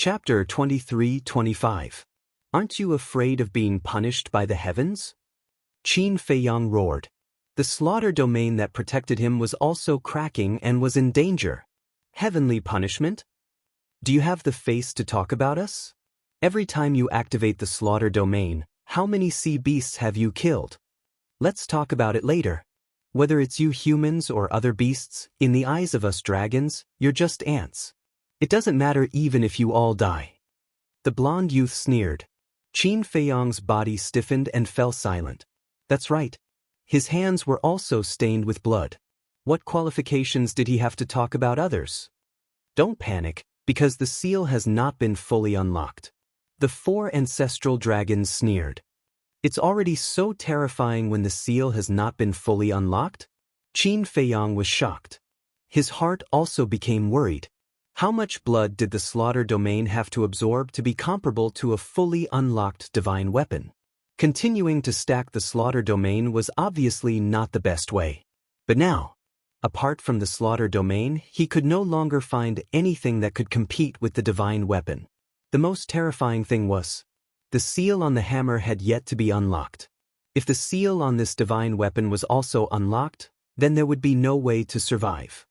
Chapter 23-25. Aren't you afraid of being punished by the heavens? Qin Feiyang roared. The slaughter domain that protected him was also cracking and was in danger. Heavenly punishment? Do you have the face to talk about us? Every time you activate the slaughter domain, how many sea beasts have you killed? Let's talk about it later. Whether it's you humans or other beasts, in the eyes of us dragons, you're just ants. It doesn't matter even if you all die. The blonde youth sneered. Qin Feiyang's body stiffened and fell silent. That's right. His hands were also stained with blood. What qualifications did he have to talk about others? Don't panic, because the seal has not been fully unlocked. The four ancestral dragons sneered. It's already so terrifying when the seal has not been fully unlocked? Qin Feiyang was shocked. His heart also became worried. How much blood did the slaughter domain have to absorb to be comparable to a fully unlocked divine weapon? Continuing to stack the slaughter domain was obviously not the best way. But now, apart from the slaughter domain, he could no longer find anything that could compete with the divine weapon. The most terrifying thing was, the seal on the hammer had yet to be unlocked. If the seal on this divine weapon was also unlocked, then there would be no way to survive.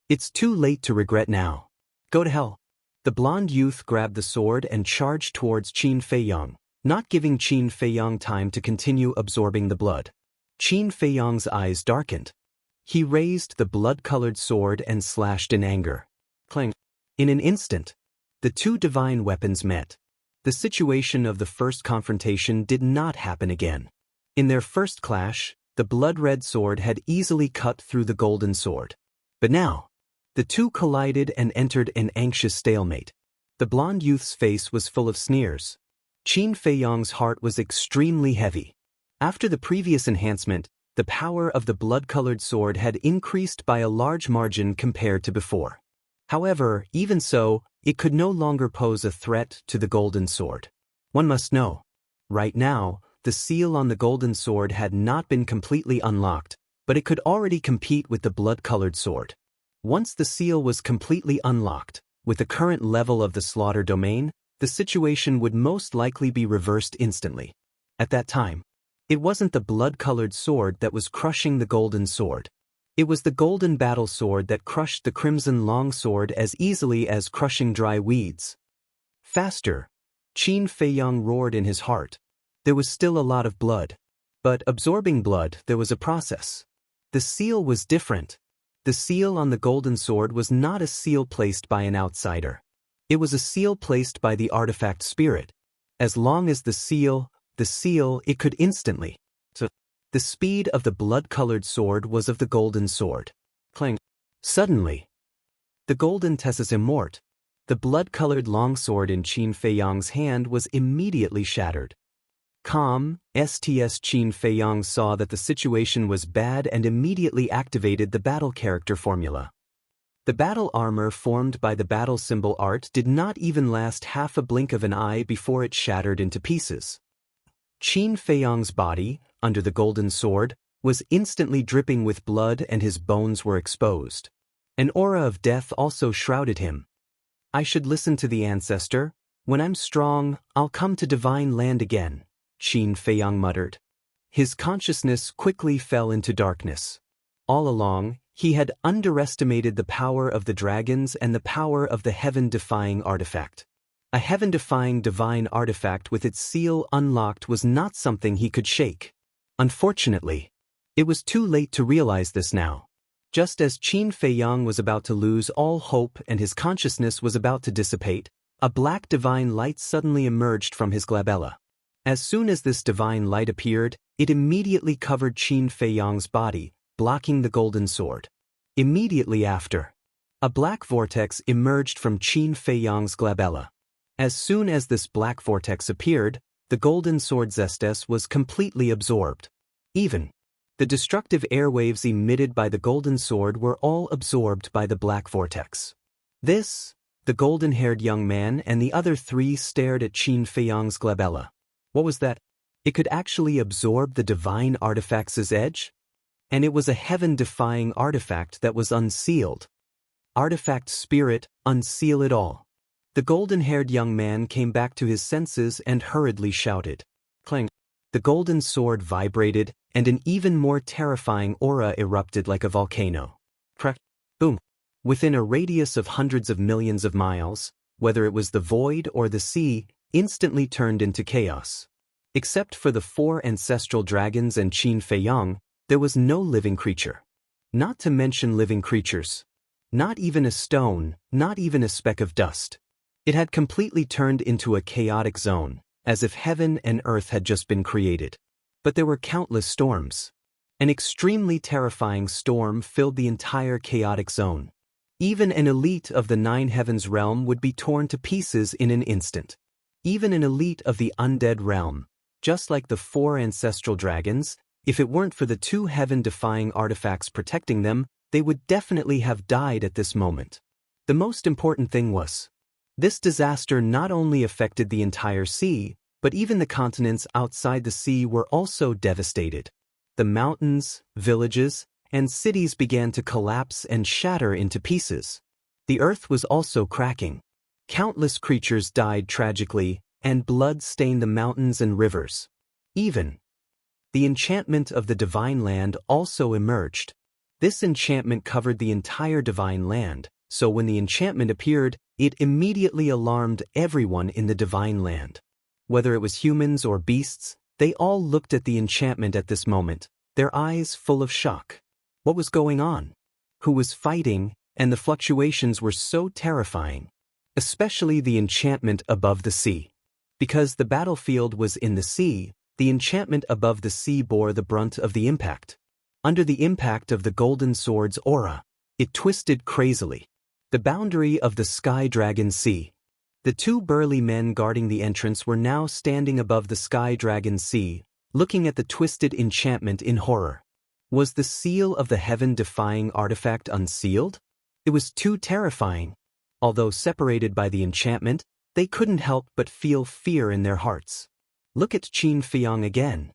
It's too late to regret now. Go to hell. The blonde youth grabbed the sword and charged towards Qin Feiyang, not giving Qin Feiyang time to continue absorbing the blood. Qin Feiyang's eyes darkened. He raised the blood-colored sword and slashed in anger. Clang. In an instant, the two divine weapons met. The situation of the first confrontation did not happen again. In their first clash, the blood-red sword had easily cut through the golden sword. But now, the two collided and entered an anxious stalemate. The blonde youth's face was full of sneers. Qin Feiyang's heart was extremely heavy. After the previous enhancement, the power of the blood-colored sword had increased by a large margin compared to before. However, even so, it could no longer pose a threat to the golden sword. One must know. Right now, the seal on the golden sword had not been completely unlocked, but it could already compete with the blood-colored sword. Once the seal was completely unlocked, with the current level of the slaughter domain, the situation would most likely be reversed instantly. At that time, it wasn't the blood-colored sword that was crushing the golden sword. It was the golden battle sword that crushed the crimson longsword as easily as crushing dry weeds. Faster! Qin Feiyang roared in his heart. There was still a lot of blood. But absorbing blood, there was a process. The seal was different. The seal on the golden sword was not a seal placed by an outsider. It was a seal placed by the artifact spirit. As long as the seal, it could instantly. So, the speed of the blood-colored sword was of the golden sword. Clang. Suddenly, the golden tessus immort, the blood-colored longsword in Qin Feiyang's hand was immediately shattered. Qin Feiyang saw that the situation was bad and immediately activated the battle character formula. The battle armor formed by the battle symbol art did not even last half a blink of an eye before it shattered into pieces. Qin Feiyang's body, under the golden sword, was instantly dripping with blood and his bones were exposed. An aura of death also shrouded him. I should listen to the ancestor. When I'm strong, I'll come to divine land again, Qin Feiyang muttered. His consciousness quickly fell into darkness. All along, he had underestimated the power of the dragons and the power of the heaven-defying artifact. A heaven-defying divine artifact with its seal unlocked was not something he could shake. Unfortunately, it was too late to realize this now. Just as Qin Feiyang was about to lose all hope and his consciousness was about to dissipate, a black divine light suddenly emerged from his glabella. As soon as this divine light appeared, it immediately covered Qin Feiyang's body, blocking the golden sword. Immediately after, a black vortex emerged from Qin Feiyang's glabella. As soon as this black vortex appeared, the golden sword zestes was completely absorbed. Even the destructive airwaves emitted by the golden sword were all absorbed by the black vortex. The golden-haired young man and the other three stared at Qin Feiyang's glabella. What was that? It could actually absorb the divine artifact's edge? And it was a heaven-defying artifact that was unsealed. Artifact spirit, unseal it all. The golden-haired young man came back to his senses and hurriedly shouted. Clang! The golden sword vibrated, and an even more terrifying aura erupted like a volcano. Crack! Boom! Within a radius of hundreds of millions of miles, whether it was the void or the sea, instantly turned into chaos. Except for the 4 ancestral dragons and Qin Feiyang, there was no living creature. Not to mention living creatures. Not even a stone, not even a speck of dust. It had completely turned into a chaotic zone, as if heaven and earth had just been created. But there were countless storms. An extremely terrifying storm filled the entire chaotic zone. Even an elite of the 9 heavens realm would be torn to pieces in an instant. Even an elite of the undead realm, just like the 4 ancestral dragons, if it weren't for the 2 heaven-defying artifacts protecting them, they would definitely have died at this moment. The most important thing was, this disaster not only affected the entire sea, but even the continents outside the sea were also devastated. The mountains, villages, and cities began to collapse and shatter into pieces. The earth was also cracking. Countless creatures died tragically, and blood stained the mountains and rivers. Even the enchantment of the divine land also emerged. This enchantment covered the entire divine land, so when the enchantment appeared, it immediately alarmed everyone in the divine land. Whether it was humans or beasts, they all looked at the enchantment at this moment, their eyes full of shock. What was going on? Who was fighting? And the fluctuations were so terrifying. Especially the enchantment above the sea. Because the battlefield was in the sea, the enchantment above the sea bore the brunt of the impact. Under the impact of the golden sword's aura, it twisted crazily. The boundary of the Sky Dragon Sea. The 2 burly men guarding the entrance were now standing above the Sky Dragon Sea, looking at the twisted enchantment in horror. Was the seal of the heaven-defying artifact unsealed? It was too terrifying. Although separated by the enchantment, they couldn't help but feel fear in their hearts. Look at Qin Feiyang again.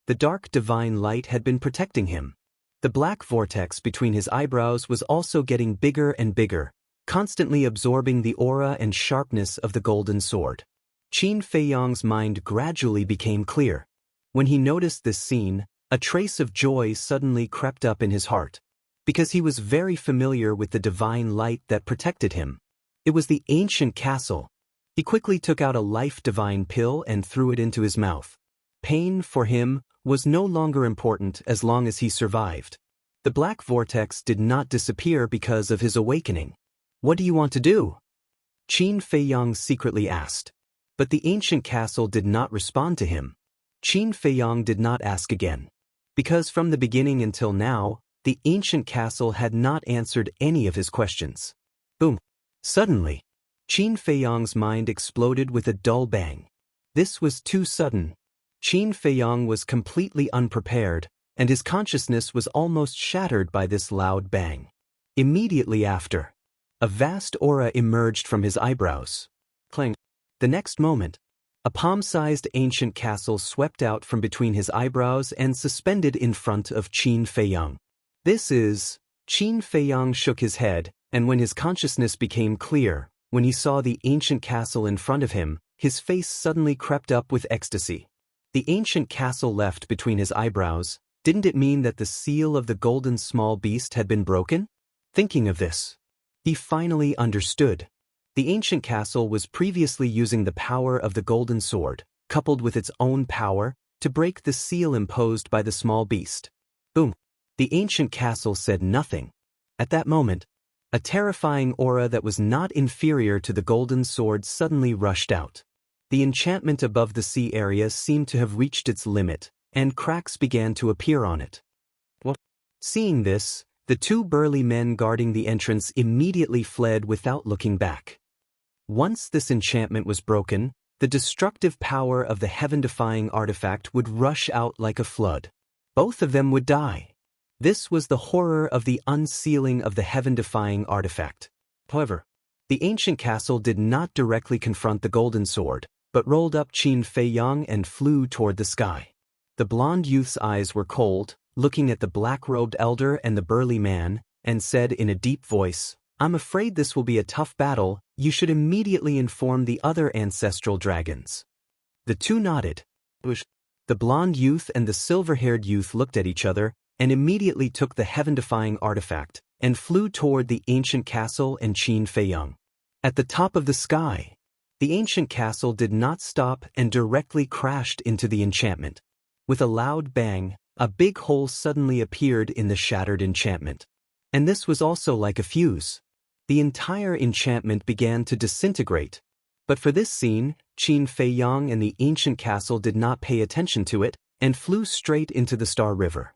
The dark divine light had been protecting him. The black vortex between his eyebrows was also getting bigger and bigger, constantly absorbing the aura and sharpness of the golden sword. Qin Feiyang's mind gradually became clear. When he noticed this scene, a trace of joy suddenly crept up in his heart. Because he was very familiar with the divine light that protected him. It was the ancient castle. He quickly took out a life-divine pill and threw it into his mouth. Pain, for him, was no longer important as long as he survived. The black vortex did not disappear because of his awakening. What do you want to do? Qin Feiyang secretly asked. But the ancient castle did not respond to him. Qin Feiyang did not ask again. Because from the beginning until now, the ancient castle had not answered any of his questions. Boom! Suddenly, Qin Feiyang's mind exploded with a dull bang. This was too sudden. Qin Feiyang was completely unprepared, and his consciousness was almost shattered by this loud bang. Immediately after, a vast aura emerged from his eyebrows. Clang! The next moment, a palm-sized ancient castle swept out from between his eyebrows and suspended in front of Qin Feiyang. This is... Qin Feiyang shook his head, and when his consciousness became clear, when he saw the ancient castle in front of him, his face suddenly crept up with ecstasy. The ancient castle left between his eyebrows, didn't it mean that the seal of the golden small beast had been broken? Thinking of this, he finally understood. The ancient castle was previously using the power of the golden sword, coupled with its own power, to break the seal imposed by the small beast. Boom! The ancient castle said nothing. At that moment, a terrifying aura that was not inferior to the golden sword suddenly rushed out. The enchantment above the sea area seemed to have reached its limit, and cracks began to appear on it. What? Seeing this, the 2 burly men guarding the entrance immediately fled without looking back. Once this enchantment was broken, the destructive power of the heaven-defying artifact would rush out like a flood. Both of them would die. This was the horror of the unsealing of the heaven-defying artifact. However, the ancient castle did not directly confront the golden sword, but rolled up Qin Feiyang and flew toward the sky. The blonde youth's eyes were cold, looking at the black-robed elder and the burly man, and said in a deep voice, I'm afraid this will be a tough battle. You should immediately inform the other ancestral dragons. The two nodded. The blonde youth and the silver-haired youth looked at each other and immediately took the heaven-defying artifact and flew toward the ancient castle and Qin Feiyang. At the top of the sky, the ancient castle did not stop and directly crashed into the enchantment. With a loud bang, a big hole suddenly appeared in the shattered enchantment. And this was also like a fuse. The entire enchantment began to disintegrate. But for this scene, Qin Feiyang and the ancient castle did not pay attention to it and flew straight into the Star River.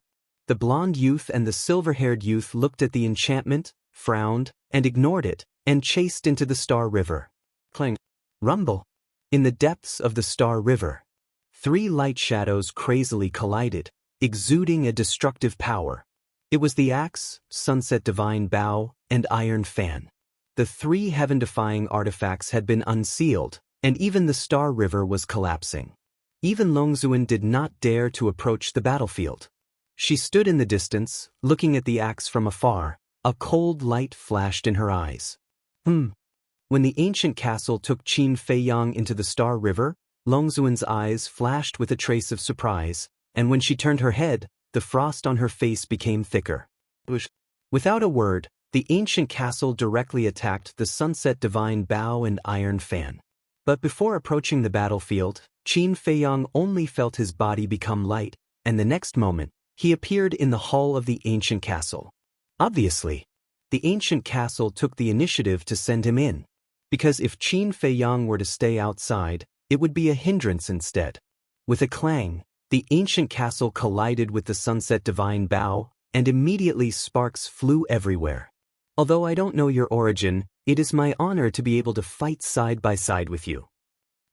The blonde youth and the silver-haired youth looked at the enchantment, frowned, and ignored it, and chased into the Star River. Clang! Rumble! In the depths of the Star River, 3 light shadows crazily collided, exuding a destructive power. It was the axe, sunset divine bow, and iron fan. The 3 heaven-defying artifacts had been unsealed, and even the Star River was collapsing. Even Longzuan did not dare to approach the battlefield. She stood in the distance, looking at the axe from afar. A cold light flashed in her eyes. When the ancient castle took Qin Feiyang into the Star River, Longzuan's eyes flashed with a trace of surprise, and when she turned her head, the frost on her face became thicker. Without a word, the ancient castle directly attacked the sunset divine bow and iron fan. But before approaching the battlefield, Qin Feiyang only felt his body become light, and the next moment, he appeared in the hall of the ancient castle. Obviously, the ancient castle took the initiative to send him in, because if Qin Feiyang were to stay outside, it would be a hindrance instead. With a clang, the ancient castle collided with the sunset divine bow, and immediately sparks flew everywhere. Although I don't know your origin, it is my honor to be able to fight side by side with you.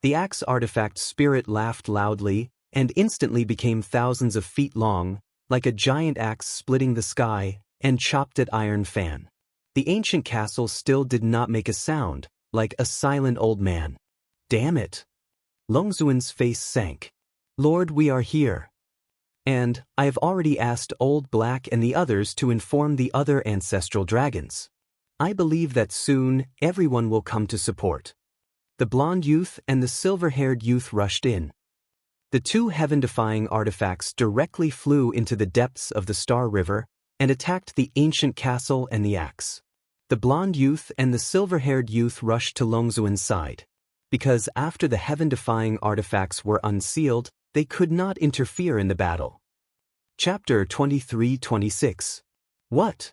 The axe artifact spirit laughed loudly, and instantly became thousands of feet long, like a giant axe splitting the sky, and chopped at iron fan. The ancient castle still did not make a sound, like a silent old man. Damn it! Longzuan's face sank. Lord, we are here. And I have already asked Old Black and the others to inform the other ancestral dragons. I believe that soon everyone will come to support. The blonde youth and the silver-haired youth rushed in. The 2 heaven-defying artifacts directly flew into the depths of the Star River and attacked the ancient castle and the axe. The blonde youth and the silver-haired youth rushed to Longzuan's side. Because after the heaven-defying artifacts were unsealed, they could not interfere in the battle. Chapter 23-26. What?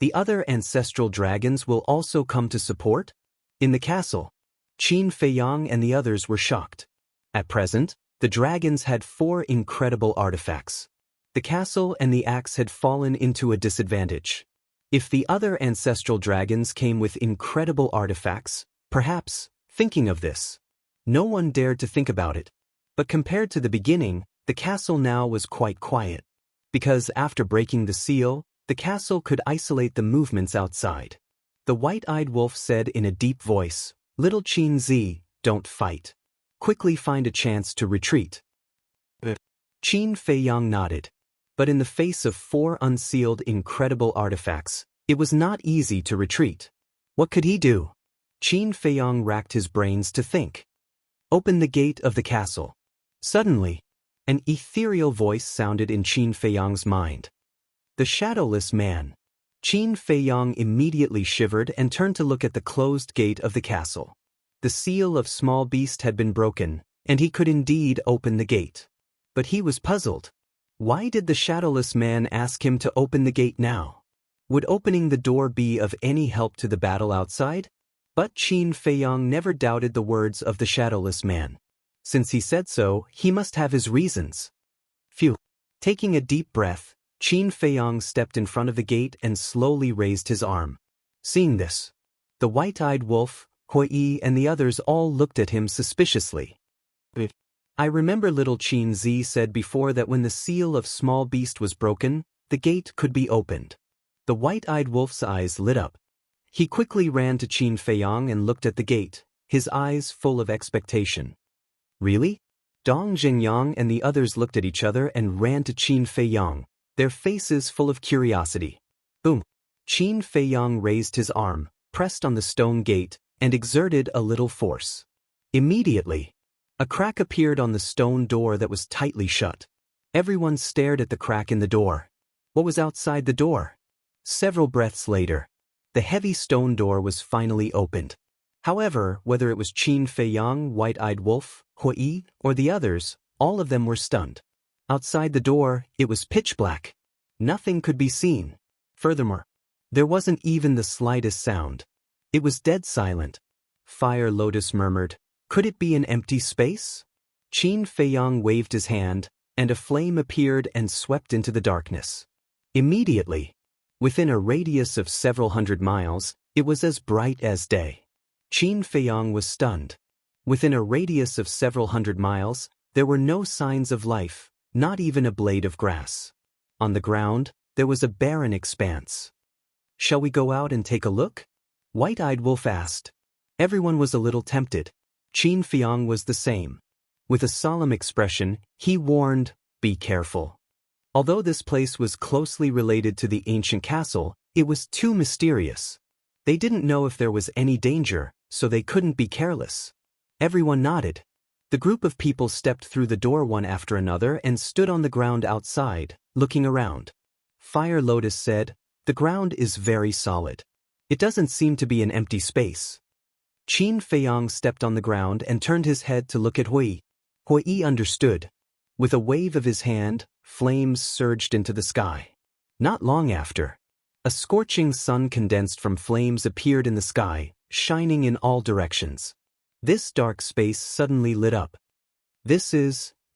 The other ancestral dragons will also come to support? In the castle, Qin Feiyang and the others were shocked. At present, the dragons had 4 incredible artifacts. The castle and the axe had fallen into a disadvantage. If the other ancestral dragons came with incredible artifacts, perhaps, thinking of this, no one dared to think about it. But compared to the beginning, the castle now was quite quiet. Because after breaking the seal, the castle could isolate the movements outside. The white-eyed wolf said in a deep voice, "Little Qin Zi, don't fight. Quickly find a chance to retreat." Qin Feiyang nodded. But in the face of 4 unsealed incredible artifacts, it was not easy to retreat. What could he do? Qin Feiyang racked his brains to think. Open the gate of the castle. Suddenly, an ethereal voice sounded in Qin Feiyang's mind. The shadowless man. Qin Feiyang immediately shivered and turned to look at the closed gate of the castle. The seal of small beast had been broken, and he could indeed open the gate. But he was puzzled. Why did the shadowless man ask him to open the gate now? Would opening the door be of any help to the battle outside? But Qin Feiyang never doubted the words of the shadowless man. Since he said so, he must have his reasons. Phew. Taking a deep breath, Qin Feiyang stepped in front of the gate and slowly raised his arm. Seeing this, the white-eyed wolf, Hui, and the others all looked at him suspiciously. I remember little Qin Zi said before that when the seal of small beast was broken, the gate could be opened. The white-eyed wolf's eyes lit up. He quickly ran to Qin Feiyang and looked at the gate, his eyes full of expectation. Really? Dong Zhengyang and the others looked at each other and ran to Qin Feiyang, their faces full of curiosity. Boom! Qin Feiyang raised his arm, pressed on the stone gate, and exerted a little force. Immediately, a crack appeared on the stone door that was tightly shut. Everyone stared at the crack in the door. What was outside the door? Several breaths later, the heavy stone door was finally opened. However, whether it was Qin Feiyang, White-Eyed Wolf, Hui, or the others, all of them were stunned. Outside the door, it was pitch black. Nothing could be seen. Furthermore, there wasn't even the slightest sound. It was dead silent. Fire Lotus murmured, "Could it be an empty space?" Qin Feiyang waved his hand, and a flame appeared and swept into the darkness. Immediately, within a radius of several hundred miles, it was as bright as day. Qin Feiyang was stunned. Within a radius of several hundred miles, there were no signs of life, not even a blade of grass. On the ground, there was a barren expanse. "Shall we go out and take a look?" White-Eyed Wolf asked. Everyone was a little tempted. Qin Feiyang was the same. With a solemn expression, he warned, "Be careful." Although this place was closely related to the ancient castle, it was too mysterious. They didn't know if there was any danger, so they couldn't be careless. Everyone nodded. The group of people stepped through the door one after another and stood on the ground outside, looking around. Fire Lotus said, "The ground is very solid. It doesn't seem to be an empty space." Qin Feiyang stepped on the ground and turned his head to look at Hui. Hui understood. With a wave of his hand, flames surged into the sky. Not long after, a scorching sun condensed from flames appeared in the sky, shining in all directions. This dark space suddenly lit up.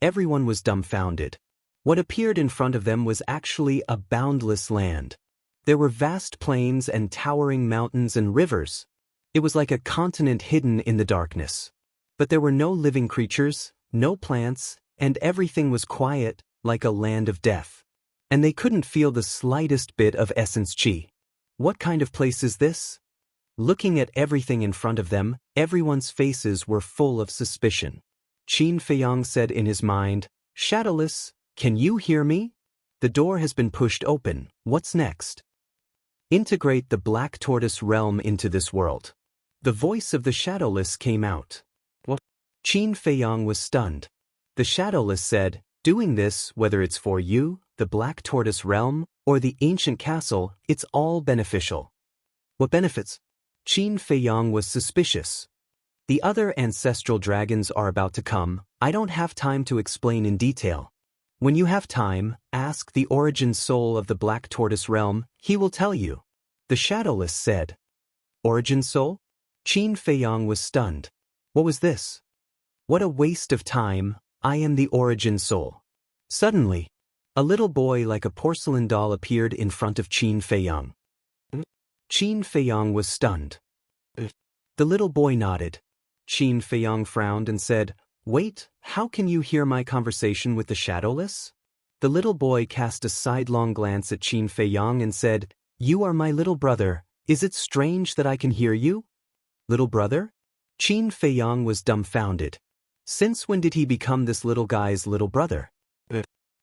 Everyone was dumbfounded. What appeared in front of them was actually a boundless land. There were vast plains and towering mountains and rivers. It was like a continent hidden in the darkness. But there were no living creatures, no plants, and everything was quiet, like a land of death. And they couldn't feel the slightest bit of essence chi. What kind of place is this? Looking at everything in front of them, everyone's faces were full of suspicion. Qin Feiyang said in his mind, "Shadowless, can you hear me? The door has been pushed open. What's next?" "Integrate the Black Tortoise realm into this world." The voice of the Shadowless came out. What? Qin Feiyang was stunned. The Shadowless said, "Doing this, whether it's for you, the Black Tortoise realm, or the ancient castle, it's all beneficial." "What benefits?" Qin Feiyang was suspicious. "The other ancestral dragons are about to come. I don't have time to explain in detail. When you have time, ask the origin soul of the Black Tortoise realm, he will tell you." The Shadowless said. "Origin soul?" Qin Feiyang was stunned. What was this? What a waste of time. I am the origin soul. Suddenly, a little boy like a porcelain doll appeared in front of Qin Feiyang. Qin Feiyang was stunned. The little boy nodded. Qin Feiyang frowned and said, "Wait, how can you hear my conversation with the Shadowless?" The little boy cast a sidelong glance at Qin Feiyang and said, "You are my little brother. Is it strange that I can hear you?" Little brother? Qin Feiyang was dumbfounded. Since when did he become this little guy's little brother?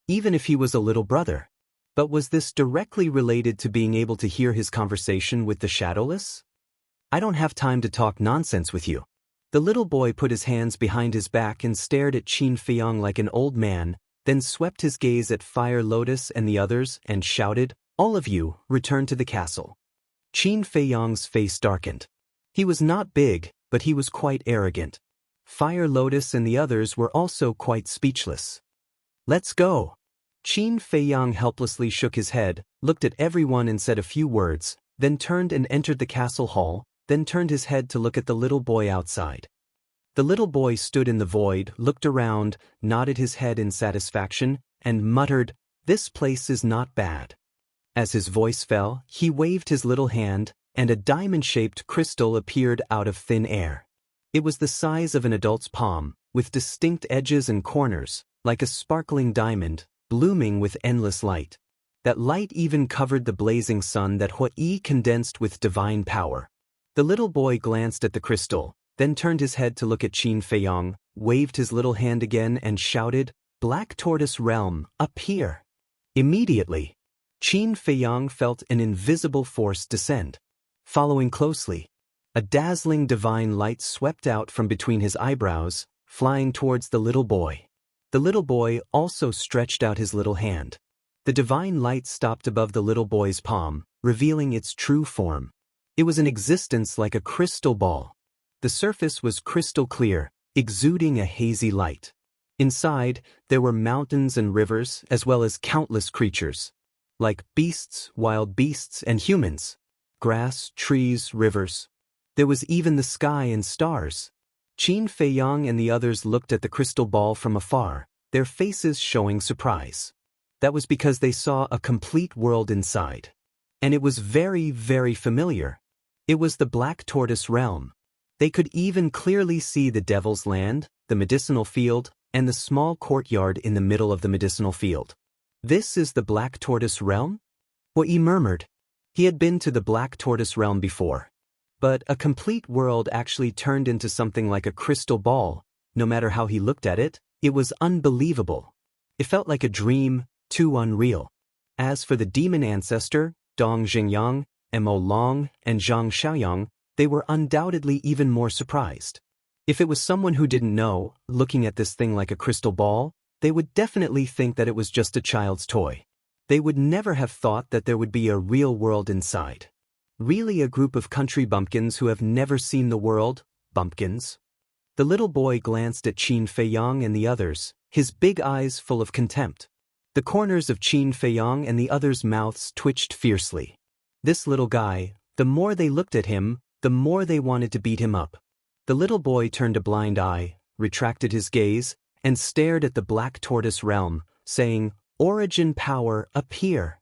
Even if he was a little brother. But was this directly related to being able to hear his conversation with the Shadowless? "I don't have time to talk nonsense with you." The little boy put his hands behind his back and stared at Qin Feiyang like an old man, then swept his gaze at Fire Lotus and the others and shouted, "All of you, return to the castle." Qin Feiyang's face darkened. He was not big, but he was quite arrogant. Fire Lotus and the others were also quite speechless. "Let's go." Qin Feiyang helplessly shook his head, looked at everyone and said a few words, then turned and entered the castle hall, then turned his head to look at the little boy outside. The little boy stood in the void, looked around, nodded his head in satisfaction, and muttered, "This place is not bad." As his voice fell, he waved his little hand, and a diamond-shaped crystal appeared out of thin air. It was the size of an adult's palm, with distinct edges and corners, like a sparkling diamond, blooming with endless light. That light even covered the blazing sun that Hui condensed with divine power. The little boy glanced at the crystal, then turned his head to look at Qin Feiyang, waved his little hand again and shouted, "Black Tortoise Realm, up here!" Immediately, Qin Feiyang felt an invisible force descend. Following closely, a dazzling divine light swept out from between his eyebrows, flying towards the little boy. The little boy also stretched out his little hand. The divine light stopped above the little boy's palm, revealing its true form. It was in existence like a crystal ball. The surface was crystal clear, exuding a hazy light. Inside, there were mountains and rivers, as well as countless creatures, like beasts, wild beasts, and humans. Grass, trees, rivers. There was even the sky and stars. Qin Feiyang and the others looked at the crystal ball from afar, their faces showing surprise. That was because they saw a complete world inside. And it was very, very familiar. It was the Black Tortoise realm. They could even clearly see the Devil's Land, the medicinal field, and the small courtyard in the middle of the medicinal field. This is the Black Tortoise realm? Hui murmured. He had been to the Black Tortoise realm before. But a complete world actually turned into something like a crystal ball. No matter how he looked at it, it was unbelievable. It felt like a dream, too unreal. As for the demon ancestor, Dong Jingyang, Mo Long, and Zhang Xiaoyang, they were undoubtedly even more surprised. If it was someone who didn't know, looking at this thing like a crystal ball, they would definitely think that it was just a child's toy. They would never have thought that there would be a real world inside. Really a group of country bumpkins who have never seen the world, bumpkins. The little boy glanced at Qin Feiyang and the others, his big eyes full of contempt. The corners of Qin Feiyang and the others' mouths twitched fiercely. This little guy, the more they looked at him, the more they wanted to beat him up. The little boy turned a blind eye, retracted his gaze, and stared at the Black Tortoise realm, saying, "Origin power, appear."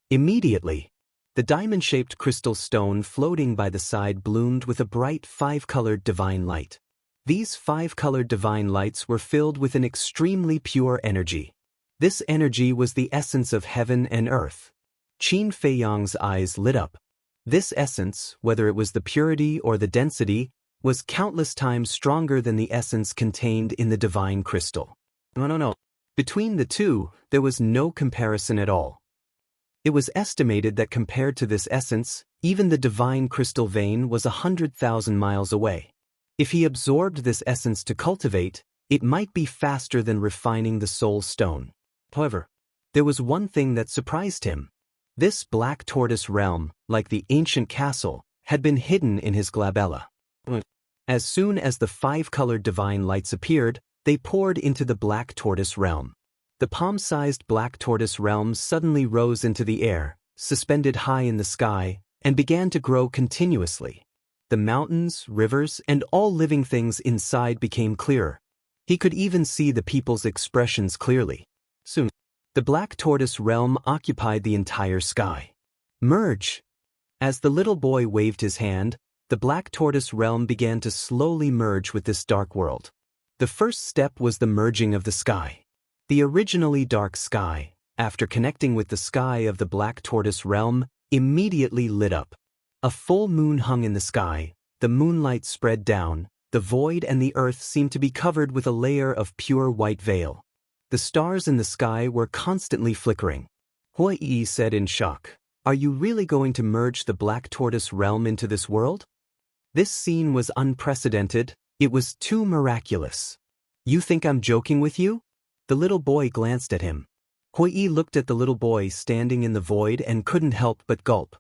Immediately, the diamond-shaped crystal stone floating by the side bloomed with a bright five-colored divine light. These five-colored divine lights were filled with an extremely pure energy. This energy was the essence of heaven and earth. Qin Feiyang's eyes lit up. This essence, whether it was the purity or the density, was countless times stronger than the essence contained in the divine crystal. No. Between the two, there was no comparison at all. It was estimated that compared to this essence, even the divine crystal vein was 100,000 miles away. If he absorbed this essence to cultivate, it might be faster than refining the soul stone. However, there was one thing that surprised him. This Black Tortoise realm, like the ancient castle, had been hidden in his glabella. As soon as the five-colored divine lights appeared, they poured into the Black Tortoise realm. The palm-sized Black Tortoise realm suddenly rose into the air, suspended high in the sky, and began to grow continuously. The mountains, rivers, and all living things inside became clearer. He could even see the people's expressions clearly. Soon, the Black Tortoise realm occupied the entire sky. Merge! As the little boy waved his hand, the Black Tortoise realm began to slowly merge with this dark world. The first step was the merging of the sky. The originally dark sky, after connecting with the sky of the Black Tortoise realm, immediately lit up. A full moon hung in the sky, the moonlight spread down, the void and the earth seemed to be covered with a layer of pure white veil. The stars in the sky were constantly flickering. Hui said in shock, "Are you really going to merge the Black Tortoise realm into this world?" This scene was unprecedented, it was too miraculous. "You think I'm joking with you?" The little boy glanced at him. Hui looked at the little boy standing in the void and couldn't help but gulp.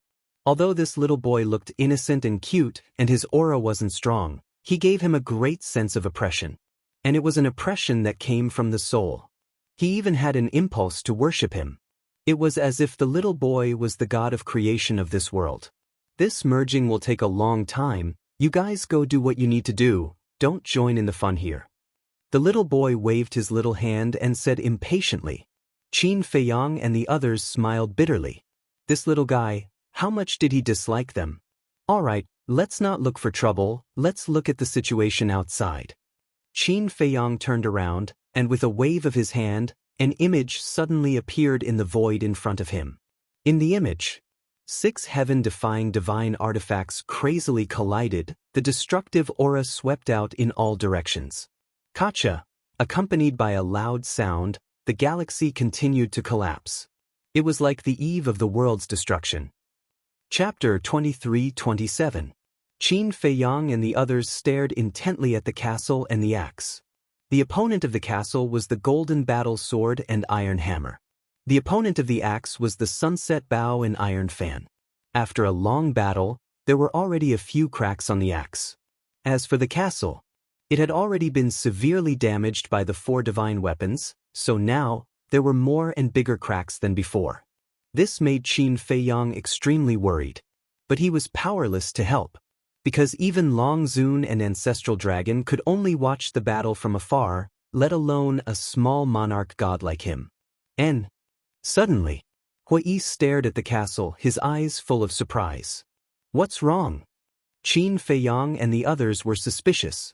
Although this little boy looked innocent and cute and his aura wasn't strong, he gave him a great sense of oppression. And it was an oppression that came from the soul. He even had an impulse to worship him. It was as if the little boy was the god of creation of this world. "This merging will take a long time, you guys go do what you need to do, don't join in the fun here." The little boy waved his little hand and said impatiently. Qin Feiyang and the others smiled bitterly. This little guy, how much did he dislike them? All right, let's not look for trouble, let's look at the situation outside. Qin Feiyang turned around, and with a wave of his hand, an image suddenly appeared in the void in front of him. In the image, 6 heaven-defying divine artifacts crazily collided, the destructive aura swept out in all directions. Kacha, accompanied by a loud sound, the galaxy continued to collapse. It was like the eve of the world's destruction. Chapter 23-27. Qin Feiyang and the others stared intently at the castle and the axe. The opponent of the castle was the golden battle sword and iron hammer. The opponent of the axe was the sunset bow and iron fan. After a long battle, there were already a few cracks on the axe. As for the castle, it had already been severely damaged by the 4 divine weapons, so now there were more and bigger cracks than before. This made Qin Feiyang extremely worried, but he was powerless to help, because even Long Zun and Ancestral Dragon could only watch the battle from afar, let alone a small monarch god like him. And suddenly, Hui stared at the castle, his eyes full of surprise. "What's wrong?" Qin Feiyang and the others were suspicious.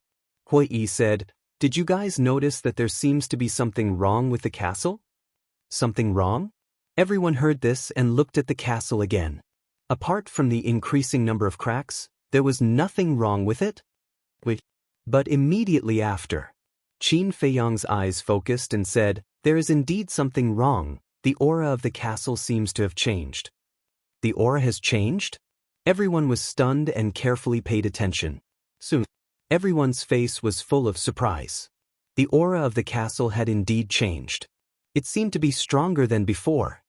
Hui said, "Did you guys notice that there seems to be something wrong with the castle?" Something wrong? Everyone heard this and looked at the castle again. Apart from the increasing number of cracks, there was nothing wrong with it? Wait. But immediately after, Qin Feiyang's eyes focused and said, "There is indeed something wrong. The aura of the castle seems to have changed." The aura has changed? Everyone was stunned and carefully paid attention. Soon, everyone's face was full of surprise. The aura of the castle had indeed changed. It seemed to be stronger than before.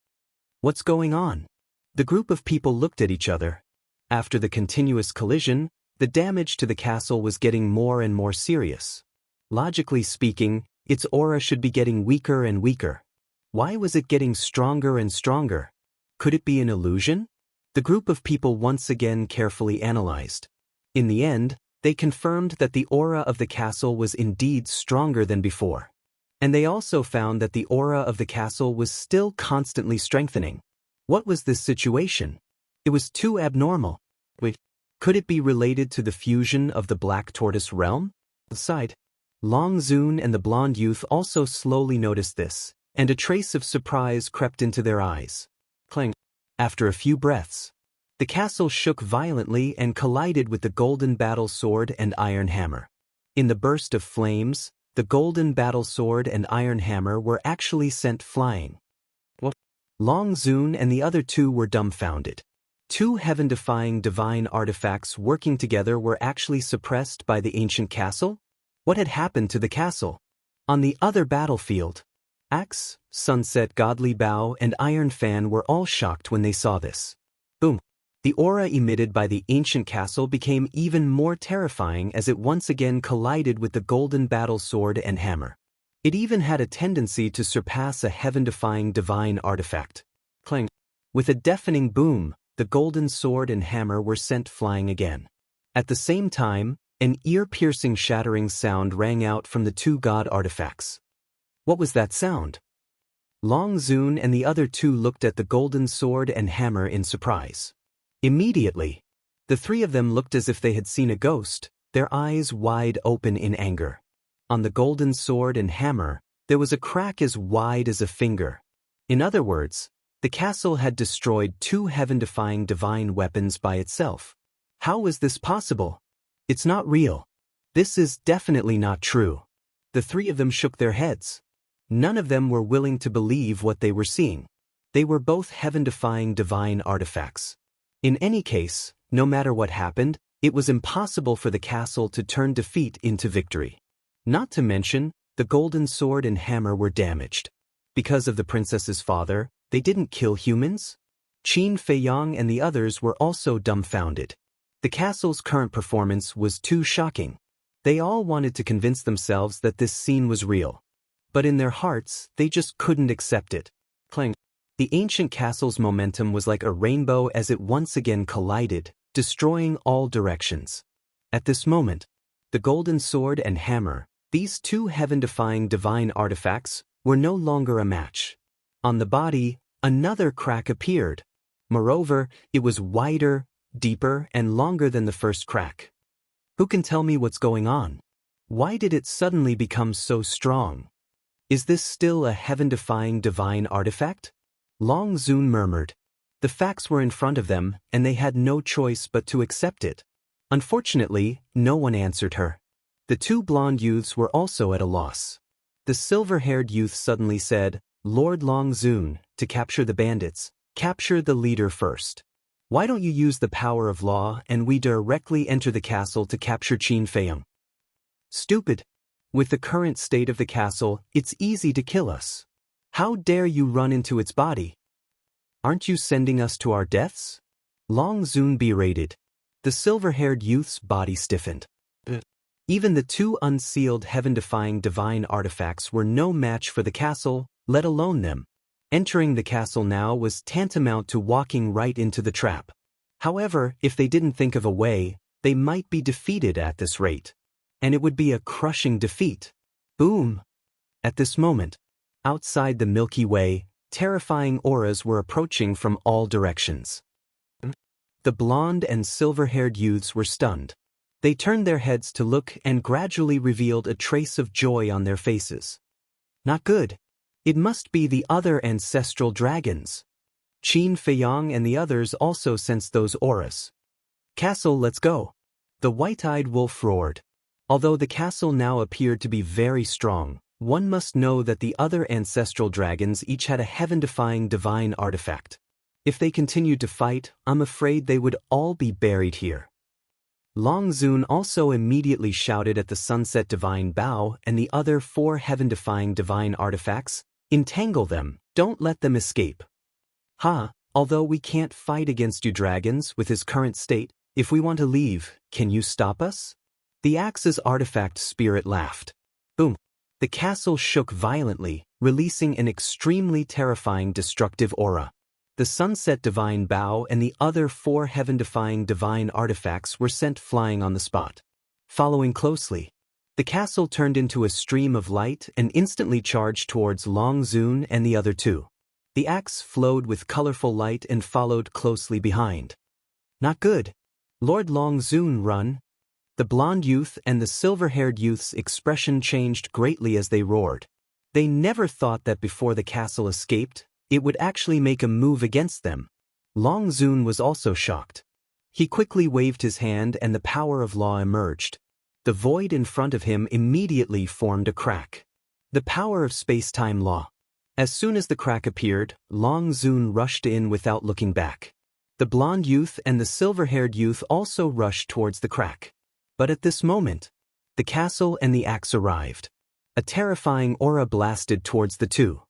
What's going on? The group of people looked at each other. After the continuous collision, the damage to the castle was getting more and more serious. Logically speaking, its aura should be getting weaker and weaker. Why was it getting stronger and stronger? Could it be an illusion? The group of people once again carefully analyzed. In the end, they confirmed that the aura of the castle was indeed stronger than before. And they also found that the aura of the castle was still constantly strengthening. What was this situation? It was too abnormal. Wait, could it be related to the fusion of the Black Tortoise realm? Aside, Long Zun and the blonde youth also slowly noticed this, and a trace of surprise crept into their eyes. Clang. After a few breaths, the castle shook violently and collided with the golden battle sword and iron hammer. In the burst of flames, the golden battle sword and iron hammer were actually sent flying. What? Long Zun and the other 2 were dumbfounded. 2 heaven-defying divine artifacts working together were actually suppressed by the ancient castle? What had happened to the castle? On the other battlefield, axe, sunset godly bow and iron fan were all shocked when they saw this. Boom! The aura emitted by the ancient castle became even more terrifying as it once again collided with the golden battle sword and hammer. It even had a tendency to surpass a heaven-defying divine artifact. Clang! With a deafening boom, the golden sword and hammer were sent flying again. At the same time, an ear-piercing shattering sound rang out from the 2 god artifacts. What was that sound? Long Zun and the other 2 looked at the golden sword and hammer in surprise. Immediately, the 3 of them looked as if they had seen a ghost, their eyes wide open in anger. On the golden sword and hammer, there was a crack as wide as a finger. In other words, the castle had destroyed 2 heaven-defying divine weapons by itself. How was this possible? It's not real. This is definitely not true. The 3 of them shook their heads. None of them were willing to believe what they were seeing. They were both heaven-defying divine artifacts. In any case, no matter what happened, it was impossible for the castle to turn defeat into victory. Not to mention, the golden sword and hammer were damaged. Because of the princess's father, they didn't kill humans? Qin Feiyang and the others were also dumbfounded. The castle's current performance was too shocking. They all wanted to convince themselves that this scene was real. But in their hearts, they just couldn't accept it. Clang. The ancient castle's momentum was like a rainbow as it once again collided, destroying all directions. At this moment, the golden sword and hammer, these 2 heaven-defying divine artifacts, were no longer a match. On the body, another crack appeared. Moreover, it was wider, deeper, and longer than the first crack. Who can tell me what's going on? Why did it suddenly become so strong? Is this still a heaven-defying divine artifact? Long Zun murmured. The facts were in front of them, and they had no choice but to accept it. Unfortunately, no one answered her. The 2 blonde youths were also at a loss. The silver-haired youth suddenly said, "Lord Long Zun, to capture the bandits, capture the leader first. Why don't you use the power of law and we directly enter the castle to capture Qin Feiyang? Stupid. With the current state of the castle, it's easy to kill us. How dare you run into its body? Aren't you sending us to our deaths? Long Zun berated. The silver-haired youth's body stiffened. Even the two unsealed heaven-defying divine artifacts were no match for the castle, let alone them. Entering the castle now was tantamount to walking right into the trap. However, if they didn't think of a way, they might be defeated at this rate. And it would be a crushing defeat. Boom! At this moment, outside the Milky Way, terrifying auras were approaching from all directions. The blonde and silver-haired youths were stunned. They turned their heads to look and gradually revealed a trace of joy on their faces. Not good. It must be the other ancestral dragons. Qin Feiyang and the others also sensed those auras. Castle, let's go. The white-eyed wolf roared. Although the castle now appeared to be very strong, one must know that the other ancestral dragons each had a heaven-defying divine artifact. If they continued to fight, I'm afraid they would all be buried here. Long Zun also immediately shouted at the Sunset Divine Bow and the other 4 heaven-defying divine artifacts, "Entangle them, don't let them escape." Although we can't fight against you dragons with his current state, if we want to leave, can you stop us? The Axe's artifact spirit laughed. Boom! The castle shook violently, releasing an extremely terrifying destructive aura. The Sunset Divine Bow and the other 4 heaven-defying divine artifacts were sent flying on the spot. Following closely, the castle turned into a stream of light and instantly charged towards Long Zun and the other 2. The axe flowed with colorful light and followed closely behind. Not good. Lord Long Zun, run. The blonde youth and the silver-haired youth's expression changed greatly as they roared. They never thought that before the castle escaped, it would actually make a move against them. Long Zun was also shocked. He quickly waved his hand and the power of law emerged. The void in front of him immediately formed a crack. The power of space-time law. As soon as the crack appeared, Long Zun rushed in without looking back. The blonde youth and the silver-haired youth also rushed towards the crack. But at this moment, the castle and the axe arrived. A terrifying aura blasted towards the two.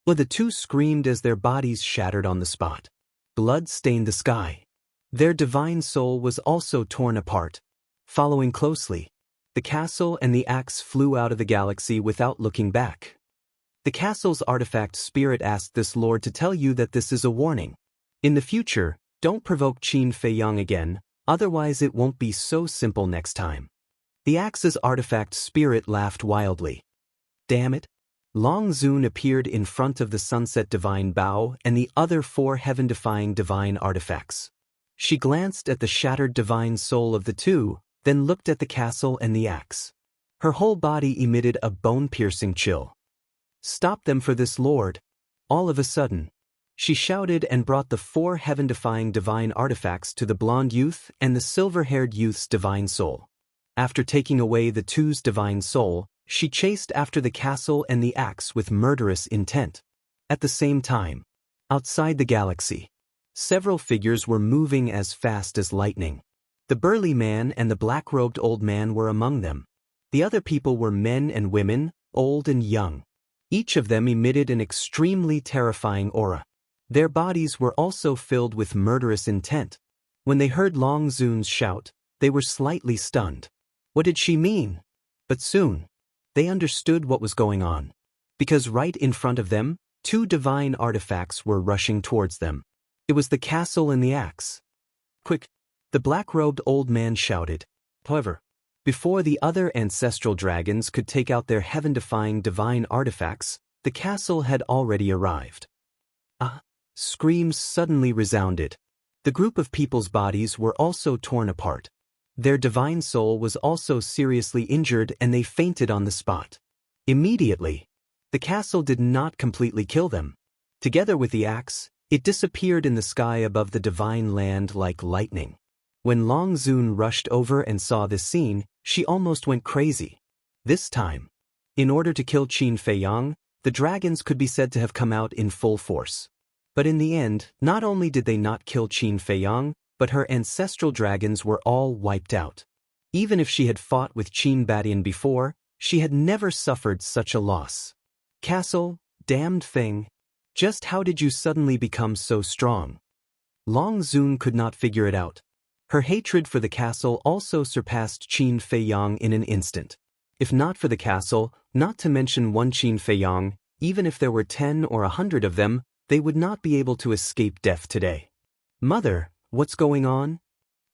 The two screamed as their bodies shattered on the spot. Blood stained the sky. Their divine soul was also torn apart. Following closely, the castle and the axe flew out of the galaxy without looking back. The castle's artifact spirit asked this lord to tell you that this is a warning. In the future, don't provoke Qin Feiyang again, otherwise it won't be so simple next time. The axe's artifact spirit laughed wildly. Damn it. Long Zun appeared in front of the Sunset Divine Bow and the other 4 heaven-defying divine artifacts. She glanced at the shattered divine soul of the two, then looked at the castle and the axe. Her whole body emitted a bone-piercing chill. Stop them for this lord. All of a sudden, she shouted and brought the 4 heaven-defying divine artifacts to the blonde youth and the silver-haired youth's divine soul. After taking away the two's divine soul, she chased after the castle and the axe with murderous intent. At the same time, outside the galaxy, several figures were moving as fast as lightning. The burly man and the black-robed old man were among them. The other people were men and women, old and young. Each of them emitted an extremely terrifying aura. Their bodies were also filled with murderous intent. When they heard Long Zun's shout, they were slightly stunned. What did she mean? But soon, they understood what was going on. Because right in front of them, 2 divine artifacts were rushing towards them. It was the castle and the axe. Quick! The black-robed old man shouted. However, before the other ancestral dragons could take out their heaven-defying divine artifacts, the castle had already arrived. Screams suddenly resounded. The group of people's bodies were also torn apart. Their divine soul was also seriously injured and they fainted on the spot. Immediately, the castle did not completely kill them. Together with the axe, it disappeared in the sky above the divine land like lightning. When Long Zun rushed over and saw this scene, she almost went crazy. This time, in order to kill Qin Feiyang, the dragons could be said to have come out in full force. But in the end, not only did they not kill Qin Feiyang, but her ancestral dragons were all wiped out. Even if she had fought with Qin Badian before, she had never suffered such a loss. Castle, damned thing. Just how did you suddenly become so strong? Long Zun could not figure it out. Her hatred for the castle also surpassed Qin Feiyang in an instant. If not for the castle, not to mention one Qin Feiyang, even if there were 10 or 100 of them, they would not be able to escape death today. Mother, what's going on?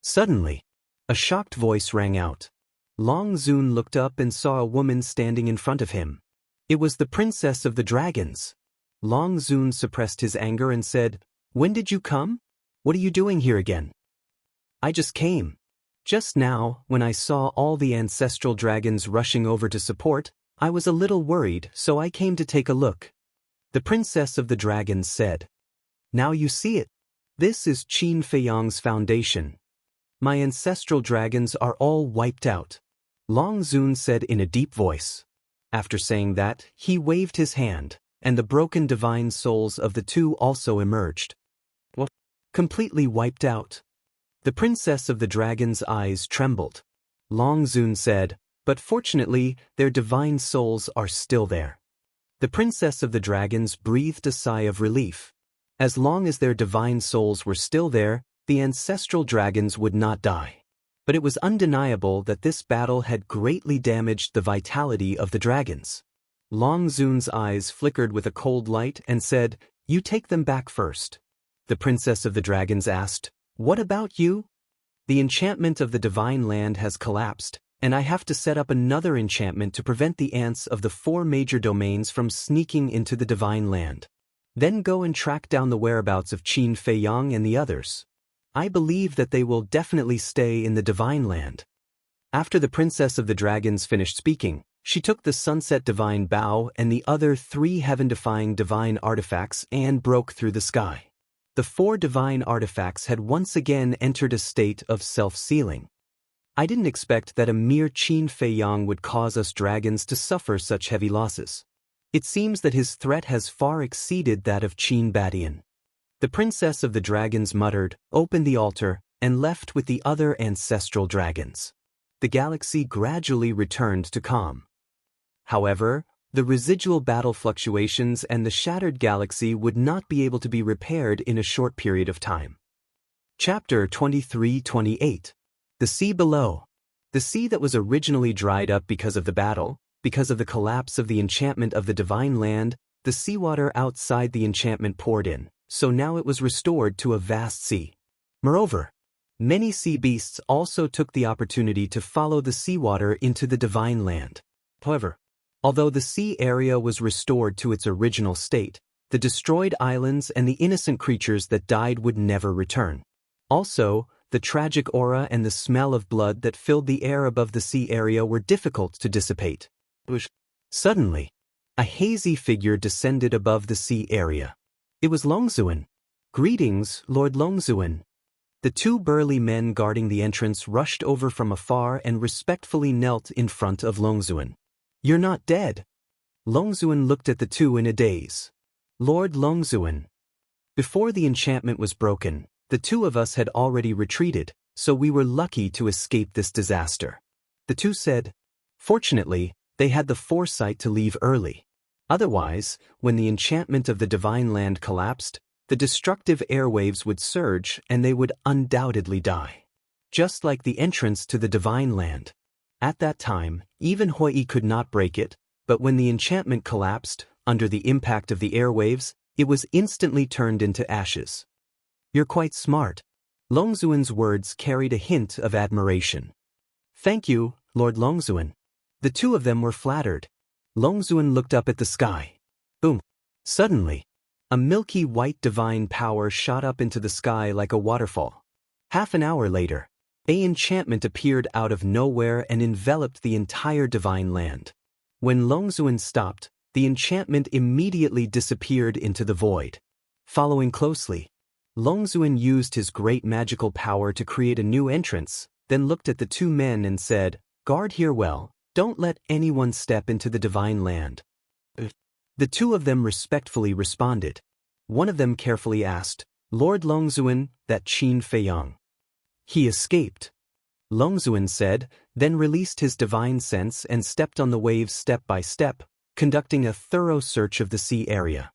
Suddenly, a shocked voice rang out. Long Zun looked up and saw a woman standing in front of him. It was the princess of the dragons. Long Zun suppressed his anger and said, "When did you come? What are you doing here again?" "I just came. Just now, when I saw all the ancestral dragons rushing over to support, I was a little worried, so I came to take a look," the princess of the dragons said. "Now you see it. This is Qin Feiyang's foundation. My ancestral dragons are all wiped out," Long Zun said in a deep voice. After saying that, he waved his hand, and the broken divine souls of the two also emerged. What? Completely wiped out? The princess of the dragon's eyes trembled. Long Zun said, "But fortunately, their divine souls are still there." The princess of the dragons breathed a sigh of relief. As long as their divine souls were still there, the ancestral dragons would not die. But it was undeniable that this battle had greatly damaged the vitality of the dragons. Long Zun's eyes flickered with a cold light and said, "You take them back first." The princess of the dragons asked, "What about you?" "The enchantment of the divine land has collapsed, and I have to set up another enchantment to prevent the ants of the 4 major domains from sneaking into the divine land. Then go and track down the whereabouts of Qin Feiyang and the others. I believe that they will definitely stay in the divine land." After the princess of the dragons finished speaking, she took the sunset divine bow and the other 3 heaven-defying divine artifacts and broke through the sky. The 4 divine artifacts had once again entered a state of self-sealing. I didn't expect that a mere Qin Feiyang would cause us dragons to suffer such heavy losses. It seems that his threat has far exceeded that of Qin Badian. The princess of the dragons muttered, opened the altar, and left with the other ancestral dragons. The galaxy gradually returned to calm. However, the residual battle fluctuations and the shattered galaxy would not be able to be repaired in a short period of time. Chapter 23-28. The Sea Below. The sea that was originally dried up because of the battle, because of the collapse of the enchantment of the divine land, the seawater outside the enchantment poured in, so now it was restored to a vast sea. Moreover, many sea beasts also took the opportunity to follow the seawater into the divine land. However, although the sea area was restored to its original state, the destroyed islands and the innocent creatures that died would never return. Also, the tragic aura and the smell of blood that filled the air above the sea area were difficult to dissipate. Suddenly, a hazy figure descended above the sea area. It was Longzuan. "Greetings, Lord Longzuan." The 2 burly men guarding the entrance rushed over from afar and respectfully knelt in front of Longzuan. "You're not dead." Longzuan looked at the 2 in a daze. "Lord Longzuan." Before the enchantment was broken, the 2 of us had already retreated, so we were lucky to escape this disaster. The 2 said. Fortunately, they had the foresight to leave early. Otherwise, when the enchantment of the divine land collapsed, the destructive airwaves would surge and they would undoubtedly die. Just like the entrance to the divine land. At that time, even Hui could not break it, but when the enchantment collapsed, under the impact of the airwaves, it was instantly turned into ashes. "You're quite smart." Longzuan's words carried a hint of admiration. "Thank you, Lord Longzuan." The 2 of them were flattered. Longzuan looked up at the sky. Boom! Suddenly, a milky white divine power shot up into the sky like a waterfall. Half an hour later, an enchantment appeared out of nowhere and enveloped the entire divine land. When Longzuan stopped, the enchantment immediately disappeared into the void. Following closely, Longzuan used his great magical power to create a new entrance, then looked at the 2 men and said, "Guard here well, don't let anyone step into the divine land." The two of them respectfully responded. One of them carefully asked, Lord Longzuan, that Qin Feiyang. He escaped. Longzuan said, then released his divine sense and stepped on the waves step by step, conducting a thorough search of the sea area.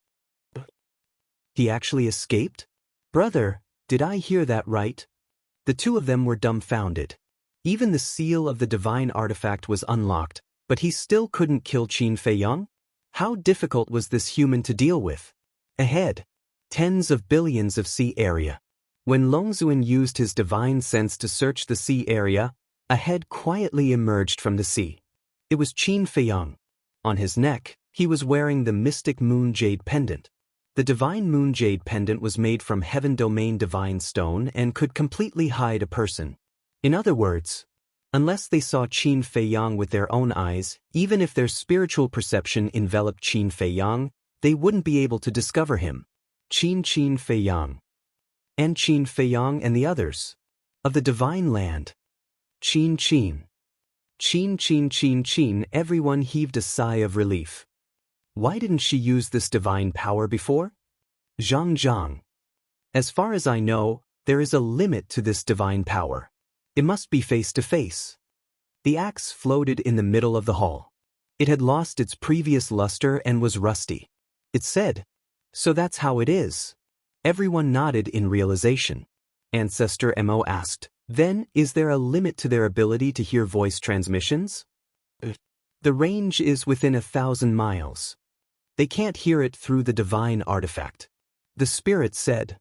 He actually escaped? Brother, did I hear that right? The two of them were dumbfounded. Even the seal of the divine artifact was unlocked, but he still couldn't kill Qin Feiyang? How difficult was this human to deal with? Ahead, tens of billions of sea area. When Longzuan used his divine sense to search the sea area, a head quietly emerged from the sea. It was Qin Feiyang. On his neck, he was wearing the mystic moon jade pendant. The divine moon jade pendant was made from heaven domain divine stone and could completely hide a person. In other words, unless they saw Qin Feiyang with their own eyes, even if their spiritual perception enveloped Qin Feiyang, they wouldn't be able to discover him. Qin Feiyang. And Qin Feiyang and the others. Of the divine land. Qin. Everyone heaved a sigh of relief. Why didn't she use this divine power before? Zhang. As far as I know, there is a limit to this divine power. It must be face to face. The axe floated in the middle of the hall. It had lost its previous luster and was rusty. It said, so that's how it is. Everyone nodded in realization. Ancestor Mo asked, then, is there a limit to their ability to hear voice transmissions? The range is within 1,000 miles. They can't hear it through the divine artifact. The spirit said.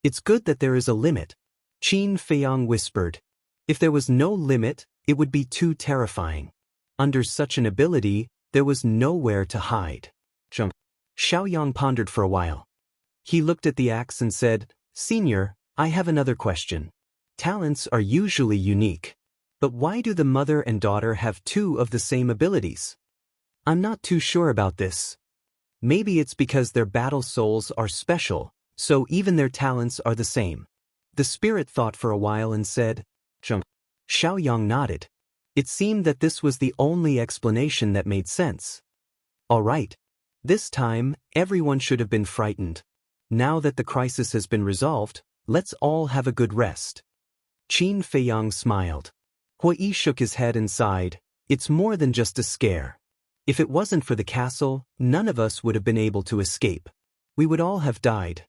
It's good that there is a limit. Qin Feiyang whispered. If there was no limit, it would be too terrifying. Under such an ability, there was nowhere to hide. Xiaoyang pondered for a while. He looked at the axe and said, Senior, I have another question. Talents are usually unique. But why do the mother and daughter have two of the same abilities? I'm not too sure about this. Maybe it's because their battle souls are special, so even their talents are the same. The spirit thought for a while and said, Xiaoyang nodded. It seemed that this was the only explanation that made sense. All right. This time, everyone should have been frightened. Now that the crisis has been resolved, let's all have a good rest. Qin Feiyang smiled. Hui shook his head and sighed. It's more than just a scare. If it wasn't for the castle, none of us would have been able to escape. We would all have died.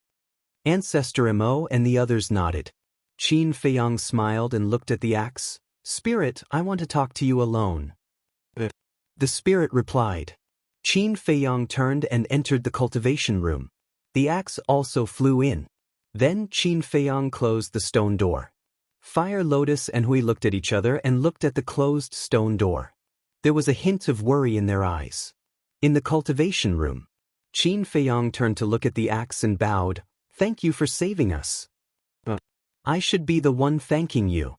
Ancestor Mo and the others nodded. Qin Feiyang smiled and looked at the axe. Spirit, I want to talk to you alone. The spirit replied. Qin Feiyang turned and entered the cultivation room. The axe also flew in. Then Qin Feiyang closed the stone door. Fire Lotus and Hui looked at each other and looked at the closed stone door. There was a hint of worry in their eyes. In the cultivation room, Qin Feiyang turned to look at the axe and bowed. Thank you for saving us. I should be the one thanking you.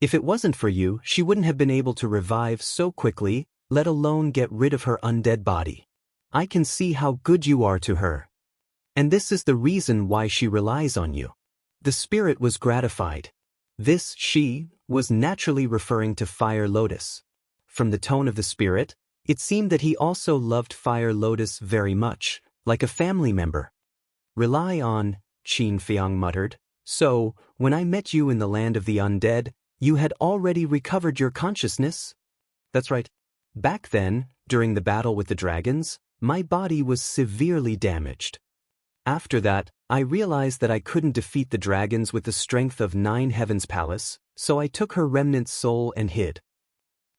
If it wasn't for you, she wouldn't have been able to revive so quickly, let alone get rid of her undead body. I can see how good you are to her. And this is the reason why she relies on you. The spirit was gratified. This she was naturally referring to Fire Lotus. From the tone of the spirit, it seemed that he also loved Fire Lotus very much, like a family member. Rely on, Qin Feiyang muttered. So, when I met you in the land of the undead, you had already recovered your consciousness? That's right. Back then, during the battle with the dragons, my body was severely damaged. After that, I realized that I couldn't defeat the dragons with the strength of 9 Heavens Palace, so I took her remnant soul and hid.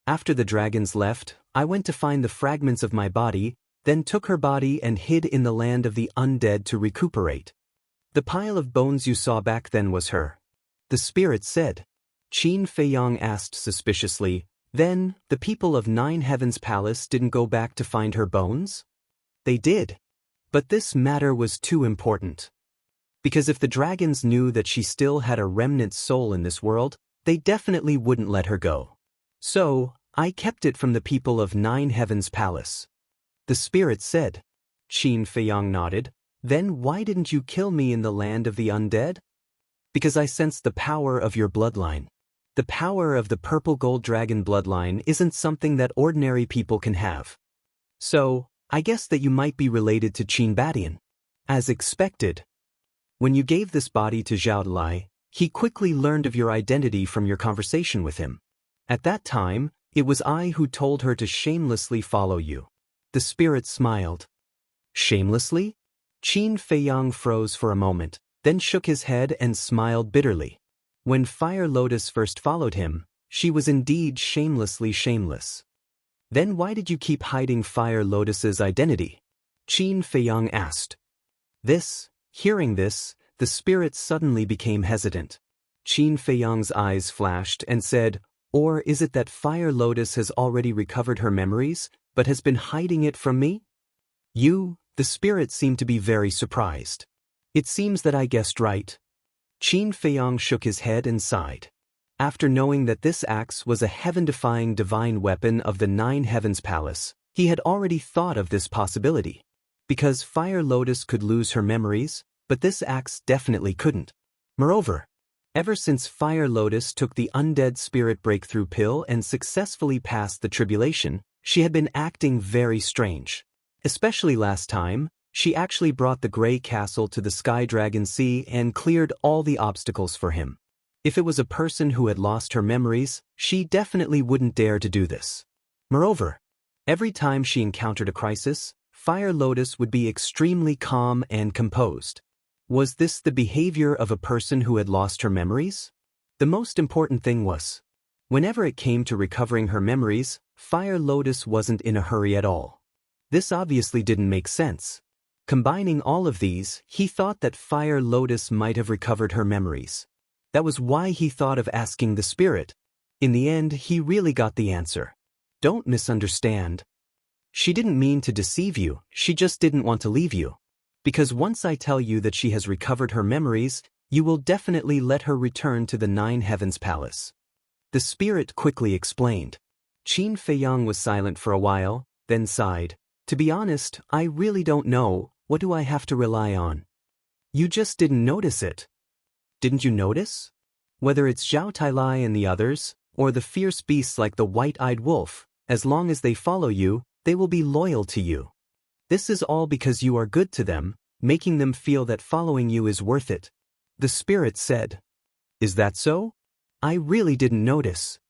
After the dragons left, I went to find the fragments of my body, then took her body and hid in the land of the undead to recuperate. The pile of bones you saw back then was her. The spirit said. Qin Feiyang asked suspiciously, then, the people of 9 Heavens Palace didn't go back to find her bones? They did. But this matter was too important. Because if the dragons knew that she still had a remnant soul in this world, they definitely wouldn't let her go. So, I kept it from the people of 9 Heavens Palace. The spirit said. Qin Feiyang nodded. Then why didn't you kill me in the land of the undead? Because I sensed the power of your bloodline. The power of the purple gold dragon bloodline isn't something that ordinary people can have. So, I guess that you might be related to Qin Badian. As expected. When you gave this body to Zhao Dalai, he quickly learned of your identity from your conversation with him. At that time, it was I who told her to shamelessly follow you. The spirit smiled. Shamelessly? Qin Feiyang froze for a moment, then shook his head and smiled bitterly. When Fire Lotus first followed him, she was indeed shamelessly shameless. Then why did you keep hiding Fire Lotus's identity? Qin Feiyang asked. Hearing this, the spirit suddenly became hesitant. Qin Feiyang's eyes flashed and said, "Or is it that Fire Lotus has already recovered her memories, but has been hiding it from me?" The spirit seemed to be very surprised. It seems that I guessed right. Qin Feiyang shook his head and sighed. After knowing that this axe was a heaven-defying divine weapon of the Nine Heavens Palace, he had already thought of this possibility. Because Fire Lotus could lose her memories, but this axe definitely couldn't. Moreover, ever since Fire Lotus took the undead spirit breakthrough pill and successfully passed the tribulation, she had been acting very strange. Especially last time, she actually brought the Grey Castle to the Sky Dragon Sea and cleared all the obstacles for him. If it was a person who had lost her memories, she definitely wouldn't dare to do this. Moreover, every time she encountered a crisis, Fire Lotus would be extremely calm and composed. Was this the behavior of a person who had lost her memories? The most important thing was, whenever it came to recovering her memories, Fire Lotus wasn't in a hurry at all. This obviously didn't make sense. Combining all of these, he thought that Fire Lotus might have recovered her memories. That was why he thought of asking the spirit. In the end, he really got the answer. Don't misunderstand. She didn't mean to deceive you, she just didn't want to leave you. Because once I tell you that she has recovered her memories, you will definitely let her return to the Nine Heavens Palace. The spirit quickly explained. Qin Feiyang was silent for a while, then sighed. To be honest, I really don't know, what do I have to rely on? You just didn't notice it. Didn't you notice? Whether it's Zhao Tailai and the others, or the fierce beasts like the white-eyed wolf, as long as they follow you, they will be loyal to you. This is all because you are good to them, making them feel that following you is worth it. The spirit said. Is that so? I really didn't notice.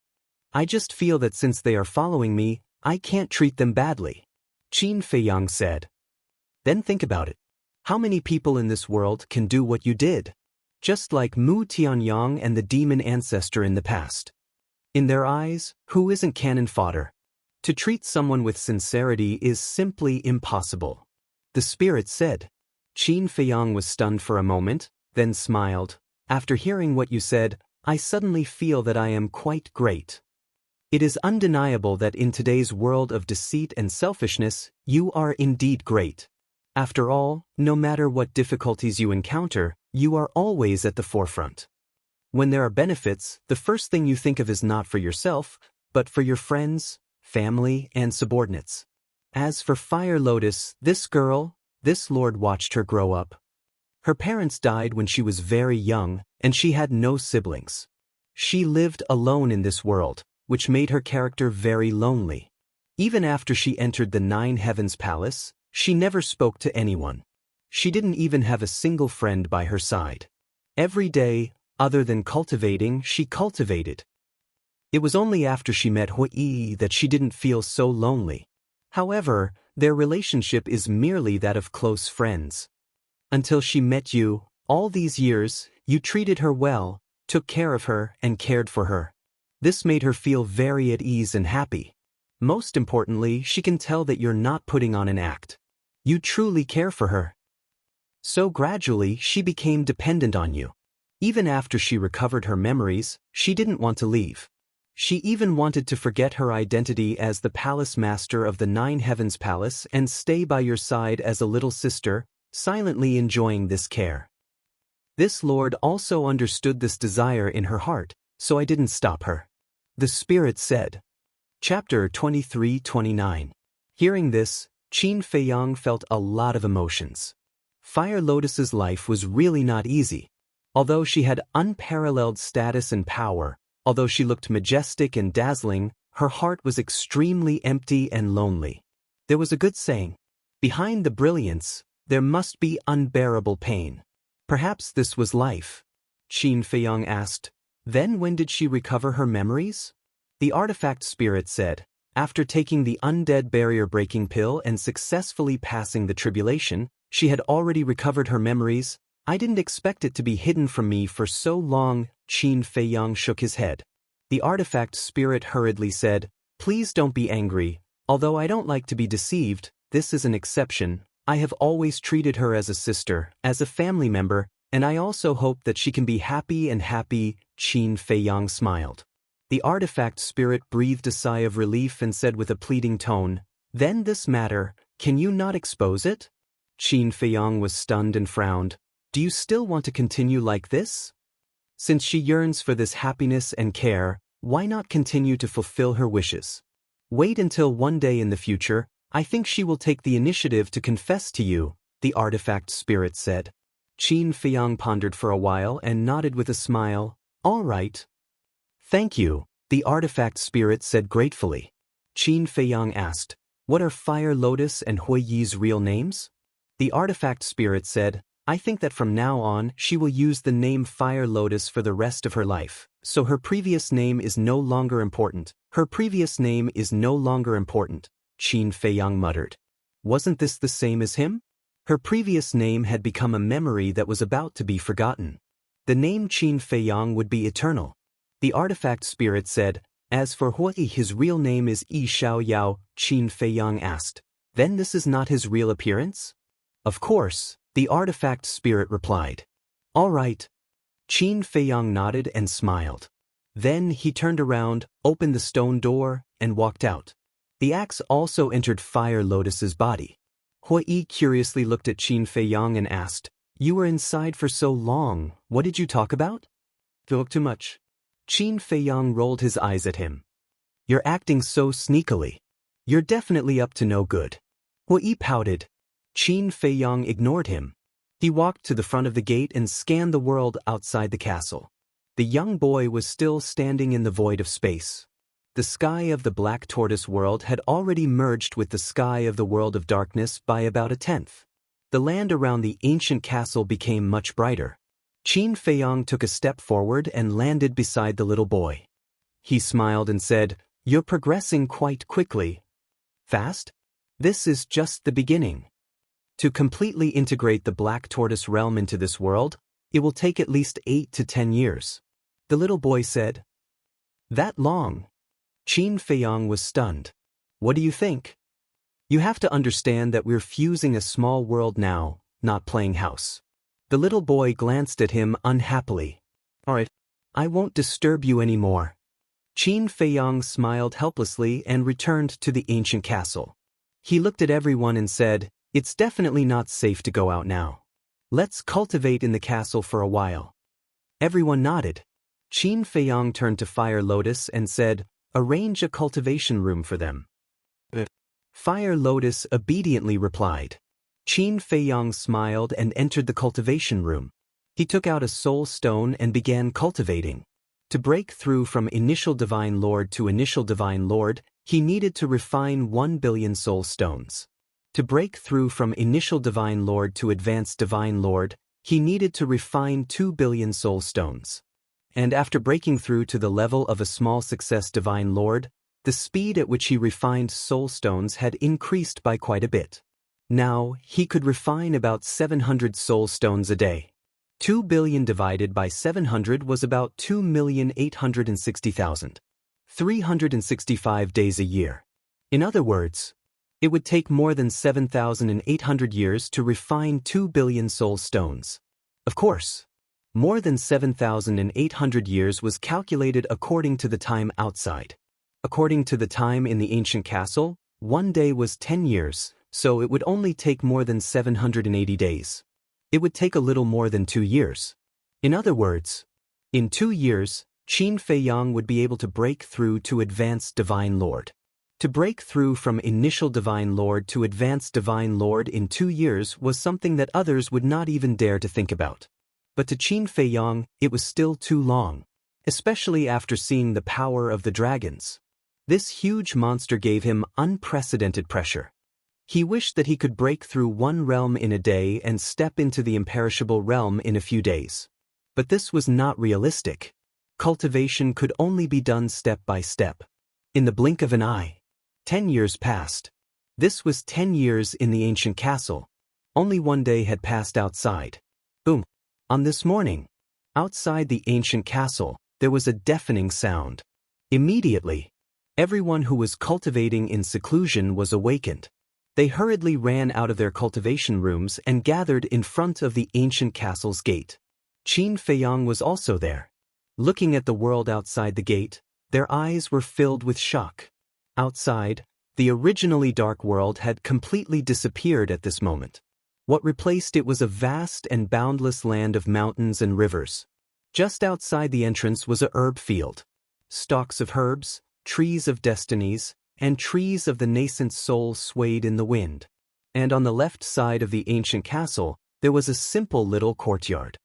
I just feel that since they are following me, I can't treat them badly. Qin Feiyang said. Then think about it. How many people in this world can do what you did? Just like Mu Tianyang and the demon ancestor in the past. In their eyes, who isn't cannon fodder? To treat someone with sincerity is simply impossible. The spirit said. Qin Feiyang was stunned for a moment, then smiled. After hearing what you said, I suddenly feel that I am quite great. It is undeniable that in today's world of deceit and selfishness, you are indeed great. After all, no matter what difficulties you encounter, you are always at the forefront. When there are benefits, the first thing you think of is not for yourself, but for your friends, family, and subordinates. As for Fire Lotus, this Lord watched her grow up. Her parents died when she was very young, and she had no siblings. She lived alone in this world, which made her character very lonely. Even after she entered the Nine Heavens Palace, she never spoke to anyone. She didn't even have a single friend by her side. Every day, other than cultivating, she cultivated. It was only after she met Hui that she didn't feel so lonely. However, their relationship is merely that of close friends. Until she met you, all these years, you treated her well, took care of her, and cared for her. This made her feel very at ease and happy. Most importantly, she can tell that you're not putting on an act. You truly care for her. So gradually, she became dependent on you. Even after she recovered her memories, she didn't want to leave. She even wanted to forget her identity as the palace master of the Nine Heavens Palace and stay by your side as a little sister, silently enjoying this care. This lord also understood this desire in her heart, so I didn't stop her. The spirit said. Chapter 23-29. Hearing this, Qin Feiyang felt a lot of emotions. Fire Lotus's life was really not easy. Although she had unparalleled status and power, although she looked majestic and dazzling, her heart was extremely empty and lonely. There was a good saying, Behind the brilliance, there must be unbearable pain. Perhaps this was life. Qin Feiyang asked. Then when did she recover her memories? The artifact spirit said, after taking the undead barrier-breaking pill and successfully passing the tribulation, she had already recovered her memories. I didn't expect it to be hidden from me for so long. Qin Feiyang shook his head. The artifact spirit hurriedly said, please don't be angry. Although I don't like to be deceived, this is an exception. I have always treated her as a sister, as a family member, and I also hope that she can be happy and happy. Qin Feiyang smiled. The artifact spirit breathed a sigh of relief and said with a pleading tone, then this matter, can you not expose it? Qin Feiyang was stunned and frowned. Do you still want to continue like this? Since she yearns for this happiness and care, why not continue to fulfill her wishes? Wait until one day in the future, I think she will take the initiative to confess to you, the artifact spirit said. Qin Feiyang pondered for a while and nodded with a smile. All right. Thank you, the artifact spirit said gratefully. Qin Feiyang asked, what are Fire Lotus and Hui Yi's real names? The artifact spirit said, I think that from now on she will use the name Fire Lotus for the rest of her life, so her previous name is no longer important. Her previous name is no longer important, Qin Feiyang muttered. Wasn't this the same as him? Her previous name had become a memory that was about to be forgotten. The name Qin Feiyang would be eternal. The artifact spirit said, as for Hui, his real name is Yi Xiao Yao. Qin Feiyang asked, then this is not his real appearance? Of course, the artifact spirit replied. All right. Qin Feiyang nodded and smiled. Then he turned around, opened the stone door, and walked out. The axe also entered Fire Lotus's body. Hui Yi curiously looked at Qin Feiyang and asked, you were inside for so long, what did you talk about? Talk too much. Qin Feiyang rolled his eyes at him. You're acting so sneakily. You're definitely up to no good. Hui Yi pouted. Qin Feiyang ignored him. He walked to the front of the gate and scanned the world outside the castle. The young boy was still standing in the void of space. The sky of the Black Tortoise world had already merged with the sky of the world of darkness by about a tenth. The land around the ancient castle became much brighter. Qin Feiyang took a step forward and landed beside the little boy. He smiled and said, you're progressing quite quickly. Fast? This is just the beginning. To completely integrate the Black Tortoise realm into this world, it will take at least 8 to 10 years. The little boy said. That long? Qin Feiyang was stunned. What do you think? You have to understand that we're fusing a small world now, not playing house. The little boy glanced at him unhappily. All right, I won't disturb you anymore. Qin Feiyang smiled helplessly and returned to the ancient castle. He looked at everyone and said, it's definitely not safe to go out now. Let's cultivate in the castle for a while. Everyone nodded. Qin Feiyang turned to Fire Lotus and said, arrange a cultivation room for them. Fire Lotus obediently replied. Qin Feiyang smiled and entered the cultivation room. He took out a soul stone and began cultivating. To break through from initial Divine Lord to initial Divine Lord, he needed to refine 1 billion soul stones. To break through from initial Divine Lord to advanced Divine Lord, he needed to refine 2 billion soul stones. And after breaking through to the level of a small success Divine Lord, the speed at which he refined soul stones had increased by quite a bit. Now, he could refine about 700 soul stones a day. 2 billion divided by 700 was about 2,860,000. 365 days a year. In other words, it would take more than 7,800 years to refine 2 billion soul stones. Of course, more than 7,800 years was calculated according to the time outside. According to the time in the ancient castle, 1 day was 10 years, so it would only take more than 780 days. It would take a little more than 2 years. In other words, in 2 years, Qin Feiyang would be able to break through to advanced Divine Lord. To break through from initial Divine Lord to advanced Divine Lord in 2 years was something that others would not even dare to think about. But to Qin Feiyang, it was still too long, especially after seeing the power of the dragons. This huge monster gave him unprecedented pressure. He wished that he could break through one realm in a day and step into the imperishable realm in a few days. But this was not realistic. Cultivation could only be done step by step. In the blink of an eye. 10 years passed. This was 10 years in the ancient castle. Only one day had passed outside. Boom. On this morning, outside the ancient castle, there was a deafening sound. Immediately, everyone who was cultivating in seclusion was awakened. They hurriedly ran out of their cultivation rooms and gathered in front of the ancient castle's gate. Qin Feiyang was also there. Looking at the world outside the gate, their eyes were filled with shock. Outside, the originally dark world had completely disappeared at this moment. What replaced it was a vast and boundless land of mountains and rivers. Just outside the entrance was a herb field. Stalks of herbs, trees of destinies, and trees of the nascent soul swayed in the wind. And on the left side of the ancient castle, there was a simple little courtyard.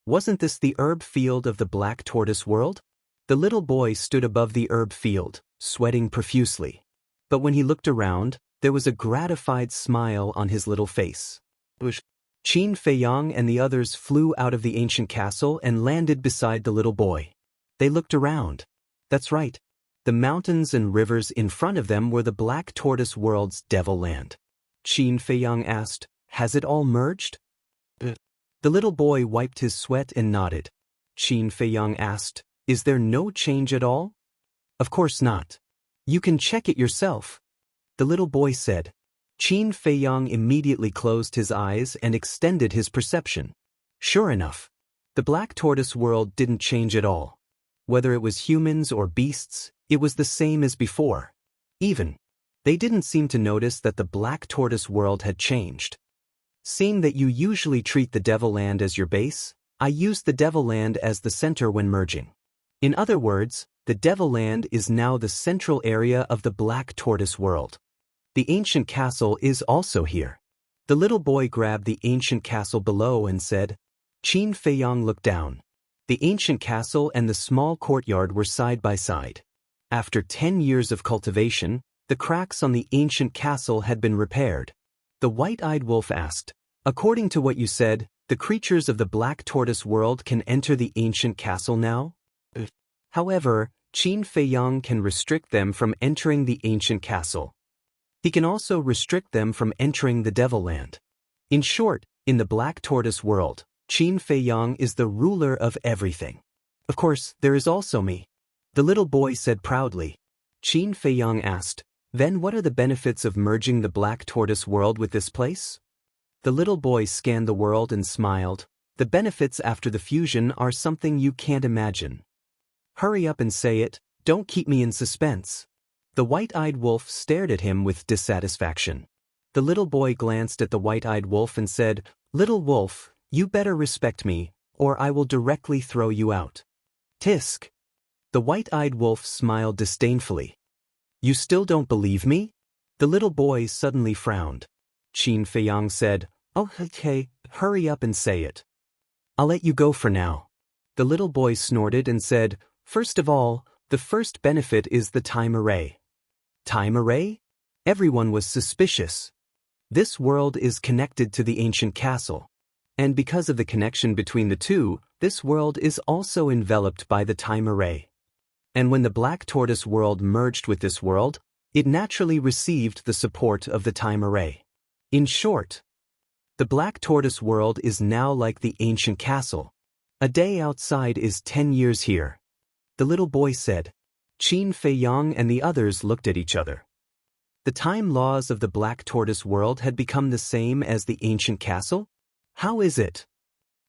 Wasn't this the herb field of the Black Tortoise world? The little boy stood above the herb field, sweating profusely. But when he looked around, there was a gratified smile on his little face. Qin Feiyang and the others flew out of the ancient castle and landed beside the little boy. They looked around. That's right. The mountains and rivers in front of them were the Black Tortoise world's devil land. Qin Feiyang asked, "Has it all merged?" The little boy wiped his sweat and nodded. Qin Feiyang asked, "Is there no change at all?" "Of course not. You can check it yourself," the little boy said. Qin Feiyang immediately closed his eyes and extended his perception. Sure enough, the Black Tortoise world didn't change at all. Whether it was humans or beasts, it was the same as before. Even, they didn't seem to notice that the Black Tortoise world had changed. Seeing that you usually treat the Devil Land as your base, I used the Devil Land as the center when merging. In other words, the Devil Land is now the central area of the Black Tortoise world. The ancient castle is also here. The little boy grabbed the ancient castle below and said. Qin Feiyang looked down. The ancient castle and the small courtyard were side by side. After 10 years of cultivation, the cracks on the ancient castle had been repaired. The white-eyed wolf asked, "According to what you said, the creatures of the Black Tortoise world can enter the ancient castle now?" However, Qin Feiyang can restrict them from entering the ancient castle. He can also restrict them from entering the Devil Land. In short, in the Black Tortoise world, Qin Feiyang is the ruler of everything. Of course, there is also me, the little boy said proudly. Qin Feiyang asked, "Then what are the benefits of merging the Black Tortoise world with this place?" The little boy scanned the world and smiled. "The benefits after the fusion are something you can't imagine." "Hurry up and say it, don't keep me in suspense." The white-eyed wolf stared at him with dissatisfaction. The little boy glanced at the white-eyed wolf and said, "Little wolf, you better respect me, or I will directly throw you out." Tisk. The white-eyed wolf smiled disdainfully. "You still don't believe me?" The little boy suddenly frowned. Qin Feiyang said, "Oh, okay, hurry up and say it." "I'll let you go for now." The little boy snorted and said, "First of all, the first benefit is the time array." Time array? Everyone was suspicious. This world is connected to the ancient castle. And because of the connection between the two, this world is also enveloped by the time array. And when the Black Tortoise world merged with this world, it naturally received the support of the time array. In short, the Black Tortoise world is now like the ancient castle. A day outside is 10 years here. The little boy said. Qin Feiyang and the others looked at each other. The time laws of the Black Tortoise world had become the same as the ancient castle? How is it?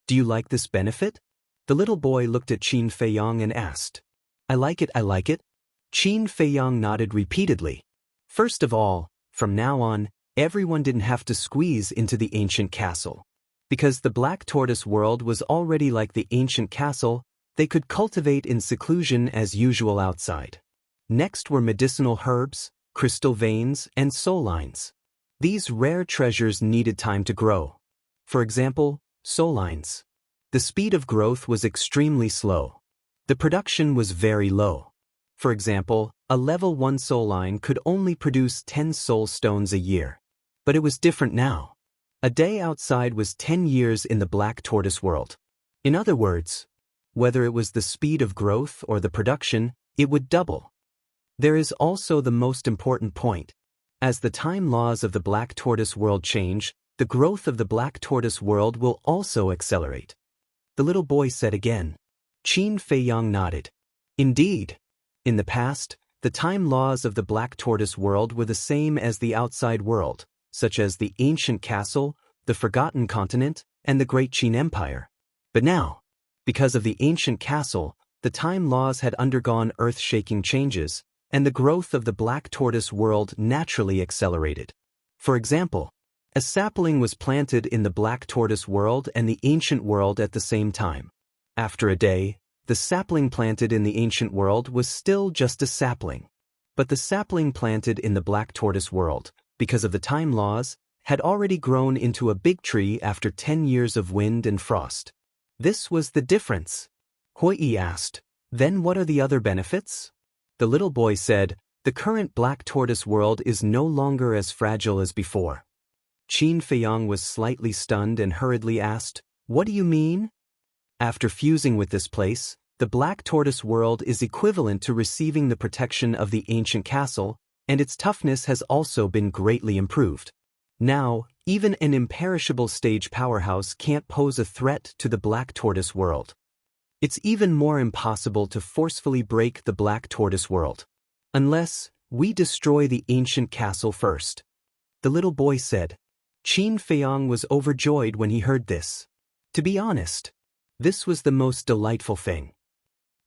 Do you like this benefit? The little boy looked at Qin Feiyang and asked. I like it, I like it. Qin Feiyang nodded repeatedly. First of all, from now on, everyone didn't have to squeeze into the ancient castle. Because the Black Tortoise world was already like the ancient castle, they could cultivate in seclusion as usual outside. Next were medicinal herbs, crystal veins, and soul lines. These rare treasures needed time to grow. For example, soul lines. The speed of growth was extremely slow. The production was very low. For example, a level 1 soul line could only produce 10 soul stones a year. But it was different now. A day outside was 10 years in the black tortoise world. In other words, whether it was the speed of growth or the production, it would double. There is also the most important point. As the time laws of the black tortoise world change, the growth of the black tortoise world will also accelerate. The little boy said again. Qin Feiyang nodded. Indeed. In the past, the time laws of the black tortoise world were the same as the outside world, such as the ancient castle, the forgotten continent, and the great Qin Empire. But now, because of the ancient castle, the time laws had undergone earth-shaking changes, and the growth of the black tortoise world naturally accelerated. For example, a sapling was planted in the black tortoise world and the ancient world at the same time. After a day, the sapling planted in the ancient world was still just a sapling. But the sapling planted in the black tortoise world, because of the time laws, had already grown into a big tree after 10 years of wind and frost. This was the difference. Hui asked, then what are the other benefits? The little boy said, the current black tortoise world is no longer as fragile as before. Qin Feiyang was slightly stunned and hurriedly asked, what do you mean? After fusing with this place, the black tortoise world is equivalent to receiving the protection of the ancient castle, and its toughness has also been greatly improved. Now, even an imperishable stage powerhouse can't pose a threat to the black tortoise world. It's even more impossible to forcefully break the black tortoise world. Unless we destroy the ancient castle first. The little boy said. Qin Feiyang was overjoyed when he heard this. To be honest, this was the most delightful thing.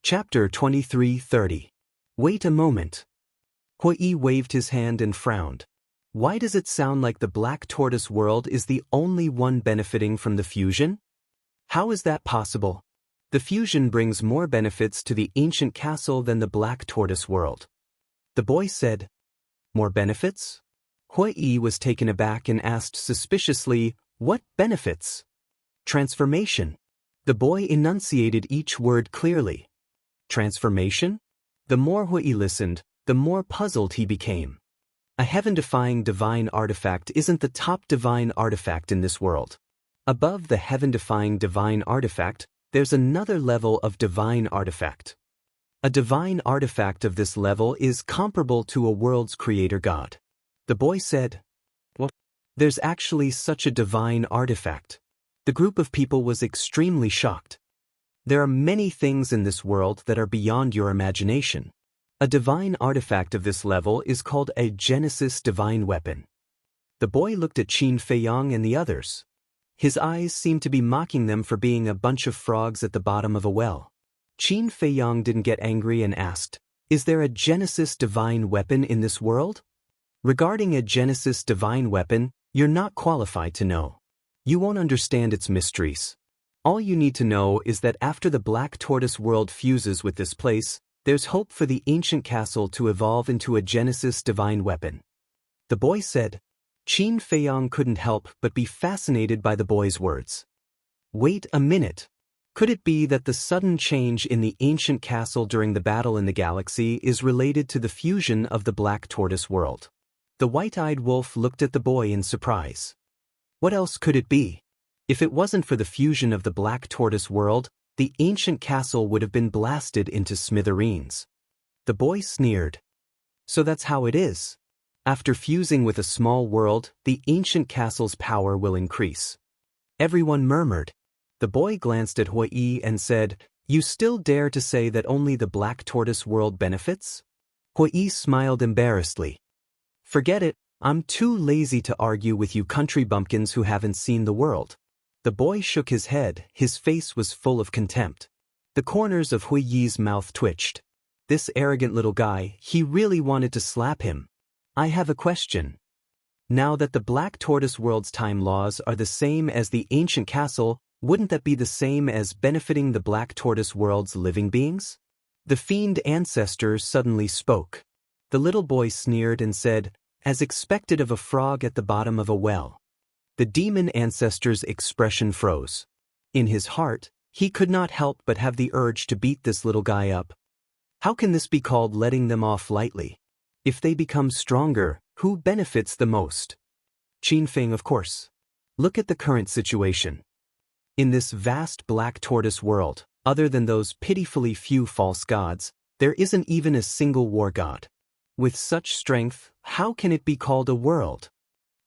Chapter 23:30. Wait a moment. Hui waved his hand and frowned. Why does it sound like the black tortoise world is the only one benefiting from the fusion? How is that possible? The fusion brings more benefits to the ancient castle than the black tortoise world. The boy said, more benefits? Hui was taken aback and asked suspiciously, what benefits? Transformation. The boy enunciated each word clearly. Transformation? The more Hui listened, the more puzzled he became. A heaven-defying divine artifact isn't the top divine artifact in this world. Above the heaven-defying divine artifact, there's another level of divine artifact. A divine artifact of this level is comparable to a world's creator God. The boy said, what? There's actually such a divine artifact. The group of people was extremely shocked. There are many things in this world that are beyond your imagination. A divine artifact of this level is called a Genesis divine weapon. The boy looked at Qin Feiyang and the others. His eyes seemed to be mocking them for being a bunch of frogs at the bottom of a well. Qin Feiyang didn't get angry and asked, is there a Genesis divine weapon in this world? Regarding a Genesis divine weapon, you're not qualified to know. You won't understand its mysteries. All you need to know is that after the black tortoise world fuses with this place, there's hope for the ancient castle to evolve into a Genesis divine weapon. The boy said. Qin Feiyang couldn't help but be fascinated by the boy's words. Wait a minute. Could it be that the sudden change in the ancient castle during the battle in the galaxy is related to the fusion of the black tortoise world? The white-eyed wolf looked at the boy in surprise. What else could it be? If it wasn't for the fusion of the black tortoise world, the ancient castle would have been blasted into smithereens. The boy sneered. So that's how it is. After fusing with a small world, the ancient castle's power will increase. Everyone murmured. The boy glanced at Hui and said, you still dare to say that only the black tortoise world benefits? Hui smiled embarrassedly. Forget it, I'm too lazy to argue with you country bumpkins who haven't seen the world. The boy shook his head, his face was full of contempt. The corners of Hui's mouth twitched. This arrogant little guy, he really wanted to slap him. I have a question. Now that the black tortoise world's time laws are the same as the ancient castle, wouldn't that be the same as benefiting the black tortoise world's living beings? The fiend ancestor suddenly spoke. The little boy sneered and said, as expected of a frog at the bottom of a well. The demon ancestor's expression froze. In his heart, he could not help but have the urge to beat this little guy up. How can this be called letting them off lightly? If they become stronger, who benefits the most? Qin Feng, of course. Look at the current situation. In this vast black tortoise world, other than those pitifully few false gods, there isn't even a single war god. With such strength, how can it be called a world?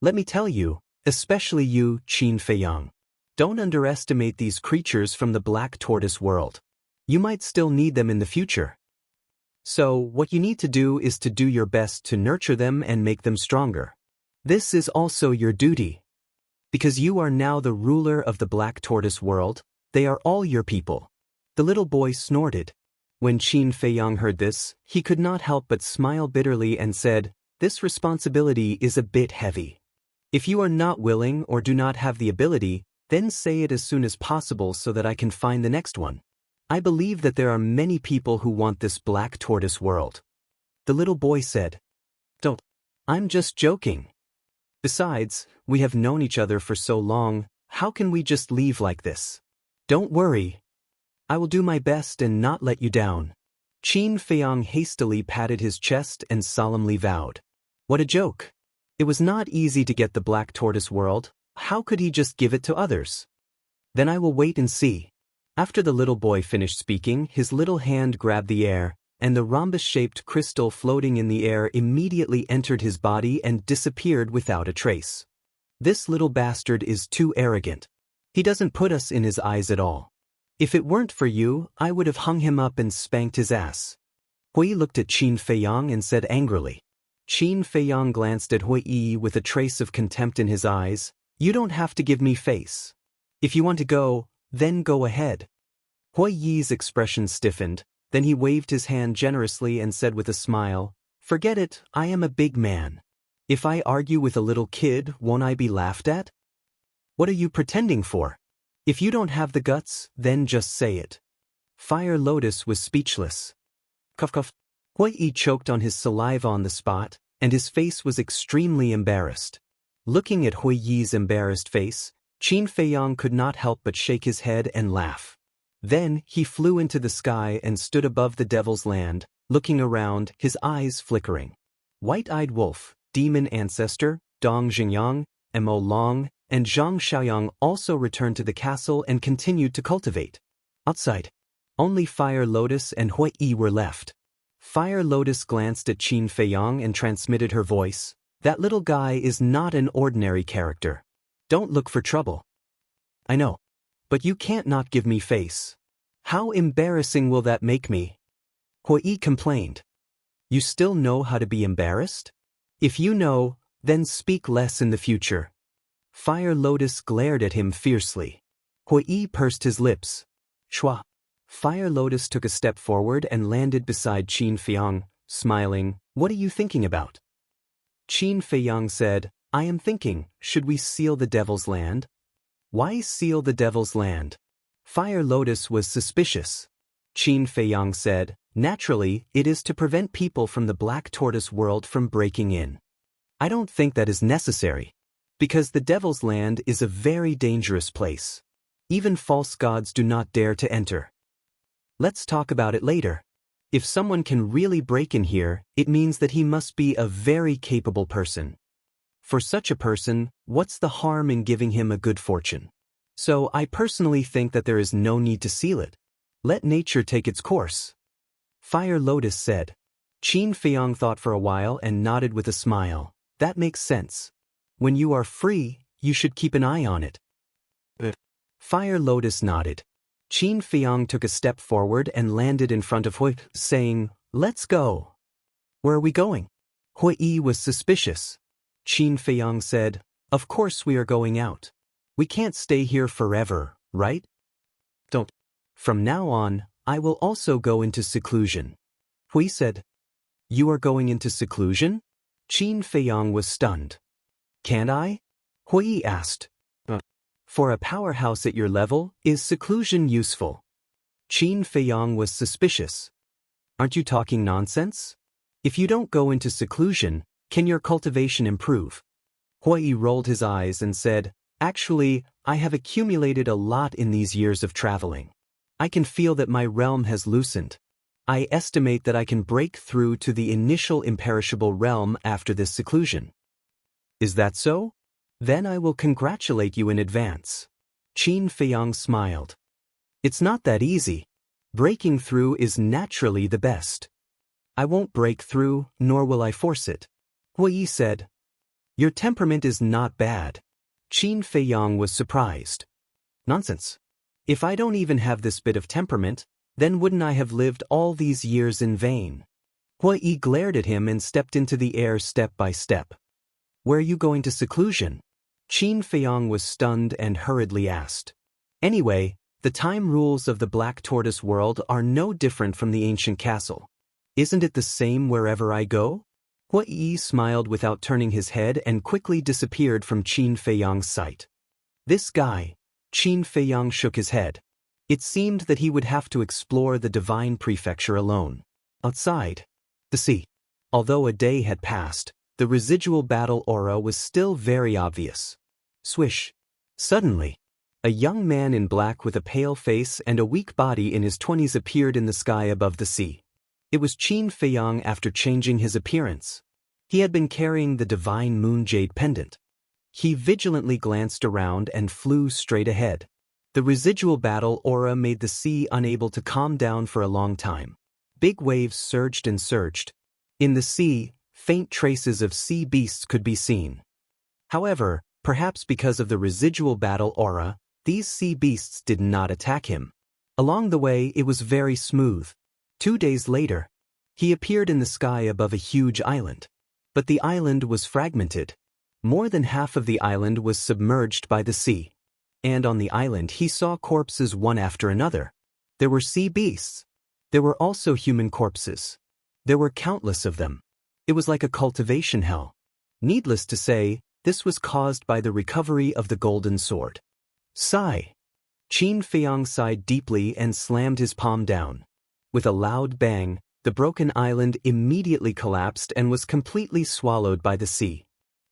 Let me tell you, especially you, Qin Feyang. Don't underestimate these creatures from the black tortoise world. You might still need them in the future. So, what you need to do is to do your best to nurture them and make them stronger. This is also your duty. Because you are now the ruler of the black tortoise world, they are all your people. The little boy snorted. When Qin Feyang heard this, he could not help but smile bitterly and said, "This responsibility is a bit heavy. If you are not willing or do not have the ability, then say it as soon as possible so that I can find the next one. I believe that there are many people who want this black tortoise world." The little boy said, "Don't. I'm just joking. Besides, we have known each other for so long, how can we just leave like this? Don't worry. I will do my best and not let you down." Qin Feyang hastily patted his chest and solemnly vowed. What a joke. It was not easy to get the black tortoise world. How could he just give it to others? Then I will wait and see. After the little boy finished speaking, his little hand grabbed the air, and the rhombus-shaped crystal floating in the air immediately entered his body and disappeared without a trace. This little bastard is too arrogant. He doesn't put us in his eyes at all. If it weren't for you, I would have hung him up and spanked his ass. Hui looked at Qin Feyang and said angrily. Qin Feyang glanced at Hui with a trace of contempt in his eyes. "You don't have to give me face. If you want to go, then go ahead." Hui's expression stiffened, then he waved his hand generously and said with a smile, "Forget it, I am a big man. If I argue with a little kid, won't I be laughed at? What are you pretending for? If you don't have the guts, then just say it." Fire Lotus was speechless. Cough cough. Hui choked on his saliva on the spot, and his face was extremely embarrassed. Looking at Hui's embarrassed face, Qin Feyang could not help but shake his head and laugh. Then he flew into the sky and stood above the Devil's Land, looking around, his eyes flickering. White-Eyed Wolf, Demon Ancestor, Dong Xingyang, Mo Long, and Zhang Xiaoyang also returned to the castle and continued to cultivate. Outside, only Fire Lotus and Hui were left. Fire Lotus glanced at Qin Feyang and transmitted her voice. "That little guy is not an ordinary character. Don't look for trouble." "I know. But you can't not give me face. How embarrassing will that make me?" Hui complained. "You still know how to be embarrassed? If you know, then speak less in the future." Fire Lotus glared at him fiercely. Hui pursed his lips. Shua. Fire Lotus took a step forward and landed beside Qin Feyang, smiling. "What are you thinking about?" Qin Feyang said, "I am thinking, should we seal the Devil's Land?" "Why seal the Devil's Land?" Fire Lotus was suspicious. Qin Feyang said, "Naturally, it is to prevent people from the Black Tortoise world from breaking in. I don't think that is necessary. Because the Devil's Land is a very dangerous place. Even false gods do not dare to enter. Let's talk about it later. If someone can really break in here, it means that he must be a very capable person. For such a person, what's the harm in giving him a good fortune? So I personally think that there is no need to seal it. Let nature take its course." Fire Lotus said. Qin Feyang thought for a while and nodded with a smile. "That makes sense. When you are free, you should keep an eye on it." Fire Lotus nodded. Qin Feyang took a step forward and landed in front of Hui, saying, "Let's go." "Where are we going?" Hui was suspicious. Qin Feyang said, "Of course we are going out. We can't stay here forever, right?" "Don't. From now on, I will also go into seclusion." Hui said. "You are going into seclusion?" Qin Feyang was stunned. "Can't I?" Hui asked. "For a powerhouse at your level, is seclusion useful?" Qin Feyang was suspicious. "Aren't you talking nonsense? If you don't go into seclusion, can your cultivation improve?" Hui rolled his eyes and said, "Actually, I have accumulated a lot in these years of traveling. I can feel that my realm has loosened. I estimate that I can break through to the initial imperishable realm after this seclusion." "Is that so?" Then I will congratulate you in advance. Qin Feiyang smiled. It's not that easy. Breaking through is naturally the best. I won't break through, nor will I force it. Hua Yi said. Your temperament is not bad. Qin Feiyang was surprised. Nonsense. If I don't even have this bit of temperament, then wouldn't I have lived all these years in vain? Hua Yi glared at him and stepped into the air step by step. Where are you going to seclusion? Qin Feiyang was stunned and hurriedly asked. Anyway, the time rules of the Black Tortoise world are no different from the ancient castle. Isn't it the same wherever I go? Hua Yi smiled without turning his head and quickly disappeared from Qin Feiyang's sight. This guy. Qin Feiyang shook his head. It seemed that he would have to explore the divine prefecture alone. Outside the sea. Although a day had passed, the residual battle aura was still very obvious. Swish. Suddenly, a young man in black with a pale face and a weak body in his 20s appeared in the sky above the sea. It was Qin Feiyang after changing his appearance. He had been carrying the divine moon jade pendant. He vigilantly glanced around and flew straight ahead. The residual battle aura made the sea unable to calm down for a long time. Big waves surged and surged. In the sea, faint traces of sea beasts could be seen. However, perhaps because of the residual battle aura, these sea beasts did not attack him. Along the way, it was very smooth. 2 days later, he appeared in the sky above a huge island. But the island was fragmented. More than half of the island was submerged by the sea. And on the island he saw corpses one after another. There were sea beasts. There were also human corpses. There were countless of them. It was like a cultivation hell. Needless to say, this was caused by the recovery of the golden sword. Sigh. Qin Feiyang sighed deeply and slammed his palm down. With a loud bang, the broken island immediately collapsed and was completely swallowed by the sea.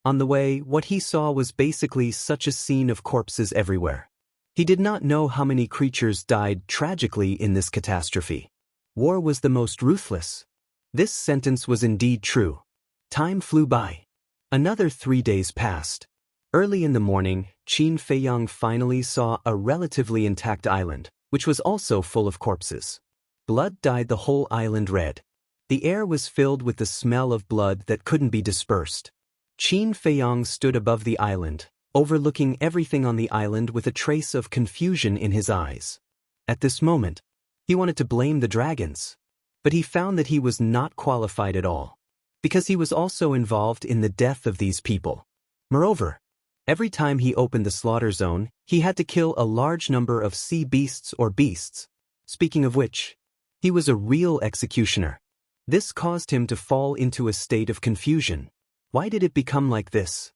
On the way, what he saw was basically such a scene of corpses everywhere. He did not know how many creatures died tragically in this catastrophe. War was the most ruthless. This sentence was indeed true. Time flew by. Another 3 days passed. Early in the morning, Qin Feiyang finally saw a relatively intact island, which was also full of corpses. Blood dyed the whole island red. The air was filled with the smell of blood that couldn't be dispersed. Qin Feiyang stood above the island, overlooking everything on the island with a trace of confusion in his eyes. At this moment, he wanted to blame the dragons. But he found that he was not qualified at all, because he was also involved in the death of these people. Moreover, every time he opened the slaughter zone, he had to kill a large number of sea beasts or beasts. Speaking of which, he was a real executioner. This caused him to fall into a state of confusion. Why did it become like this?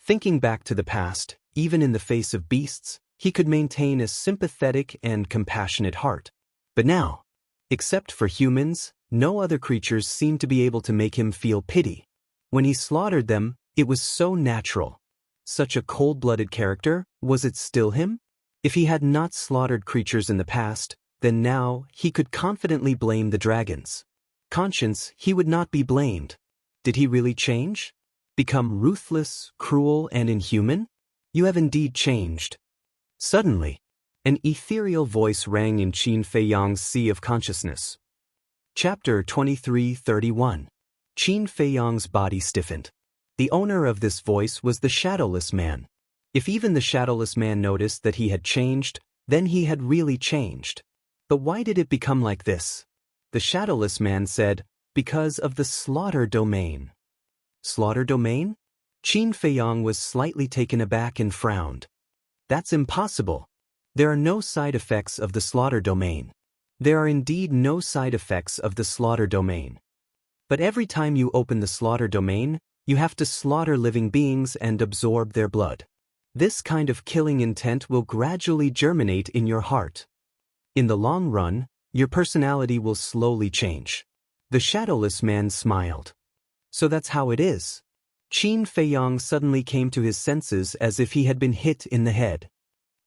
Thinking back to the past, even in the face of beasts, he could maintain a sympathetic and compassionate heart. But now, except for humans, no other creatures seemed to be able to make him feel pity. When he slaughtered them, it was so natural. Such a cold-blooded character, was it still him? If he had not slaughtered creatures in the past, then now he could confidently blame the dragons. Conscience, he would not be blamed. Did he really change? Become ruthless, cruel, and inhuman? You have indeed changed. Suddenly, an ethereal voice rang in Qin Feiyang's sea of consciousness. Chapter 23:31. Qin Feiyang's body stiffened. The owner of this voice was the Shadowless Man. If even the Shadowless Man noticed that he had changed, then he had really changed. But why did it become like this? The Shadowless Man said, because of the slaughter domain. Slaughter domain? Qin Feiyang was slightly taken aback and frowned. That's impossible. There are no side effects of the slaughter domain. There are indeed no side effects of the slaughter domain. But every time you open the slaughter domain, you have to slaughter living beings and absorb their blood. This kind of killing intent will gradually germinate in your heart. In the long run, your personality will slowly change. The Shadowless Man smiled. So that's how it is. Qin Feiyang suddenly came to his senses as if he had been hit in the head.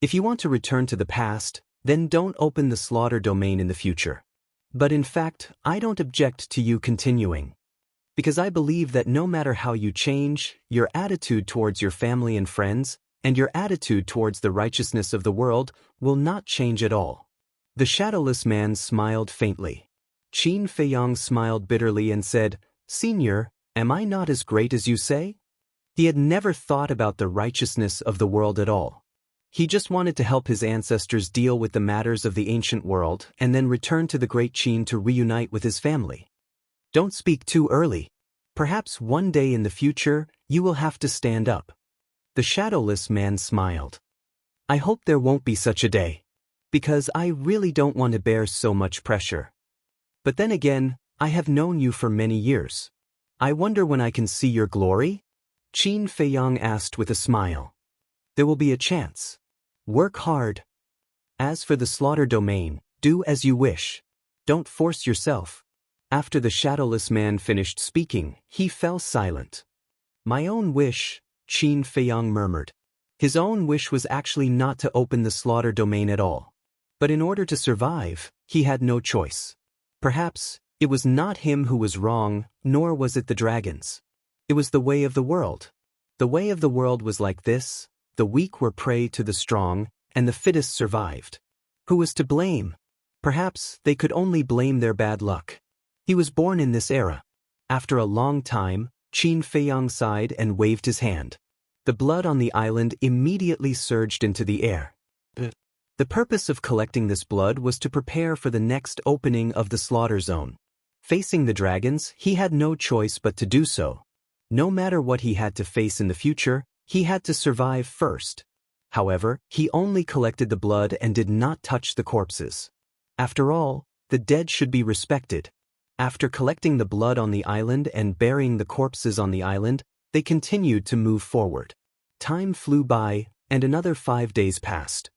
If you want to return to the past, then don't open the slaughter domain in the future. But in fact, I don't object to you continuing. Because I believe that no matter how you change, your attitude towards your family and friends, and your attitude towards the righteousness of the world, will not change at all. The shadowless man smiled faintly. Qin Feiyang smiled bitterly and said, "Senior, am I not as great as you say?" He had never thought about the righteousness of the world at all. He just wanted to help his ancestors deal with the matters of the ancient world and then return to the great Qin to reunite with his family. Don't speak too early. Perhaps one day in the future, you will have to stand up. The shadowless man smiled. I hope there won't be such a day. Because I really don't want to bear so much pressure. But then again, I have known you for many years. I wonder when I can see your glory? Qin Feiyang asked with a smile. There will be a chance. Work hard. As for the slaughter domain, do as you wish. Don't force yourself. After the shadowless man finished speaking, he fell silent. My own wish, Qin Feiyang murmured. His own wish was actually not to open the slaughter domain at all. But in order to survive, he had no choice. Perhaps, it was not him who was wrong, nor was it the dragons. It was the way of the world. The way of the world was like this: the weak were prey to the strong, and the fittest survived. Who was to blame? Perhaps they could only blame their bad luck. He was born in this era. After a long time, Qin Feiyang sighed and waved his hand. The blood on the island immediately surged into the air. The purpose of collecting this blood was to prepare for the next opening of the slaughter zone. Facing the dragons, he had no choice but to do so. No matter what he had to face in the future, he had to survive first. However, he only collected the blood and did not touch the corpses. After all, the dead should be respected. After collecting the blood on the island and burying the corpses on the island, they continued to move forward. Time flew by, and another 5 days passed.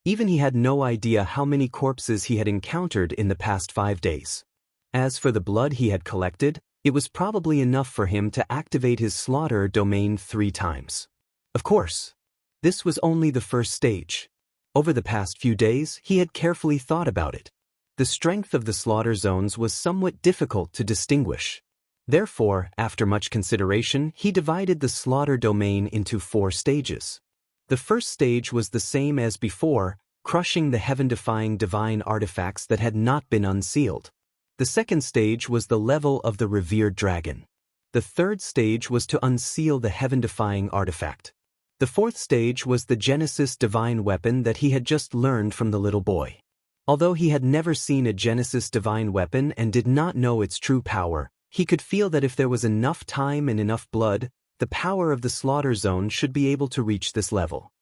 Even he had no idea how many corpses he had encountered in the past 5 days. As for the blood he had collected, it was probably enough for him to activate his slaughter domain 3 times. Of course, this was only the first stage. Over the past few days, he had carefully thought about it. The strength of the slaughter zones was somewhat difficult to distinguish. Therefore, after much consideration, he divided the slaughter domain into 4 stages. The first stage was the same as before, crushing the heaven-defying divine artifacts that had not been unsealed. The second stage was the level of the revered dragon. The third stage was to unseal the heaven-defying artifact. The fourth stage was the Genesis divine weapon that he had just learned from the little boy. Although he had never seen a Genesis divine weapon and did not know its true power, he could feel that if there was enough time and enough blood, the power of the slaughter zone should be able to reach this level.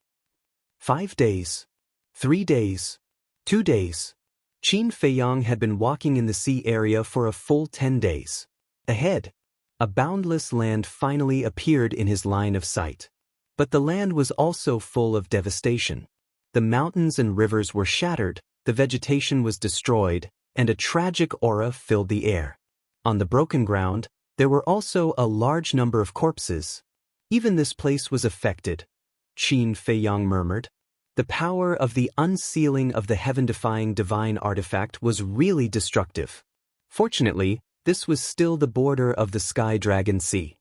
5 days. 3 days. 2 days. Qin Feiyang had been walking in the sea area for a full 10 days. Ahead, a boundless land finally appeared in his line of sight. But the land was also full of devastation. The mountains and rivers were shattered, the vegetation was destroyed, and a tragic aura filled the air. On the broken ground, there were also a large number of corpses. Even this place was affected, Qin Feiyang murmured. The power of the unsealing of the heaven-defying divine artifact was really destructive. Fortunately, this was still the border of the Sky Dragon Sea.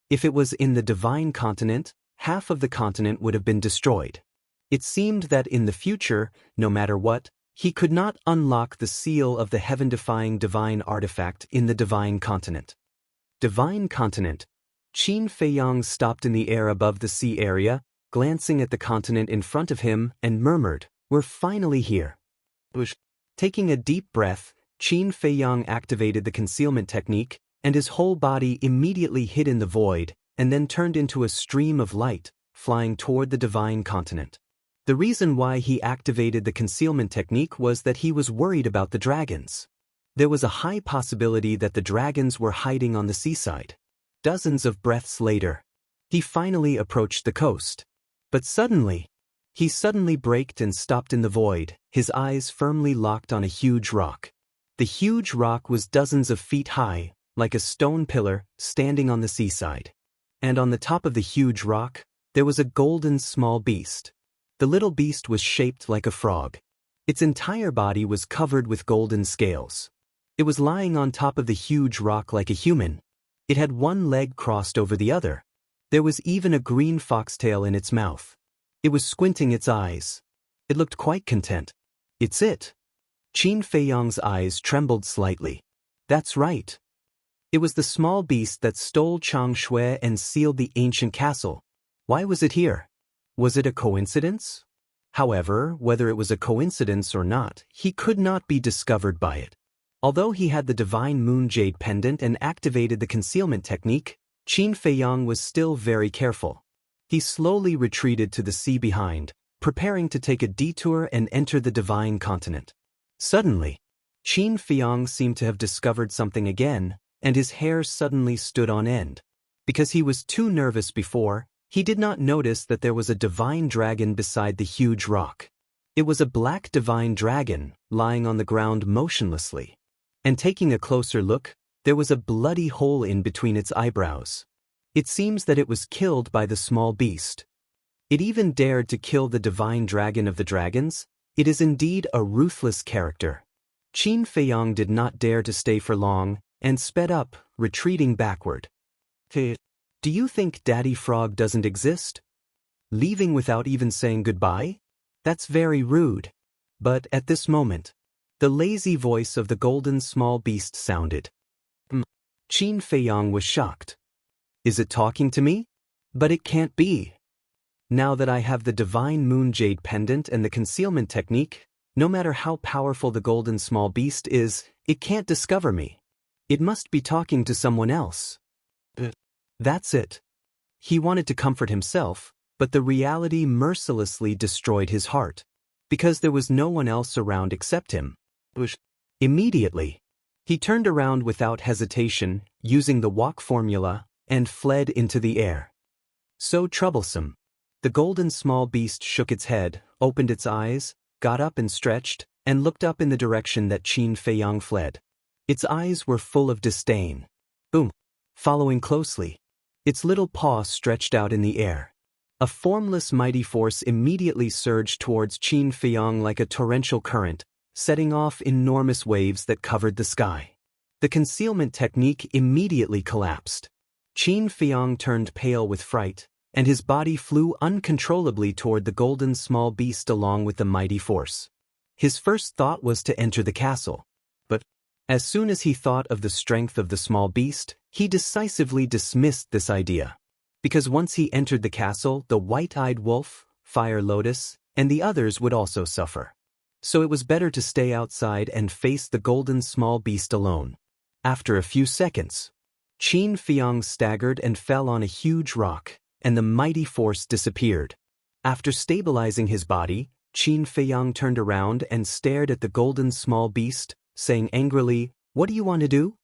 If it was in the divine continent, half of the continent would have been destroyed. It seemed that in the future, no matter what, he could not unlock the seal of the heaven-defying divine artifact in the divine continent. Divine continent. Qin Feiyang stopped in the air above the sea area, glancing at the continent in front of him, and murmured, "We're finally here." Taking a deep breath, Qin Feiyang activated the concealment technique, and his whole body immediately hid in the void, and then turned into a stream of light, flying toward the divine continent. The reason why he activated the concealment technique was that he was worried about the dragons. There was a high possibility that the dragons were hiding on the seaside. Dozens of breaths later, he finally approached the coast. But he suddenly braked and stopped in the void, his eyes firmly locked on a huge rock. The huge rock was dozens of feet high, like a stone pillar, standing on the seaside. And on the top of the huge rock, there was a golden small beast. The little beast was shaped like a frog. Its entire body was covered with golden scales. It was lying on top of the huge rock like a human. It had one leg crossed over the other. There was even a green foxtail in its mouth. It was squinting its eyes. It looked quite content. It's it. Qin Feiyang's eyes trembled slightly. That's right. It was the small beast that stole Chang Shui and sealed the ancient castle. Why was it here? Was it a coincidence? However, whether it was a coincidence or not, he could not be discovered by it. Although he had the divine moon jade pendant and activated the concealment technique, Qin Feiyang was still very careful. He slowly retreated to the sea behind, preparing to take a detour and enter the divine continent. Suddenly, Qin Feiyang seemed to have discovered something again, and his hair suddenly stood on end. Because he was too nervous before, he did not notice that there was a divine dragon beside the huge rock. It was a black divine dragon, lying on the ground motionlessly. And taking a closer look, there was a bloody hole in between its eyebrows. It seems that it was killed by the small beast. It even dared to kill the divine dragon of the dragons. It is indeed a ruthless character. Qin Feiyang did not dare to stay for long, and sped up, retreating backward. Do you think Daddy Frog doesn't exist? Leaving without even saying goodbye? That's very rude. But at this moment, the lazy voice of the golden small beast sounded. Qin Feiyang was shocked. Is it talking to me? But it can't be. Now that I have the divine moon jade pendant and the concealment technique, no matter how powerful the golden small beast is, it can't discover me. It must be talking to someone else. That's it. He wanted to comfort himself, but the reality mercilessly destroyed his heart, because there was no one else around except him. Immediately, he turned around without hesitation, using the walk formula, and fled into the air. So troublesome. The golden small beast shook its head, opened its eyes, got up and stretched, and looked up in the direction that Qin Feiyang fled. Its eyes were full of disdain. Boom. Following closely, its little paw stretched out in the air. A formless mighty force immediately surged towards Qin Feiyang like a torrential current, setting off enormous waves that covered the sky. The concealment technique immediately collapsed. Qin Feiyang turned pale with fright, and his body flew uncontrollably toward the golden small beast along with the mighty force. His first thought was to enter the castle. But as soon as he thought of the strength of the small beast, he decisively dismissed this idea. Because once he entered the castle, the white-eyed wolf, Fire Lotus, and the others would also suffer. So it was better to stay outside and face the golden small beast alone. After a few seconds, Qin Feiyang staggered and fell on a huge rock, and the mighty force disappeared. After stabilizing his body, Qin Feiyang turned around and stared at the golden small beast, saying angrily, "What do you want to do?"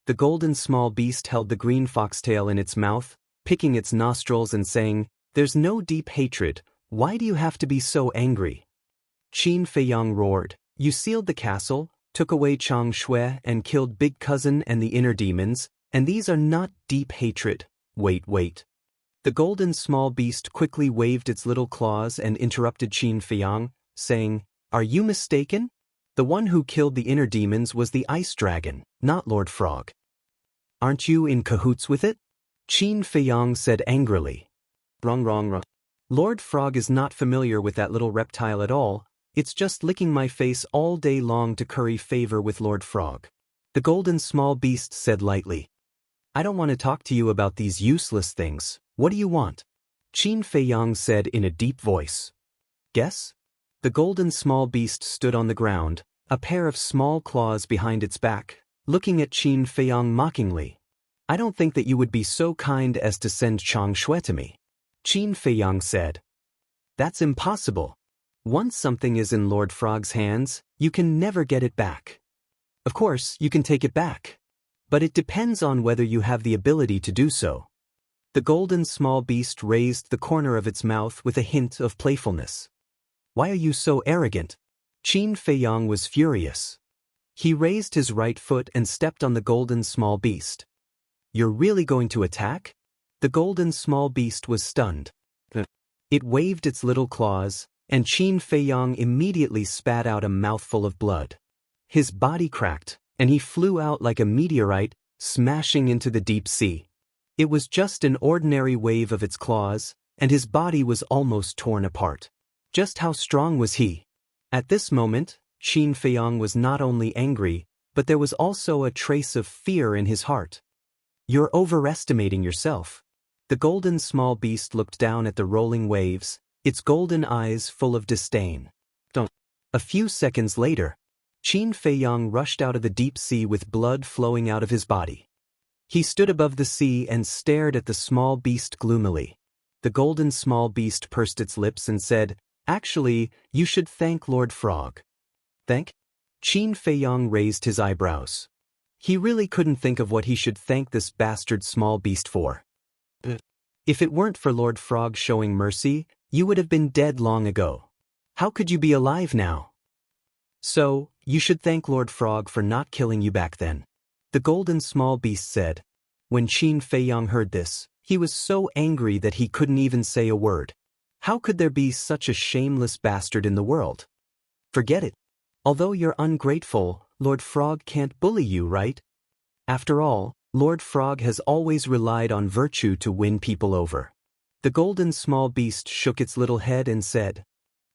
The golden small beast held the green foxtail in its mouth, picking its nostrils and saying, "There's no deep hatred. Why do you have to be so angry?" Qin Feiyang roared, "You sealed the castle, took away Chang Shui and killed Big Cousin and the inner demons, and these are not deep hatred. Wait. The golden small beast quickly waved its little claws and interrupted Qin Feiyang, saying, "Are you mistaken? The one who killed the inner demons was the ice dragon, not Lord Frog. Aren't you in cahoots with it?" Qin Feiyang said angrily. Wrong. Lord Frog is not familiar with that little reptile at all. It's just licking my face all day long to curry favor with Lord Frog. The golden small beast said lightly. "I don't want to talk to you about these useless things. What do you want?" Qin Feiyang said in a deep voice. "Guess?" The golden small beast stood on the ground, a pair of small claws behind its back, looking at Qin Feiyang mockingly. "I don't think that you would be so kind as to send Chang Shui to me," Qin Feiyang said. "That's impossible. Once something is in Lord Frog's hands, you can never get it back. Of course, you can take it back, but it depends on whether you have the ability to do so." The golden small beast raised the corner of its mouth with a hint of playfulness. "Why are you so arrogant?" Qin Feiyang was furious. He raised his right foot and stepped on the golden small beast. "You're really going to attack?" The golden small beast was stunned. It waved its little claws, and Qin Feiyang immediately spat out a mouthful of blood. His body cracked, and he flew out like a meteorite, smashing into the deep sea. It was just an ordinary wave of its claws, and his body was almost torn apart. Just how strong was he? At this moment, Qin Feiyang was not only angry, but there was also a trace of fear in his heart. You're overestimating yourself. The golden small beast looked down at the rolling waves, its golden eyes full of disdain. Don't. A few seconds later, Qin Feiyang rushed out of the deep sea with blood flowing out of his body. He stood above the sea and stared at the small beast gloomily. The golden small beast pursed its lips and said, "Actually, you should thank Lord Frog." Thank? Qin Feiyang raised his eyebrows. He really couldn't think of what he should thank this bastard small beast for. If it weren't for Lord Frog showing mercy, you would have been dead long ago. How could you be alive now? So, you should thank Lord Frog for not killing you back then. The golden small beast said. When Qin Feiyang heard this, he was so angry that he couldn't even say a word. How could there be such a shameless bastard in the world? Forget it. Although you're ungrateful, Lord Frog can't bully you, right? After all, Lord Frog has always relied on virtue to win people over. The golden small beast shook its little head and said,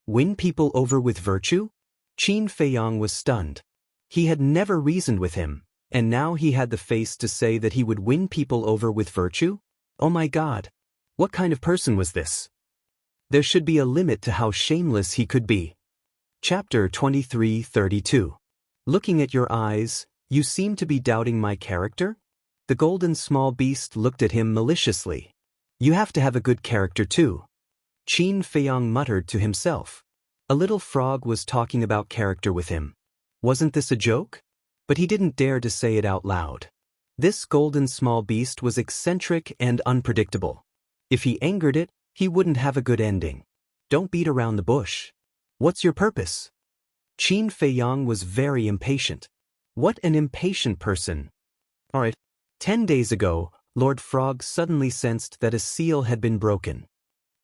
"Win people over with virtue?" Qin Feiyang was stunned. He had never reasoned with him, and now he had the face to say that he would win people over with virtue? Oh my God! What kind of person was this? There should be a limit to how shameless he could be. Chapter 23:32. Looking at your eyes, you seem to be doubting my character? The golden small beast looked at him maliciously. You have to have a good character too. Qin Feiyang muttered to himself. A little frog was talking about character with him. Wasn't this a joke? But he didn't dare to say it out loud. This golden small beast was eccentric and unpredictable. If he angered it, he wouldn't have a good ending. Don't beat around the bush. What's your purpose? Qin Feiyang was very impatient. What an impatient person. All right. 10 days ago, Lord Frog suddenly sensed that a seal had been broken.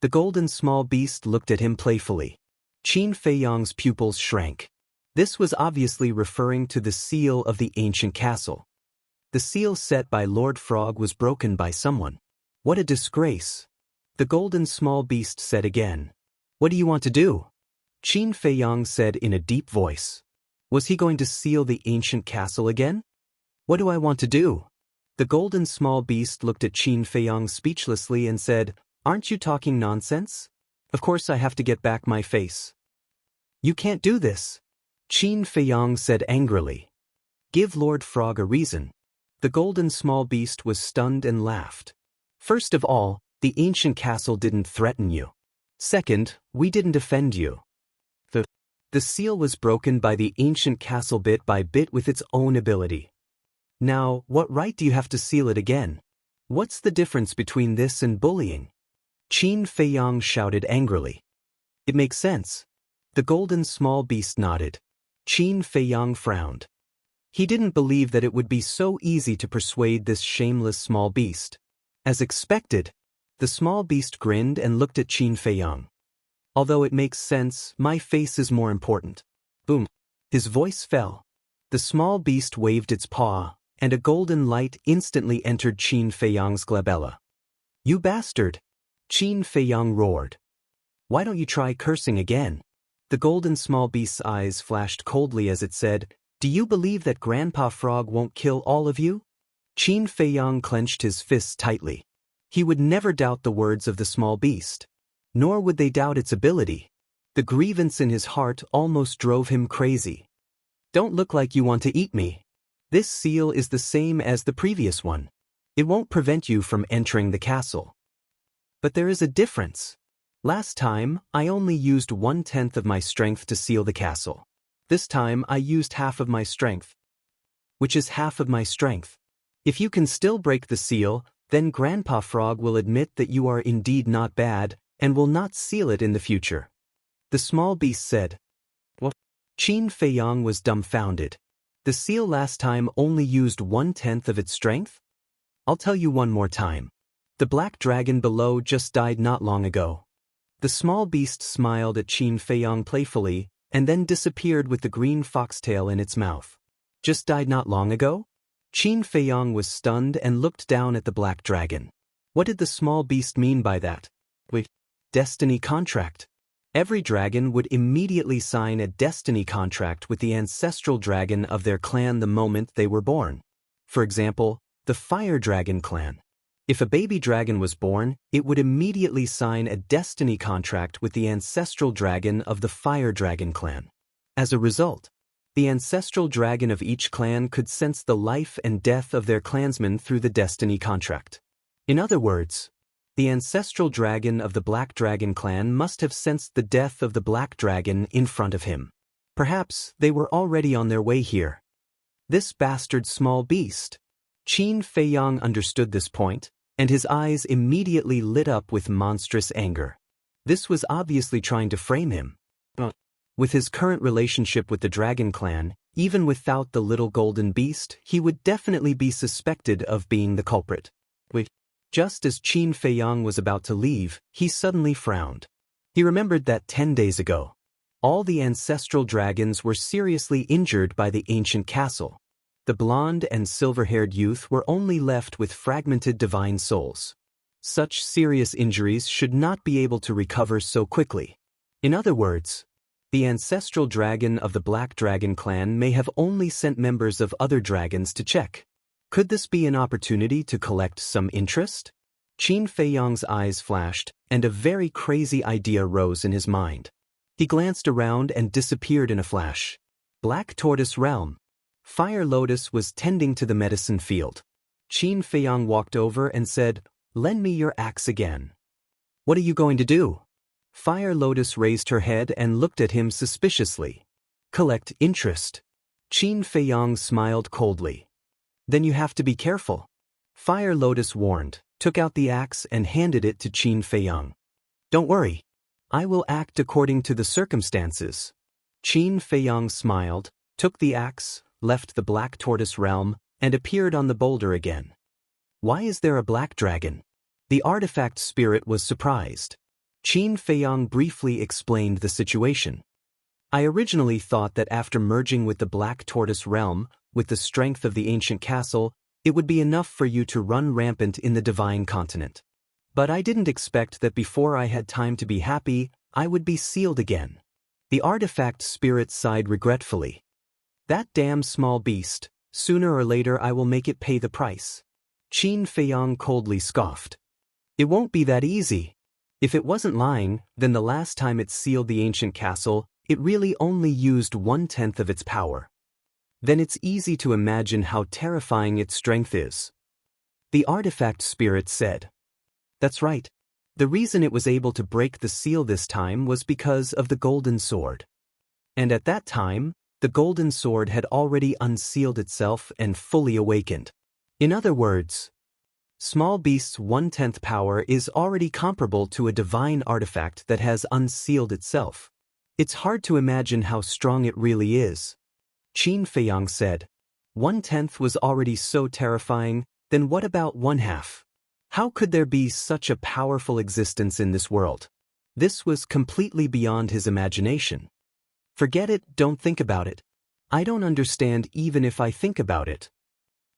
The golden small beast looked at him playfully. Qin Feiyang's pupils shrank. This was obviously referring to the seal of the ancient castle. The seal set by Lord Frog was broken by someone. What a disgrace. The golden small beast said again. What do you want to do? Qin Feiyang said in a deep voice. Was he going to seal the ancient castle again? What do I want to do? The golden small beast looked at Qin Feiyang speechlessly and said, Aren't you talking nonsense? Of course I have to get back my face. You can't do this. Qin Feiyang said angrily. Give Lord Frog a reason. The golden small beast was stunned and laughed. First of all, the ancient castle didn't threaten you. Second, we didn't offend you. The seal was broken by the ancient castle bit by bit with its own ability. Now, what right do you have to seal it again? What's the difference between this and bullying? Qin Feiyang shouted angrily. It makes sense. The golden small beast nodded. Qin Feiyang frowned. He didn't believe that it would be so easy to persuade this shameless small beast. As expected, the small beast grinned and looked at Qin Feiyang. Although it makes sense, my face is more important. Boom. His voice fell. The small beast waved its paw, and a golden light instantly entered Qin Feiyang's glabella. You bastard! Qin Feiyang roared. Why don't you try cursing again? The golden small beast's eyes flashed coldly as it said, Do you believe that Grandpa Frog won't kill all of you? Qin Feiyang clenched his fists tightly. He would never doubt the words of the small beast. Nor would they doubt its ability. The grievance in his heart almost drove him crazy. Don't look like you want to eat me. This seal is the same as the previous one. It won't prevent you from entering the castle. But there is a difference. Last time, I only used 1/10 of my strength to seal the castle. This time I used half of my strength. Which is half of my strength. If you can still break the seal, then Grandpa Frog will admit that you are indeed not bad, and will not seal it in the future. The small beast said. What? Qin Feiyang was dumbfounded. The seal last time only used 1/10 of its strength? I'll tell you one more time. The black dragon below just died not long ago. The small beast smiled at Qin Feiyang playfully, and then disappeared with the green foxtail in its mouth. Just died not long ago? Qin Feiyang was stunned and looked down at the black dragon. What did the small beast mean by that? Wait, destiny contract. Every dragon would immediately sign a destiny contract with the ancestral dragon of their clan the moment they were born. For example, the Fire Dragon clan. If a baby dragon was born, it would immediately sign a destiny contract with the ancestral dragon of the Fire Dragon clan. As a result, the ancestral dragon of each clan could sense the life and death of their clansmen through the destiny contract. In other words, the ancestral dragon of the Black Dragon clan must have sensed the death of the Black Dragon in front of him. Perhaps they were already on their way here. This bastard small beast. Qin Feiyang understood this point, and his eyes immediately lit up with monstrous anger. This was obviously trying to frame him. With his current relationship with the Dragon Clan, even without the little golden beast, he would definitely be suspected of being the culprit. Just as Qin Feiyang was about to leave, he suddenly frowned. He remembered that 10 days ago, all the ancestral dragons were seriously injured by the ancient castle. The blonde and silver-haired youth were only left with fragmented divine souls. Such serious injuries should not be able to recover so quickly. In other words, the ancestral dragon of the Black Dragon clan may have only sent members of other dragons to check. Could this be an opportunity to collect some interest? Qin Feiyang's eyes flashed, and a very crazy idea rose in his mind. He glanced around and disappeared in a flash. Black Tortoise Realm. Fire Lotus was tending to the medicine field. Qin Feiyang walked over and said, "Lend me your axe again." "What are you going to do?" Fire Lotus raised her head and looked at him suspiciously. "Collect interest." Qin Feiyang smiled coldly. "Then you have to be careful." Fire Lotus warned, took out the axe and handed it to Qin Feiyang. "Don't worry. I will act according to the circumstances." Qin Feiyang smiled, took the axe, left the Black Tortoise Realm, and appeared on the boulder again. "Why is there a black dragon?" The artifact spirit was surprised. Qin Feiyang briefly explained the situation. "I originally thought that after merging with the Black Tortoise Realm, with the strength of the ancient castle, it would be enough for you to run rampant in the divine continent. But I didn't expect that before I had time to be happy, I would be sealed again." The artifact spirit sighed regretfully. "That damn small beast, sooner or later I will make it pay the price." Qin Feiyang coldly scoffed. "It won't be that easy. If it wasn't lying, then the last time it sealed the ancient castle, it really only used 1/10 of its power. Then it's easy to imagine how terrifying its strength is." The artifact spirit said. "That's right. The reason it was able to break the seal this time was because of the golden sword. And at that time, the golden sword had already unsealed itself and fully awakened. In other words, small beast's 1/10 power is already comparable to a divine artifact that has unsealed itself. It's hard to imagine how strong it really is." Qin Feiyang said. 1/10 was already so terrifying, then what about 1/2? How could there be such a powerful existence in this world? This was completely beyond his imagination. "Forget it, don't think about it. I don't understand even if I think about it.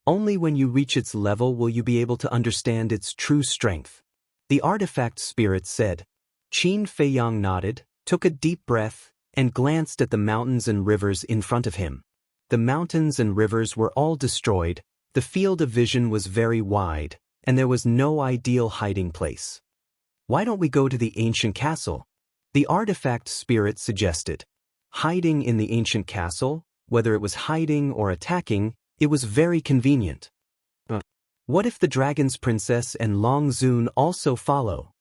Only when you reach its level will you be able to understand its true strength," the artifact spirit said. Qin Feiyang nodded, took a deep breath, and glanced at the mountains and rivers in front of him. The mountains and rivers were all destroyed, the field of vision was very wide, and there was no ideal hiding place. "Why don't we go to the ancient castle?" the artifact spirit suggested. Hiding in the ancient castle, whether it was hiding or attacking, it was very convenient. What if the dragon's princess and Long Zun also follow?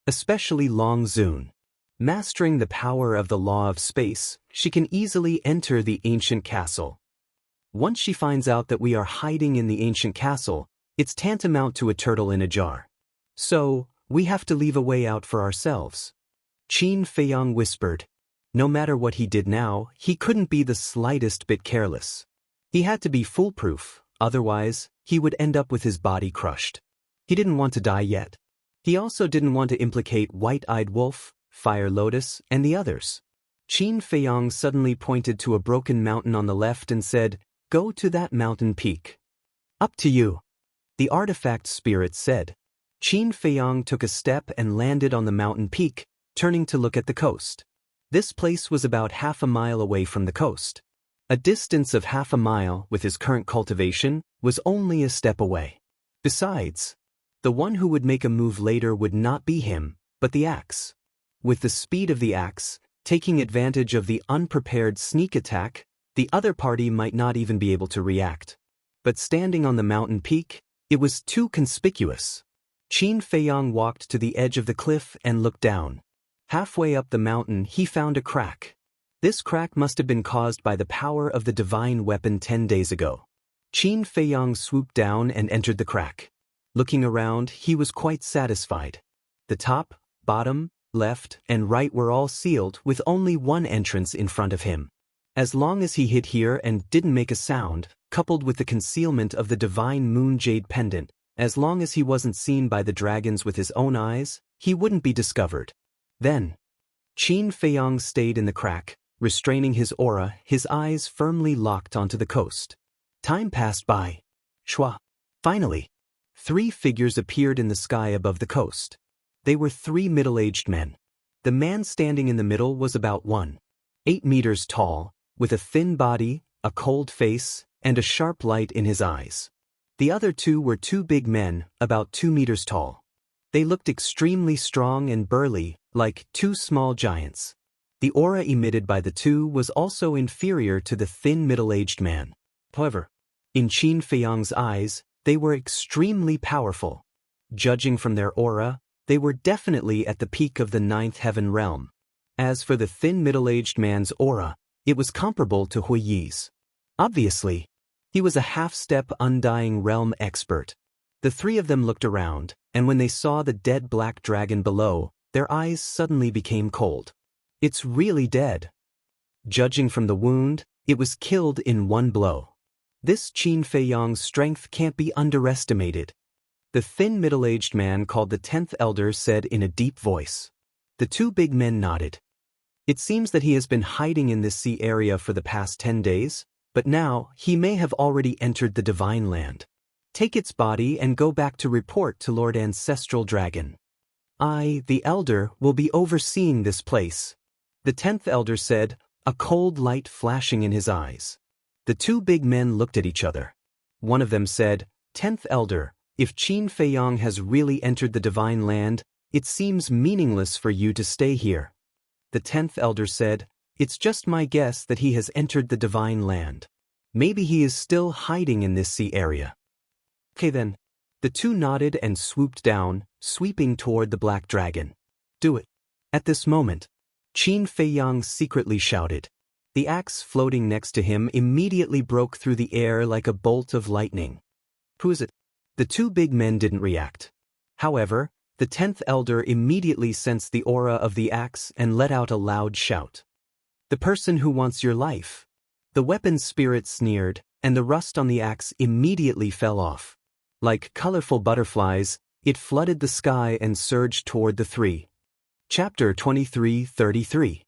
Especially Long Zun. Mastering the power of the law of space, she can easily enter the ancient castle. Once she finds out that we are hiding in the ancient castle, it's tantamount to a turtle in a jar. So, we have to leave a way out for ourselves. Qin Feiyang whispered. No matter what he did now, he couldn't be the slightest bit careless. He had to be foolproof, otherwise, he would end up with his body crushed. He didn't want to die yet. He also didn't want to implicate White-Eyed Wolf, Fire Lotus, and the others. Qin Feiyang suddenly pointed to a broken mountain on the left and said, "Go to that mountain peak." Up to you. The artifact spirit said. Qin Feiyang took a step and landed on the mountain peak, turning to look at the coast. This place was about half a mile away from the coast. A distance of half a mile with his current cultivation was only a step away. Besides, the one who would make a move later would not be him, but the axe. With the speed of the axe, taking advantage of the unprepared sneak attack, the other party might not even be able to react. But standing on the mountain peak, it was too conspicuous. Qin Feiyang walked to the edge of the cliff and looked down. Halfway up the mountain he found a crack. This crack must have been caused by the power of the divine weapon 10 days ago. Qin Feiyang swooped down and entered the crack. Looking around, he was quite satisfied. The top, bottom, left, and right were all sealed with only one entrance in front of him. As long as he hid here and didn't make a sound, coupled with the concealment of the divine moon jade pendant, as long as he wasn't seen by the dragons with his own eyes, he wouldn't be discovered. Then, Qin Feiyang stayed in the crack, restraining his aura, his eyes firmly locked onto the coast. Time passed by. Shua. Finally, 3 figures appeared in the sky above the coast. They were 3 middle-aged men. The man standing in the middle was about 1.8 meters tall, with a thin body, a cold face, and a sharp light in his eyes. The other 2 were 2 big men, about 2 meters tall. They looked extremely strong and burly, like 2 small giants. The aura emitted by the 2 was also inferior to the thin middle-aged man. However, in Qin Feiyang's eyes, they were extremely powerful. Judging from their aura, they were definitely at the peak of the 9th heaven realm. As for the thin middle-aged man's aura, it was comparable to Hui Yi's. Obviously, he was a half-step undying realm expert. The 3 of them looked around, and when they saw the dead black dragon below, their eyes suddenly became cold. It's really dead. Judging from the wound, it was killed in 1 blow. This Qin Feiyang's strength can't be underestimated. The thin middle-aged man called the 10th elder said in a deep voice. The 2 big men nodded. It seems that he has been hiding in this sea area for the past 10 days, but now he may have already entered the divine land. Take its body and go back to report to Lord Ancestral Dragon. I, the elder, will be overseeing this place. The 10th elder said, a cold light flashing in his eyes. The 2 big men looked at each other. One of them said, 10th elder, if Qin Feiyang has really entered the divine land, it seems meaningless for you to stay here. The 10th elder said, it's just my guess that he has entered the divine land. Maybe he is still hiding in this sea area. Okay then. The 2 nodded and swooped down, sweeping toward the black dragon. Do it. At this moment, Qin Feiyang secretly shouted. The axe floating next to him immediately broke through the air like a bolt of lightning. Who is it? The 2 big men didn't react. However, the 10th elder immediately sensed the aura of the axe and let out a loud shout. The person who wants your life. The weapon spirit sneered, and the rust on the axe immediately fell off. Like colorful butterflies, it flooded the sky and surged toward the 3. Chapter 23:33.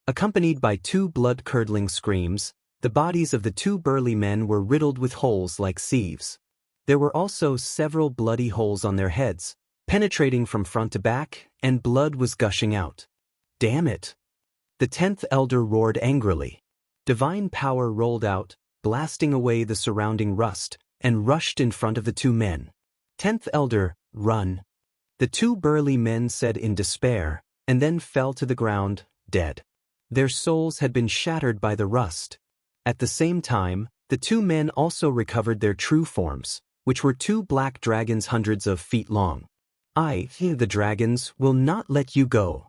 Accompanied by 2 blood-curdling screams, the bodies of the 2 burly men were riddled with holes like sieves. There were also several bloody holes on their heads, penetrating from front to back, and blood was gushing out. Damn it! The 10th elder roared angrily. Divine power rolled out, blasting away the surrounding rust, and rushed in front of the 2 men. 10th elder, run! The 2 burly men said in despair, and then fell to the ground, dead. Their souls had been shattered by the rust. At the same time, the 2 men also recovered their true forms, which were 2 black dragons hundreds of feet long. I, the dragons, will not let you go.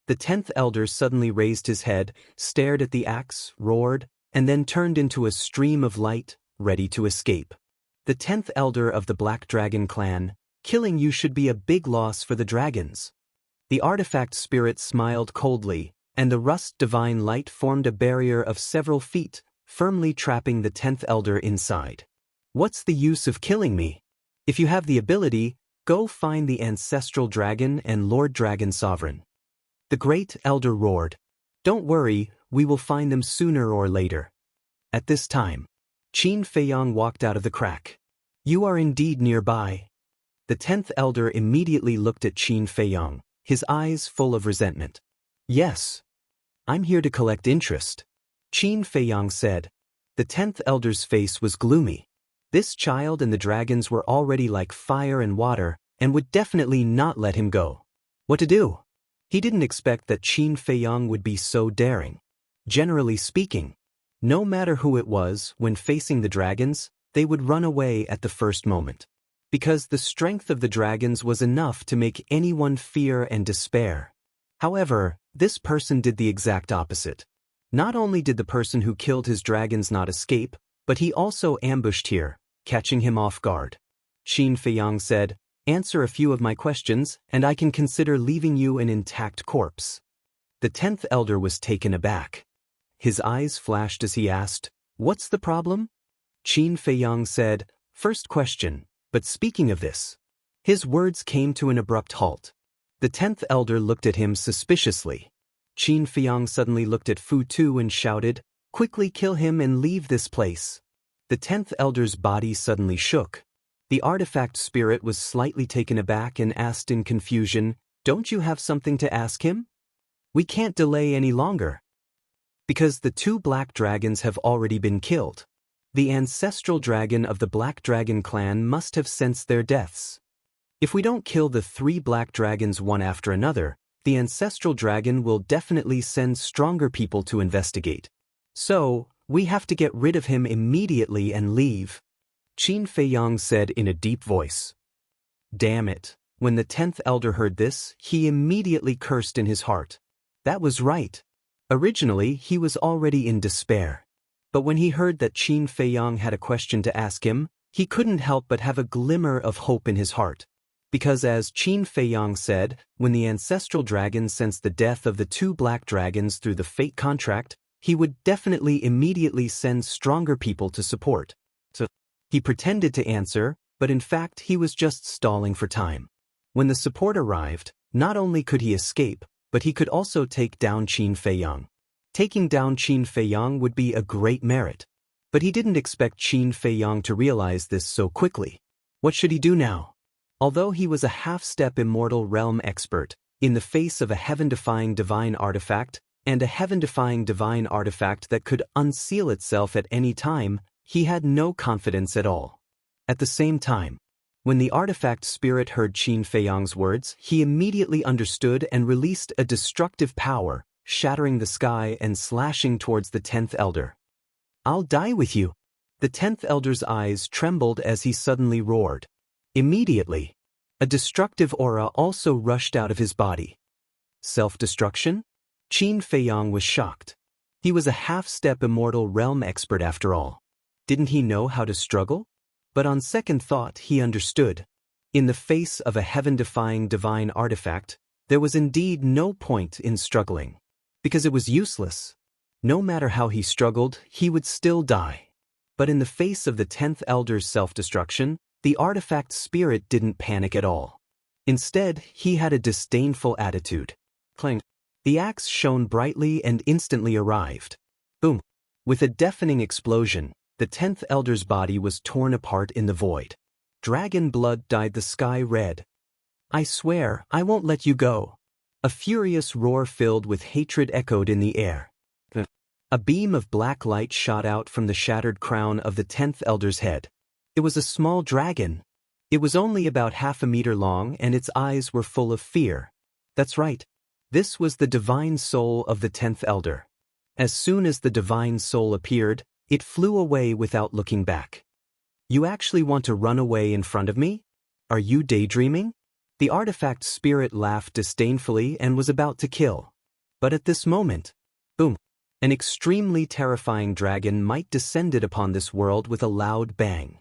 The 10th elder suddenly raised his head, stared at the axe, roared, and then turned into a stream of light, ready to escape. The 10th elder of the Black Dragon clan, killing you should be a big loss for the dragons. The artifact spirit smiled coldly, and the rust divine light formed a barrier of several feet, firmly trapping the 10th elder inside. What's the use of killing me? If you have the ability, go find the Ancestral Dragon and Lord Dragon Sovereign. The great elder roared. Don't worry, we will find them sooner or later. At this time, Qin Feiyang walked out of the crack. You are indeed nearby. The 10th elder immediately looked at Qin Feiyang, his eyes full of resentment. Yes. I'm here to collect interest. Qin Feiyang said. The 10th elder's face was gloomy. This child and the dragons were already like fire and water, and would definitely not let him go. What to do? He didn't expect that Qin Feiyang would be so daring. Generally speaking, no matter who it was, when facing the dragons, they would run away at the first moment. Because the strength of the dragons was enough to make anyone fear and despair. However, this person did the exact opposite. Not only did the person who killed his dragons not escape, but he also ambushed here, catching him off guard. Qin Feiyang said, "Answer a few of my questions, and I can consider leaving you an intact corpse." The 10th elder was taken aback. His eyes flashed as he asked, "What's the problem?" Qin Feiyang said, "First question, but speaking of this." His words came to an abrupt halt. The 10th elder looked at him suspiciously. Qin Feiyang suddenly looked at Fu Tu and shouted, "Quickly kill him and leave this place." The 10th elder's body suddenly shook. The artifact spirit was slightly taken aback and asked in confusion, "Don't you have something to ask him?" "We can't delay any longer. Because the 2 black dragons have already been killed. The ancestral dragon of the Black Dragon clan must have sensed their deaths. If we don't kill the 3 black dragons one after another, the ancestral dragon will definitely send stronger people to investigate. So, we have to get rid of him immediately and leave," Qin Feiyang said in a deep voice. Damn it. When the 10th elder heard this, he immediately cursed in his heart. That was right. Originally, he was already in despair. But when he heard that Qin Feiyang had a question to ask him, he couldn't help but have a glimmer of hope in his heart. Because as Qin Feiyang said, when the ancestral dragon sensed the death of the 2 black dragons through the fate contract, he would definitely immediately send stronger people to support. So, he pretended to answer, but in fact he was just stalling for time. When the support arrived, not only could he escape, but he could also take down Qin Feiyang. Taking down Qin Feiyang would be a great merit. But he didn't expect Qin Feiyang to realize this so quickly. What should he do now? Although he was a half-step immortal realm expert, in the face of a heaven-defying divine artifact, and a heaven-defying divine artifact that could unseal itself at any time, he had no confidence at all. At the same time, when the artifact spirit heard Qin Feiyang's words, he immediately understood and released a destructive power, shattering the sky and slashing towards the 10th elder. "I'll die with you." The 10th elder's eyes trembled as he suddenly roared. Immediately, a destructive aura also rushed out of his body. Self-destruction? Qin Feiyang was shocked. He was a half-step immortal realm expert after all. Didn't he know how to struggle? But on second thought he understood. In the face of a heaven-defying divine artifact, there was indeed no point in struggling. Because it was useless. No matter how he struggled, he would still die. But in the face of the 10th elder's self-destruction, the artifact spirit didn't panic at all. Instead, he had a disdainful attitude. Clang. The axe shone brightly and instantly arrived. Boom. With a deafening explosion, the 10th elder's body was torn apart in the void. Dragon blood dyed the sky red. "I swear, I won't let you go." A furious roar filled with hatred echoed in the air. A beam of black light shot out from the shattered crown of the 10th elder's head. It was a small dragon. It was only about half a meter long and its eyes were full of fear. That's right. This was the divine soul of the 10th elder. As soon as the divine soul appeared, it flew away without looking back. "You actually want to run away in front of me? Are you daydreaming?" The artifact spirit laughed disdainfully and was about to kill. But at this moment, boom, an extremely terrifying dragon might descended upon this world with a loud bang.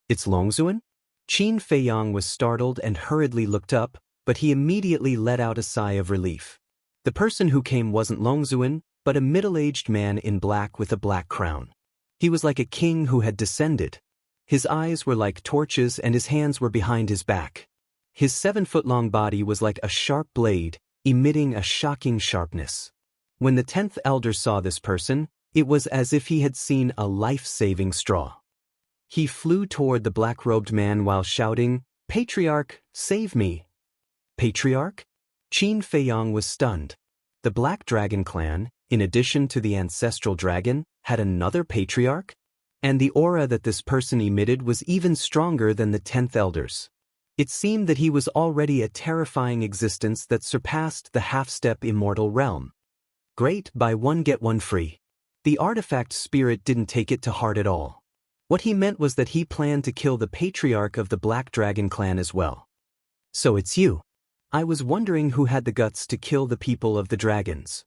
"It's Longzuan?" Qin Feiyang was startled and hurriedly looked up, but he immediately let out a sigh of relief. The person who came wasn't Longzuan, but a middle-aged man in black with a black crown. He was like a king who had descended. His eyes were like torches and his hands were behind his back. His 7-foot-long body was like a sharp blade, emitting a shocking sharpness. When the 10th elder saw this person, It was as if he had seen a life-saving straw. He flew toward the black-robed man while shouting, "Patriarch, save me!" Patriarch? Qin Feiyang was stunned. The Black Dragon clan, in addition to the ancestral dragon, had another patriarch? And the aura that this person emitted was even stronger than the 10th elders. It seemed that he was already a terrifying existence that surpassed the half-step immortal realm. Great, buy one get one free. The artifact spirit didn't take it to heart at all. What he meant was that he planned to kill the patriarch of the Black Dragon clan as well. So it's you. I was wondering who had the guts to kill the people of the dragons.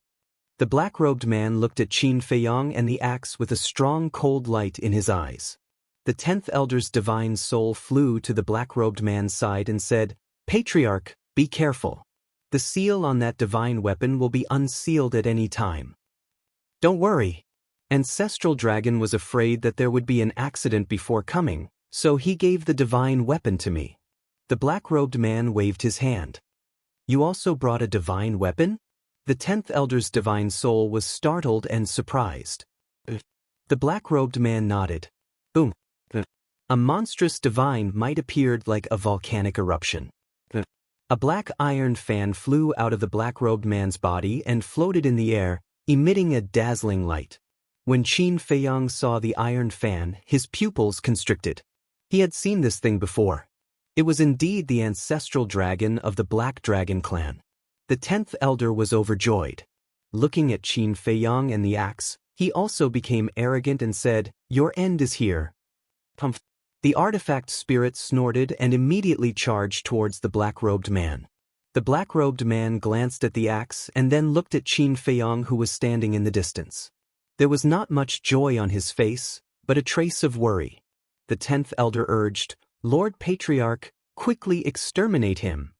The black-robed man looked at Qin Feiyang and the axe with a strong cold light in his eyes. The 10th elder's divine soul flew to the black-robed man's side and said, "Patriarch, be careful. The seal on that divine weapon will be unsealed at any time." "Don't worry." Ancestral Dragon was afraid that there would be an accident before coming, so he gave the divine weapon to me. The black-robed man waved his hand. "You also brought a divine weapon?" The 10th elder's divine soul was startled and surprised. The black-robed man nodded. Boom. A monstrous divine might appeared like a volcanic eruption. A black iron fan flew out of the black-robed man's body and floated in the air, emitting a dazzling light. When Qin Feiyang saw the iron fan, his pupils constricted. He had seen this thing before. It was indeed the ancestral dragon of the Black Dragon clan. The 10th elder was overjoyed. Looking at Qin Feiyang and the axe, he also became arrogant and said, "Your end is here." Pumph. The artifact spirit snorted and immediately charged towards the black-robed man. The black-robed man glanced at the axe and then looked at Qin Feiyang, who was standing in the distance. There was not much joy on his face, but a trace of worry. The 10th elder urged, "Lord Patriarch, quickly exterminate him."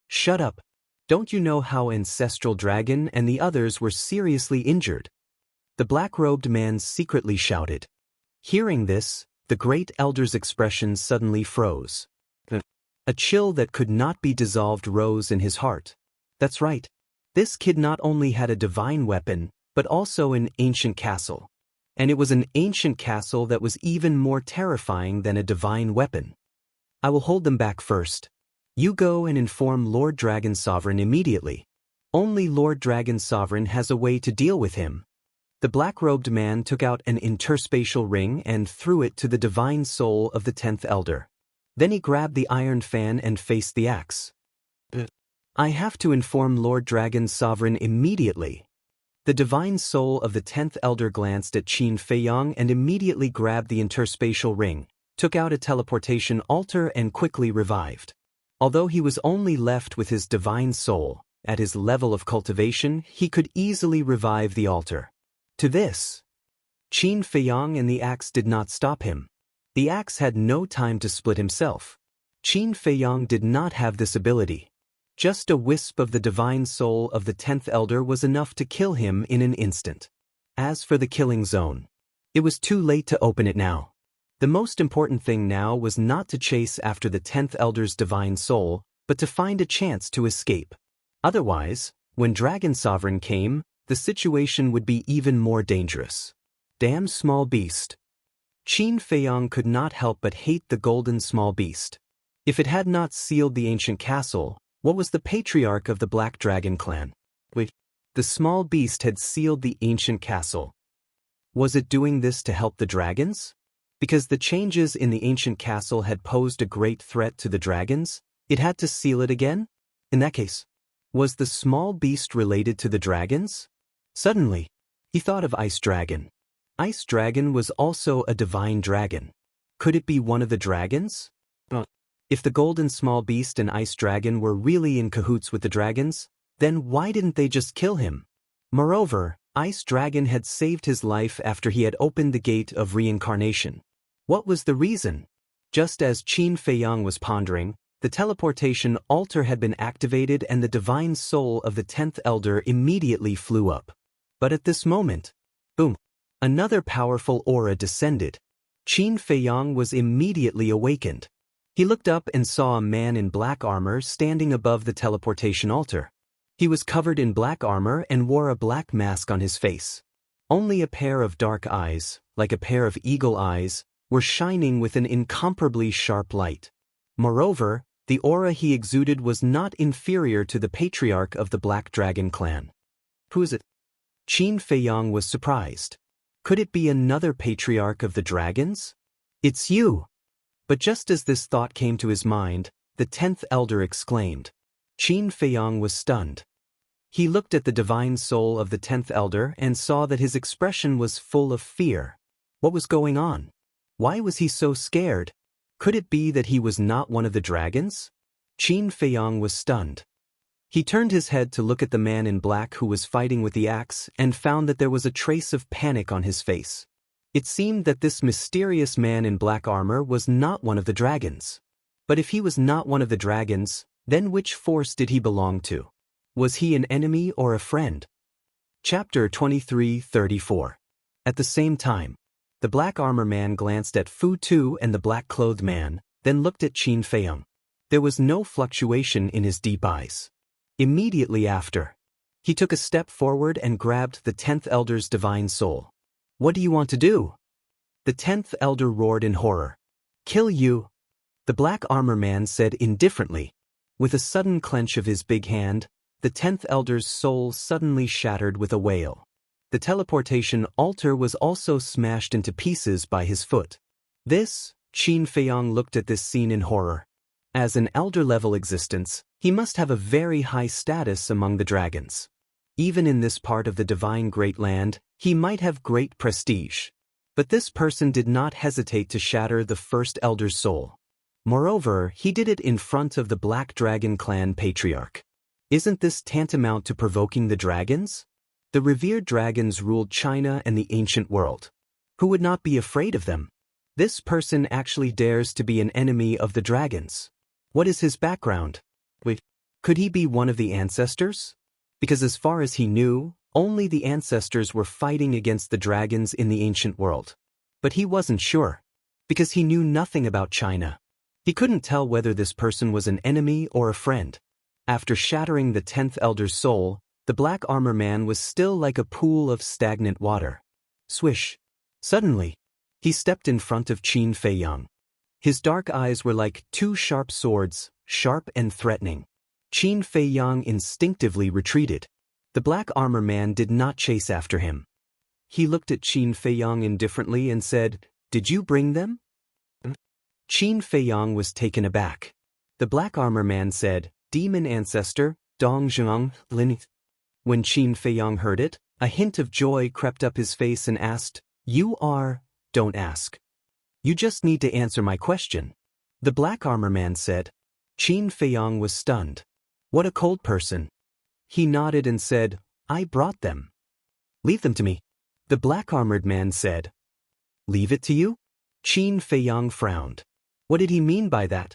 "Shut up. Don't you know how Ancestral Dragon and the others were seriously injured?" The black-robed man secretly shouted. Hearing this, the great elder's expression suddenly froze. A chill that could not be dissolved rose in his heart. That's right. This kid not only had a divine weapon, but also an ancient castle. And it was an ancient castle that was even more terrifying than a divine weapon. "I will hold them back first. You go and inform Lord Dragon Sovereign immediately. Only Lord Dragon Sovereign has a way to deal with him." The black-robed man took out an interspatial ring and threw it to the divine soul of the 10th elder. Then he grabbed the iron fan and faced the axe. "I have to inform Lord Dragon Sovereign immediately." The divine soul of the 10th elder glanced at Qin Feiyang and immediately grabbed the interspatial ring, took out a teleportation altar and quickly revived. Although he was only left with his divine soul, at his level of cultivation, he could easily revive the altar. To this, Qin Feiyang and the axe did not stop him. The axe had no time to split himself. Qin Feiyang did not have this ability. Just a wisp of the divine soul of the 10th elder was enough to kill him in an instant. As for the killing zone, it was too late to open it now. The most important thing now was not to chase after the 10th elder's divine soul, but to find a chance to escape. Otherwise, when Dragon Sovereign came, the situation would be even more dangerous. Damn small beast. Qin Feiyang could not help but hate the golden small beast. If it had not sealed the ancient castle, what was the patriarch of the Black Dragon clan? Wait, the small beast had sealed the ancient castle. Was it doing this to help the dragons? Because the changes in the ancient castle had posed a great threat to the dragons, it had to seal it again? In that case, was the small beast related to the dragons? Suddenly, he thought of Ice Dragon. Ice Dragon was also a divine dragon. Could it be one of the dragons? If the golden small beast and Ice Dragon were really in cahoots with the dragons, then why didn't they just kill him? Moreover, Ice Dragon had saved his life after he had opened the gate of reincarnation. What was the reason? Just as Qin Feiyang was pondering, the teleportation altar had been activated and the divine soul of the 10th elder immediately flew up. But at this moment, boom, another powerful aura descended. Qin Feiyang was immediately awakened. He looked up and saw a man in black armor standing above the teleportation altar. He was covered in black armor and wore a black mask on his face. Only a pair of dark eyes, like a pair of eagle eyes, were shining with an incomparably sharp light. Moreover, the aura he exuded was not inferior to the patriarch of the Black Dragon clan. Who is it? Qin Feiyang was surprised. Could it be another patriarch of the dragons? It's you! But just as this thought came to his mind, the 10th elder exclaimed. Qin Feiyang was stunned. He looked at the divine soul of the 10th elder and saw that his expression was full of fear. What was going on? Why was he so scared? Could it be that he was not one of the dragons? Qin Feiyang was stunned. He turned his head to look at the man in black who was fighting with the axe and found that there was a trace of panic on his face. It seemed that this mysterious man in black armor was not one of the dragons. But if he was not one of the dragons, then which force did he belong to? Was he an enemy or a friend? Chapter 23:34. At the same time, the black armor man glanced at Fu Tu and the black-clothed man, then looked at Qin Feiyang. There was no fluctuation in his deep eyes. Immediately after, he took a step forward and grabbed the 10th elder's divine soul. What do you want to do? The 10th elder roared in horror. Kill you! The black armor man said indifferently. With a sudden clench of his big hand, the 10th elder's soul suddenly shattered with a wail. The teleportation altar was also smashed into pieces by his foot. Qin Feiyang looked at this scene in horror. As an elder-level existence, he must have a very high status among the dragons. Even in this part of the divine Great Land, he might have great prestige. But this person did not hesitate to shatter the first elder's soul. Moreover, he did it in front of the Black Dragon clan patriarch. Isn't this tantamount to provoking the dragons? The revered dragons ruled China and the ancient world. Who would not be afraid of them? This person actually dares to be an enemy of the dragons. What is his background? Wait, could he be one of the ancestors? Because as far as he knew, only the ancestors were fighting against the dragons in the ancient world. But he wasn't sure, because he knew nothing about China. He couldn't tell whether this person was an enemy or a friend. After shattering the 10th elder's soul, the black armor man was still like a pool of stagnant water. Swish! Suddenly, he stepped in front of Qin Feiyang. His dark eyes were like two sharp swords, sharp and threatening. Qin Feiyang instinctively retreated. The black armor man did not chase after him. He looked at Qin Feiyang indifferently and said, "Did you bring them?" Qin Feiyang was taken aback. The black armor man said, "Demon ancestor, Dongzhang Lin." When Qin Feiyang heard it, a hint of joy crept up his face and asked, "You are..." "Don't ask. You just need to answer my question," the black armor man said. Qin Feiyang was stunned. What a cold person. He nodded and said, "I brought them." "Leave them to me," the black-armored man said. "Leave it to you?" Qin Feiyang frowned. What did he mean by that?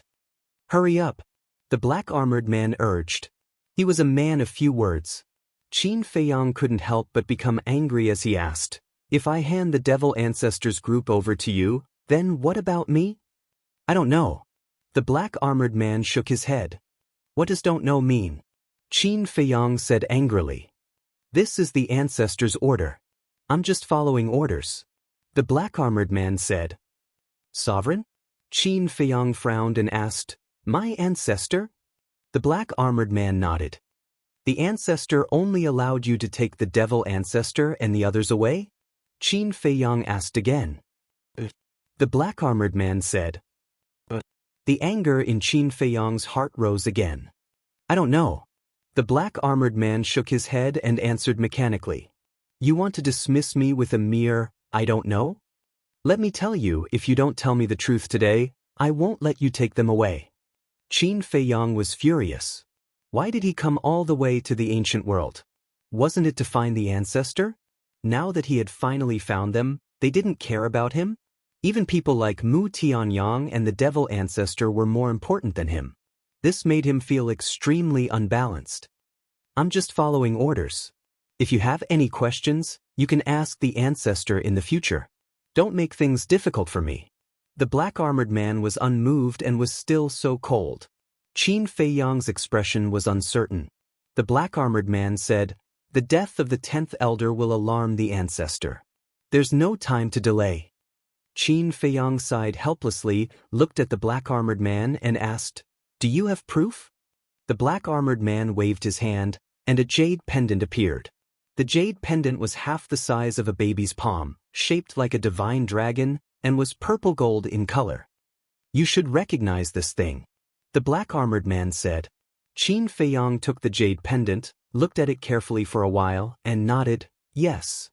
"Hurry up," the black-armored man urged. He was a man of few words. Qin Feiyang couldn't help but become angry as he asked, "If I hand the Devil Ancestors group over to you, then what about me?" "I don't know." The black-armored man shook his head. "What does don't know mean?" Qin Feiyang said angrily. "This is the Ancestors' order. I'm just following orders." The black-armored man said. "Sovereign?" Qin Feiyang frowned and asked, "My ancestor?" The black-armored man nodded. "The ancestor only allowed you to take the Devil Ancestor and the others away?" Qin Feiyang asked again. The black-armored man said. The anger in Qin Feiyang's heart rose again. "I don't know." The black-armored man shook his head and answered mechanically. "You want to dismiss me with a mere, 'I don't know'? Let me tell you, if you don't tell me the truth today, I won't let you take them away." Qin Feiyang was furious. Why did he come all the way to the ancient world? Wasn't it to find the ancestor? Now that he had finally found them, they didn't care about him? Even people like Mu Tianyang and the Devil Ancestor were more important than him. This made him feel extremely unbalanced. "I'm just following orders. If you have any questions, you can ask the Ancestor in the future. Don't make things difficult for me." The black-armored man was unmoved and was still so cold. Qin Feiyang's expression was uncertain. The black-armored man said, The death of the 10th elder will alarm the ancestor. There's no time to delay. Qin Feiyang sighed helplessly, looked at the black-armored man and asked, "Do you have proof?" The black-armored man waved his hand, and a jade pendant appeared. The jade pendant was half the size of a baby's palm, shaped like a divine dragon, and was purple gold in color. "You should recognize this thing," the black-armored man said. Qin Feiyang took the jade pendant, looked at it carefully for a while, and nodded, yes.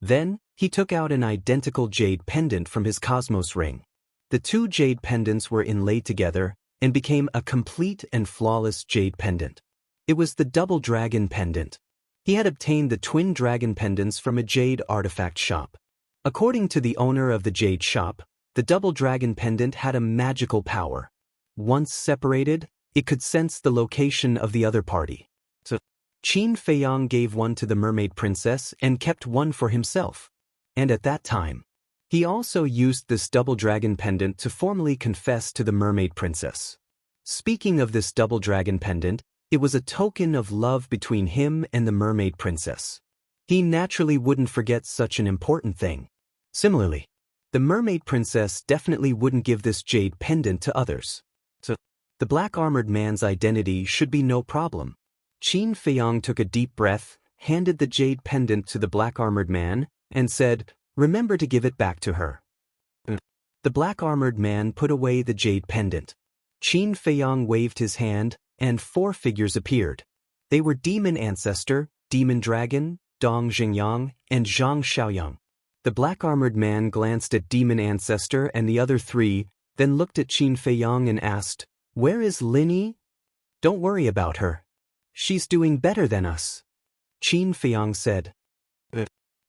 Then, he took out an identical jade pendant from his cosmos ring. The two jade pendants were inlaid together, and became a complete and flawless jade pendant. It was the double dragon pendant. He had obtained the twin dragon pendants from a jade artifact shop. According to the owner of the jade shop, the double dragon pendant had a magical power. Once separated, it could sense the location of the other party. So, Qin Feiyang gave one to the mermaid princess and kept one for himself. And at that time, he also used this double dragon pendant to formally confess to the mermaid princess. Speaking of this double dragon pendant, it was a token of love between him and the mermaid princess. He naturally wouldn't forget such an important thing. Similarly, the mermaid princess definitely wouldn't give this jade pendant to others. So, the black-armored man's identity should be no problem. Qin Feiyang took a deep breath, handed the jade pendant to the black-armored man, and said, "Remember to give it back to her." The black-armored man put away the jade pendant. Qin Feiyang waved his hand, and 4 figures appeared. They were Demon Ancestor, Demon Dragon, Dong Xingyang, and Zhang Xiaoyang. The black-armored man glanced at Demon Ancestor and the other 3, then looked at Qin Feiyang and asked, "Where is Linny?" "Don't worry about her. She's doing better than us," Qin Feiyang said.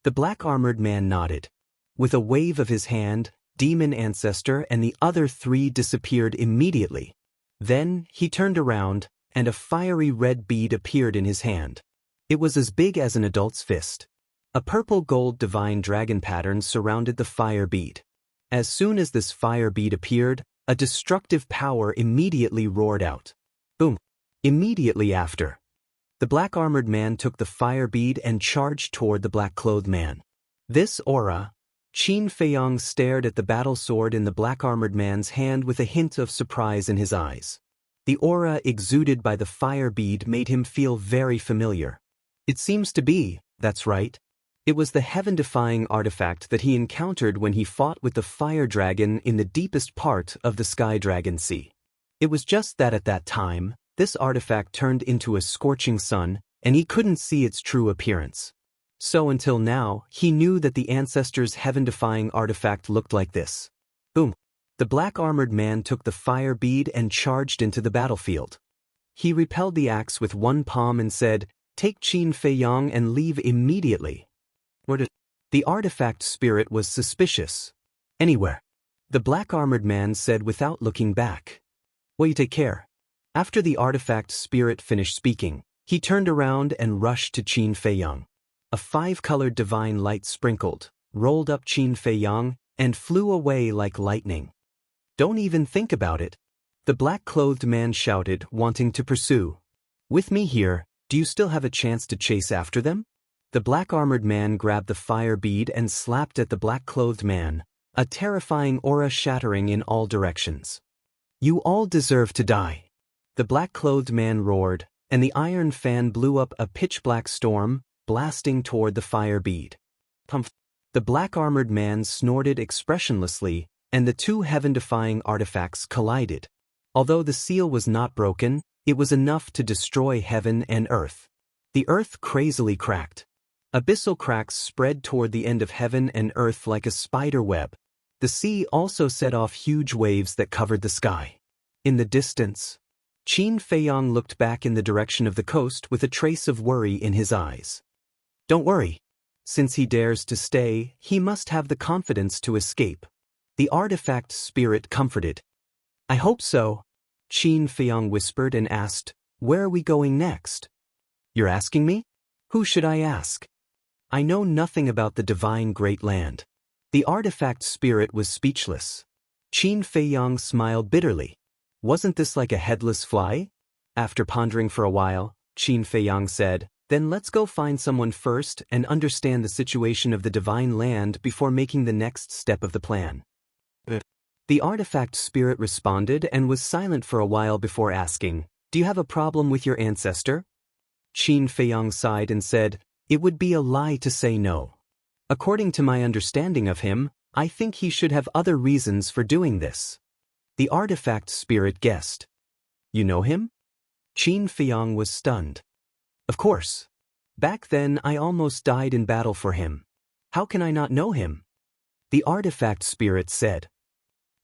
The black-armored man nodded. With a wave of his hand, Demon Ancestor and the other 3 disappeared immediately. Then, he turned around, and a fiery red bead appeared in his hand. It was as big as an adult's fist. A purple gold divine dragon pattern surrounded the fire bead. As soon as this fire bead appeared, a destructive power immediately roared out. Boom! Immediately after, the black-armored man took the fire bead and charged toward the black-clothed man. This aura, Qin Feiyang stared at the battle sword in the black-armored man's hand with a hint of surprise in his eyes. The aura exuded by the fire bead made him feel very familiar. It seems to be, that's right. It was the heaven-defying artifact that he encountered when he fought with the fire dragon in the deepest part of the Sky Dragon Sea. It was just that at that time, this artifact turned into a scorching sun, and he couldn't see its true appearance. So until now, he knew that the ancestors' heaven-defying artifact looked like this. Boom! The black-armored man took the fire bead and charged into the battlefield. He repelled the axe with one palm and said, "Take Qin Feiyang and leave immediately." The artifact spirit was suspicious. "Anywhere," the black-armored man said without looking back. "Well, you take care." After the artifact spirit finished speaking, he turned around and rushed to Qin Feiyang. A 5-colored divine light sprinkled, rolled up Qin Feiyang, and flew away like lightning. "Don't even think about it," the black-clothed man shouted, wanting to pursue. "With me here, do you still have a chance to chase after them?" The black-armored man grabbed the fire bead and slapped at the black-clothed man, a terrifying aura shattering in all directions. "You all deserve to die," the black-clothed man roared, and the iron fan blew up a pitch-black storm, blasting toward the fire bead. Pumph! The black-armored man snorted expressionlessly, and the 2 heaven-defying artifacts collided. Although the seal was not broken, it was enough to destroy heaven and earth. The earth crazily cracked. Abyssal cracks spread toward the end of heaven and earth like a spider web. The sea also set off huge waves that covered the sky. In the distance, Qin Feiyang looked back in the direction of the coast with a trace of worry in his eyes. "Don't worry. Since he dares to stay, he must have the confidence to escape," the artifact spirit comforted. "I hope so," Qin Feiyang whispered and asked, "Where are we going next?" "You're asking me? Who should I ask? I know nothing about the divine great land." The artifact spirit was speechless. Qin Feiyang smiled bitterly. "Wasn't this like a headless fly?" After pondering for a while, Qin Feiyang said, Then let's go find someone first and understand the situation of the divine land before making the next step of the plan. The artifact spirit responded and was silent for a while before asking, "Do you have a problem with your ancestor?" Qin Feiyang sighed and said, "It would be a lie to say no. According to my understanding of him, I think he should have other reasons for doing this." The artifact spirit guessed. "You know him?" Qin Feiyang was stunned. "Of course. Back then I almost died in battle for him. How can I not know him?" The artifact spirit said.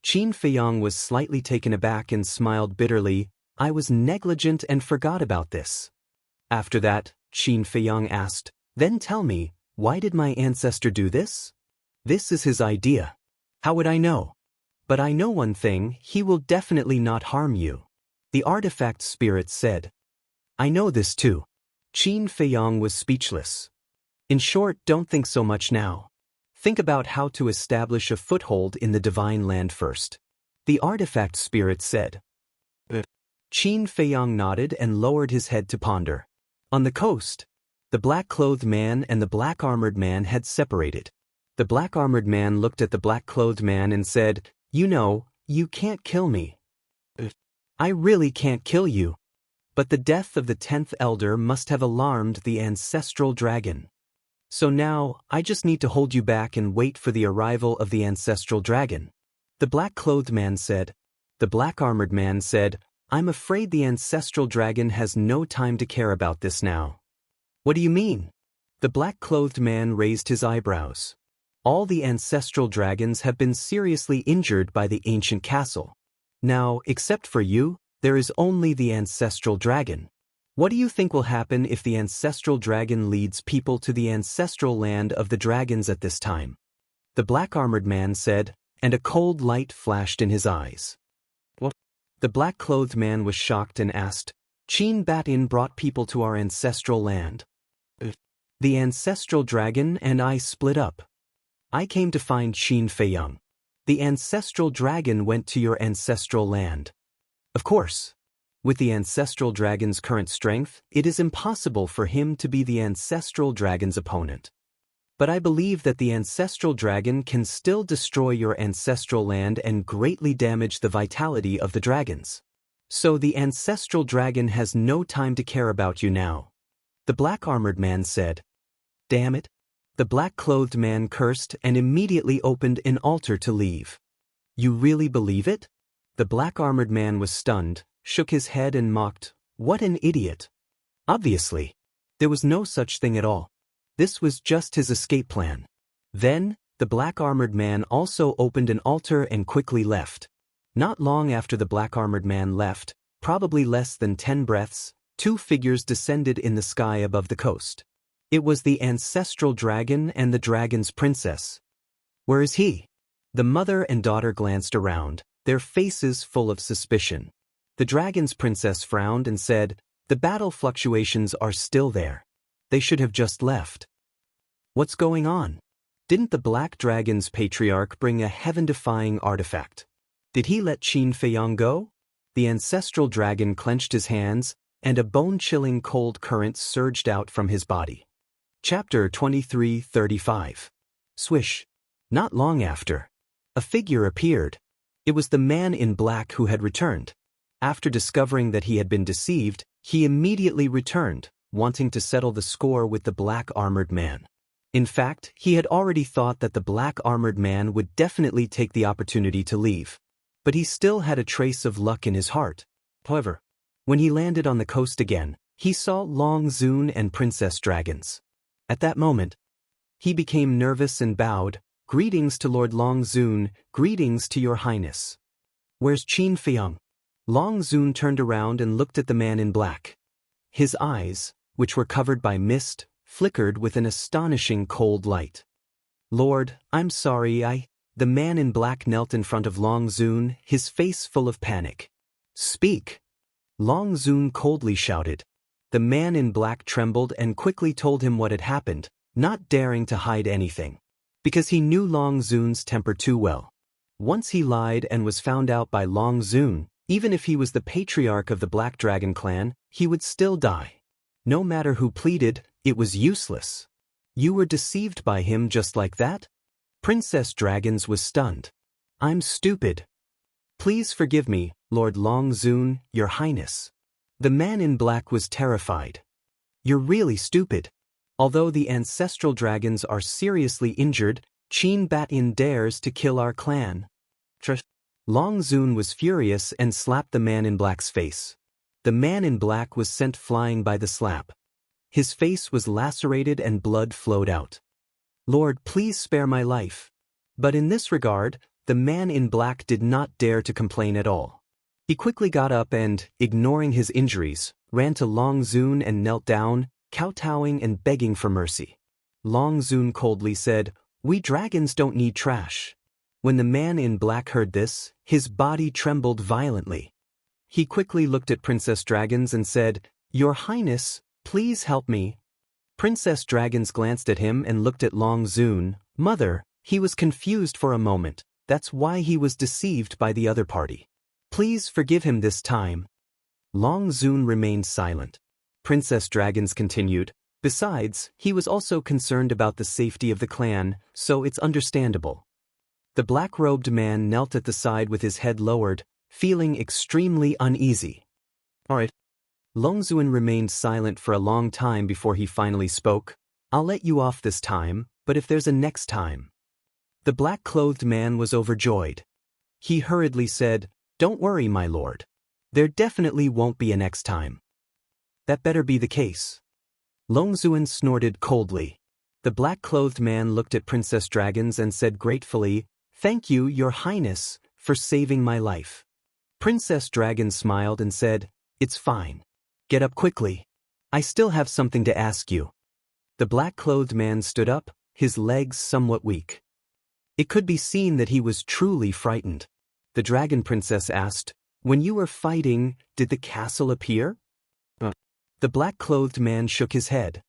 Qin Feiyang was slightly taken aback and smiled bitterly. "I was negligent and forgot about this." After that, Qin Feiyang asked, "Then tell me, why did my ancestor do this? This is his idea. How would I know? But I know one thing, he will definitely not harm you." The artifact spirit said. "I know this too." Qin Feiyang was speechless. "In short, don't think so much now. Think about how to establish a foothold in the divine land first." The artifact spirit said. Qin Feiyang nodded and lowered his head to ponder. On the coast, the black-clothed man and the black-armored man had separated. The black-armored man looked at the black-clothed man and said, "You know, you can't kill me. I really can't kill you. But the death of the 10th elder must have alarmed the ancestral dragon. So now, I just need to hold you back and wait for the arrival of the ancestral dragon." The black-clothed man said. The black-armored man said, "I'm afraid the ancestral dragon has no time to care about this now." "What do you mean?" The black-clothed man raised his eyebrows. "All the ancestral dragons have been seriously injured by the ancient castle. Now, except for you, there is only the ancestral dragon. What do you think will happen if the ancestral dragon leads people to the ancestral land of the dragons at this time?" The black-armored man said, and a cold light flashed in his eyes. "What?" The black-clothed man was shocked and asked, "Qin Batin brought people to our ancestral land. The ancestral dragon and I split up. I came to find Qin Feiyang. The ancestral dragon went to your ancestral land. Of course. With the ancestral dragon's current strength, it is impossible for him to be the ancestral dragon's opponent. But I believe that the ancestral dragon can still destroy your ancestral land and greatly damage the vitality of the dragons. So the ancestral dragon has no time to care about you now." The black-armored man said. "Damn it." The black-clothed man cursed and immediately opened an altar to leave. "You really believe it?" The black-armored man was stunned, shook his head and mocked, "What an idiot." Obviously. There was no such thing at all. This was just his escape plan. Then, the black-armored man also opened an altar and quickly left. Not long after the black-armored man left, probably less than 10 breaths, two figures descended in the sky above the coast. It was the ancestral dragon and the dragon's princess. "Where is he?" The mother and daughter glanced around, their faces full of suspicion. The dragon's princess frowned and said, "The battle fluctuations are still there. They should have just left." "What's going on? Didn't the Black Dragon's patriarch bring a heaven-defying artifact? Did he let Qin Feiyang go?" The ancestral dragon clenched his hands, and a bone-chilling cold current surged out from his body. Chapter 23:35. Swish. Not long after, a figure appeared. It was the man in black who had returned. After discovering that he had been deceived, he immediately returned, wanting to settle the score with the black-armored man. In fact, he had already thought that the black-armored man would definitely take the opportunity to leave. But he still had a trace of luck in his heart. However, when he landed on the coast again, he saw Long Zun and Princess Dragons. At that moment, he became nervous and bowed, "Greetings to Lord Long Zun, greetings to your highness." "Where's Qin Feiyang?" Long Zun turned around and looked at the man in black. His eyes, which were covered by mist, flickered with an astonishing cold light. "Lord, I'm sorry, The man in black knelt in front of Long Zun, his face full of panic. "Speak!" Long Zun coldly shouted. The man in black trembled and quickly told him what had happened, not daring to hide anything. Because he knew Long Zun's temper too well. Once he lied and was found out by Long Zun, even if he was the patriarch of the Black Dragon clan, he would still die. No matter who pleaded, it was useless. You were deceived by him just like that? Princess Dragons was stunned. I'm stupid. Please forgive me, Lord Longzun, Your Highness. The man in black was terrified. You're really stupid. Although the ancestral dragons are seriously injured, Qin Batin dares to kill our clan. Longzun was furious and slapped the man in black's face. The man in black was sent flying by the slap. His face was lacerated and blood flowed out. Lord, please spare my life. But in this regard, the man in black did not dare to complain at all. He quickly got up and, ignoring his injuries, ran to Longzun and knelt down, kowtowing and begging for mercy. Longzun coldly said, "We dragons don't need trash." When the man in black heard this, his body trembled violently. He quickly looked at Princess Dragons and said, "Your Highness, please help me." Princess Dragons glanced at him and looked at Longzun. Mother, he was confused for a moment. That's why he was deceived by the other party. Please forgive him this time. Longzun remained silent. Princess Dragons continued, "Besides, he was also concerned about the safety of the clan, so it's understandable." The black-robed man knelt at the side with his head lowered, feeling extremely uneasy. All right. Longzun remained silent for a long time before he finally spoke. "I'll let you off this time, but if there's a next time." The black-clothed man was overjoyed. He hurriedly said, "Don't worry, my lord. There definitely won't be a next time." That better be the case. Longzun snorted coldly. The black-clothed man looked at Princess Dragons and said gratefully, "Thank you, Your Highness, for saving my life." Princess Dragon smiled and said, "It's fine. Get up quickly. I still have something to ask you." The black-clothed man stood up, his legs somewhat weak. It could be seen that he was truly frightened. The Dragon Princess asked, "When you were fighting, did the castle appear?" The black-clothed man shook his head.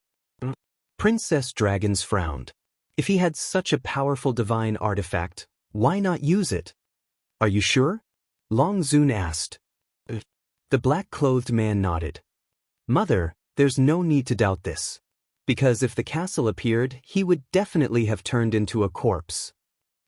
Princess Dragons frowned. If he had such a powerful divine artifact, why not use it? "Are you sure?" Longzun asked. The black-clothed man nodded. "Mother, there's no need to doubt this. Because if the castle appeared, he would definitely have turned into a corpse."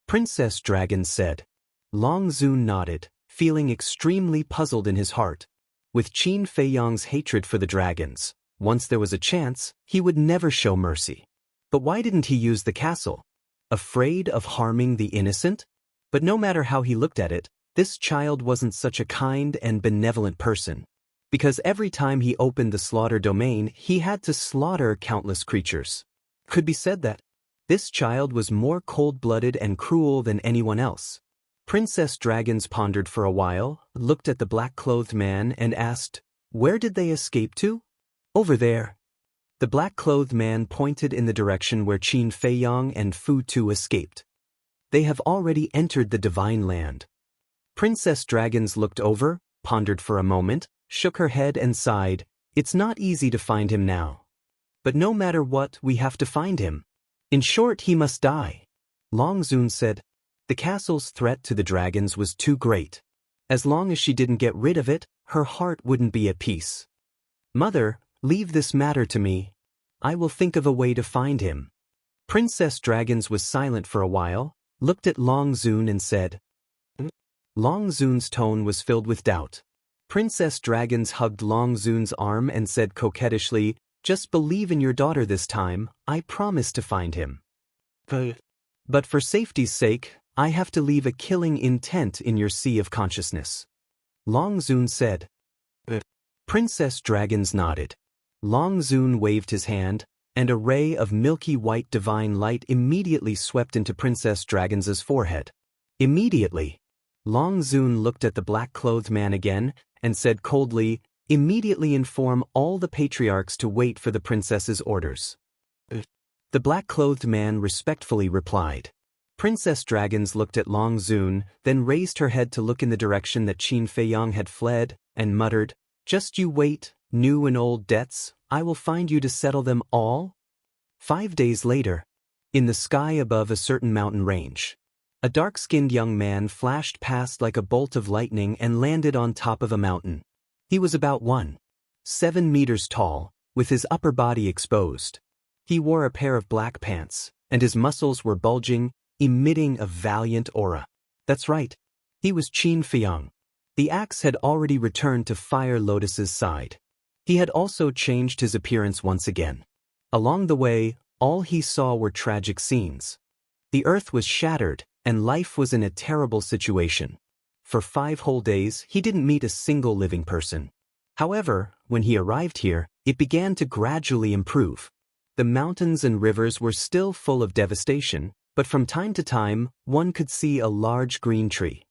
Princess Dragon said. Longzun nodded, feeling extremely puzzled in his heart. With Qin Feiyang's hatred for the dragons, once there was a chance, he would never show mercy. But why didn't he use the castle? Afraid of harming the innocent? But no matter how he looked at it, this child wasn't such a kind and benevolent person. Because every time he opened the slaughter domain, he had to slaughter countless creatures. Could be said that this child was more cold-blooded and cruel than anyone else. Princess Dragons pondered for a while, looked at the black-clothed man and asked, "Where did they escape to?" "Over there." The black-clothed man pointed in the direction where Qin Feiyang and Fu Tu escaped. "They have already entered the divine land." Princess Dragons looked over, pondered for a moment, shook her head and sighed. "It's not easy to find him now. But no matter what, we have to find him. In short, he must die." Longzun said. The castle's threat to the dragons was too great. As long as she didn't get rid of it, her heart wouldn't be at peace. "Mother, leave this matter to me. I will think of a way to find him." Princess Dragons was silent for a while, looked at Longzun and said. Longzun's tone was filled with doubt. Princess Dragons hugged Longzun's arm and said coquettishly, "Just believe in your daughter this time, I promise to find him. But for safety's sake, I have to leave a killing intent in your sea of consciousness." Longzun said. Princess Dragons nodded. Longzun waved his hand, and a ray of milky white divine light immediately swept into Princess Dragons's forehead. Immediately, Longzun looked at the black-clothed man again and said coldly, "Immediately inform all the patriarchs to wait for the princess's orders." The black-clothed man respectfully replied. Princess Dragons looked at Longzun, then raised her head to look in the direction that Qin Feiyang had fled, and muttered, "Just you wait, new and old debts, I will find you to settle them all." 5 days later, in the sky above a certain mountain range, a dark-skinned young man flashed past like a bolt of lightning and landed on top of a mountain. He was about 1.7 meters tall, with his upper body exposed. He wore a pair of black pants, and his muscles were bulging, emitting a valiant aura. That's right. He was Qin Feiyang. The axe had already returned to Fire Lotus's side. He had also changed his appearance once again. Along the way, all he saw were tragic scenes. The earth was shattered, and life was in a terrible situation. For 5 whole days, he didn't meet a single living person. However, when he arrived here, it began to gradually improve. The mountains and rivers were still full of devastation, but from time to time, one could see a large green tree.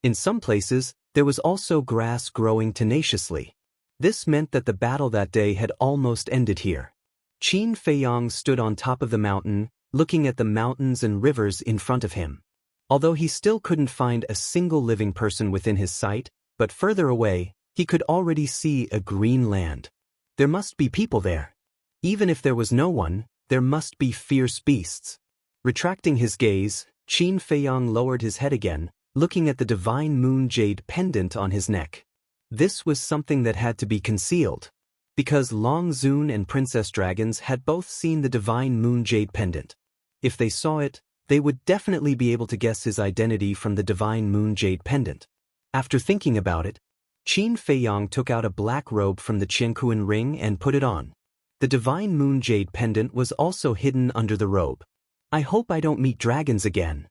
In some places, there was also grass growing tenaciously. This meant that the battle that day had almost ended here. Qin Feiyang stood on top of the mountain, looking at the mountains and rivers in front of him. Although he still couldn't find a single living person within his sight, but further away, he could already see a green land. There must be people there. Even if there was no one, there must be fierce beasts. Retracting his gaze, Qin Feiyang lowered his head again, looking at the divine moon jade pendant on his neck. This was something that had to be concealed, because Long Zun and Princess Dragons had both seen the divine moon jade pendant. If they saw it, they would definitely be able to guess his identity from the divine moon jade pendant. After thinking about it, Qin Feiyang took out a black robe from the Qiankuan ring and put it on. The divine moon jade pendant was also hidden under the robe. I hope I don't meet dragons again.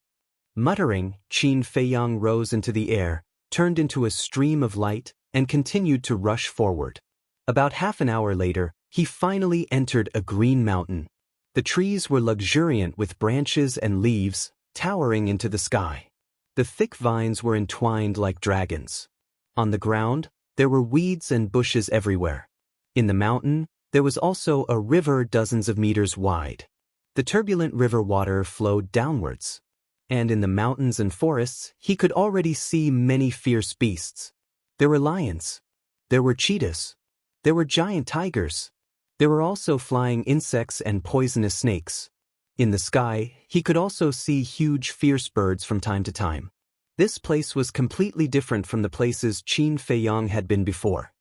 Muttering, Qin Feiyang rose into the air, turned into a stream of light, and continued to rush forward. About half an hour later, he finally entered a green mountain. The trees were luxuriant with branches and leaves, towering into the sky. The thick vines were entwined like dragons. On the ground, there were weeds and bushes everywhere. In the mountain, there was also a river dozens of meters wide. The turbulent river water flowed downwards. And in the mountains and forests, he could already see many fierce beasts. There were lions. There were cheetahs. There were giant tigers. There were also flying insects and poisonous snakes. In the sky, he could also see huge fierce birds from time to time. This place was completely different from the places Qin Feiyang had been before.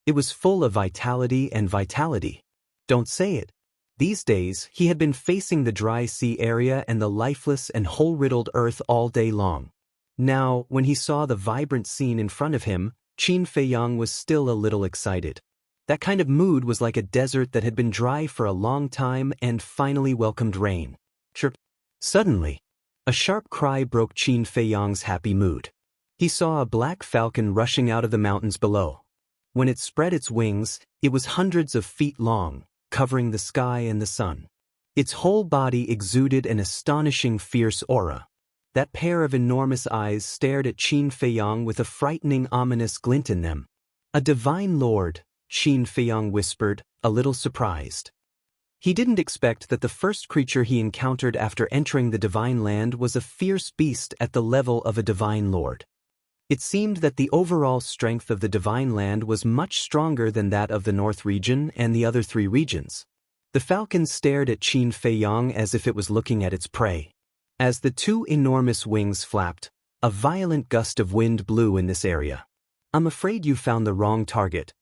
It was full of vitality and vitality. Don't say it. These days, he had been facing the dry sea area and the lifeless and hole-riddled earth all day long. Now, when he saw the vibrant scene in front of him, Qin Feiyang was still a little excited. That kind of mood was like a desert that had been dry for a long time and finally welcomed rain. Chirp. Suddenly, a sharp cry broke Qin Feiyang's happy mood. He saw a black falcon rushing out of the mountains below. When it spread its wings, it was hundreds of feet long, covering the sky and the sun. Its whole body exuded an astonishing fierce aura. That pair of enormous eyes stared at Qin Feiyang with a frightening ominous glint in them. A divine lord, Qin Feiyang whispered, a little surprised. He didn't expect that the first creature he encountered after entering the divine land was a fierce beast at the level of a divine lord. It seemed that the overall strength of the divine land was much stronger than that of the North region and the other 3 regions. The falcon stared at Qin Feiyang as if it was looking at its prey. As the 2 enormous wings flapped, a violent gust of wind blew in this area. I'm afraid you found the wrong target.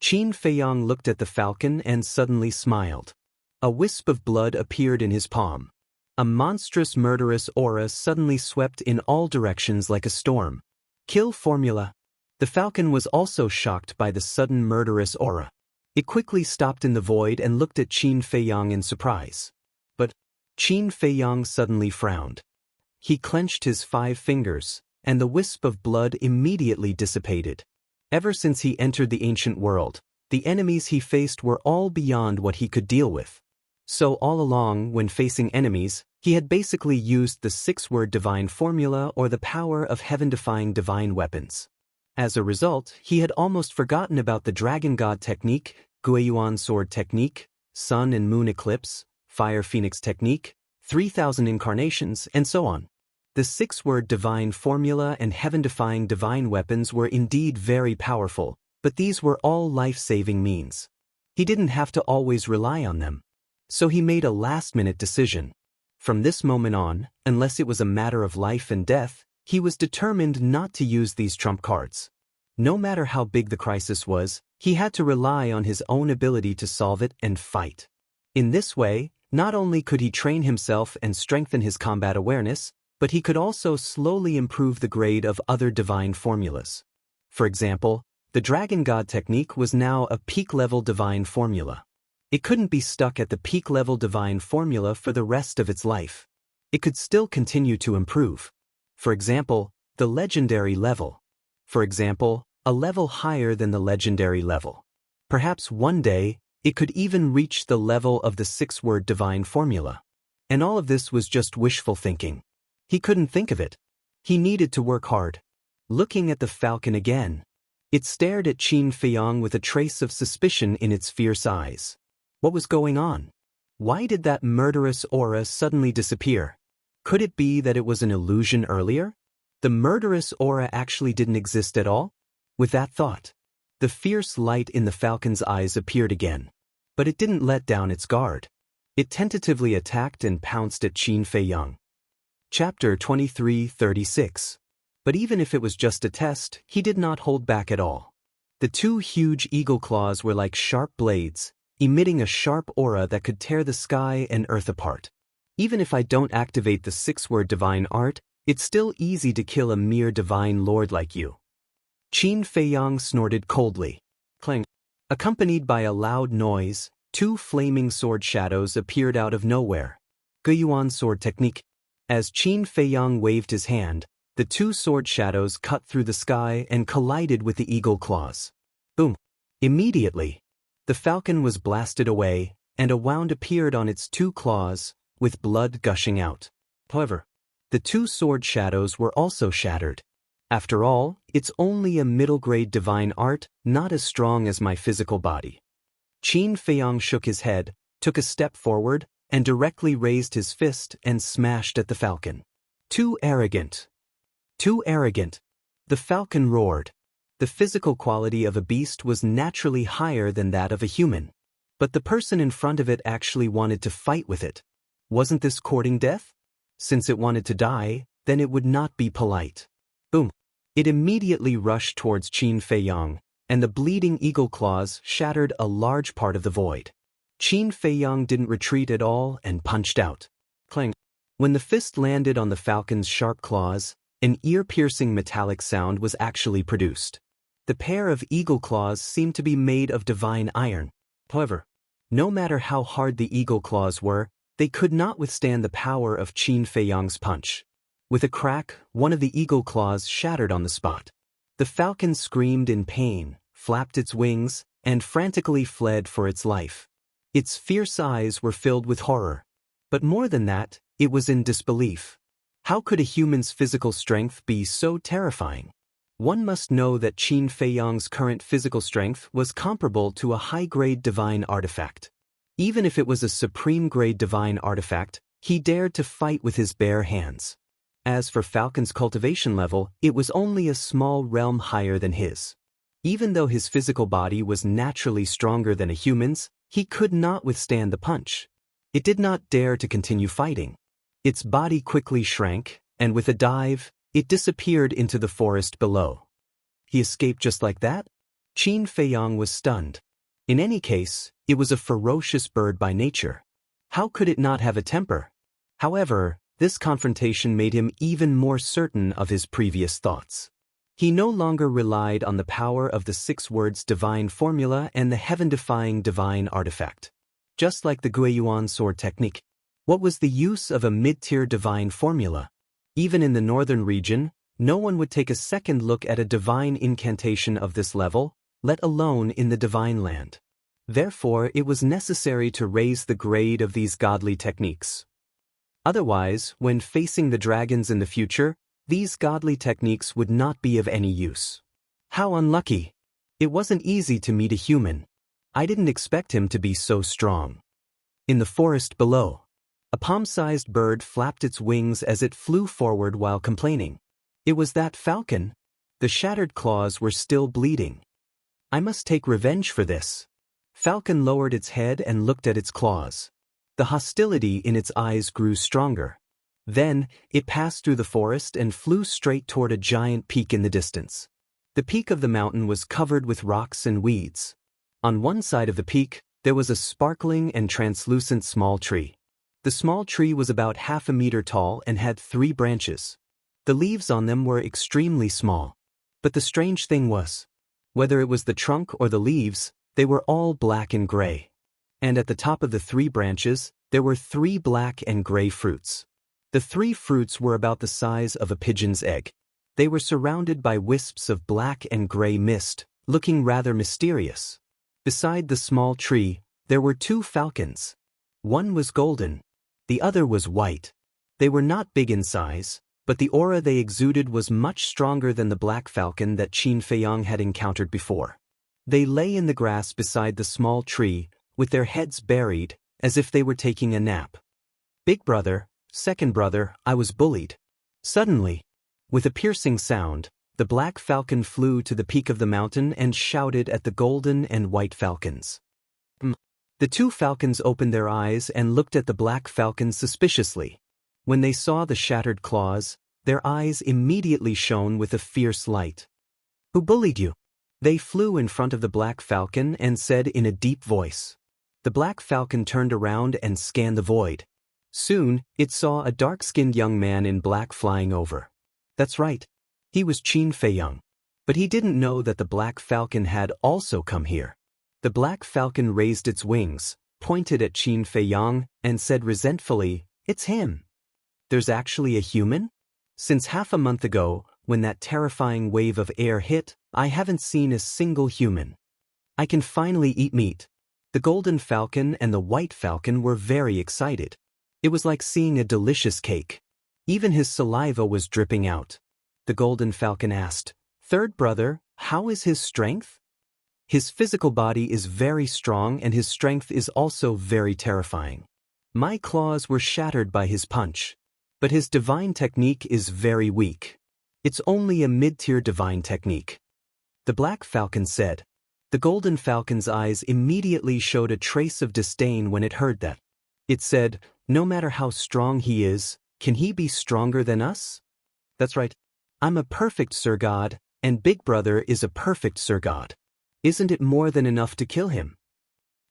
Qin Feiyang looked at the falcon and suddenly smiled. A wisp of blood appeared in his palm. A monstrous murderous aura suddenly swept in all directions like a storm. Kill formula. The falcon was also shocked by the sudden murderous aura. It quickly stopped in the void and looked at Qin Feiyang in surprise. But Qin Feiyang suddenly frowned. He clenched his 5 fingers, and the wisp of blood immediately dissipated. Ever since he entered the ancient world, the enemies he faced were all beyond what he could deal with. So all along, when facing enemies, he had basically used the 6-word divine formula or the power of heaven-defying divine weapons. As a result, he had almost forgotten about the Dragon God technique, Guiyuan Sword technique, Sun and Moon Eclipse, Fire Phoenix technique, 3,000 incarnations, and so on. The 6-word divine formula and heaven-defying divine weapons were indeed very powerful, but these were all life-saving means. He didn't have to always rely on them. So he made a last-minute decision. From this moment on, unless it was a matter of life and death, he was determined not to use these trump cards. No matter how big the crisis was, He had to rely on his own ability to solve it and fight. In this way, not only could he train himself and strengthen his combat awareness, but he could also slowly improve the grade of other divine formulas. For example, the Dragon God technique was now a peak-level divine formula. It couldn't be stuck at the peak-level divine formula for the rest of its life. It could still continue to improve. For example, the legendary level. For example, a level higher than the legendary level. Perhaps one day, it could even reach the level of the 6-word divine formula. And all of this was just wishful thinking. He couldn't think of it. He needed to work hard. Looking at the falcon again, it stared at Qin Feiyang with a trace of suspicion in its fierce eyes. What was going on? Why did that murderous aura suddenly disappear? Could it be that it was an illusion earlier? The murderous aura actually didn't exist at all? With that thought, the fierce light in the falcon's eyes appeared again. But it didn't let down its guard. It tentatively attacked and pounced at Qin Feiyang. Chapter 23:36. But even if it was just a test, he did not hold back at all. The 2 huge eagle claws were like sharp blades, emitting a sharp aura that could tear the sky and earth apart. Even if I don't activate the 6-word divine art, it's still easy to kill a mere divine lord like you. Qin Feiyang snorted coldly. Clang. Accompanied by a loud noise, 2 flaming sword shadows appeared out of nowhere. Guiyuan sword technique. As Qin Feiyang waved his hand, the 2 sword shadows cut through the sky and collided with the eagle claws. Boom! Immediately, the falcon was blasted away, and a wound appeared on its 2 claws, with blood gushing out. However, the 2 sword shadows were also shattered. After all, it's only a middle-grade divine art, not as strong as my physical body. Qin Feiyang shook his head, took a step forward, and directly raised his fist and smashed at the falcon. Too arrogant. Too arrogant. The falcon roared. The physical quality of a beast was naturally higher than that of a human. But the person in front of it actually wanted to fight with it. Wasn't this courting death? Since it wanted to die, then it would not be polite. Boom. It immediately rushed towards Qin Feiyang, and the bleeding eagle claws shattered a large part of the void. Qin Feiyang didn't retreat at all and punched out. Clang. When the fist landed on the falcon's sharp claws, an ear-piercing metallic sound was actually produced. The pair of eagle claws seemed to be made of divine iron. However, no matter how hard the eagle claws were, they could not withstand the power of Qin Feiyang's punch. With a crack, one of the eagle claws shattered on the spot. The falcon screamed in pain, flapped its wings, and frantically fled for its life. Its fierce eyes were filled with horror. But more than that, it was in disbelief. How could a human's physical strength be so terrifying? One must know that Qin Feiyang's current physical strength was comparable to a high-grade divine artifact. Even if it was a supreme-grade divine artifact, he dared to fight with his bare hands. As for Falcon's cultivation level, it was only a small realm higher than his. Even though his physical body was naturally stronger than a human's, he could not withstand the punch. It did not dare to continue fighting. Its body quickly shrank, and with a dive, it disappeared into the forest below. He escaped just like that? Qin Feiyang was stunned. In any case, it was a ferocious bird by nature. How could it not have a temper? However, this confrontation made him even more certain of his previous thoughts. He no longer relied on the power of the 6 words divine formula and the heaven-defying divine artifact. Just like the Guiyuan sword technique, what was the use of a mid-tier divine formula? Even in the northern region, no one would take a second look at a divine incantation of this level, let alone in the divine land. Therefore, it was necessary to raise the grade of these godly techniques. Otherwise, when facing the dragons in the future, these godly techniques would not be of any use. How unlucky! It wasn't easy to meet a human. I didn't expect him to be so strong. In the forest below, a palm-sized bird flapped its wings as it flew forward while complaining. It was that falcon. The shattered claws were still bleeding. I must take revenge for this. Falcon lowered its head and looked at its claws. The hostility in its eyes grew stronger. Then, it passed through the forest and flew straight toward a giant peak in the distance. The peak of the mountain was covered with rocks and weeds. On one side of the peak, there was a sparkling and translucent small tree. The small tree was about 1/2 meter tall and had 3 branches. The leaves on them were extremely small. But the strange thing was, whether it was the trunk or the leaves, they were all black and gray. And at the top of the 3 branches, there were 3 black and gray fruits. The 3 fruits were about the size of a pigeon's egg. They were surrounded by wisps of black and gray mist, looking rather mysterious. Beside the small tree, there were 2 falcons. One was golden. The other was white. They were not big in size, but the aura they exuded was much stronger than the black falcon that Qin Feiyang had encountered before. They lay in the grass beside the small tree, with their heads buried, as if they were taking a nap. Big brother, second brother, I was bullied. Suddenly, with a piercing sound, the black falcon flew to the peak of the mountain and shouted at the golden and white falcons. The 2 falcons opened their eyes and looked at the black falcon suspiciously. When they saw the shattered claws, their eyes immediately shone with a fierce light. "Who bullied you?" They flew in front of the black falcon and said in a deep voice. The black falcon turned around and scanned the void. Soon, it saw a dark-skinned young man in black flying over. That's right. He was Qin Feiyang. But he didn't know that the black falcon had also come here. The black falcon raised its wings, pointed at Qin Feiyang, and said resentfully, "It's him. There's actually a human? Since 1/2 a month ago, when that terrifying wave of air hit, I haven't seen a single human. I can finally eat meat." The golden falcon and the white falcon were very excited. It was like seeing a delicious cake. Even his saliva was dripping out. The golden falcon asked, "Third brother, how is his strength?" "His physical body is very strong and his strength is also very terrifying. My claws were shattered by his punch. But his divine technique is very weak. It's only a mid-tier divine technique." The black falcon said. The golden falcon's eyes immediately showed a trace of disdain when it heard that. It said, "No matter how strong he is, can he be stronger than us?" "That's right. I'm a perfect Sir God, and Big Brother is a perfect Sir God. Isn't it more than enough to kill him?"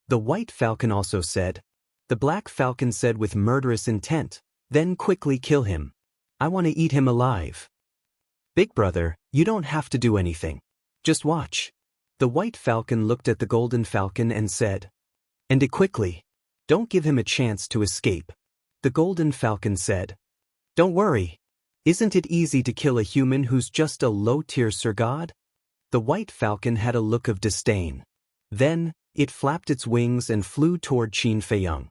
The white falcon also said. The black falcon said with murderous intent, "Then quickly kill him. I want to eat him alive." "Big brother, you don't have to do anything. Just watch." The white falcon looked at the golden falcon and said, "And it quickly. Don't give him a chance to escape." The golden falcon said, "Don't worry. Isn't it easy to kill a human who's just a low-tier Sir God?" The white falcon had a look of disdain. Then, it flapped its wings and flew toward Qin Feiyang.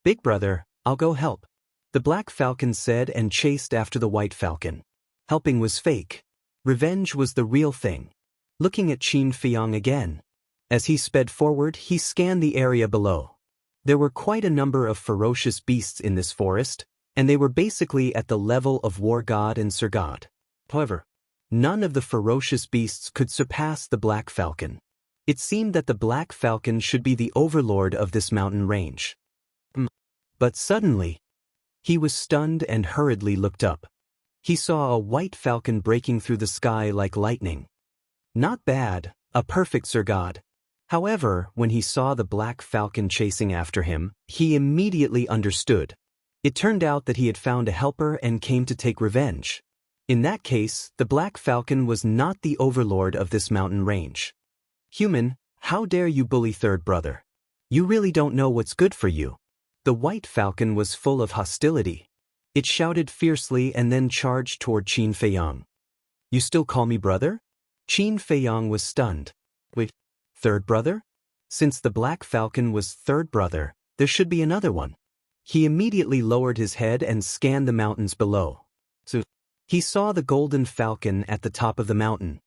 "Big brother, I'll go help," the black falcon said and chased after the white falcon. Helping was fake. Revenge was the real thing. Looking at Qin Feiyang again. As he sped forward, he scanned the area below. There were quite a number of ferocious beasts in this forest, and they were basically at the level of War God and Sir God. However, none of the ferocious beasts could surpass the black falcon. It seemed that the black falcon should be the overlord of this mountain range. But suddenly, he was stunned and hurriedly looked up. He saw a white falcon breaking through the sky like lightning. Not bad, a perfect Sir God. However, when he saw the black falcon chasing after him, he immediately understood. It turned out that he had found a helper and came to take revenge. In that case, the black falcon was not the overlord of this mountain range. "Human, how dare you bully third brother? You really don't know what's good for you." The white falcon was full of hostility. It shouted fiercely and then charged toward Qin Feiyang. "You still call me brother?" Qin Feiyang was stunned. "Wait, third brother? Since the black falcon was third brother, there should be another one." He immediately lowered his head and scanned the mountains below. So, he saw the golden falcon at the top of the mountain.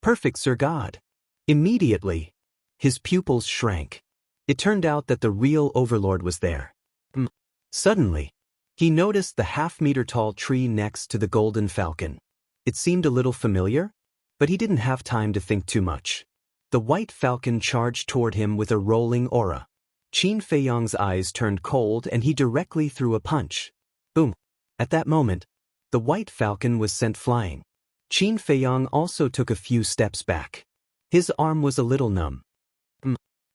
Perfect Sir God. Immediately, his pupils shrank. It turned out that the real overlord was there. Suddenly, he noticed the 1/2-meter-tall tree next to the golden falcon. It seemed a little familiar, but he didn't have time to think too much. The white falcon charged toward him with a rolling aura. Qin Feiyang's eyes turned cold and he directly threw a punch. Boom! At that moment, the white falcon was sent flying. Qin Feiyang also took a few steps back. His arm was a little numb.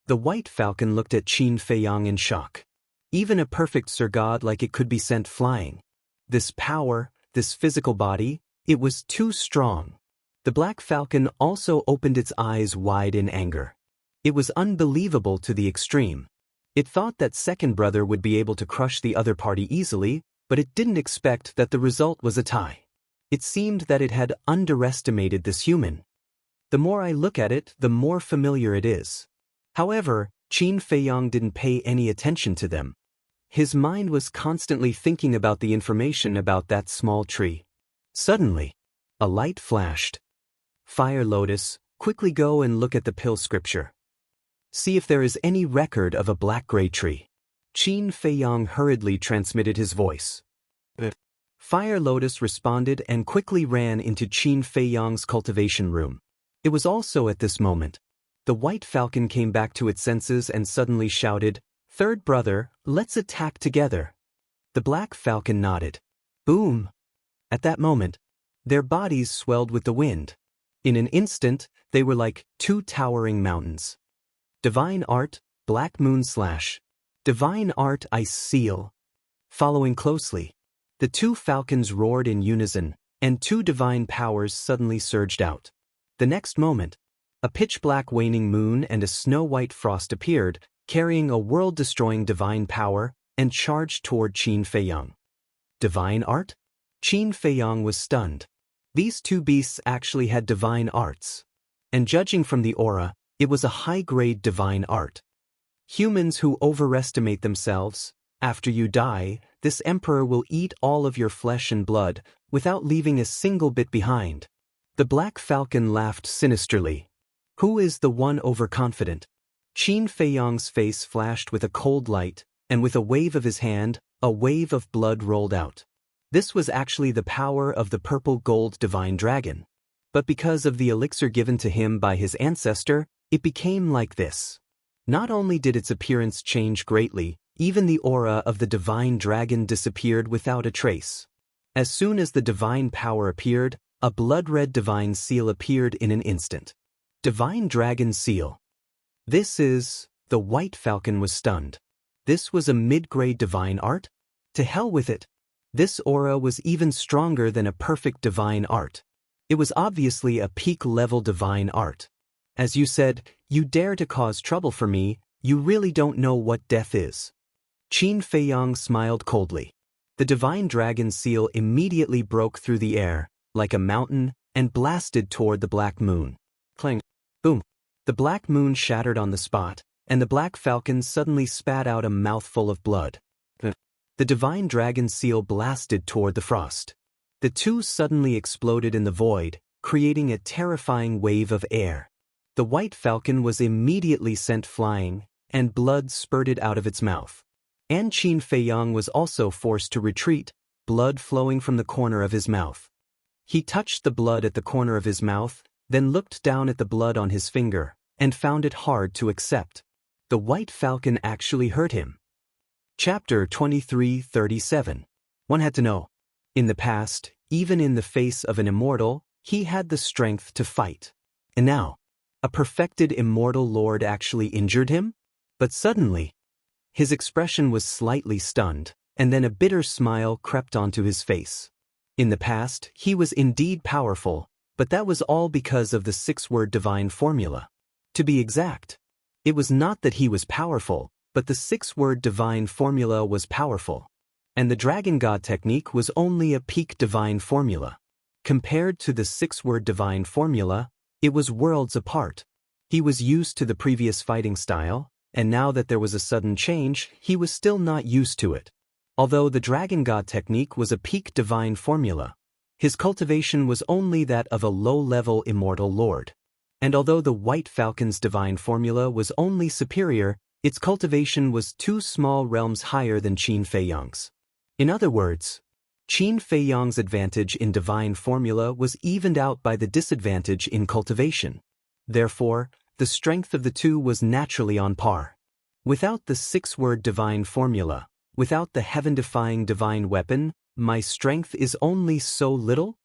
The white falcon looked at Qin Feiyang in shock. Even a perfect Sir God like it could be sent flying. This power, this physical body, it was too strong. The black falcon also opened its eyes wide in anger. It was unbelievable to the extreme. It thought that second brother would be able to crush the other party easily, but it didn't expect that the result was a tie. It seemed that it had underestimated this human. The more I look at it, the more familiar it is. However, Qin Feiyang didn't pay any attention to them. His mind was constantly thinking about the information about that small tree. Suddenly, a light flashed. Fire Lotus, quickly go and look at the pill scripture. See if there is any record of a black-gray tree. Qin Feiyang hurriedly transmitted his voice. Fire Lotus responded and quickly ran into Qin Feiyang's cultivation room. It was also at this moment. The white falcon came back to its senses and suddenly shouted, "Third brother, let's attack together." The black falcon nodded. Boom! At that moment, their bodies swelled with the wind. In an instant, they were like two towering mountains. Divine Art, Black Moon / Divine Art Ice Seal. Following closely, the two falcons roared in unison, and two divine powers suddenly surged out. The next moment, a pitch-black waning moon and a snow-white frost appeared, carrying a world-destroying divine power, and charged toward Qin Feiyang. Divine Art? Qin Feiyang was stunned. These two beasts actually had divine arts. And judging from the aura, it was a high-grade divine art. Humans who overestimate themselves, after you die, this emperor will eat all of your flesh and blood, without leaving a single bit behind. The black falcon laughed sinisterly. Who is the one overconfident? Qin Feiyang's face flashed with a cold light, and with a wave of his hand, a wave of blood rolled out. This was actually the power of the purple-gold divine dragon. But because of the elixir given to him by his ancestor, it became like this. Not only did its appearance change greatly, even the aura of the divine dragon disappeared without a trace. As soon as the divine power appeared, a blood-red divine seal appeared in an instant. Divine Dragon Seal. The white falcon was stunned. This was a mid-grade divine art? To hell with it. This aura was even stronger than a perfect divine art. It was obviously a peak-level divine art. As you said, you dare to cause trouble for me, you really don't know what death is. Qin Feiyang smiled coldly. The divine dragon seal immediately broke through the air, like a mountain, and blasted toward the black moon. Clang! Boom! The black moon shattered on the spot, and the black falcon suddenly spat out a mouthful of blood. The divine dragon seal blasted toward the frost. The two suddenly exploded in the void, creating a terrifying wave of air. The white falcon was immediately sent flying, and blood spurted out of its mouth. And Qin Feiyang was also forced to retreat, blood flowing from the corner of his mouth. He touched the blood at the corner of his mouth, then looked down at the blood on his finger, and found it hard to accept. The white falcon actually hurt him. Chapter 23:37. One had to know. In the past, even in the face of an immortal, he had the strength to fight. And now, a perfected immortal lord actually injured him? But suddenly, his expression was slightly stunned, and then a bitter smile crept onto his face. In the past, he was indeed powerful, but that was all because of the six-word divine formula. To be exact, it was not that he was powerful, but the six-word divine formula was powerful. And the Dragon God technique was only a peak divine formula. Compared to the six-word divine formula, it was worlds apart. He was used to the previous fighting style, and now that there was a sudden change, he was still not used to it. Although the Dragon God technique was a peak divine formula, his cultivation was only that of a low-level immortal lord. And although the White Falcon's divine formula was only superior, its cultivation was two small realms higher than Qin Feiyang's. In other words, Qin Feiyang's advantage in divine formula was evened out by the disadvantage in cultivation. Therefore, the strength of the two was naturally on par. Without the six-word divine formula, without the heaven-defying divine weapon, my strength is only so little?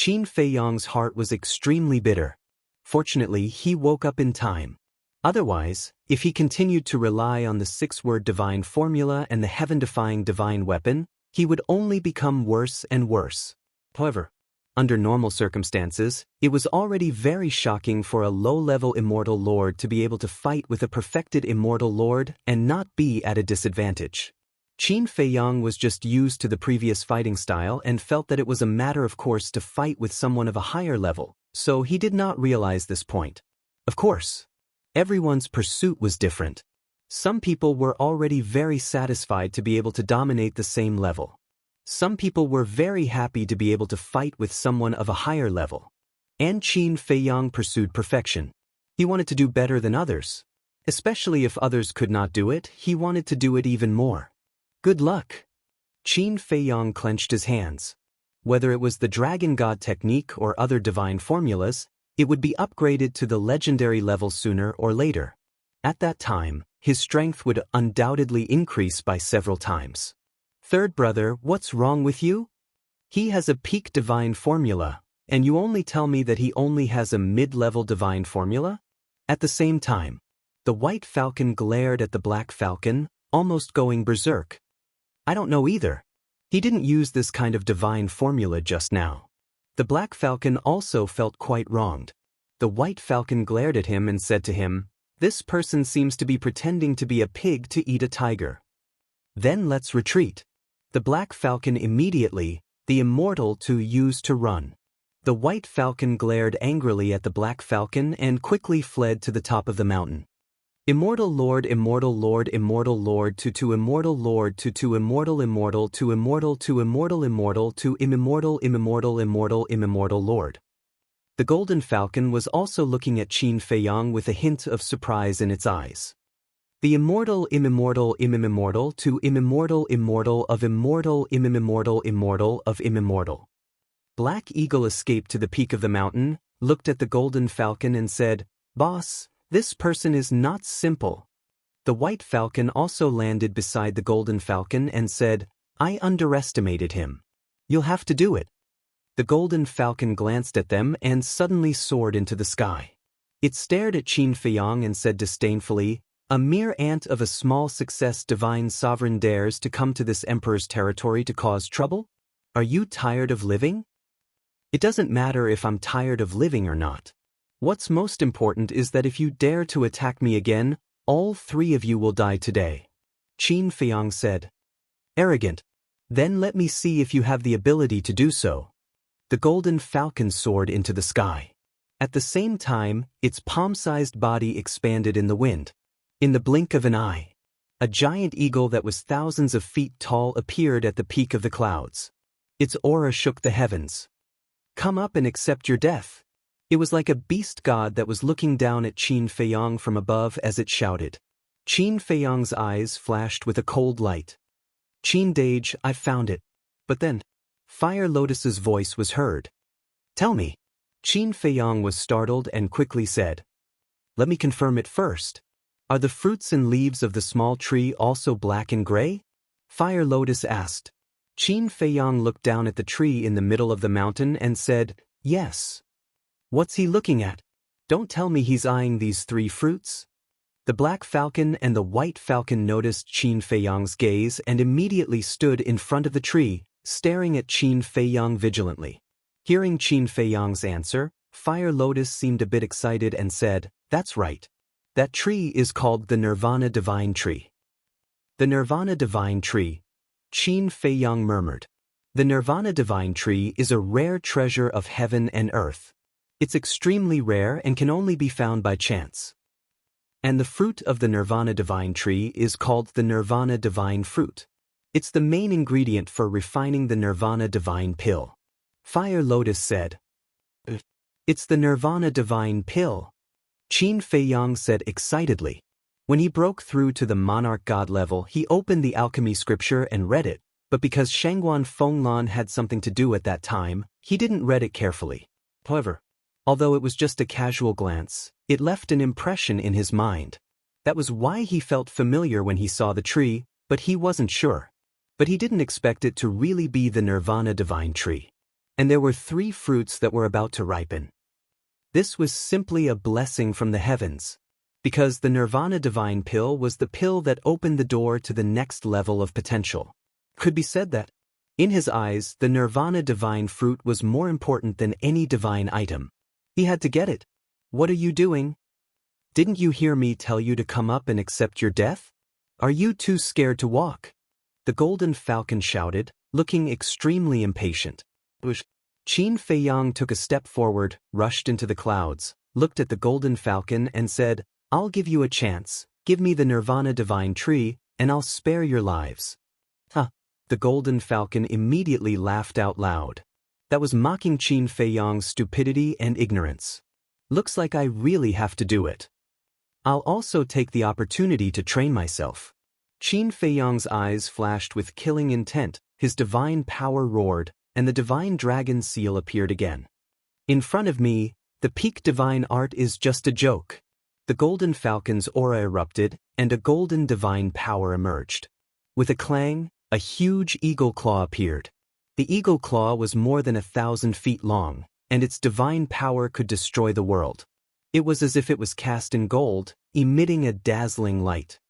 Qin Feiyang's heart was extremely bitter. Fortunately, he woke up in time. Otherwise, if he continued to rely on the six-word divine formula and the heaven-defying divine weapon, he would only become worse and worse. However, under normal circumstances, it was already very shocking for a low-level immortal lord to be able to fight with a perfected immortal lord and not be at a disadvantage. Qin Feiyang was just used to the previous fighting style and felt that it was a matter of course to fight with someone of a higher level, so he did not realize this point. Of course, everyone's pursuit was different. Some people were already very satisfied to be able to dominate the same level. Some people were very happy to be able to fight with someone of a higher level. And Qin Feiyang pursued perfection. He wanted to do better than others. Especially if others could not do it, he wanted to do it even more. Good luck. Qin Feiyang clenched his hands. Whether it was the Dragon God technique or other divine formulas, it would be upgraded to the legendary level sooner or later. At that time, his strength would undoubtedly increase by several times. Third brother, what's wrong with you? He has a peak divine formula, and you only tell me that he only has a mid-level divine formula? At the same time, the white falcon glared at the black falcon, almost going berserk. I don't know either. He didn't use this kind of divine formula just now. The black falcon also felt quite wronged. The white falcon glared at him and said to him, "This person seems to be pretending to be a pig to eat a tiger. Then let's retreat." The black falcon immediately, the immortal to use to run. The white falcon glared angrily at the black falcon and quickly fled to the top of the mountain. Immortal Lord, Immortal Lord, Immortal Lord to Immortal Lord to Immortal Immortal to Immortal to Immortal Immortal to Immortal Immortal Immortal Immortal Lord. The golden falcon was also looking at Qin Feiyang with a hint of surprise in its eyes. The immortal immortal immortal to immortal immortal of immortal immortal immortal of immortal. Black Eagle escaped to the peak of the mountain, looked at the golden falcon and said, "Boss, this person is not simple." The white falcon also landed beside the golden falcon and said, "I underestimated him. You'll have to do it." The golden falcon glanced at them and suddenly soared into the sky. It stared at Qin Feiyang and said disdainfully, "A mere ant of a small success divine sovereign dares to come to this emperor's territory to cause trouble? Are you tired of living?" "It doesn't matter if I'm tired of living or not. What's most important is that if you dare to attack me again, all three of you will die today," Qin Feiyang said. "Arrogant. Then let me see if you have the ability to do so." The golden falcon soared into the sky. At the same time, its palm-sized body expanded in the wind. In the blink of an eye, a giant eagle that was thousands of feet tall appeared at the peak of the clouds. Its aura shook the heavens. "Come up and accept your death." It was like a beast god that was looking down at Qin Feiyang from above as it shouted. Qin Feiyang's eyes flashed with a cold light. "Qin Dage, I've found it." But then, Fire Lotus's voice was heard. "Tell me." Qin Feiyang was startled and quickly said, "Let me confirm it first. Are the fruits and leaves of the small tree also black and gray?" Fire Lotus asked. Qin Feiyang looked down at the tree in the middle of the mountain and said, "Yes." "What's he looking at? Don't tell me he's eyeing these three fruits." The black falcon and the white falcon noticed Qin Feiyang's gaze and immediately stood in front of the tree, staring at Qin Feiyang vigilantly. Hearing Qin Feiyang's answer, Fire Lotus seemed a bit excited and said, "That's right. That tree is called the Nirvana Divine Tree." "The Nirvana Divine Tree," Qin Feiyang murmured. "The Nirvana Divine Tree is a rare treasure of heaven and earth. It's extremely rare and can only be found by chance. And the fruit of the Nirvana Divine Tree is called the Nirvana Divine Fruit. It's the main ingredient for refining the Nirvana Divine Pill." Fire Lotus said, "It's the Nirvana Divine Pill," Qin Feiyang said excitedly. When he broke through to the monarch god level, he opened the alchemy scripture and read it, but because Shangguan Fenglan had something to do at that time, he didn't read it carefully. However, although it was just a casual glance, it left an impression in his mind. That was why he felt familiar when he saw the tree, but he wasn't sure. But he didn't expect it to really be the Nirvana Divine Tree. and there were 3 fruits that were about to ripen. This was simply a blessing from the heavens, because the Nirvana Divine Pill was the pill that opened the door to the next level of potential. Could be said that, in his eyes, the Nirvana Divine Fruit was more important than any divine item. He had to get it. What are you doing? Didn't you hear me tell you to come up and accept your death? Are you too scared to walk? The Golden Falcon shouted, looking extremely impatient. Qin Feiyang took a step forward, rushed into the clouds, looked at the Golden Falcon and said, "I'll give you a chance, give me the Nirvana Divine Tree, and I'll spare your lives." The Golden Falcon immediately laughed out loud. That was mocking Qin Feiyang's stupidity and ignorance. Looks like I really have to do it. I'll also take the opportunity to train myself. Qin Feiyang's eyes flashed with killing intent, his divine power roared, and the divine dragon seal appeared again. In front of me, the peak divine art is just a joke. The Golden Falcon's aura erupted, and a golden divine power emerged. With a clang, a huge eagle claw appeared. The eagle claw was more than 1,000 feet long, and its divine power could destroy the world. It was as if it was cast in gold, emitting a dazzling light.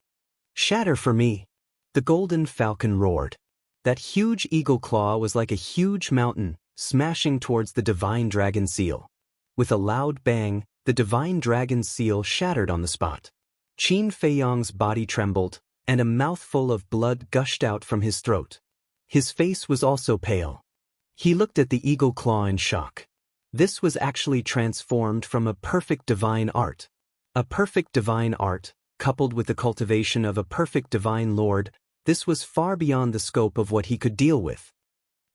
"Shatter for me!" The Golden Falcon roared. That huge eagle claw was like a huge mountain, smashing towards the divine dragon seal. With a loud bang, the divine dragon seal shattered on the spot. Qin Feiyang's body trembled, and a mouthful of blood gushed out from his throat. His face was also pale. He looked at the eagle claw in shock. This was actually transformed from a perfect divine art. A perfect divine art, coupled with the cultivation of a perfect divine lord, this was far beyond the scope of what he could deal with.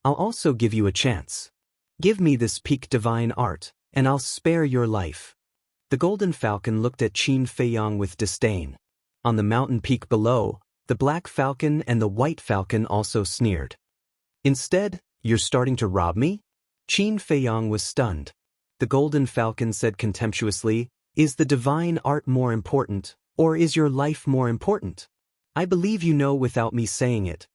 "I'll also give you a chance. Give me this peak divine art, and I'll spare your life." The Golden Falcon looked at Qin Feiyang with disdain. On the mountain peak below, the Black Falcon and the White Falcon also sneered. "Instead, you're starting to rob me?" Qin Feiyang was stunned. The Golden Falcon said contemptuously, "Is the divine art more important, or is your life more important? I believe you know without me saying it."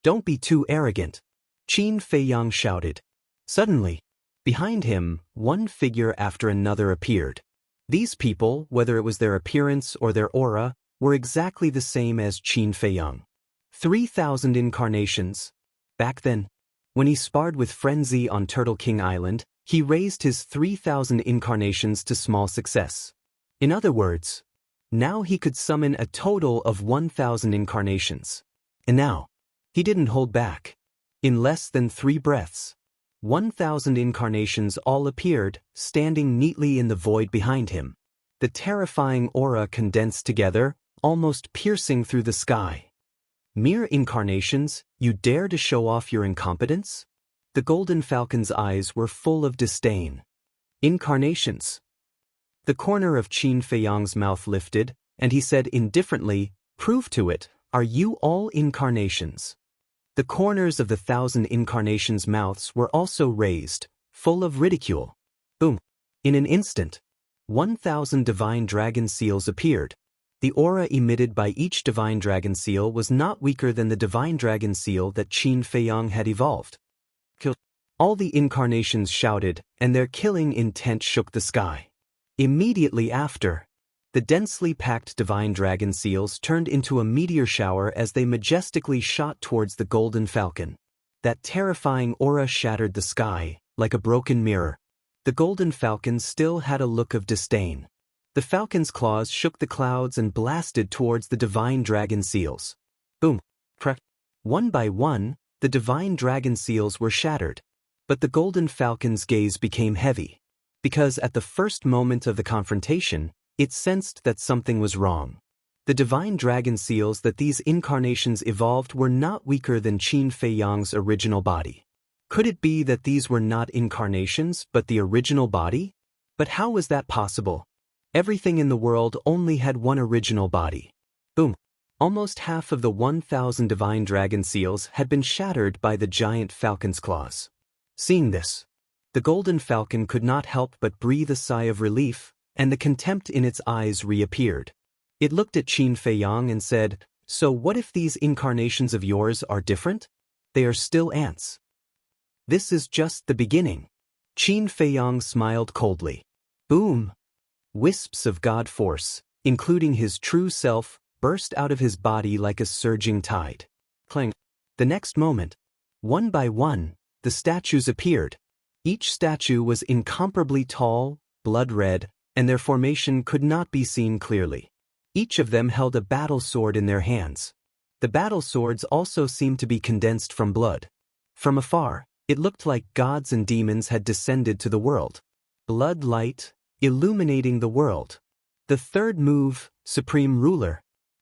"Don't be too arrogant," Qin Feiyang shouted. Suddenly, behind him, one figure after another appeared. These people, whether it was their appearance or their aura, were exactly the same as Qin Feiyang. 3,000 incarnations. Back then, when he sparred with Frenzy on Turtle King Island, he raised his 3,000 incarnations to small success. In other words, now he could summon a total of 1,000 incarnations. And now, he didn't hold back. In less than 3 breaths, 1,000 incarnations all appeared, standing neatly in the void behind him. The terrifying aura condensed together, almost piercing through the sky. "Mere incarnations, you dare to show off your incompetence?" The Golden Falcon's eyes were full of disdain. "Incarnations?" The corner of Qin Feiyang's mouth lifted, and he said indifferently, "Prove to it, are you all incarnations?" The corners of the 1,000 incarnations' mouths were also raised, full of ridicule. Boom! In an instant, 1,000 divine dragon seals appeared. The aura emitted by each divine dragon seal was not weaker than the divine dragon seal that Qin Feiyang had evolved. "Kill!" All the incarnations shouted, and their killing intent shook the sky. Immediately after, the densely packed divine dragon seals turned into a meteor shower as they majestically shot towards the Golden Falcon. That terrifying aura shattered the sky, like a broken mirror. The Golden Falcon still had a look of disdain. The falcon's claws shook the clouds and blasted towards the divine dragon seals. Boom! Crack! One by one, the divine dragon seals were shattered. But the Golden Falcon's gaze became heavy, because at the first moment of the confrontation, it sensed that something was wrong. The divine dragon seals that these incarnations evolved were not weaker than Qin Feiyang's original body. Could it be that these were not incarnations but the original body? But how was that possible? Everything in the world only had one original body. Boom! Almost half of the 1,000 divine dragon seals had been shattered by the giant falcon's claws. Seeing this, the Golden Falcon could not help but breathe a sigh of relief, and the contempt in its eyes reappeared. It looked at Qin Feiyang and said, "So what if these incarnations of yours are different? They are still ants." This is just the beginning. Qin Feiyang smiled coldly. Boom! Wisps of God force, including his true self, burst out of his body like a surging tide. Clang! The next moment, one by one, the statues appeared. Each statue was incomparably tall, blood-red, and their formation could not be seen clearly. Each of them held a battle sword in their hands. The battle swords also seemed to be condensed from blood. From afar, it looked like gods and demons had descended to the world. Blood light, illuminating the world. The third move, Supreme Ruler.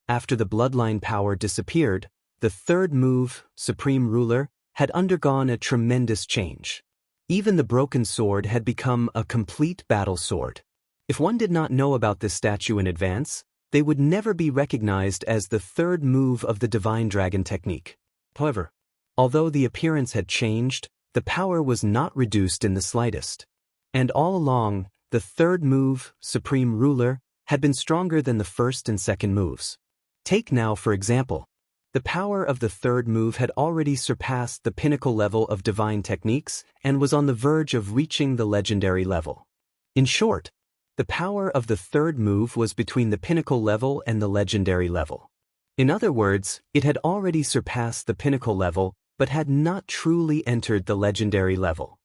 After the bloodline power disappeared, the third move, Supreme Ruler, had undergone a tremendous change. Even the broken sword had become a complete battle sword. If one did not know about this statue in advance, they would never be recognized as the third move of the Divine Dragon technique. However, although the appearance had changed, the power was not reduced in the slightest. And all along, the third move, Supreme Ruler, had been stronger than the first and second moves. Take now for example. The power of the third move had already surpassed the pinnacle level of divine techniques and was on the verge of reaching the legendary level. In short, the power of the third move was between the pinnacle level and the legendary level. In other words, it had already surpassed the pinnacle level but had not truly entered the legendary level.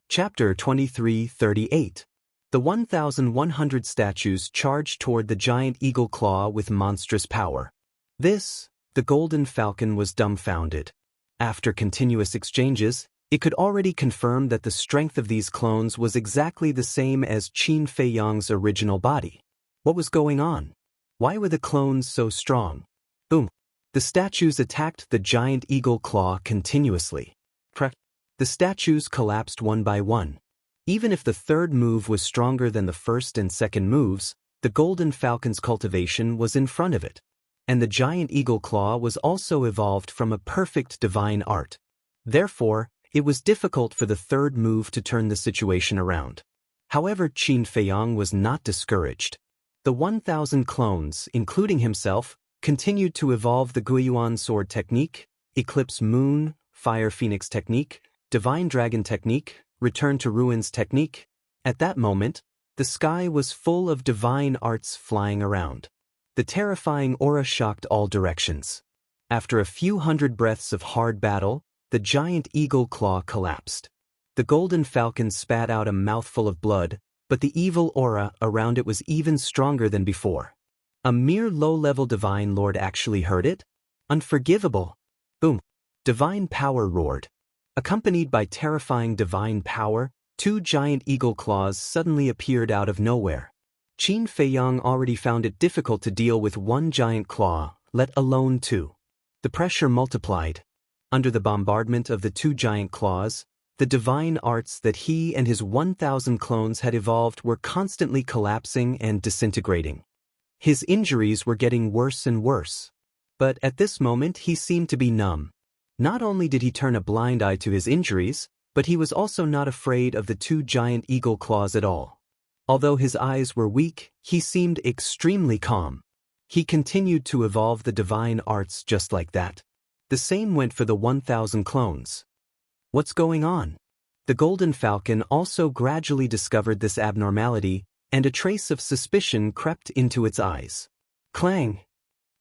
Chapter 23:38. The 1,100 statues charged toward the giant eagle claw with monstrous power. The golden falcon was dumbfounded. After continuous exchanges, it could already confirm that the strength of these clones was exactly the same as Qin Feiyang's original body. What was going on? Why were the clones so strong? Boom! The statues attacked the giant eagle claw continuously. The statues collapsed one by one. Even if the third move was stronger than the first and second moves, the golden falcon's cultivation was in front of it. And the giant eagle claw was also evolved from a perfect divine art. Therefore, it was difficult for the third move to turn the situation around. However, Qin Feiyang was not discouraged. The 1,000 clones, including himself, continued to evolve the Guiyuan sword technique, Eclipse Moon, Fire Phoenix technique, Divine Dragon technique, Return to Ruins technique. At that moment, the sky was full of divine arts flying around. The terrifying aura shocked all directions. After a few hundred breaths of hard battle, the giant eagle claw collapsed. The golden falcon spat out a mouthful of blood, but the evil aura around it was even stronger than before. A mere low-level divine lord actually heard it? Unforgivable! Boom! Divine power roared. Accompanied by terrifying divine power, two giant eagle claws suddenly appeared out of nowhere. Qin Feiyang already found it difficult to deal with one giant claw, let alone two. The pressure multiplied. Under the bombardment of the two giant claws, the divine arts that he and his 1,000 clones had evolved were constantly collapsing and disintegrating. His injuries were getting worse and worse. But at this moment he seemed to be numb. Not only did he turn a blind eye to his injuries, but he was also not afraid of the two giant eagle claws at all. Although his eyes were weak, he seemed extremely calm. He continued to evolve the divine arts just like that. The same went for the 1,000 clones. What's going on? The golden falcon also gradually discovered this abnormality, and a trace of suspicion crept into its eyes. Clang!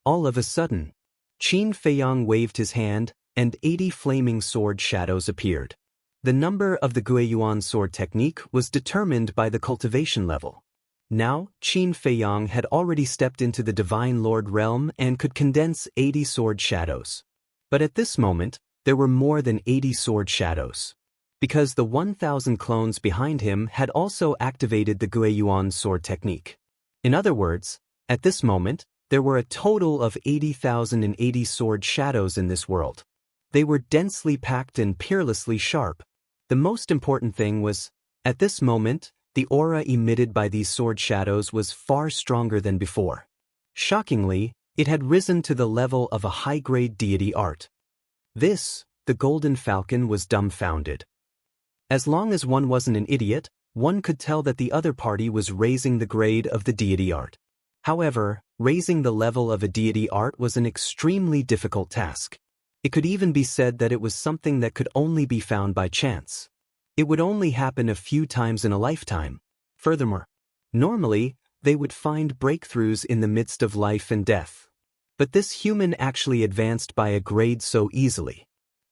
All of a sudden, Qin Feiyang waved his hand, and 80 flaming sword shadows appeared. The number of the Guiyuan sword technique was determined by the cultivation level. Now, Qin Feiyang had already stepped into the Divine Lord realm and could condense 80 sword shadows. But at this moment, there were more than 80 sword shadows. Because the 1,000 clones behind him had also activated the Guiyuan sword technique. In other words, at this moment, there were a total of 80,080 sword shadows in this world. They were densely packed and peerlessly sharp. The most important thing was, at this moment, the aura emitted by these sword shadows was far stronger than before. Shockingly, it had risen to the level of a high-grade deity art. The golden falcon was dumbfounded. As long as one wasn't an idiot, one could tell that the other party was raising the grade of the deity art. However, raising the level of a deity art was an extremely difficult task. It could even be said that it was something that could only be found by chance. It would only happen a few times in a lifetime. Furthermore, normally, they would find breakthroughs in the midst of life and death. But this human actually advanced by a grade so easily.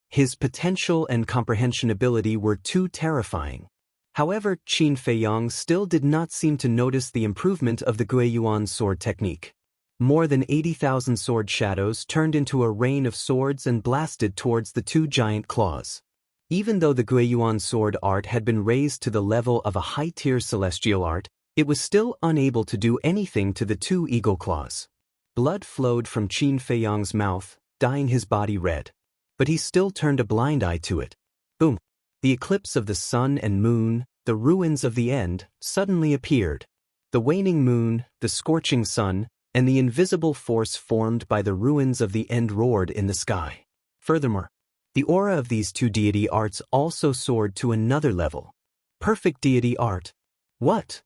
His potential and comprehension ability were too terrifying. However, Qin Feiyang still did not seem to notice the improvement of the Guiyuan sword technique. More than 80,000 sword shadows turned into a rain of swords and blasted towards the two giant claws. Even though the Guiyuan sword art had been raised to the level of a high-tier celestial art, it was still unable to do anything to the two eagle claws. Blood flowed from Qin Feiyang's mouth, dyeing his body red. But he still turned a blind eye to it. Boom! The eclipse of the sun and moon, the ruins of the end, suddenly appeared. The waning moon, the scorching sun, and the invisible force formed by the ruins of the end roared in the sky. Furthermore, the aura of these two deity arts also soared to another level. Perfect deity art. What?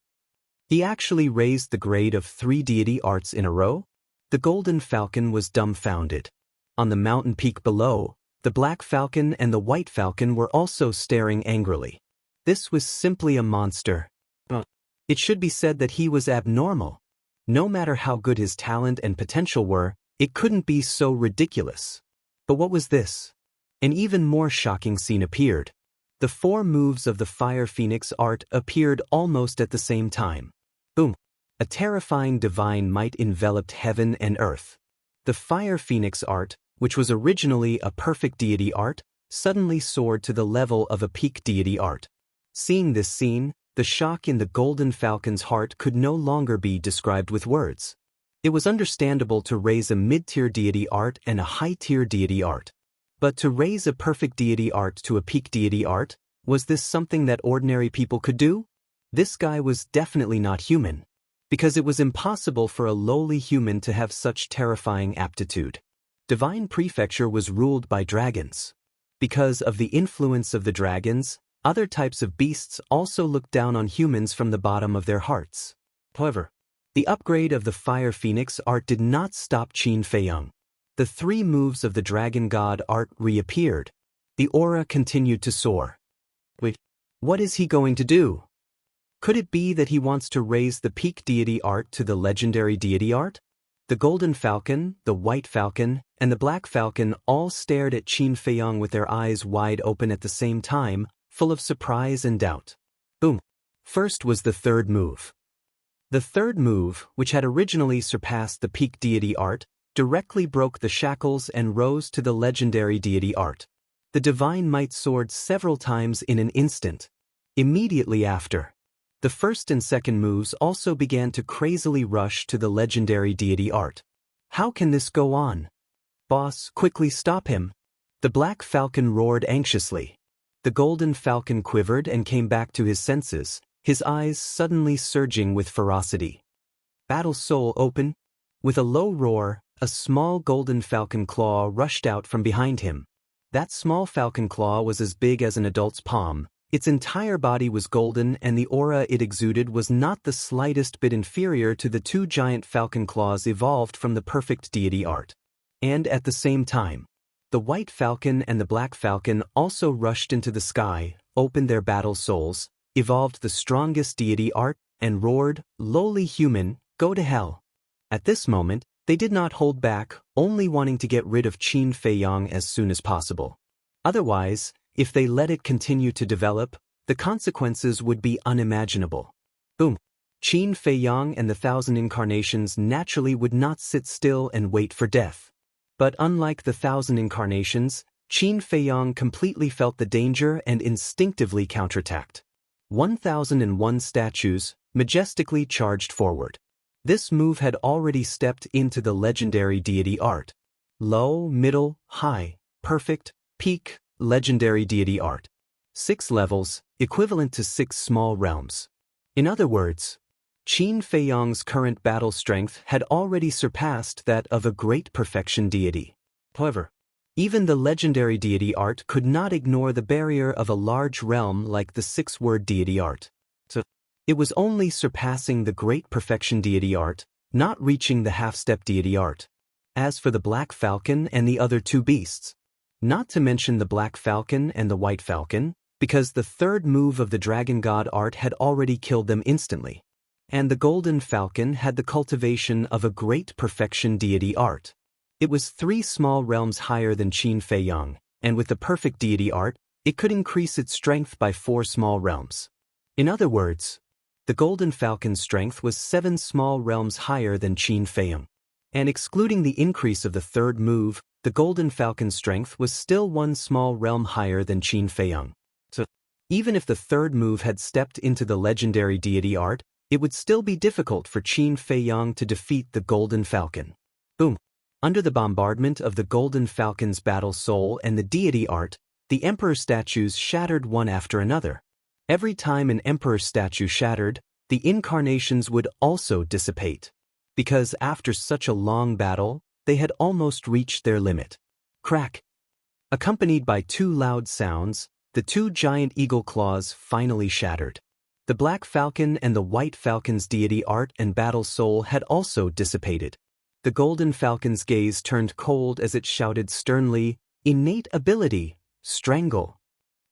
He actually raised the grade of 3 deity arts in a row? The golden falcon was dumbfounded. On the mountain peak below, the black falcon and the white falcon were also staring angrily. This was simply a monster. It should be said that he was abnormal. No matter how good his talent and potential were, it couldn't be so ridiculous. But what was this? An even more shocking scene appeared. The 4 moves of the Fire Phoenix art appeared almost at the same time. Boom! A terrifying divine might enveloped heaven and earth. The Fire Phoenix art, which was originally a perfect deity art, suddenly soared to the level of a peak deity art. Seeing this scene, the shock in the golden falcon's heart could no longer be described with words. It was understandable to raise a mid-tier deity art and a high-tier deity art. But to raise a perfect deity art to a peak deity art, was this something that ordinary people could do? This guy was definitely not human. Because it was impossible for a lowly human to have such terrifying aptitude. Divine Prefecture was ruled by dragons. Because of the influence of the dragons, other types of beasts also looked down on humans from the bottom of their hearts. However, the upgrade of the Fire Phoenix art did not stop Qin Feiyang. The 3 moves of the Dragon God art reappeared. The aura continued to soar. Wait, what is he going to do? Could it be that he wants to raise the peak deity art to the legendary deity art? The golden falcon, the white falcon, and the black falcon all stared at Qin Feiyang with their eyes wide open at the same time, full of surprise and doubt. Boom! First was the 3rd move. The 3rd move, which had originally surpassed the peak deity art, directly broke the shackles and rose to the legendary deity art. The divine might soared several times in an instant. Immediately after, the 1st and 2nd moves also began to crazily rush to the legendary deity art. How can this go on? Boss, quickly stop him! The black falcon roared anxiously. The golden falcon quivered and came back to his senses, his eyes suddenly surging with ferocity. Battle soul open! With a low roar, a small golden falcon claw rushed out from behind him. That small falcon claw was as big as an adult's palm. Its entire body was golden and the aura it exuded was not the slightest bit inferior to the 2 giant falcon claws evolved from the perfect deity art. And at the same time, the white falcon and the black falcon also rushed into the sky, opened their battle souls, evolved the strongest deity art, and roared, "Lowly human, go to hell." At this moment, they did not hold back, only wanting to get rid of Qin Feiyang as soon as possible. Otherwise, if they let it continue to develop, the consequences would be unimaginable. Boom! Qin Feiyang and the 1,000 incarnations naturally would not sit still and wait for death. But unlike the 1,000 incarnations, Qin Feiyang completely felt the danger and instinctively counterattacked. 1,001 statues majestically charged forward. This move had already stepped into the legendary deity art. Low, middle, high, perfect, peak, legendary deity art. 6 levels, equivalent to 6 small realms. In other words, Qin Feiyang's current battle strength had already surpassed that of a great perfection deity. However, even the legendary deity art could not ignore the barrier of a large realm like the 6-word deity art. So, it was only surpassing the great perfection deity art, not reaching the half-step deity art. As for the black falcon and the other 2 beasts, Not to mention the Black Falcon and the White Falcon, because the third move of the Dragon God art had already killed them instantly. And the Golden Falcon had the cultivation of a great perfection deity art. It was 3 small realms higher than Qin Fei Yang, and with the perfect deity art, it could increase its strength by 4 small realms. In other words, the Golden Falcon's strength was 7 small realms higher than Qin Fei Yang. And excluding the increase of the third move, the Golden Falcon's strength was still 1 small realm higher than Qin Fei Yang. So, even if the third move had stepped into the legendary deity art, it would still be difficult for Qin Fei Yang to defeat the Golden Falcon. Boom! Under the bombardment of the Golden Falcon's battle soul and the deity art, the Emperor statues shattered one after another. Every time an Emperor statue shattered, the incarnations would also dissipate. Because after such a long battle, they had almost reached their limit. Crack! Accompanied by 2 loud sounds, the 2 giant eagle claws finally shattered. The Black Falcon and the White Falcon's deity art and battle soul had also dissipated. The Golden Falcon's gaze turned cold as it shouted sternly, "Innate ability, strangle."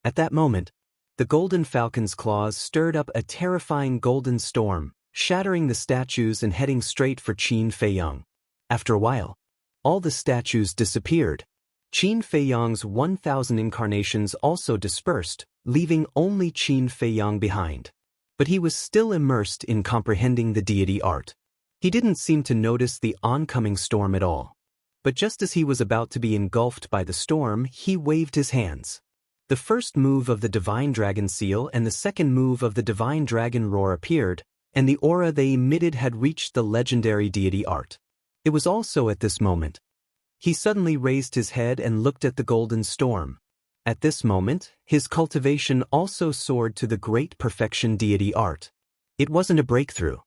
At that moment, the Golden Falcon's claws stirred up a terrifying golden storm, shattering the statues and heading straight for Qin Fei Yang. After a while, all the statues disappeared. Qin Fei Yang's 1,000 incarnations also dispersed, leaving only Qin Fei Yang behind. But he was still immersed in comprehending the deity art. He didn't seem to notice the oncoming storm at all. But just as he was about to be engulfed by the storm, he waved his hands. The first move of the Divine Dragon Seal and the second move of the Divine Dragon Roar appeared, and the aura they emitted had reached the legendary deity art. It was also at this moment. He suddenly raised his head and looked at the golden storm. At this moment, his cultivation also soared to the great perfection deity art. It wasn't a breakthrough.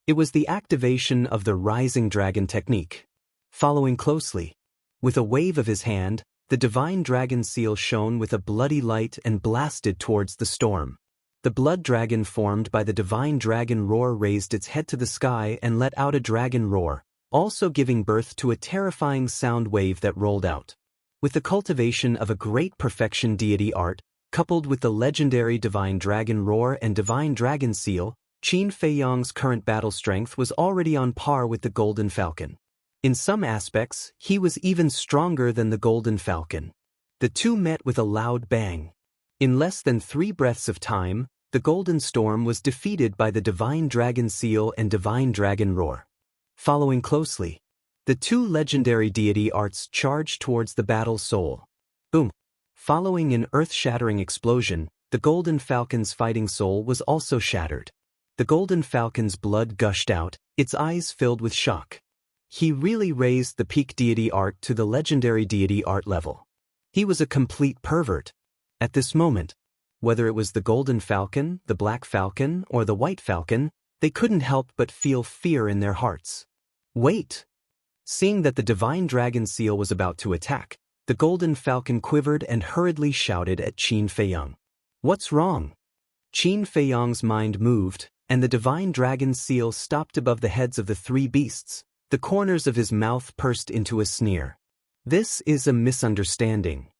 It was the activation of the Rising Dragon technique. Following closely, with a wave of his hand, the Divine Dragon Seal shone with a bloody light and blasted towards the storm. The blood dragon formed by the Divine Dragon Roar raised its head to the sky and let out a dragon roar, also giving birth to a terrifying sound wave that rolled out. With the cultivation of a great perfection deity art, coupled with the legendary Divine Dragon Roar and Divine Dragon Seal, Qin Fei Yang's current battle strength was already on par with the Golden Falcon. In some aspects, he was even stronger than the Golden Falcon. The two met with a loud bang. In less than 3 breaths of time, the Golden Storm was defeated by the Divine Dragon Seal and Divine Dragon Roar. Following closely, the 2 legendary deity arts charged towards the battle soul. Boom! Following an earth-shattering explosion, the Golden Falcon's fighting soul was also shattered. The Golden Falcon's blood gushed out, its eyes filled with shock. He really raised the peak deity art to the legendary deity art level. He was a complete pervert. At this moment, whether it was the Golden Falcon, the Black Falcon, or the White Falcon, they couldn't help but feel fear in their hearts. Wait! Seeing that the Divine Dragon Seal was about to attack, the Golden Falcon quivered and hurriedly shouted at Qin Fei Yang. "What's wrong?" Qin Fei Yang's mind moved, and the Divine Dragon Seal stopped above the heads of the 3 beasts. The corners of his mouth pursed into a sneer. "This is a misunderstanding.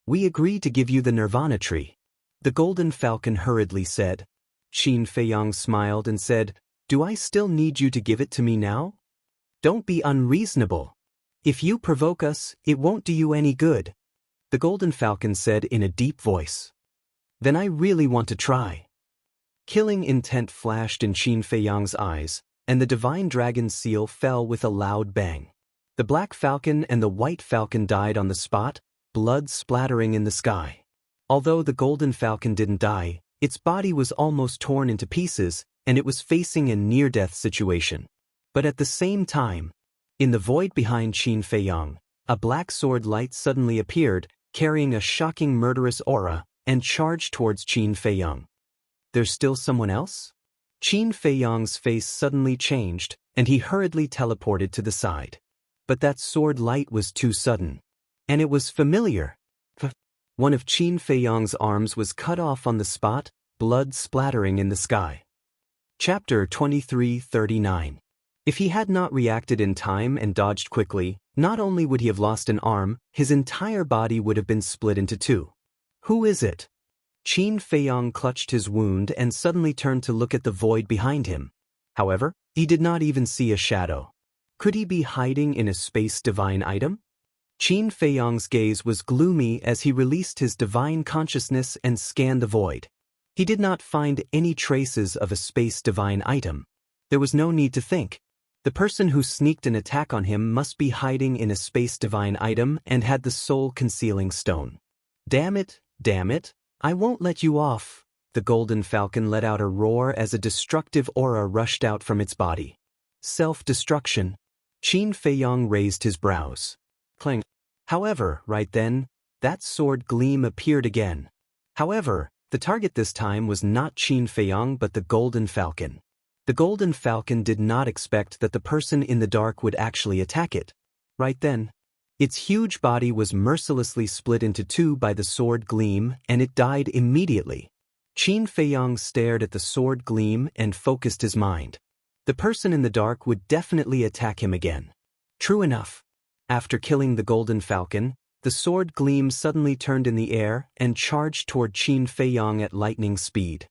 We agree to give you the Nirvana tree," the Golden Falcon hurriedly said. Qin Fei Yang smiled and said, "Do I still need you to give it to me now? Don't be unreasonable. If you provoke us, it won't do you any good," the Golden Falcon said in a deep voice. "Then I really want to try." Killing intent flashed in Qin Fei Yang's eyes, and the Divine Dragon Seal fell with a loud bang. The Black Falcon and the White Falcon died on the spot, blood splattering in the sky. Although the Golden Falcon didn't die, its body was almost torn into pieces, and it was facing a near-death situation. But at the same time, in the void behind Qin Fei Yang, a black sword light suddenly appeared, carrying a shocking murderous aura, and charged towards Qin Fei Yang. "There's still someone else?" Qin Fei Yang's face suddenly changed, and he hurriedly teleported to the side. But that sword light was too sudden. And it was familiar. One of Qin Fei Yang's arms was cut off on the spot, blood splattering in the sky. Chapter 23:39. If he had not reacted in time and dodged quickly, Not only would he have lost an arm, his entire body would have been split into two. Who is it? Qin Feiyang clutched his wound and suddenly turned to look at the void behind him. However, he did not even see a shadow. Could he be hiding in a space divine item? Qin Feiyang's gaze was gloomy as he released his divine consciousness and scanned the void. He did not find any traces of a space divine item. There was no need to think. The person who sneaked an attack on him must be hiding in a space divine item and had the soul concealing stone. Damn it, I won't let you off. The golden falcon let out a roar as a destructive aura rushed out from its body. Self-destruction. Qin Feiyang raised his brows. Clang. However, right then, that sword gleam appeared again. However, the target this time was not Qin Feiyang but the golden falcon. The golden falcon did not expect that the person in the dark would actually attack it. Right then, its huge body was mercilessly split into two by the sword gleam and it died immediately. Qin Feiyang stared at the sword gleam and focused his mind. The person in the dark would definitely attack him again. True enough. After killing the golden falcon, the sword gleam suddenly turned in the air and charged toward Qin Feiyang at lightning speed.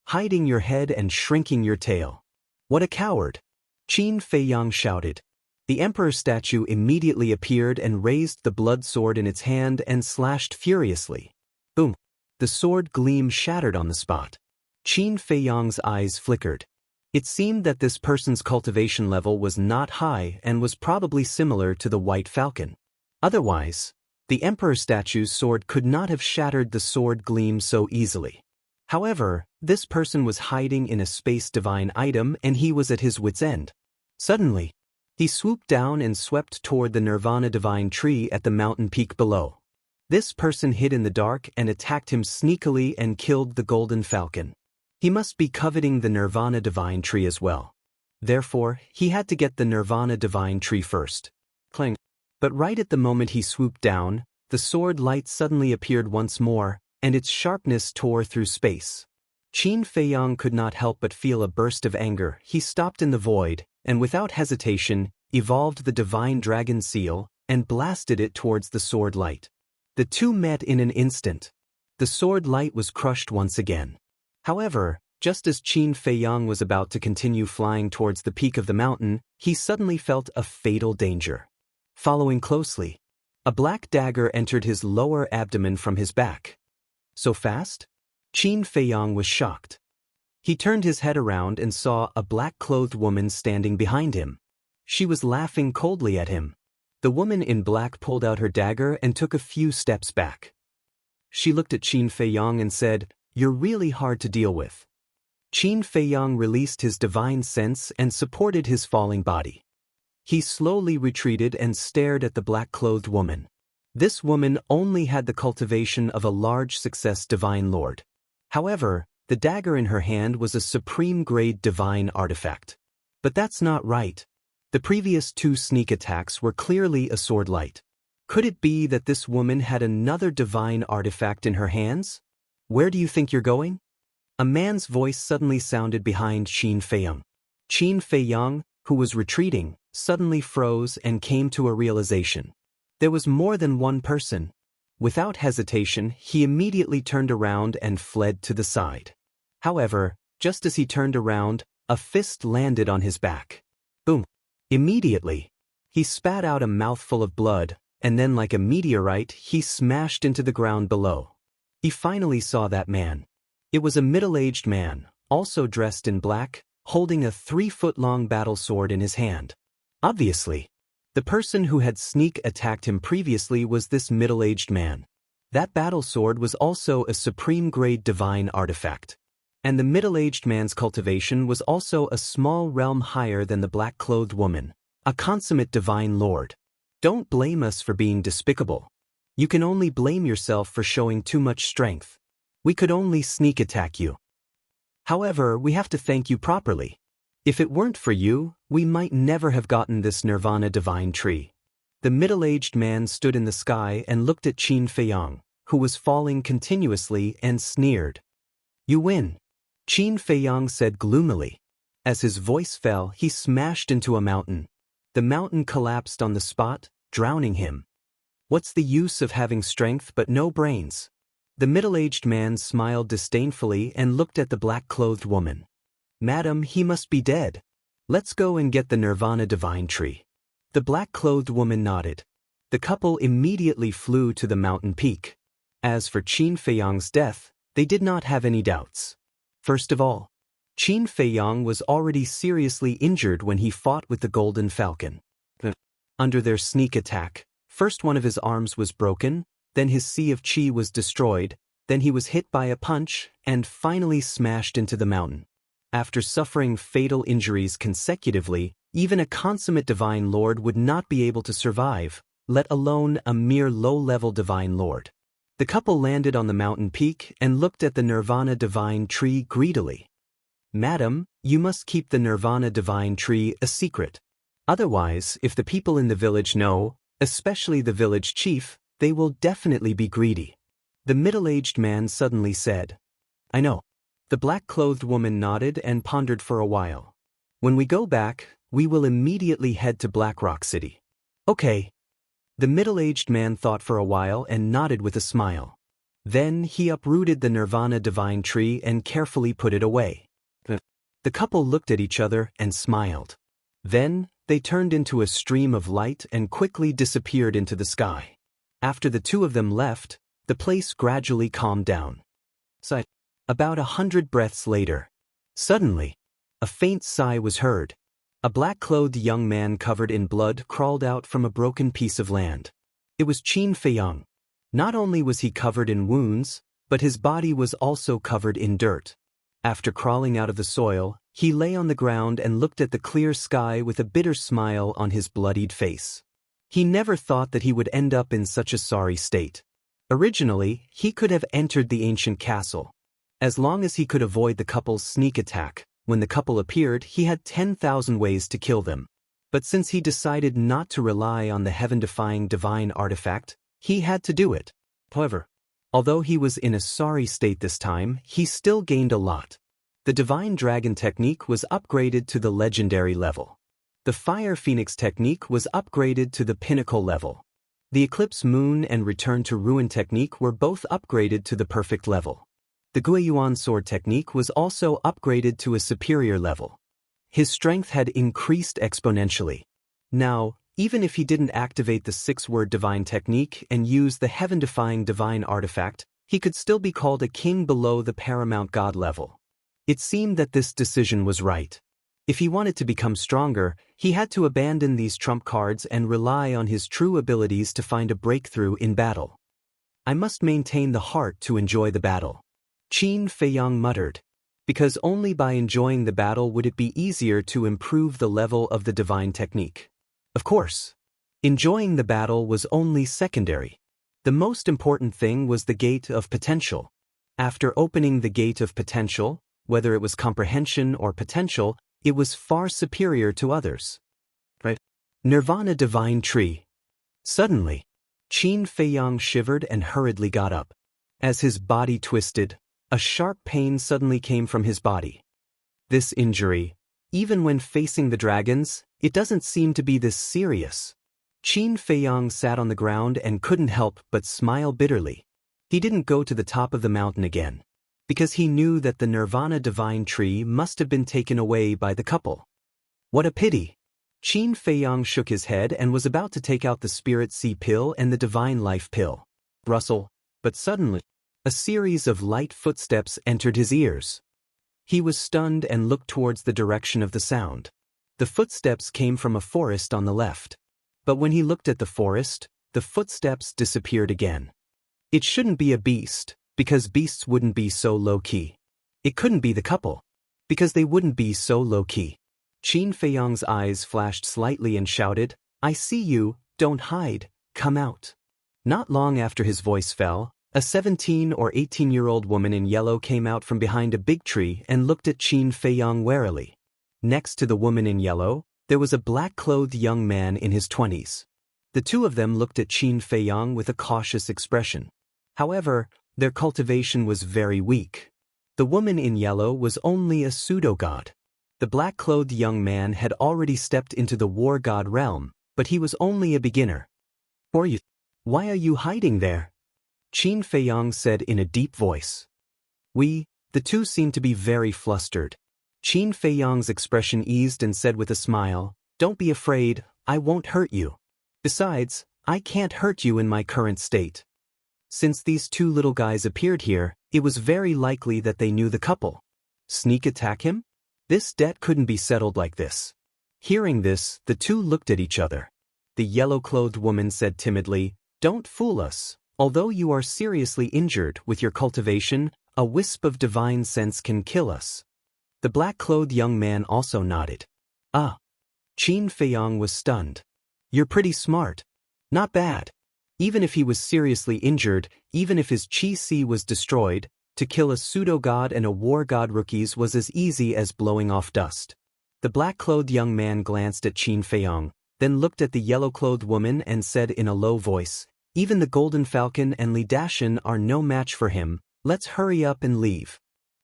Hiding your head and shrinking your tail. What a coward! Qin Feiyang shouted. The emperor statue immediately appeared and raised the blood sword in its hand and slashed furiously. Boom! The sword gleam shattered on the spot. Qin Feiyang's eyes flickered. It seemed that this person's cultivation level was not high and was probably similar to the white falcon. Otherwise, the emperor statue's sword could not have shattered the sword gleam so easily. However, this person was hiding in a space divine item and he was at his wit's end. Suddenly, he swooped down and swept toward the Nirvana divine tree at the mountain peak below. This person hid in the dark and attacked him sneakily and killed the golden falcon. He must be coveting the Nirvana divine tree as well. Therefore, he had to get the Nirvana divine tree first. Clang. But right at the moment he swooped down, the sword light suddenly appeared once more, and its sharpness tore through space. Qin Feiyang could not help but feel a burst of anger. He stopped in the void, and without hesitation, evolved the divine dragon seal, and blasted it towards the sword light. The two met in an instant. The sword light was crushed once again. However, just as Qin Feiyang was about to continue flying towards the peak of the mountain, he suddenly felt a fatal danger. Following closely, a black dagger entered his lower abdomen from his back. So fast? Qin Feiyang was shocked. He turned his head around and saw a black-clothed woman standing behind him. She was laughing coldly at him. The woman in black pulled out her dagger and took a few steps back. She looked at Qin Feiyang and said, "You're really hard to deal with." Qin Feiyang released his divine sense and supported his falling body. He slowly retreated and stared at the black-clothed woman. This woman only had the cultivation of a large success divine lord. However, the dagger in her hand was a supreme-grade divine artifact. But that's not right. The previous two sneak attacks were clearly a sword light. Could it be that this woman had another divine artifact in her hands? Where do you think you're going? A man's voice suddenly sounded behind Qin Feiyang. Qin Feiyang, who was retreating, suddenly froze and came to a realization. There was more than one person. Without hesitation, he immediately turned around and fled to the side. However, just as he turned around, a fist landed on his back. Boom! Immediately, he spat out a mouthful of blood, and then like a meteorite, he smashed into the ground below. He finally saw that man. It was a middle-aged man, also dressed in black, holding a 3-foot-long battle sword in his hand. Obviously, the person who had sneak attacked him previously was this middle-aged man. That battle sword was also a supreme-grade divine artifact. And the middle-aged man's cultivation was also a small realm higher than the black-clothed woman, a consummate divine lord. Don't blame us for being despicable. You can only blame yourself for showing too much strength. We could only sneak attack you. However, we have to thank you properly. If it weren't for you, we might never have gotten this Nirvana divine tree. The middle-aged man stood in the sky and looked at Qin Feiyang, who was falling continuously, and sneered. You win. Qin Feiyang said gloomily. As his voice fell, he smashed into a mountain. The mountain collapsed on the spot, drowning him. What's the use of having strength but no brains? The middle-aged man smiled disdainfully and looked at the black-clothed woman. Madam, he must be dead. Let's go and get the Nirvana divine tree. The black-clothed woman nodded. The couple immediately flew to the mountain peak. As for Qin Feiyang's death, they did not have any doubts. First of all, Qin Feiyang was already seriously injured when he fought with the Golden Falcon. Under their sneak attack, first one of his arms was broken, then his sea of qi was destroyed, then he was hit by a punch, and finally smashed into the mountain. After suffering fatal injuries consecutively, even a consummate divine lord would not be able to survive, let alone a mere low-level divine lord. The couple landed on the mountain peak and looked at the Nirvana divine tree greedily. Madam, you must keep the Nirvana divine tree a secret. Otherwise, if the people in the village know, especially the village chief, they will definitely be greedy. The middle-aged man suddenly said. I know. The black-clothed woman nodded and pondered for a while. When we go back, we will immediately head to Black Rock City. Okay. The middle-aged man thought for a while and nodded with a smile. Then he uprooted the Nirvana divine tree and carefully put it away. The couple looked at each other and smiled. Then, they turned into a stream of light and quickly disappeared into the sky. After the two of them left, the place gradually calmed down. About 100 breaths later, suddenly, a faint sigh was heard. A black-clothed young man covered in blood crawled out from a broken piece of land. It was Qin Feiyang. Not only was he covered in wounds, but his body was also covered in dirt. After crawling out of the soil, he lay on the ground and looked at the clear sky with a bitter smile on his bloodied face. He never thought that he would end up in such a sorry state. Originally, he could have entered the ancient castle. As long as he could avoid the couple's sneak attack, when the couple appeared, he had 10,000 ways to kill them. But since he decided not to rely on the heaven-defying divine artifact, he had to do it. However, although he was in a sorry state this time, he still gained a lot. The Divine Dragon technique was upgraded to the legendary level. The Fire Phoenix technique was upgraded to the pinnacle level. The Eclipse Moon and Return to Ruin technique were both upgraded to the perfect level. The Guiyuan Sword technique was also upgraded to a superior level. His strength had increased exponentially. Now, even if he didn't activate the 6-word divine technique and use the heaven-defying divine artifact, he could still be called a king below the paramount god level. It seemed that this decision was right. If he wanted to become stronger, he had to abandon these trump cards and rely on his true abilities to find a breakthrough in battle. I must maintain the heart to enjoy the battle. Qin Feiyang muttered, because only by enjoying the battle would it be easier to improve the level of the divine technique. Of course, enjoying the battle was only secondary. The most important thing was the gate of potential. After opening the gate of potential, whether it was comprehension or potential, it was far superior to others. Right? Nirvana divine tree. Suddenly, Qin Feiyang shivered and hurriedly got up. As his body twisted, a sharp pain suddenly came from his body. This injury, even when facing the dragons, it doesn't seem to be this serious. Qin Feiyang sat on the ground and couldn't help but smile bitterly. He didn't go to the top of the mountain again, because he knew that the Nirvana divine tree must have been taken away by the couple. What a pity! Qin Feiyang shook his head and was about to take out the Spirit Sea pill and the Divine Life pill. Rustle, but suddenly, a series of light footsteps entered his ears. He was stunned and looked towards the direction of the sound. The footsteps came from a forest on the left. But when he looked at the forest, the footsteps disappeared again. It shouldn't be a beast, because beasts wouldn't be so low-key. It couldn't be the couple, because they wouldn't be so low-key. Qin Feiyang's eyes flashed slightly and shouted, I see you, don't hide, come out. Not long after his voice fell, a 17 or 18-year-old woman in yellow came out from behind a big tree and looked at Qin Feiyang warily. Next to the woman in yellow, there was a black-clothed young man in his 20s. The two of them looked at Qin Feiyang with a cautious expression. However, their cultivation was very weak. The woman in yellow was only a pseudo-god. The black-clothed young man had already stepped into the war god realm, but he was only a beginner. For you. Why are you hiding there? Qin Feiyang said in a deep voice. The two seemed to be very flustered. Qin Feiyang's expression eased and said with a smile, "Don't be afraid, I won't hurt you. Besides, I can't hurt you in my current state." Since these two little guys appeared here, it was very likely that they knew the couple. Sneak attack him? This debt couldn't be settled like this. Hearing this, the two looked at each other. The yellow-clothed woman said timidly, "Don't fool us. Although you are seriously injured with your cultivation, a wisp of divine sense can kill us." The black-clothed young man also nodded. Ah. Qin Feiyang was stunned. "You're pretty smart. Not bad. Even if he was seriously injured, even if his chi-si was destroyed, to kill a pseudo-god and a war-god rookies was as easy as blowing off dust." The black-clothed young man glanced at Qin Feiyang, then looked at the yellow-clothed woman and said in a low voice, "Even the Golden Falcon and Li Dashan are no match for him. Let's hurry up and leave."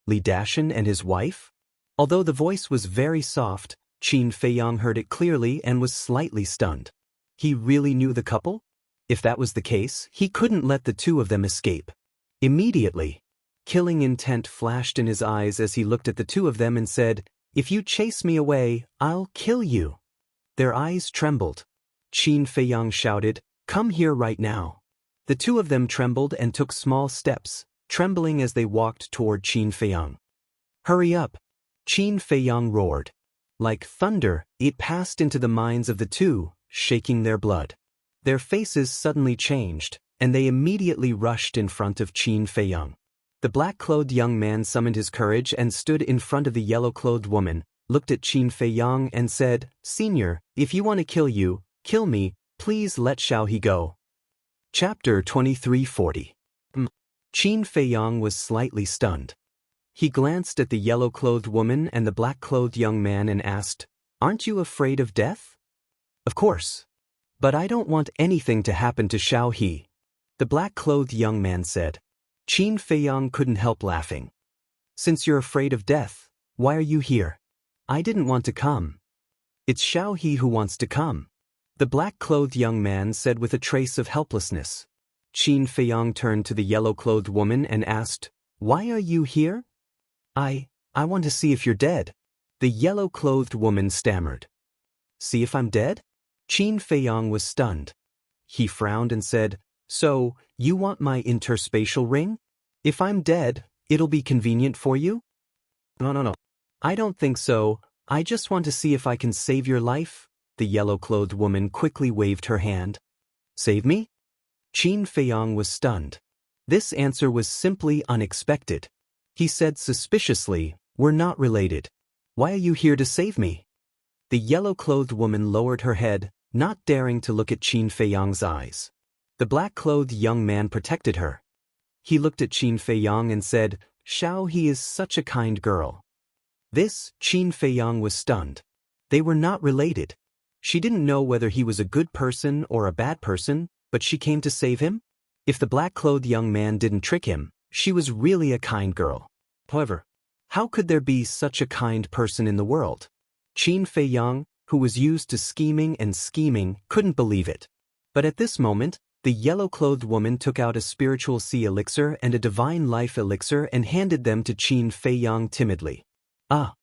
Li Dashan and his wife? Although the voice was very soft, Qin Feiyang heard it clearly and was slightly stunned. He really knew the couple? If that was the case, he couldn't let the two of them escape. Immediately, killing intent flashed in his eyes as he looked at the two of them and said, "If you chase me away, I'll kill you." Their eyes trembled. Qin Feiyang shouted, "Come here right now." The two of them trembled and took small steps, trembling as they walked toward Qin Feiyang. "Hurry up!" Qin Feiyang roared. Like thunder, it passed into the minds of the two, shaking their blood. Their faces suddenly changed, and they immediately rushed in front of Qin Feiyang. The black-clothed young man summoned his courage and stood in front of the yellow-clothed woman, looked at Qin Feiyang and said, "Senior, if you want to kill me, please let Xiao He go." Chapter 2340. Qin Feiyang was slightly stunned. He glanced at the yellow-clothed woman and the black-clothed young man and asked, "Aren't you afraid of death?" "Of course. But I don't want anything to happen to Xiao He," the black-clothed young man said. Qin Feiyang couldn't help laughing. "Since you're afraid of death, why are you here?" "I didn't want to come. It's Xiao He who wants to come," the black-clothed young man said with a trace of helplessness. Qin Feiyang turned to the yellow-clothed woman and asked, "Why are you here?" I want to see if you're dead," the yellow-clothed woman stammered. "See if I'm dead?" Qin Feiyang was stunned. He frowned and said, "So, you want my interspatial ring? If I'm dead, it'll be convenient for you?" No. I don't think so. I just want to see if I can save your life." The yellow-clothed woman quickly waved her hand. "Save me?" Qin Feiyang was stunned. This answer was simply unexpected. He said suspiciously, "We're not related. Why are you here to save me?" The yellow-clothed woman lowered her head, not daring to look at Qin Feiyang's eyes. The black-clothed young man protected her. He looked at Qin Feiyang and said, "Xiao He is such a kind girl." Qin Feiyang was stunned. They were not related. She didn't know whether he was a good person or a bad person, but she came to save him? If the black-clothed young man didn't trick him, she was really a kind girl. However, how could there be such a kind person in the world? Qin Feiyang, who was used to scheming, couldn't believe it. But at this moment, the yellow-clothed woman took out a spiritual sea elixir and a divine life elixir and handed them to Qin Feiyang timidly. "Ah."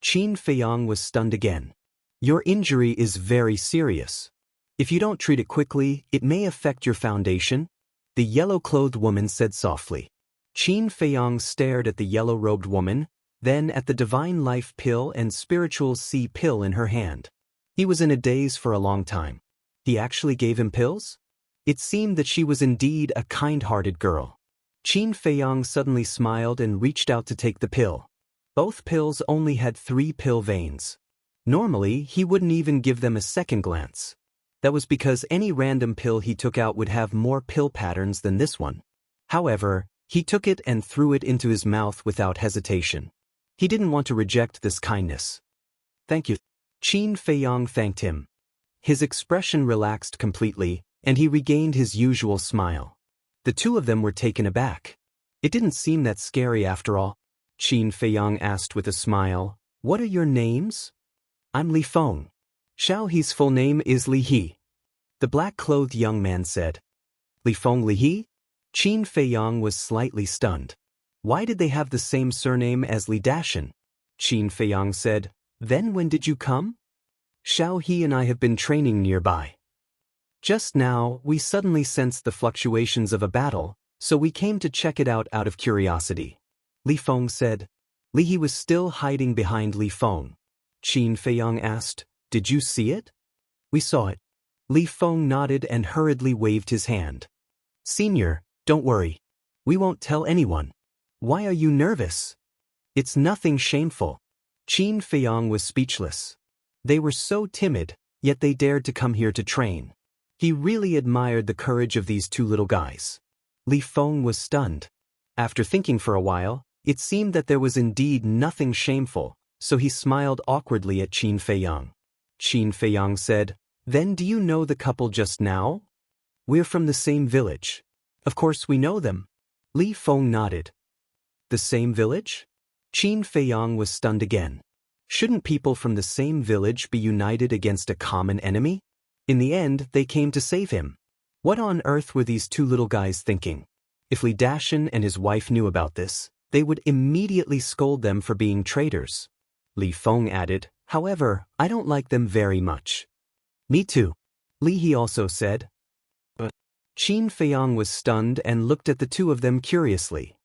Qin Feiyang was stunned again. "Your injury is very serious. If you don't treat it quickly, it may affect your foundation," the yellow-clothed woman said softly. Qin Feiyang stared at the yellow-robed woman, then at the divine life pill and spiritual sea pill in her hand. He was in a daze for a long time. He actually gave him pills? It seemed that she was indeed a kind-hearted girl. Qin Feiyang suddenly smiled and reached out to take the pill. Both pills only had 3 pill veins. Normally, he wouldn't even give them a second glance. That was because any random pill he took out would have more pill patterns than this one. However, he took it and threw it into his mouth without hesitation. He didn't want to reject this kindness. "Thank you." Qin Feiyang thanked him. His expression relaxed completely, and he regained his usual smile. The two of them were taken aback. It didn't seem that scary after all. Qin Feiyang asked with a smile, "What are your names?" "I'm Li Feng. Xiao He's full name is Li He." The black-clothed young man said. Li Feng Li He? Qin Feiyang was slightly stunned. Why did they have the same surname as Li Dashan? Qin Feiyang said, Then when did you come? Xiao He and I have been training nearby. Just now, we suddenly sensed the fluctuations of a battle, so we came to check it out of curiosity. Li Feng said. Li He was still hiding behind Li Feng. Qin Feiyang asked, Did you see it? We saw it. Li Feng nodded and hurriedly waved his hand. Senior, don't worry. We won't tell anyone. Why are you nervous? It's nothing shameful. Qin Feiyang was speechless. They were so timid, yet they dared to come here to train. He really admired the courage of these two little guys. Li Feng was stunned. After thinking for a while, it seemed that there was indeed nothing shameful, so he smiled awkwardly at Qin Feiyang. Qin Feiyang said, Then do you know the couple just now? We're from the same village. Of course we know them. Li Feng nodded. The same village? Qin Feiyang was stunned again. Shouldn't people from the same village be united against a common enemy? In the end, they came to save him. What on earth were these two little guys thinking? If Li Dashan and his wife knew about this, they would immediately scold them for being traitors. Li Feng added, However, I don't like them very much. Me too. Li He also said. But Qin Feiyang was stunned and looked at the two of them curiously.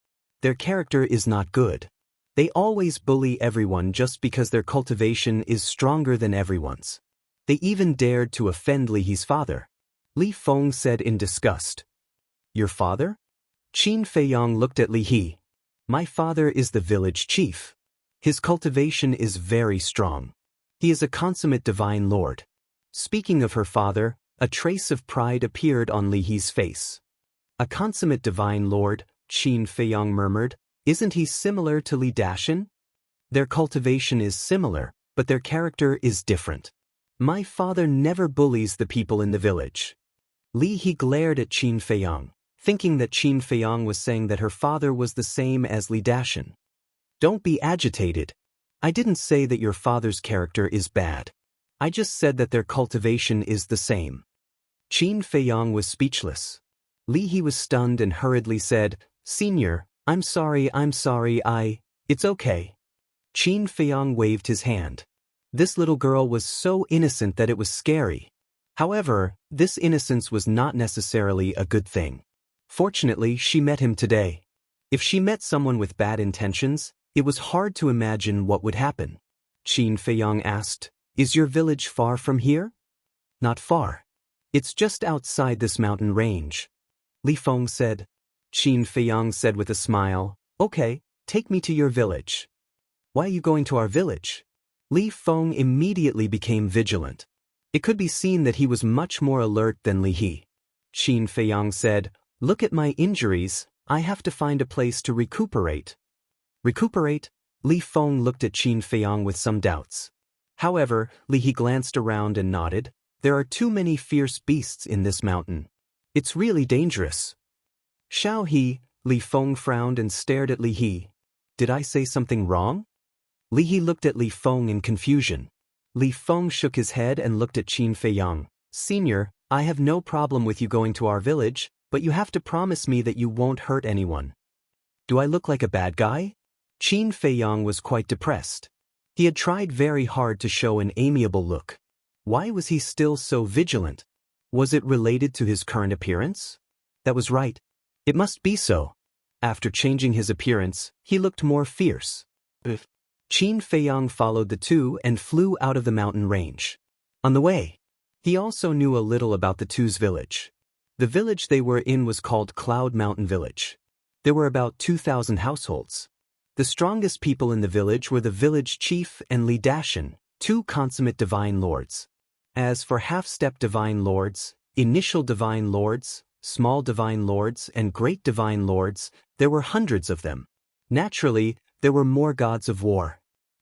Their character is not good. They always bully everyone just because their cultivation is stronger than everyone's. They even dared to offend Li He's father. Li Feng said in disgust. Your father? Qin Feiyang looked at Li He. My father is the village chief. His cultivation is very strong. He is a consummate divine lord. Speaking of her father, a trace of pride appeared on Li He's face. A consummate divine lord, Qin Feiyang murmured, isn't he similar to Li Dashan? Their cultivation is similar, but their character is different. My father never bullies the people in the village. Li He glared at Qin Feiyang, thinking that Qin Feiyang was saying that her father was the same as Li Dashan. Don't be agitated. I didn't say that your father's character is bad. I just said that their cultivation is the same. Qin Feiyang was speechless. Li He was stunned and hurriedly said, Senior, I'm sorry, it's okay. Qin Feiyang waved his hand. This little girl was so innocent that it was scary. However, this innocence was not necessarily a good thing. Fortunately, she met him today. If she met someone with bad intentions, it was hard to imagine what would happen. Qin Feiyang asked, Is your village far from here? Not far. It's just outside this mountain range. Li Feng said. Qin Feiyang said with a smile, Okay, take me to your village. Why are you going to our village? Li Feng immediately became vigilant. It could be seen that he was much more alert than Li He. Qin Feiyang said, Look at my injuries, I have to find a place to recuperate. Recuperate? Li Feng looked at Qin Feiyang with some doubts. However, Li He glanced around and nodded. There are too many fierce beasts in this mountain. It's really dangerous. Xiao He, Li Feng frowned and stared at Li He. Did I say something wrong? Li He looked at Li Feng in confusion. Li Feng shook his head and looked at Qin Feiyang. Senior, I have no problem with you going to our village, but you have to promise me that you won't hurt anyone. Do I look like a bad guy? Qin Feiyang was quite depressed. He had tried very hard to show an amiable look. Why was he still so vigilant? Was it related to his current appearance? That was right. It must be so. After changing his appearance, he looked more fierce. Qin Feiyang followed the two and flew out of the mountain range. On the way, he also knew a little about the two's village. The village they were in was called Cloud Mountain Village. There were about 2,000 households. The strongest people in the village were the village chief and Li Dashan, two consummate divine lords. As for half-step divine lords, initial divine lords, small divine lords, and great divine lords, there were hundreds of them. Naturally, there were more gods of war.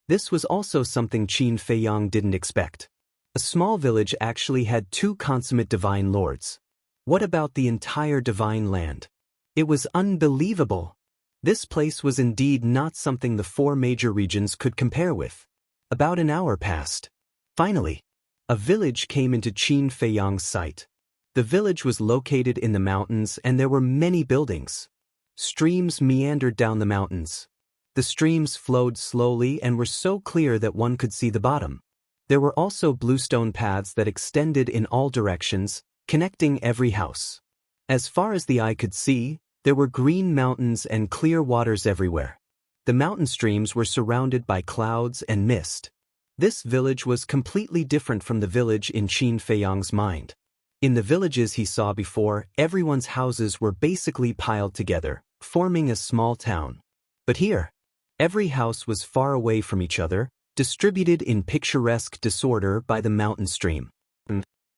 This was also something Qin Feiyang didn't expect. A small village actually had two consummate divine lords. What about the entire divine land? It was unbelievable. This place was indeed not something the four major regions could compare with. About an hour passed. Finally, a village came into Qin Feiyang's sight. The village was located in the mountains and there were many buildings. Streams meandered down the mountains. The streams flowed slowly and were so clear that one could see the bottom. There were also bluestone paths that extended in all directions, connecting every house. As far as the eye could see, there were green mountains and clear waters everywhere. The mountain streams were surrounded by clouds and mist. This village was completely different from the village in Qin Feiyang's mind. In the villages he saw before, everyone's houses were basically piled together, forming a small town. But here, every house was far away from each other, distributed in picturesque disorder by the mountain stream.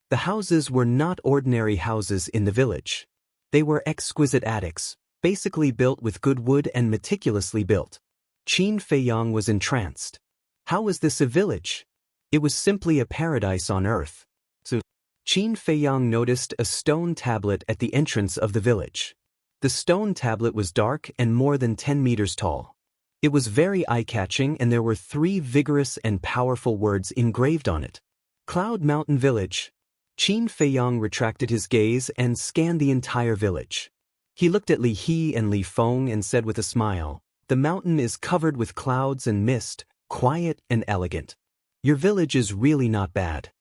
The houses were not ordinary houses in the village. They were exquisite attics, basically built with good wood and meticulously built. Qin Feiyang was entranced. How was this a village? It was simply a paradise on earth. So, Qin Feiyang noticed a stone tablet at the entrance of the village. The stone tablet was dark and more than 10 meters tall. It was very eye-catching and there were 3 vigorous and powerful words engraved on it. Cloud Mountain Village. Qin Feiyang retracted his gaze and scanned the entire village. He looked at Li He and Li Feng and said with a smile, "The mountain is covered with clouds and mist, quiet and elegant. Your village is really not bad.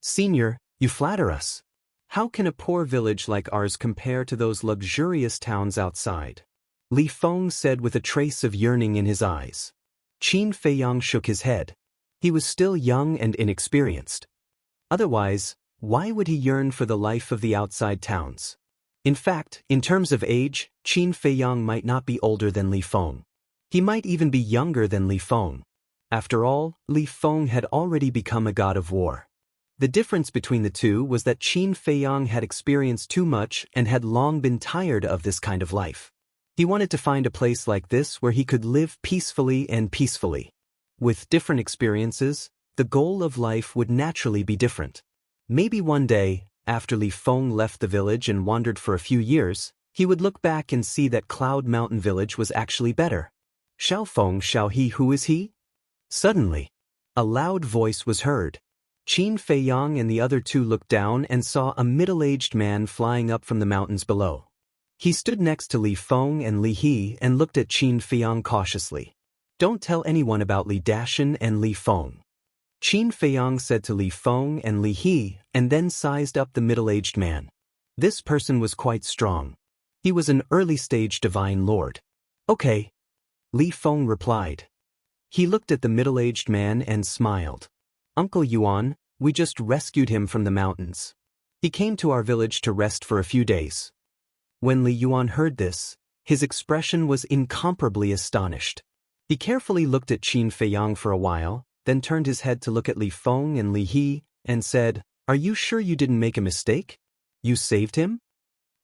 Senior, you flatter us. How can a poor village like ours compare to those luxurious towns outside?" Li Feng said with a trace of yearning in his eyes. Qin Feiyang shook his head. He was still young and inexperienced. Otherwise, why would he yearn for the life of the outside towns? In fact, in terms of age, Qin Feiyang might not be older than Li Feng. He might even be younger than Li Feng. After all, Li Feng had already become a god of war. The difference between the two was that Qin Feiyang had experienced too much and had long been tired of this kind of life. He wanted to find a place like this where he could live peacefully and peacefully. With different experiences, the goal of life would naturally be different. Maybe one day, after Li Feng left the village and wandered for a few years, he would look back and see that Cloud Mountain Village was actually better. Xiao Feng, Xiao He, who is he? Suddenly, a loud voice was heard. Qin Feiyang and the other two looked down and saw a middle-aged man flying up from the mountains below. He stood next to Li Feng and Li He and looked at Qin Feiyang cautiously. "Don't tell anyone about Li Dashan and Li Feng." Qin Feiyang said to Li Feng and Li He and then sized up the middle-aged man. This person was quite strong. He was an early-stage divine lord. "Okay," Li Feng replied. He looked at the middle-aged man and smiled. "Uncle Yuan, we just rescued him from the mountains. He came to our village to rest for a few days." When Li Yuan heard this, his expression was incomparably astonished. He carefully looked at Qin Feiyang for a while, then turned his head to look at Li Feng and Li He, and said, "Are you sure you didn't make a mistake? You saved him?"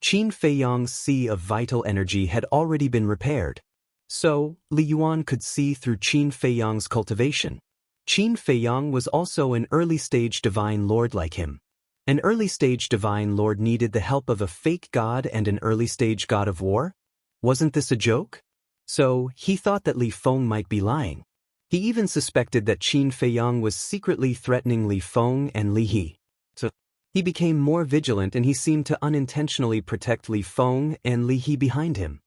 Qin Feiyang's sea of vital energy had already been repaired. So, Li Yuan could see through Qin Feiyang's cultivation. Qin Feiyang was also an early-stage divine lord like him. An early-stage divine lord needed the help of a fake god and an early-stage god of war? Wasn't this a joke? So, he thought that Li Feng might be lying. He even suspected that Qin Feiyang was secretly threatening Li Feng and Li He. So, he became more vigilant and he seemed to unintentionally protect Li Feng and Li He behind him.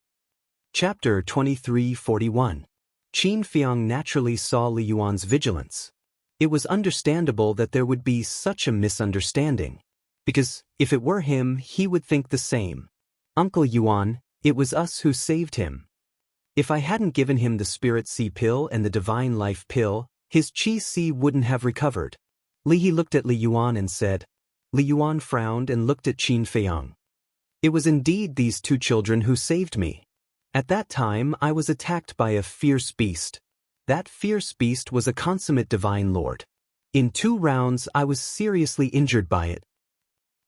Chapter 2341. Qin Feiyang naturally saw Li Yuan's vigilance. It was understandable that there would be such a misunderstanding. Because, if it were him, he would think the same. "Uncle Yuan, it was us who saved him. If I hadn't given him the Spirit Sea pill and the Divine Life pill, his Qi Sea wouldn't have recovered." Li He looked at Li Yuan and said. Li Yuan frowned and looked at Qin Feiyang. "It was indeed these two children who saved me. At that time I was attacked by a fierce beast. That fierce beast was a consummate divine lord. In 2 rounds I was seriously injured by it.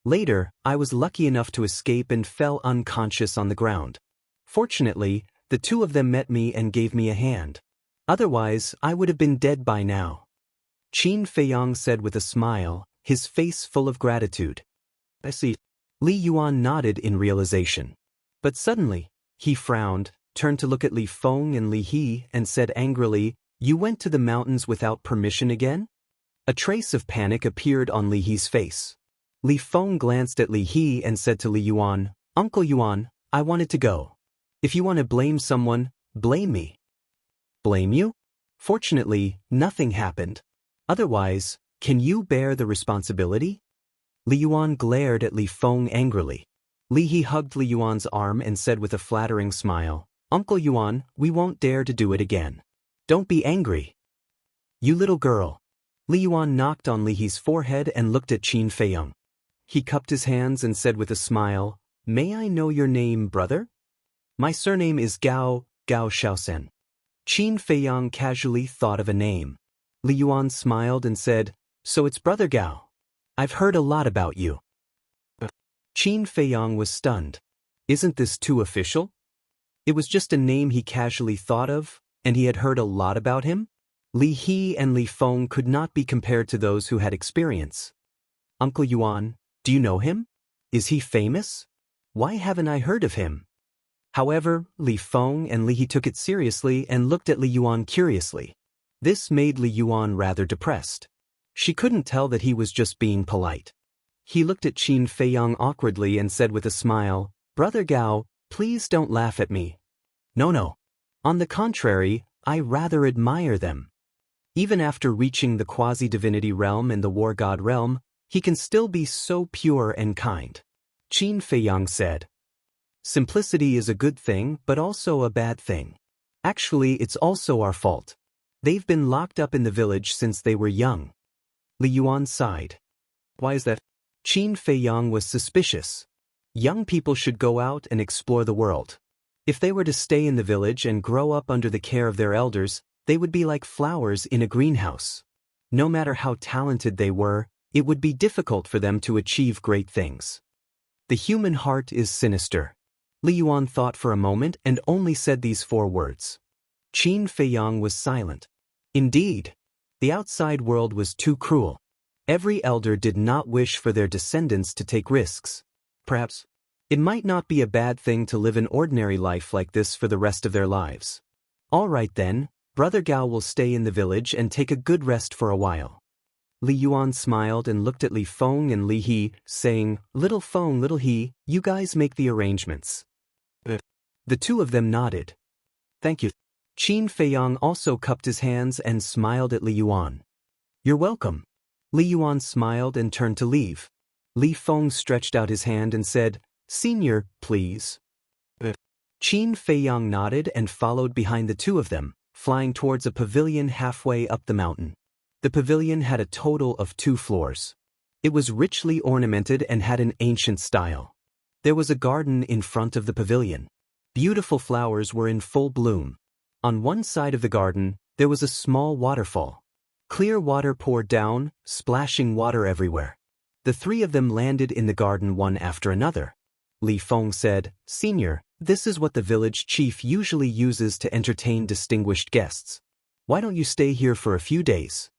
Later, I was lucky enough to escape and fell unconscious on the ground. Fortunately, the 2 of them met me and gave me a hand. Otherwise, I would have been dead by now." Qin Feiyang said with a smile, his face full of gratitude. "I see." Li Yuan nodded in realization. But suddenly, he frowned, turned to look at Li Feng and Li He, and said angrily, "You went to the mountains without permission again?" A trace of panic appeared on Li He's face. Li Feng glanced at Li He and said to Li Yuan, Uncle Yuan, I wanted to go. If you want to blame someone, blame me. Blame you? Fortunately, nothing happened. Otherwise, can you bear the responsibility? Li Yuan glared at Li Feng angrily. Li He hugged Li Yuan's arm and said with a flattering smile, Uncle Yuan, we won't dare to do it again. Don't be angry. You little girl. Li Yuan knocked on Li He's forehead and looked at Qin Feiyang. He cupped his hands and said with a smile, May I know your name, brother? My surname is Gao Shaosen. Qin Feiyang casually thought of a name. Li Yuan smiled and said, So it's Brother Gao. I've heard a lot about you. Qin Feiyang was stunned. Isn't this too official? It was just a name he casually thought of, and he had heard a lot about him? Li He and Li Feng could not be compared to those who had experience. Uncle Yuan, do you know him? Is he famous? Why haven't I heard of him? However, Li Feng and Li He took it seriously and looked at Li Yuan curiously. This made Li Yuan rather depressed. She couldn't tell that he was just being polite. He looked at Qin Feiyang awkwardly and said with a smile, Brother Gao, please don't laugh at me. No. On the contrary, I rather admire them. Even after reaching the quasi-divinity realm and the war god realm, he can still be so pure and kind. Qin Feiyang said. Simplicity is a good thing but also a bad thing. Actually, it's also our fault. They've been locked up in the village since they were young. Li Yuan sighed. Why is that? Qin Feiyang was suspicious. Young people should go out and explore the world. If they were to stay in the village and grow up under the care of their elders, they would be like flowers in a greenhouse. No matter how talented they were, it would be difficult for them to achieve great things. The human heart is sinister. Li Yuan thought for a moment and only said these 4 words. Qin Feiyang was silent. Indeed, the outside world was too cruel. Every elder did not wish for their descendants to take risks. Perhaps, it might not be a bad thing to live an ordinary life like this for the rest of their lives. All right then, Brother Gao will stay in the village and take a good rest for a while. Li Yuan smiled and looked at Li Feng and Li He, saying, Little Feng, Little He, you guys make the arrangements. The 2 of them nodded. Thank you. Qin Feiyang also cupped his hands and smiled at Li Yuan. You're welcome. Li Yuan smiled and turned to leave. Li Feng stretched out his hand and said, Senior, please. Qin Feiyang nodded and followed behind the 2 of them, flying towards a pavilion halfway up the mountain. The pavilion had a total of 2 floors. It was richly ornamented and had an ancient style. There was a garden in front of the pavilion. Beautiful flowers were in full bloom. On one side of the garden, there was a small waterfall. Clear water poured down, splashing water everywhere. The 3 of them landed in the garden one after another. Li Feng said, Senior, this is what the village chief usually uses to entertain distinguished guests. Why don't you stay here for a few days?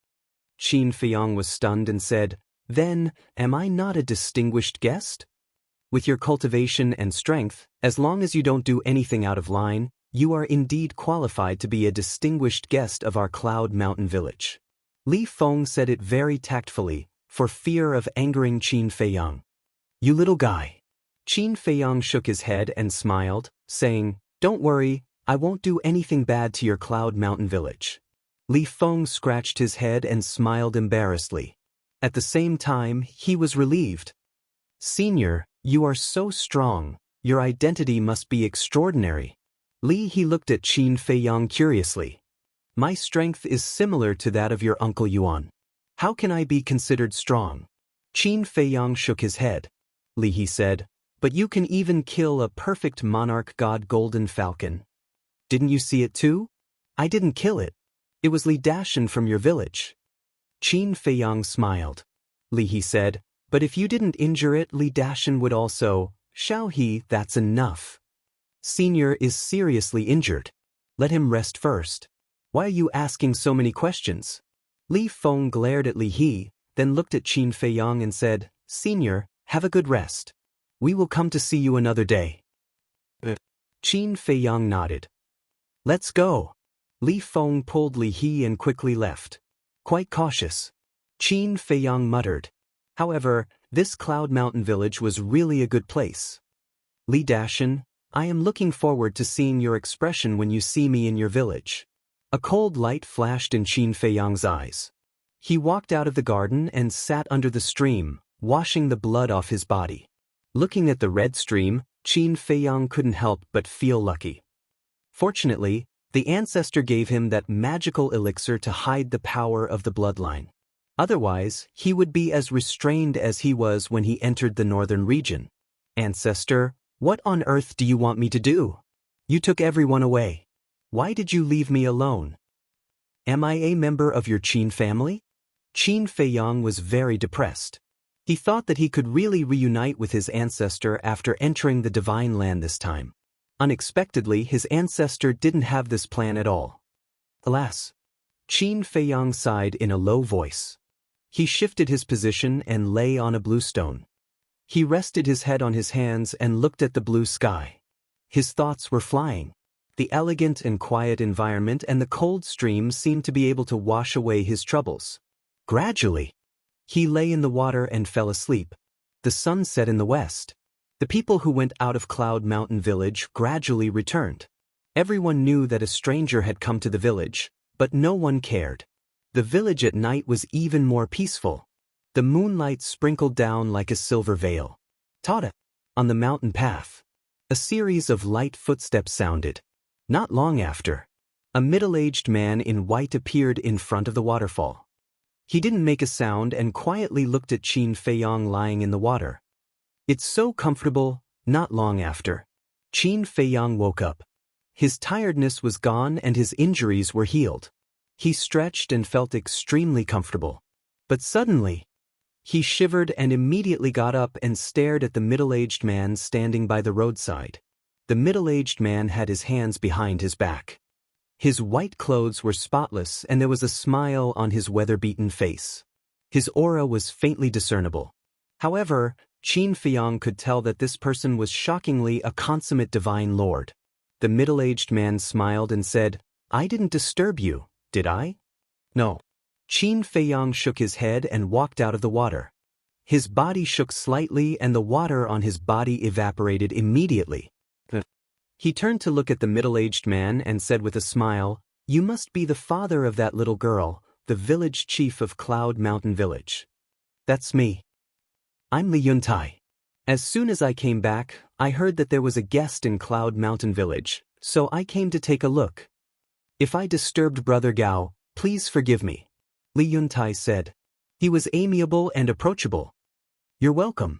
Qin Feiyang was stunned and said, Then, am I not a distinguished guest? With your cultivation and strength, as long as you don't do anything out of line, you are indeed qualified to be a distinguished guest of our Cloud Mountain village. Li Feng said it very tactfully, for fear of angering Qin Feiyang. You little guy. Qin Feiyang shook his head and smiled, saying, Don't worry, I won't do anything bad to your Cloud Mountain village. Li Feng scratched his head and smiled embarrassedly. At the same time, he was relieved. Senior, you are so strong, your identity must be extraordinary. Li He looked at Qin Feiyang curiously. My strength is similar to that of your Uncle Yuan. How can I be considered strong? Qin Feiyang shook his head. Li He said, But you can even kill a perfect monarch god golden falcon. Didn't you see it too? I didn't kill it. It was Li Dashan from your village. Qin Feiyang smiled. Li He said, But if you didn't injure it, Li Dashan would also. Xiao He, that's enough. Senior is seriously injured. Let him rest first. Why are you asking so many questions? Li Feng glared at Li He, then looked at Qin Feiyang and said, Senior, have a good rest. We will come to see you another day. Qin Feiyang nodded. Let's go. Li Feng pulled Li He and quickly left. Quite cautious. Qin Feiyang muttered. However, This Cloud Mountain village was really a good place. Li Dashan, I am looking forward to seeing your expression when you see me in your village. A cold light flashed in Qin Feiyang's eyes. He walked out of the garden and sat under the stream, washing the blood off his body. Looking at the red stream, Qin Feiyang couldn't help but feel lucky. Fortunately, the ancestor gave him that magical elixir to hide the power of the bloodline. Otherwise, he would be as restrained as he was when he entered the northern region. Ancestor, what on earth do you want me to do? You took everyone away. Why did you leave me alone? Am I a member of your Qin family? Qin Feiyang was very depressed. He thought that he could really reunite with his ancestor after entering the divine land this time. Unexpectedly, his ancestor didn't have this plan at all. Alas! Qin Feiyang sighed in a low voice. He shifted his position and lay on a blue stone. He rested his head on his hands and looked at the blue sky. His thoughts were flying. The elegant and quiet environment and the cold stream seemed to be able to wash away his troubles. Gradually, he lay in the water and fell asleep. The sun set in the west. The people who went out of Cloud Mountain Village gradually returned. Everyone knew that a stranger had come to the village, but no one cared. The village at night was even more peaceful. The moonlight sprinkled down like a silver veil. Tada! On the mountain path, a series of light footsteps sounded. Not long after, a middle-aged man in white appeared in front of the waterfall. He didn't make a sound and quietly looked at Qin Feiyang lying in the water. It's so comfortable. Not long after, Qin Feiyang woke up. His tiredness was gone and his injuries were healed. He stretched and felt extremely comfortable. But suddenly, he shivered and immediately got up and stared at the middle-aged man standing by the roadside. The middle-aged man had his hands behind his back. His white clothes were spotless and there was a smile on his weather-beaten face. His aura was faintly discernible. However, Qin Feiyang could tell that this person was shockingly a consummate divine lord. The middle-aged man smiled and said, "I didn't disturb you, did I?" "No." Qin Feiyang shook his head and walked out of the water. His body shook slightly and the water on his body evaporated immediately. He turned to look at the middle-aged man and said with a smile, "You must be the father of that little girl, the village chief of Cloud Mountain Village." "That's me. I'm Li Yuntai. As soon as I came back, I heard that there was a guest in Cloud Mountain Village, so I came to take a look. If I disturbed Brother Gao, please forgive me," Li Yuntai said. He was amiable and approachable. "You're welcome.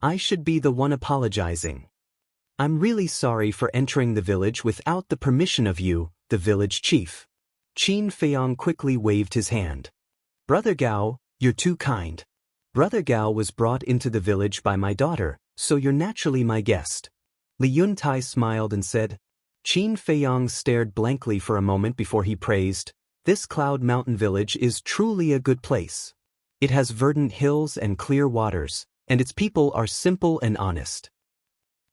I should be the one apologizing. I'm really sorry for entering the village without the permission of you, the village chief." Qin Feiyang quickly waved his hand. "Brother Gao, you're too kind. Brother Gao was brought into the village by my daughter, so you're naturally my guest." Li Yuntai smiled and said. Qin Feiyang stared blankly for a moment before he praised, "This Cloud Mountain Village is truly a good place. It has verdant hills and clear waters, and its people are simple and honest.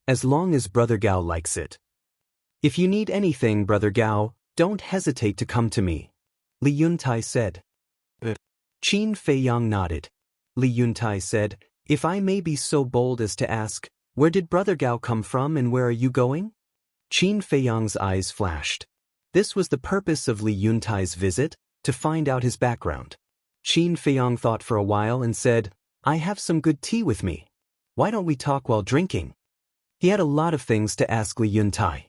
As long as Brother Gao likes it. If you need anything, Brother Gao, don't hesitate to come to me," Li Yuntai said. Qin Feiyang nodded. Li Yuntai said, "If I may be so bold as to ask, where did Brother Gao come from and where are you going?" Qin Feiyang's eyes flashed. This was the purpose of Li Yuntai's visit, to find out his background. Qin Feiyang thought for a while and said, "I have some good tea with me. Why don't we talk while drinking?" He had a lot of things to ask Li Yuntai.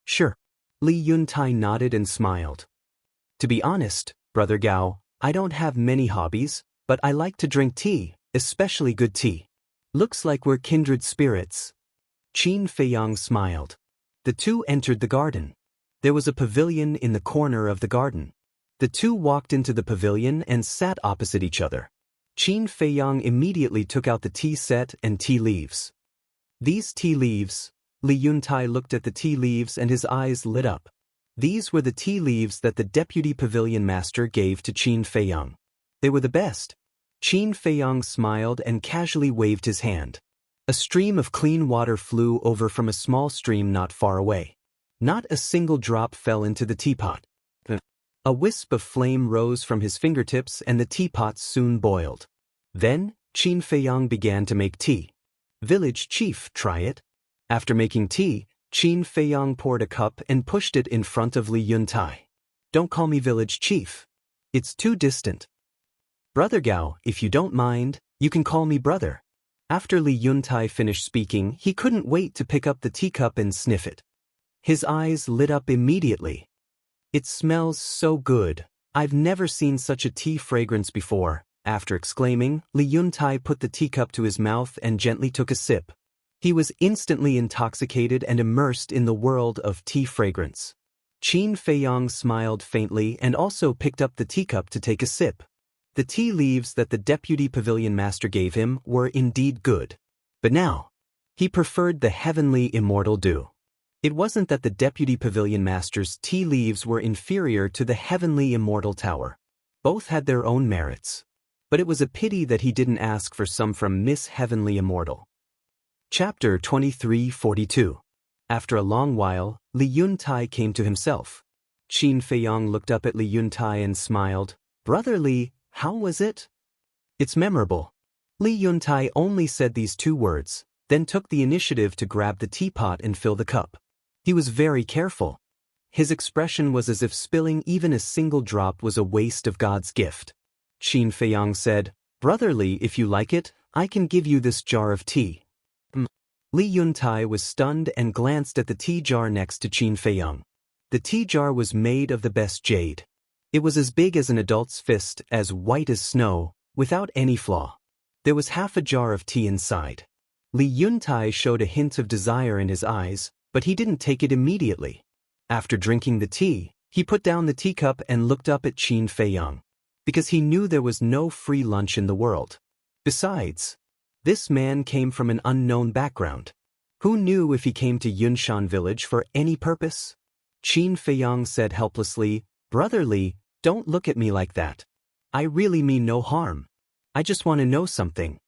"Sure." Li Yuntai nodded and smiled. "To be honest, Brother Gao, I don't have many hobbies, but I like to drink tea, especially good tea. Looks like we're kindred spirits." Qin Feiyang smiled. The two entered the garden. There was a pavilion in the corner of the garden. The two walked into the pavilion and sat opposite each other. Qin Feiyang immediately took out the tea set and tea leaves. These tea leaves, Li Yuntai looked at the tea leaves and his eyes lit up. These were the tea leaves that the deputy pavilion master gave to Qin Feiyang. They were the best. Qin Feiyang smiled and casually waved his hand. A stream of clean water flew over from a small stream not far away. Not a single drop fell into the teapot. A wisp of flame rose from his fingertips and the teapot soon boiled. Then, Qin Feiyang began to make tea. Village chief, try it. After making tea, Qin Feiyang poured a cup and pushed it in front of Li Yuntai. Don't call me village chief. It's too distant. Brother Gao, if you don't mind, you can call me brother. After Li Yuntai finished speaking, he couldn't wait to pick up the teacup and sniff it. His eyes lit up immediately. It smells so good. I've never seen such a tea fragrance before. After exclaiming, Li Yuntai put the teacup to his mouth and gently took a sip. He was instantly intoxicated and immersed in the world of tea fragrance. Qin Feiyang smiled faintly and also picked up the teacup to take a sip. The tea leaves that the deputy pavilion master gave him were indeed good. But now, he preferred the heavenly immortal dew. It wasn't that the deputy pavilion master's tea leaves were inferior to the heavenly immortal tower. Both had their own merits. But it was a pity that he didn't ask for some from Miss Heavenly Immortal. Chapter 2342. After a long while, Li Yuntai came to himself. Qin Feiyang looked up at Li Yuntai and smiled. Brother Li, how was it? It's memorable. Li Yuntai only said these two words, then took the initiative to grab the teapot and fill the cup. He was very careful. His expression was as if spilling even a single drop was a waste of God's gift. Qin Feiyang said, Brother Li, if you like it, I can give you this jar of tea. Li Yuntai was stunned and glanced at the tea jar next to Qin Feiyang. The tea jar was made of the best jade. It was as big as an adult's fist, as white as snow, without any flaw. There was half a jar of tea inside. Li Yuntai showed a hint of desire in his eyes, but he didn't take it immediately. After drinking the tea, he put down the teacup and looked up at Qin Feiyang, because he knew there was no free lunch in the world. Besides, this man came from an unknown background. Who knew if he came to Yunshan village for any purpose? Qin Feiyang said helplessly, Brother Li, don't look at me like that. I really mean no harm. I just want to know something.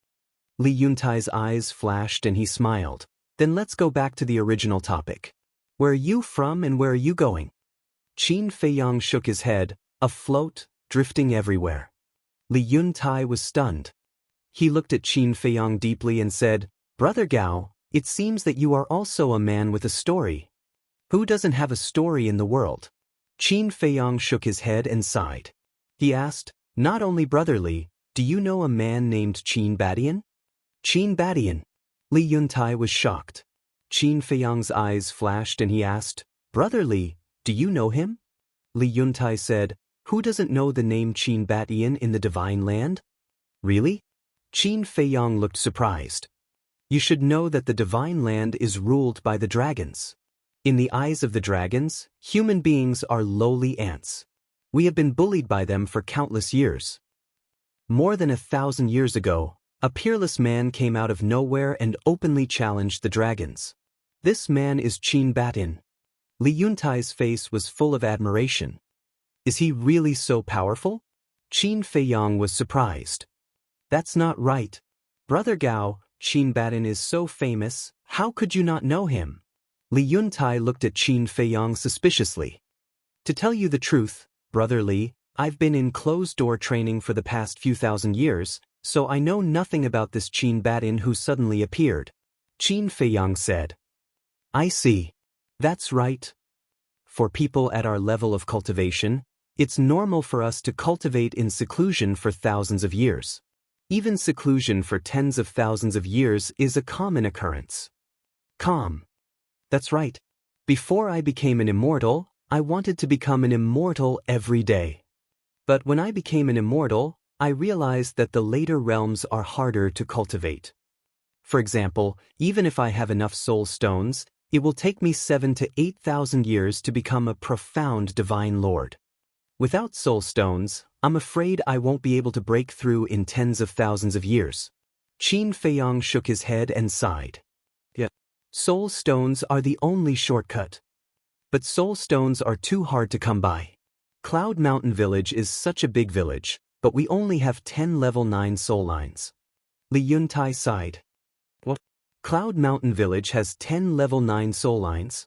Li Yuntai's eyes flashed and he smiled. Then let's go back to the original topic. Where are you from and where are you going? Qin Feiyang shook his head, afloat, drifting everywhere. Li Yuntai was stunned. He looked at Qin Feiyang deeply and said, Brother Gao, it seems that you are also a man with a story. Who doesn't have a story in the world? Qin Feiyang shook his head and sighed. He asked, Not only Brother Li, do you know a man named Qin Badian? Qin Badian. Li Yuntai was shocked. Qin Feiyang's eyes flashed and he asked, Brother Li, do you know him? Li Yuntai said, Who doesn't know the name Qin Badian in the Divine Land? Really? Qin Feiyang looked surprised. You should know that the Divine Land is ruled by the dragons. In the eyes of the dragons, human beings are lowly ants. We have been bullied by them for countless years. More than 1,000 years ago, a peerless man came out of nowhere and openly challenged the dragons. This man is Qin Badian. Li Yuntai's face was full of admiration. Is he really so powerful? Qin Feiyang was surprised. That's not right. Brother Gao, Qin Badian is so famous, how could you not know him? Li Yuntai looked at Qin Feiyang suspiciously. To tell you the truth, Brother Li, I've been in closed-door training for the past few thousand years, so I know nothing about this Qin Badian who suddenly appeared. Qin Feiyang said. I see. That's right. For people at our level of cultivation, it's normal for us to cultivate in seclusion for thousands of years. Even seclusion for tens of thousands of years is a common occurrence. Calm. That's right. Before I became an immortal, I wanted to become an immortal every day. But when I became an immortal, I realized that the later realms are harder to cultivate. For example, even if I have enough soul stones, it will take me 7,000 to 8,000 years to become a profound divine lord. Without soul stones, I'm afraid I won't be able to break through in tens of thousands of years. Qin Feiyang shook his head and sighed. Yeah. Soul stones are the only shortcut. But soul stones are too hard to come by. Cloud Mountain Village is such a big village, but we only have 10 level 9 soul lines. Li Yuntai sighed. What? Cloud Mountain Village has 10 level 9 soul lines?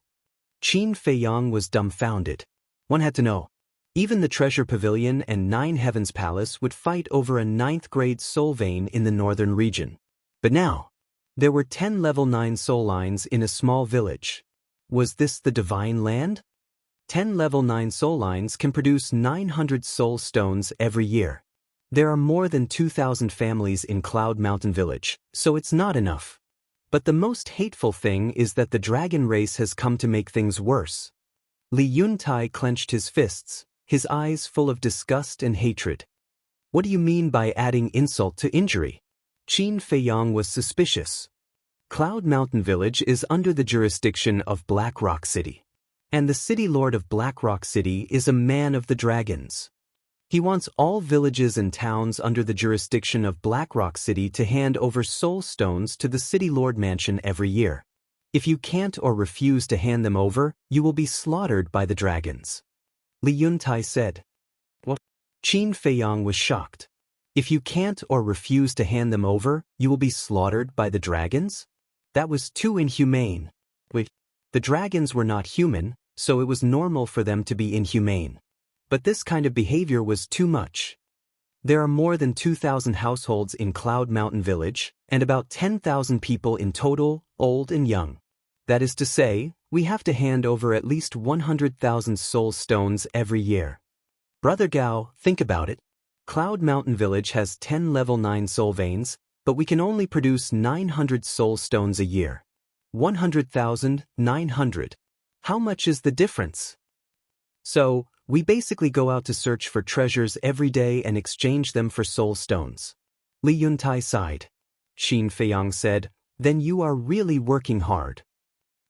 Qin Feiyang was dumbfounded. One had to know. Even the Treasure Pavilion and Nine Heavens Palace would fight over a 9th-grade soul vein in the northern region. But now, there were 10 level 9 soul lines in a small village. Was this the divine land? 10 level 9 soul lines can produce 900 soul stones every year. There are more than 2,000 families in Cloud Mountain Village, so it's not enough. But the most hateful thing is that the dragon race has come to make things worse. Li Yuntai clenched his fists, his eyes full of disgust and hatred. What do you mean by adding insult to injury? Qin Feiyang was suspicious. Cloud Mountain Village is under the jurisdiction of Black Rock City. And the city lord of Black Rock City is a man of the dragons. He wants all villages and towns under the jurisdiction of Black Rock City to hand over soul stones to the city lord mansion every year. If you can't or refuse to hand them over, you will be slaughtered by the dragons. Li Yuntai said. What? Qin Feiyang was shocked. If you can't or refuse to hand them over, you will be slaughtered by the dragons? That was too inhumane. Wait, the dragons were not human, so it was normal for them to be inhumane. But this kind of behavior was too much. There are more than 2,000 households in Cloud Mountain Village, and about 10,000 people in total, old and young. That is to say, we have to hand over at least 100,000 soul stones every year. Brother Gao, think about it. Cloud Mountain Village has 10 level 9 soul veins, but we can only produce 900 soul stones a year. 100,000, 900. How much is the difference? So, we basically go out to search for treasures every day and exchange them for soul stones. Li Yuntai sighed. Qin Feiyang said, then you are really working hard.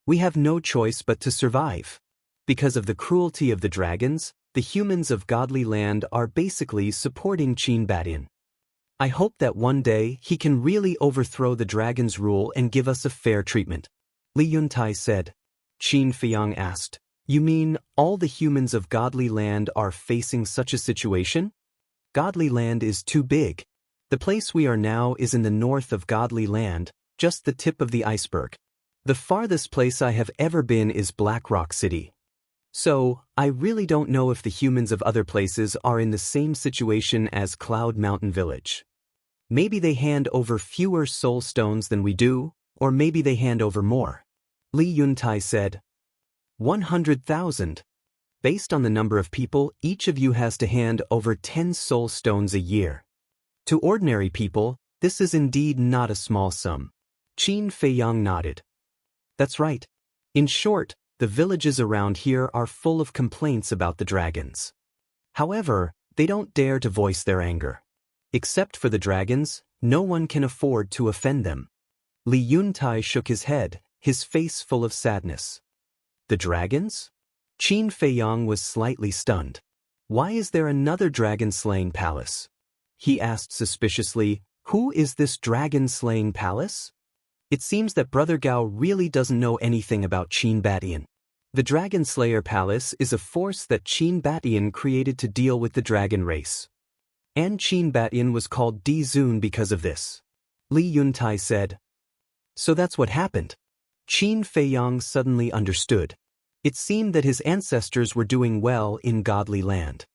We have no choice but to survive. Because of the cruelty of the dragons, the humans of Godly Land are basically supporting Qin Badian. I hope that one day he can really overthrow the dragon's rule and give us a fair treatment. Li Yuntai said. Qin Feiyang asked, you mean all the humans of Godly Land are facing such a situation? Godly Land is too big. The place we are now is in the north of Godly Land, just the tip of the iceberg. The farthest place I have ever been is Black Rock City. So, I really don't know if the humans of other places are in the same situation as Cloud Mountain Village. Maybe they hand over fewer soul stones than we do, or maybe they hand over more. Li Yuntai said. 100,000. Based on the number of people, each of you has to hand over 10 soul stones a year. To ordinary people, this is indeed not a small sum. Qin Feiyang nodded. That's right. In short, the villages around here are full of complaints about the dragons. However, they don't dare to voice their anger. Except for the dragons, no one can afford to offend them. Li Yuntai shook his head, his face full of sadness. The dragons? Qin Feiyang was slightly stunned. Why is there another dragon-slaying palace? He asked suspiciously, who is this dragon-slaying palace? It seems that Brother Gao really doesn't know anything about Qin Badian. The Dragon Slayer Palace is a force that Qin Badian created to deal with the dragon race. And Qin Badian was called Di-Zun because of this. Li Yuntai said. So that's what happened. Qin Feiyang suddenly understood. It seemed that his ancestors were doing well in Godly Land.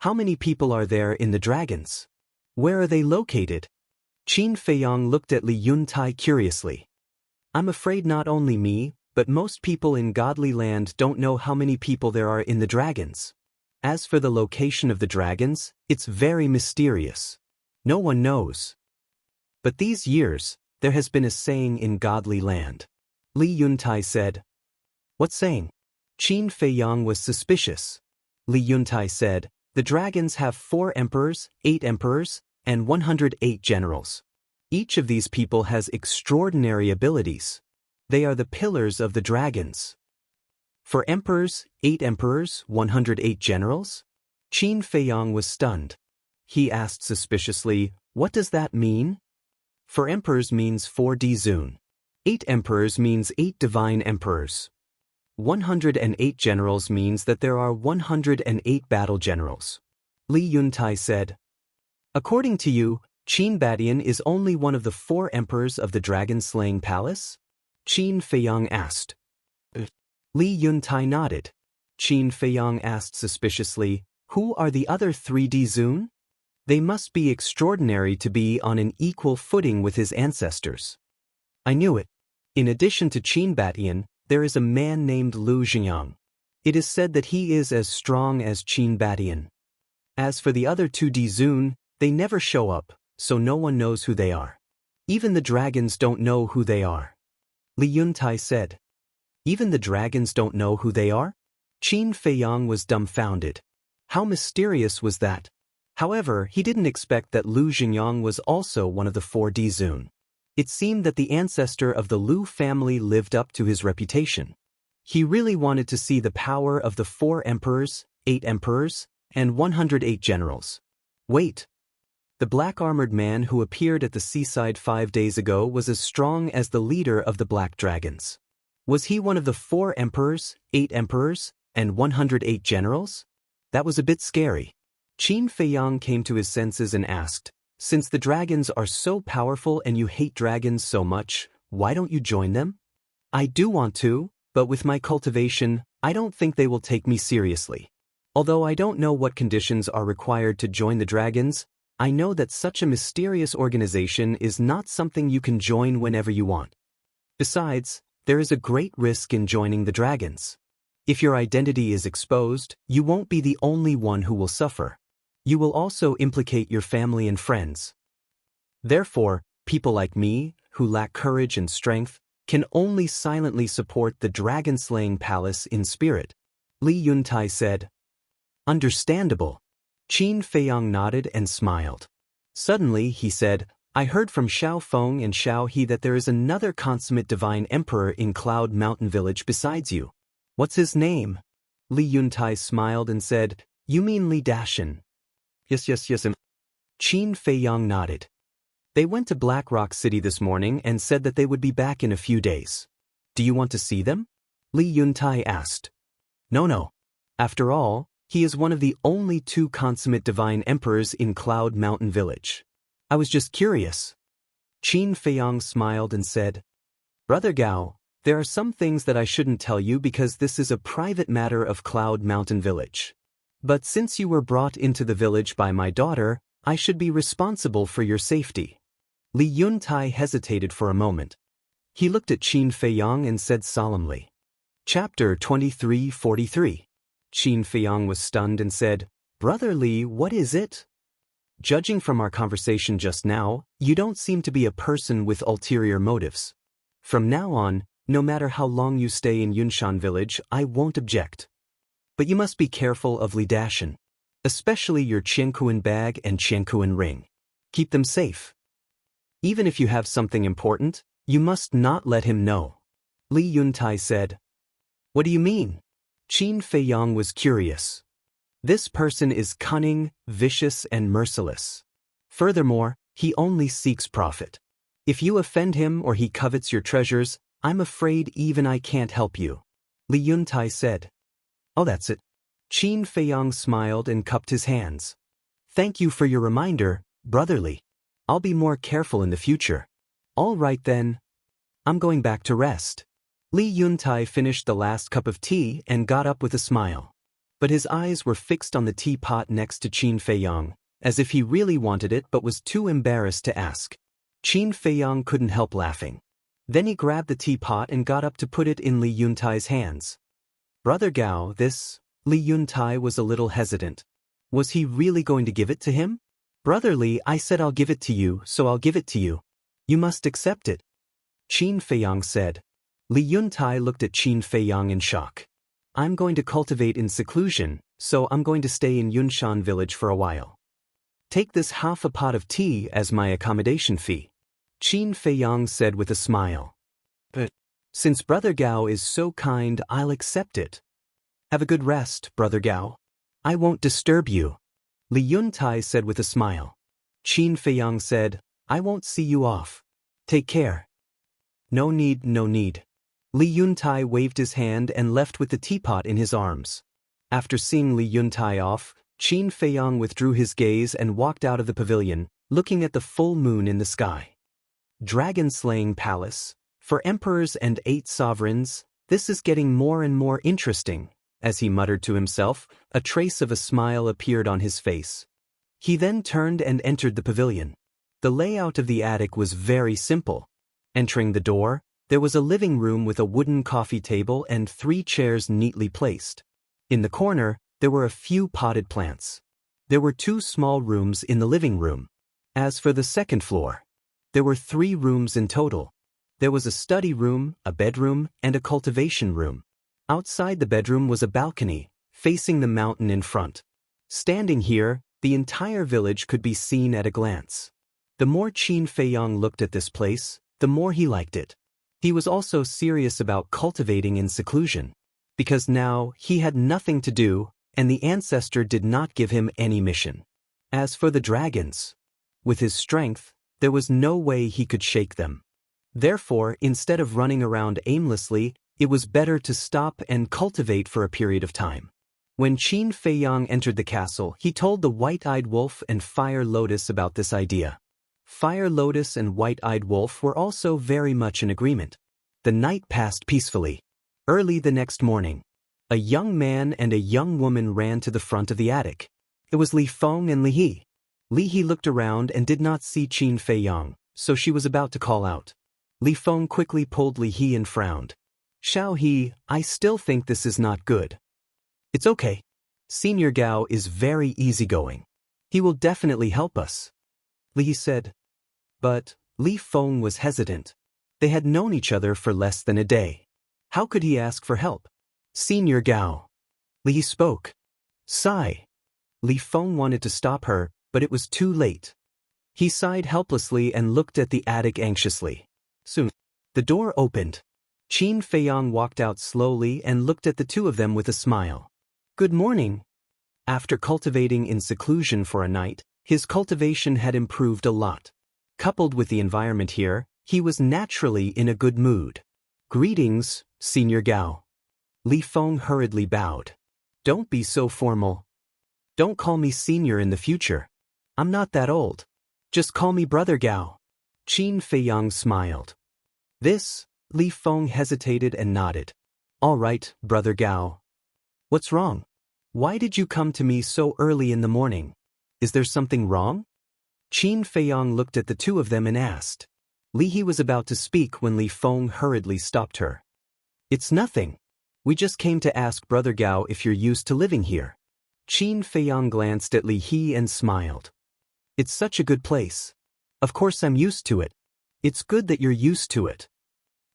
How many people are there in the dragons? Where are they located? Qin Feiyang looked at Li Yuntai curiously. I'm afraid not only me, but most people in Godly Land don't know how many people there are in the dragons. As for the location of the dragons, it's very mysterious. No one knows. But these years, there has been a saying in Godly Land. Li Yuntai said. What saying? Qin Feiyang was suspicious. Li Yuntai said, the dragons have 4 emperors, 8 emperors, and 108 generals. Each of these people has extraordinary abilities. They are the pillars of the dragons. For emperors, 8 emperors, 108 generals? Qin Feiyang was stunned. He asked suspiciously, what does that mean? For emperors means 4 Di-Zun. 8 emperors means 8 divine emperors. 108 generals means that there are 108 battle generals. Li Yuntai said. According to you, Qin Badian is only one of the 4 emperors of the dragon-slaying palace? Qin Feiyang asked. Li Yuntai nodded. Qin Feiyang asked suspiciously, Who are the other 3D Zun? They must be extraordinary to be on an equal footing with his ancestors. I knew it. In addition to Qin Batian, there is a man named Lu Xingyang. It is said that he is as strong as Qin Batian. As for the other 2D Zun, they never show up, so no one knows who they are. Even the dragons don't know who they are. Li Yuntai said. Even the dragons don't know who they are? Qin Feiyang was dumbfounded. How mysterious was that? However, he didn't expect that Lu Xingyang was also one of the 4D Zun. It seemed that the ancestor of the Lu family lived up to his reputation. He really wanted to see the power of the 4 emperors, 8 emperors, and 108 generals. Wait. The black-armored man who appeared at the seaside 5 days ago was as strong as the leader of the Black Dragons. Was he one of the 4 emperors, 8 emperors, and 108 generals? That was a bit scary. Qin Feiyang came to his senses and asked, "Since the dragons are so powerful and you hate dragons so much, why don't you join them?" "I do want to, but with my cultivation, I don't think they will take me seriously. Although I don't know what conditions are required to join the dragons, I know that such a mysterious organization is not something you can join whenever you want. Besides, there is a great risk in joining the dragons. If your identity is exposed, you won't be the only one who will suffer. You will also implicate your family and friends. Therefore, people like me, who lack courage and strength, can only silently support the dragon-slaying palace in spirit," Li Yuntai said. "Understandable." Qin Feiyang nodded and smiled. Suddenly, he said, "I heard from Xiao Feng and Xiao He that there is another consummate divine emperor in Cloud Mountain Village besides you. What's his name?" Li Yuntai smiled and said, "You mean Li Dashan?" Yes. Qin Feiyang nodded. "They went to Black Rock City this morning and said that they would be back in a few days. Do you want to see them?" Li Yuntai asked. No. After all, he is one of the only 2 consummate divine emperors in Cloud Mountain Village. I was just curious." Qin Feiyang smiled and said, "Brother Gao, there are some things that I shouldn't tell you because this is a private matter of Cloud Mountain Village. But since you were brought into the village by my daughter, I should be responsible for your safety." Li Yuntai hesitated for a moment. He looked at Qin Feiyang and said solemnly. Chapter 2343. Qin Feiyang was stunned and said, "Brother Li, what is it?" "Judging from our conversation just now, you don't seem to be a person with ulterior motives. From now on, no matter how long you stay in Yunshan Village, I won't object. But you must be careful of Li Dashan, especially your Qiankuan bag and Qiankuan ring. Keep them safe. Even if you have something important, you must not let him know," Li Yuntai said. "What do you mean?" Qin Feiyang was curious. "This person is cunning, vicious, and merciless. Furthermore, he only seeks profit. If you offend him or he covets your treasures, I'm afraid even I can't help you," Li Yuntai said. "Oh, that's it." Qin Feiyang smiled and cupped his hands. "Thank you for your reminder, Brother Li. I'll be more careful in the future." "All right then. I'm going back to rest." Li Yuntai finished the last cup of tea and got up with a smile. But his eyes were fixed on the teapot next to Qin Feiyang, as if he really wanted it but was too embarrassed to ask. Qin Feiyang couldn't help laughing. Then he grabbed the teapot and got up to put it in Li Yuntai's hands. "Brother Gao, this..." Li Yuntai was a little hesitant. Was he really going to give it to him? "Brother Li, I said I'll give it to you, so I'll give it to you. You must accept it," Qin Feiyang said. Li Yuntai looked at Qin Feiyang in shock. "I'm going to cultivate in seclusion, so I'm going to stay in Yunshan Village for a while. Take this half a pot of tea as my accommodation fee," Qin Feiyang said with a smile. "But since Brother Gao is so kind, I'll accept it. Have a good rest, Brother Gao. I won't disturb you," Li Yuntai said with a smile. Qin Feiyang said, "I won't see you off. Take care." No need. Li Yuntai waved his hand and left with the teapot in his arms. After seeing Li Yuntai off, Qin Feiyang withdrew his gaze and walked out of the pavilion, looking at the full moon in the sky. Dragon-slaying palace. For emperors and 8 sovereigns, this is getting more and more interesting, As he muttered to himself, a trace of a smile appeared on his face. He then turned and entered the pavilion. The layout of the attic was very simple. Entering the door, there was a living room with a wooden coffee table and 3 chairs neatly placed. In the corner, there were a few potted plants. There were 2 small rooms in the living room. As for the second floor, there were 3 rooms in total. There was a study room, a bedroom, and a cultivation room. Outside the bedroom was a balcony, facing the mountain in front. Standing here, the entire village could be seen at a glance. The more Qin Feiyang looked at this place, the more he liked it. He was also serious about cultivating in seclusion, because now he had nothing to do, and the ancestor did not give him any mission. As for the dragons, with his strength, there was no way he could shake them. Therefore, instead of running around aimlessly, it was better to stop and cultivate for a period of time. When Qin Feiyang entered the castle, he told the White-Eyed Wolf and Fire Lotus about this idea. Fire Lotus and White-Eyed Wolf were also very much in agreement. The night passed peacefully. Early the next morning, a young man and a young woman ran to the front of the attic. It was Li Feng and Li He. Li He looked around and did not see Qin Feiyang, so she was about to call out. Li Feng quickly pulled Li He and frowned. Xiao He, I still think this is not good. It's okay. Senior Gao is very easygoing. He will definitely help us. Li He said. But Li Feng was hesitant. They had known each other for less than a day. How could he ask for help? Senior Gao. Li He spoke. Sigh. Li Feng wanted to stop her, but it was too late. He sighed helplessly and looked at the attic anxiously. Soon, the door opened. Qin Feiyang walked out slowly and looked at the 2 of them with a smile. Good morning. After cultivating in seclusion for a night, his cultivation had improved a lot. Coupled with the environment here, he was naturally in a good mood. Greetings, Senior Gao. Li Feng hurriedly bowed. Don't be so formal. Don't call me senior in the future. I'm not that old. Just call me Brother Gao. Qin Feiyang smiled. This, Li Feng hesitated and nodded. All right, Brother Gao. What's wrong? Why did you come to me so early in the morning? Is there something wrong? Qin Feiyang looked at the 2 of them and asked. Li He was about to speak when Li Feng hurriedly stopped her. It's nothing. We just came to ask Brother Gao if you're used to living here. Qin Feiyang glanced at Li He and smiled. It's such a good place. Of course I'm used to it. It's good that you're used to it.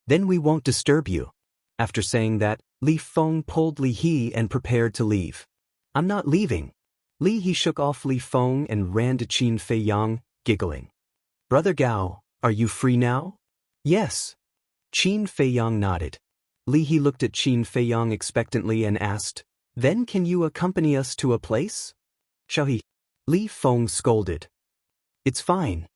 Then we won't disturb you. After saying that, Li Feng pulled Li He and prepared to leave. I'm not leaving. Li He shook off Li Feng and ran to Qin Feiyang, giggling. Brother Gao, are you free now? Yes. Qin Feiyang nodded. Li He looked at Qin Feiyang expectantly and asked, Then can you accompany us to a place? Shall he? Li Feng scolded. It's fine.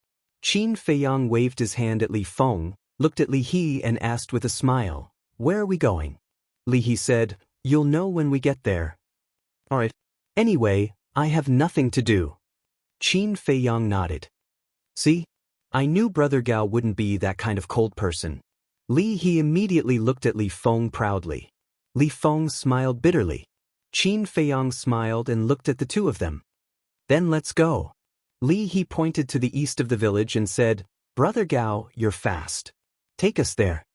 Qin Feiyang waved his hand at Li Feng, looked at Li He and asked with a smile, Where are we going? Li He said, You'll know when we get there. Alright. Anyway, I have nothing to do. Qin Feiyang nodded. See? I knew Brother Gao wouldn't be that kind of cold person. Li He immediately looked at Li Feng proudly. Li Feng smiled bitterly. Qin Feiyang smiled and looked at the 2 of them. Then let's go. Li He pointed to the east of the village and said, Brother Gao, you're fast. Take us there.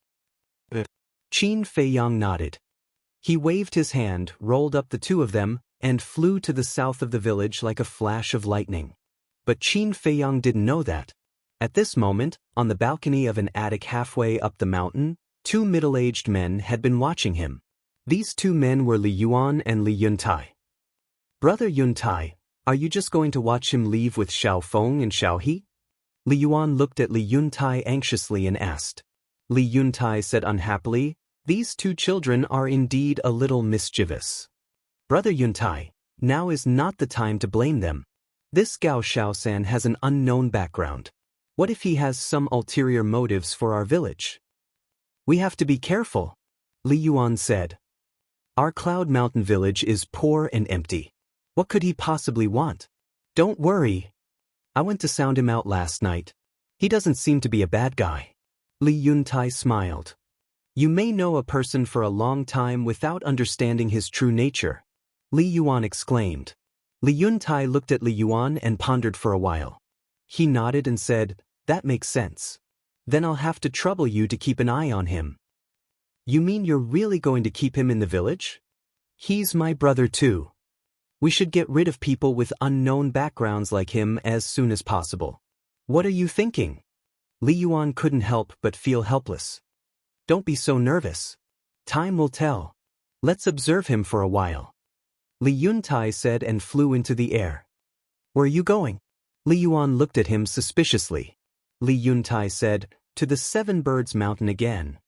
Qin Feiyang nodded. He waved his hand, rolled up the 2 of them, and flew to the south of the village like a flash of lightning. But Qin Feiyang didn't know that. At this moment, on the balcony of an attic halfway up the mountain, 2 middle-aged men had been watching him. These 2 men were Li Yuan and Li Yuntai. Brother Yuntai, are you just going to watch him leave with Xiao Feng and Xiao He? Li Yuan looked at Li Yuntai anxiously and asked. Li Yuntai said unhappily, These 2 children are indeed a little mischievous. Brother Yuntai, now is not the time to blame them. This Gao Shaosan has an unknown background. What if he has some ulterior motives for our village? We have to be careful, Li Yuan said. Our Cloud Mountain village is poor and empty. What could he possibly want? Don't worry. I went to sound him out last night. He doesn't seem to be a bad guy. Li Yuntai smiled. You may know a person for a long time without understanding his true nature. Li Yuan exclaimed. Li Yuntai looked at Li Yuan and pondered for a while. He nodded and said, "That makes sense. Then I'll have to trouble you to keep an eye on him." "You mean you're really going to keep him in the village?" "He's my brother too. We should get rid of people with unknown backgrounds like him as soon as possible." "What are you thinking?" Li Yuan couldn't help but feel helpless. "Don't be so nervous. Time will tell. Let's observe him for a while," Li Yuntai said and flew into the air. "Where are you going?" Li Yuan looked at him suspiciously. Li Yuntai said, "To the Seven Birds Mountain again."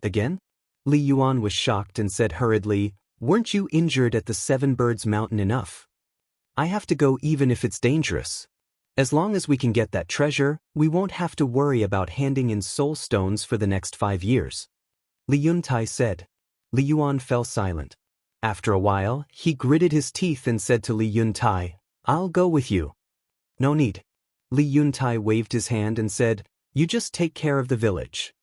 "Again?" Li Yuan was shocked and said hurriedly, "Weren't you injured at the Seven Birds Mountain enough? I have to go even if it's dangerous. As long as we can get that treasure, we won't have to worry about handing in soul stones for the next 5 years." Li Yuntai said. Li Yuan fell silent. After a while, he gritted his teeth and said to Li Yuntai, "I'll go with you." "No need." Li Yuntai waved his hand and said, "You just take care of the village."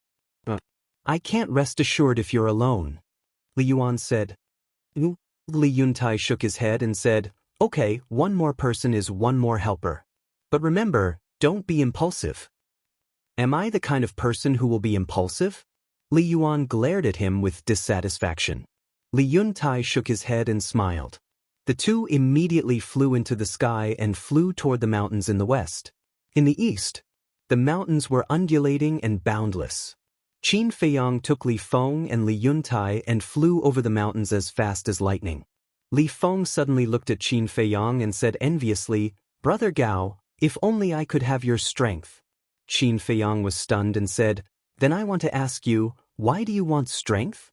"I can't rest assured if you're alone," Li Yuan said. Li Yuntai shook his head and said, "Okay, one more person is one more helper. But remember, don't be impulsive." "Am I the kind of person who will be impulsive?" Li Yuan glared at him with dissatisfaction. Li Yuntai shook his head and smiled. The two immediately flew into the sky and flew toward the mountains in the west. In the east, the mountains were undulating and boundless. Qin Feiyang took Li Feng and Li Yuntai and flew over the mountains as fast as lightning. Li Feng suddenly looked at Qin Feiyang and said enviously, "Brother Gao, if only I could have your strength." Qin Feiyang was stunned and said, "Then I want to ask you, why do you want strength?"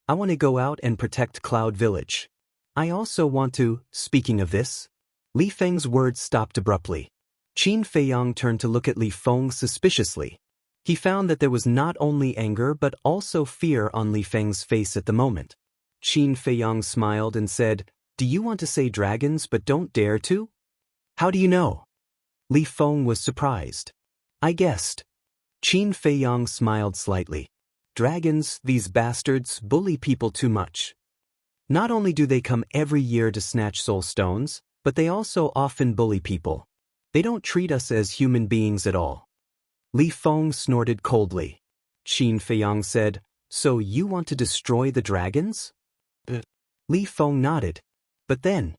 "I want to go out and protect Cloud Village. I also want to." Speaking of this, Li Feng's words stopped abruptly. Qin Feiyang turned to look at Li Feng suspiciously. He found that there was not only anger but also fear on Li Feng's face at the moment. Qin Feiyang smiled and said, "Do you want to say dragons but don't dare to?" "How do you know?" Li Feng was surprised. "I guessed." Qin Feiyang smiled slightly. "Dragons, these bastards, bully people too much. Not only do they come every year to snatch soul stones, but they also often bully people. They don't treat us as human beings at all." Li Feng snorted coldly. Qin Feiyang said, "So you want to destroy the dragons?" Li Feng nodded. But then,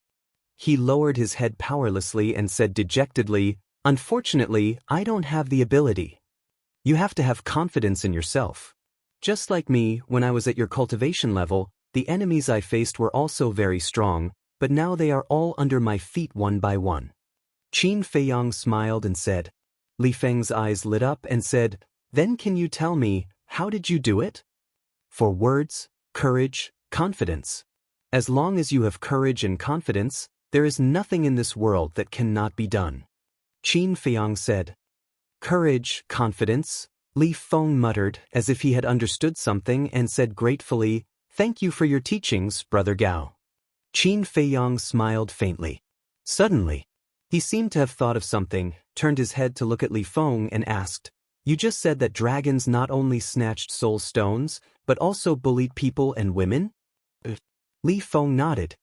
he lowered his head powerlessly and said dejectedly, "Unfortunately, I don't have the ability. You have to have confidence in yourself. Just like me, when I was at your cultivation level, the enemies I faced were also very strong, but now they are all under my feet one by one." Qin Feiyang smiled and said. Li Feng's eyes lit up and said, "Then can you tell me, how did you do it?" "For words, courage, confidence. As long as you have courage and confidence, there is nothing in this world that cannot be done," Qin Feiyang said. "Courage, confidence," Li Feng muttered as if he had understood something and said gratefully, "Thank you for your teachings, Brother Gao." Qin Feiyang smiled faintly. Suddenly, he seemed to have thought of something, turned his head to look at Li Feng and asked, "You just said that dragons not only snatched soul stones, but also bullied people and women?" Li Feng nodded.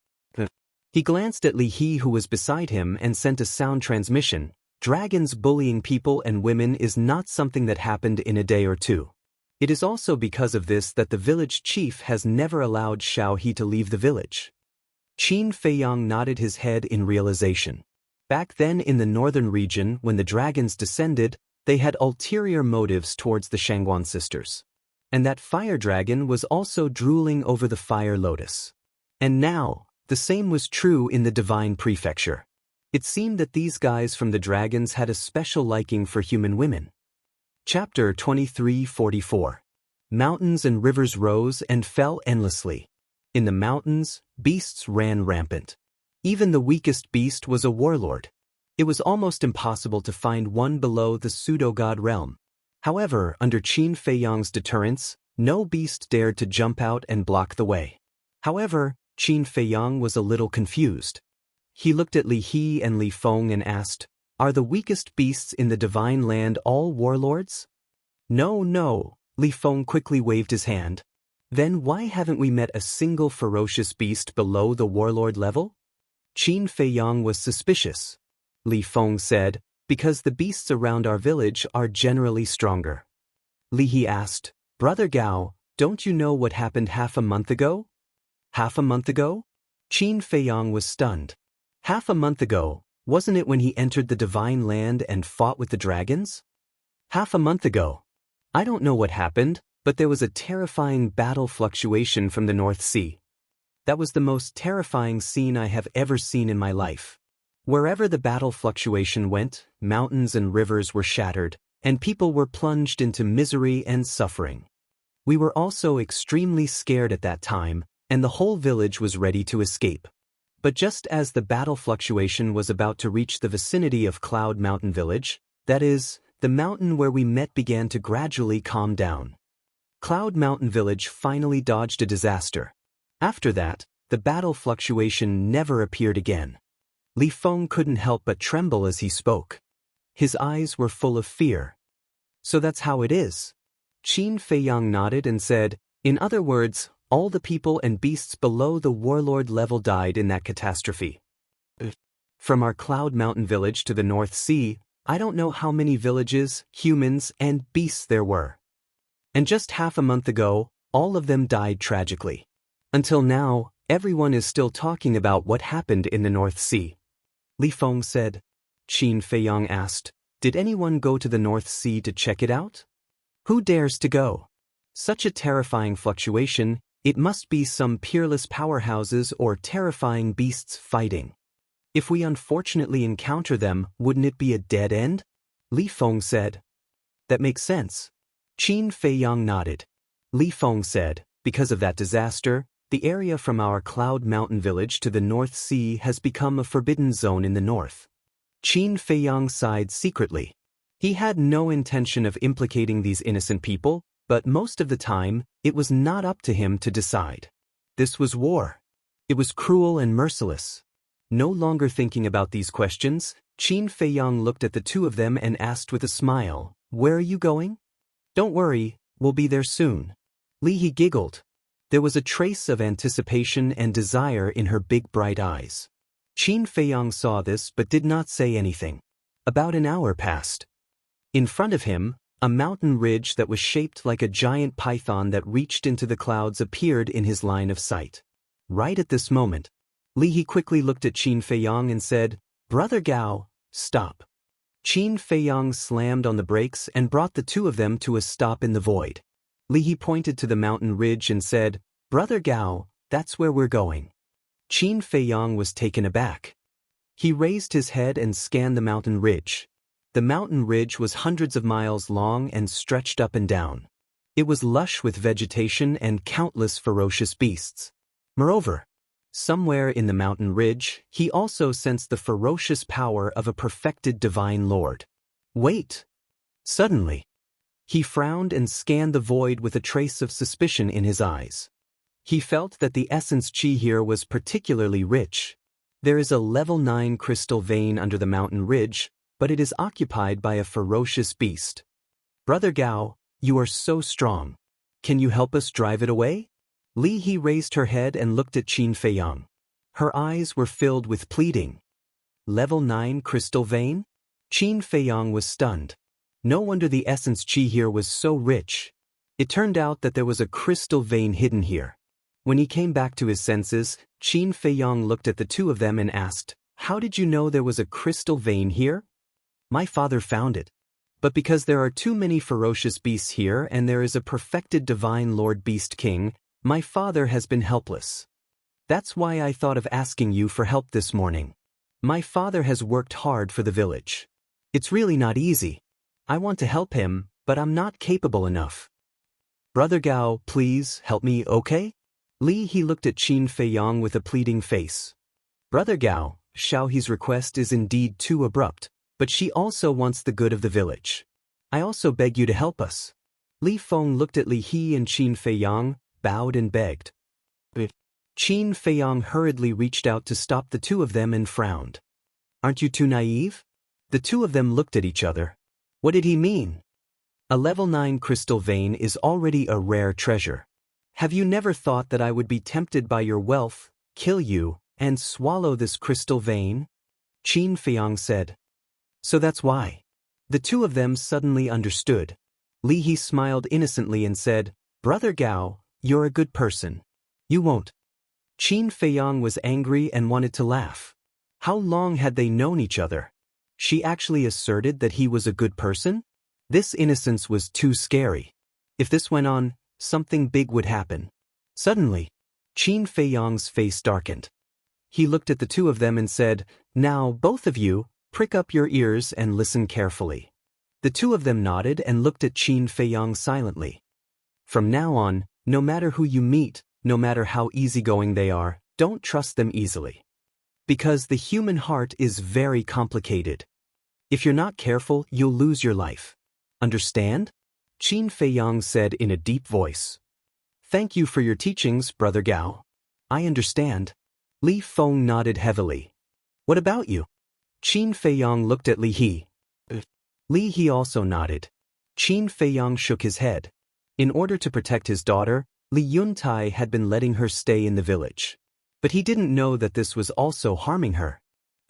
He glanced at Li He who was beside him and sent a sound transmission. "Dragons bullying people and women is not something that happened in a day or two. It is also because of this that the village chief has never allowed Xiao He to leave the village." Qin Feiyang nodded his head in realization. Back then in the northern region, when the dragons descended, they had ulterior motives towards the Shangguan sisters. And that fire dragon was also drooling over the fire lotus. And now, the same was true in the divine prefecture. It seemed that these guys from the dragons had a special liking for human women. Chapter 23:44. Mountains and rivers rose and fell endlessly. In the mountains, beasts ran rampant. Even the weakest beast was a warlord. It was almost impossible to find one below the pseudo-god realm. However, under Qin Feiyang's deterrence, no beast dared to jump out and block the way. However, Qin Feiyang was a little confused. He looked at Li He and Li Feng and asked, "Are the weakest beasts in the divine land all warlords?" No, Li Feng quickly waved his hand. Then why haven't we met a single ferocious beast below the warlord level? Qin Feiyang was suspicious. Li Feng said, because the beasts around our village are generally stronger. Li He asked, Brother Gao, don't you know what happened half a month ago? Half a month ago? Qin Feiyang was stunned. Half a month ago, wasn't it when he entered the divine land and fought with the dragons? Half a month ago. I don't know what happened, but there was a terrifying battle fluctuation from the North Sea. That was the most terrifying scene I have ever seen in my life. Wherever the battle fluctuation went, mountains and rivers were shattered, and people were plunged into misery and suffering. We were also extremely scared at that time, and the whole village was ready to escape. But just as the battle fluctuation was about to reach the vicinity of Cloud Mountain Village, that is, the mountain where we met began to gradually calm down. Cloud Mountain Village finally dodged a disaster. After that, the battle fluctuation never appeared again. Li Feng couldn't help but tremble as he spoke. His eyes were full of fear. So that's how it is. Qin Feiyang nodded and said, in other words, all the people and beasts below the warlord level died in that catastrophe. From our Cloud Mountain Village to the North Sea, I don't know how many villages, humans, and beasts there were. And just half a month ago, all of them died tragically. Until now, everyone is still talking about what happened in the North Sea. Li Feng said. Qin Feiyang asked, did anyone go to the North Sea to check it out? Who dares to go? Such a terrifying fluctuation, it must be some peerless powerhouses or terrifying beasts fighting. If we unfortunately encounter them, wouldn't it be a dead end? Li Feng said. That makes sense. Qin Feiyang nodded. Li Feng said, because of that disaster, the area from our Cloud Mountain Village to the North Sea has become a forbidden zone in the north. Qin Feiyang sighed secretly. He had no intention of implicating these innocent people, but most of the time, it was not up to him to decide. This was war. It was cruel and merciless. No longer thinking about these questions, Qin Feiyang looked at the two of them and asked with a smile, where are you going? Don't worry, we'll be there soon. Li He giggled. There was a trace of anticipation and desire in her big bright eyes. Qin Feiyang saw this but did not say anything. About an hour passed. In front of him, a mountain ridge that was shaped like a giant python that reached into the clouds appeared in his line of sight. Right at this moment, Li He quickly looked at Qin Feiyang and said, Brother Gao, stop. Qin Feiyang slammed on the brakes and brought the two of them to a stop in the void. Li He pointed to the mountain ridge and said, Brother Gao, that's where we're going. Qin Feiyang was taken aback. He raised his head and scanned the mountain ridge. The mountain ridge was hundreds of miles long and stretched up and down. It was lush with vegetation and countless ferocious beasts. Moreover, somewhere in the mountain ridge, he also sensed the ferocious power of a perfected divine lord. Wait! Suddenly, he frowned and scanned the void with a trace of suspicion in his eyes. He felt that the essence chi here was particularly rich. There is a level 9 crystal vein under the mountain ridge, but it is occupied by a ferocious beast. Brother Gao, you are so strong. Can you help us drive it away? Li He raised her head and looked at Qin Feiyang. Her eyes were filled with pleading. Level 9 crystal vein? Qin Feiyang was stunned. No wonder the essence chi here was so rich. It turned out that there was a crystal vein hidden here. When he came back to his senses, Qin Feiyang looked at the two of them and asked, how did you know there was a crystal vein here? My father found it. But because there are too many ferocious beasts here and there is a perfected divine Lord Beast King, my father has been helpless. That's why I thought of asking you for help this morning. My father has worked hard for the village. It's really not easy. I want to help him, but I'm not capable enough. Brother Gao, please help me, okay? Li He looked at Qin Feiyang with a pleading face. Brother Gao, Xiaohe's request is indeed too abrupt, but she also wants the good of the village. I also beg you to help us. Li Feng looked at Li He and Qin Feiyang, bowed and begged. Qin Feiyang hurriedly reached out to stop the two of them and frowned. Aren't you too naive? The two of them looked at each other. What did he mean? A level 9 crystal vein is already a rare treasure. Have you never thought that I would be tempted by your wealth, kill you, and swallow this crystal vein? Qin Feiyang said. So that's why. The two of them suddenly understood. Li He smiled innocently and said, Brother Gao, you're a good person. You won't. Qin Feiyang was angry and wanted to laugh. How long had they known each other? She actually asserted that he was a good person? This innocence was too scary. If this went on, something big would happen. Suddenly, Qin Feiyang's face darkened. He looked at the two of them and said, Now, both of you, prick up your ears and listen carefully. The two of them nodded and looked at Qin Feiyang silently. From now on, no matter who you meet, no matter how easygoing they are, don't trust them easily. Because the human heart is very complicated. If you're not careful, you'll lose your life. Understand? Qin Feiyang said in a deep voice. Thank you for your teachings, Brother Gao. I understand. Li Feng nodded heavily. What about you? Qin Feiyang looked at Li He. Li He also nodded. Qin Feiyang shook his head. In order to protect his daughter, Li Yuntai had been letting her stay in the village. But he didn't know that this was also harming her.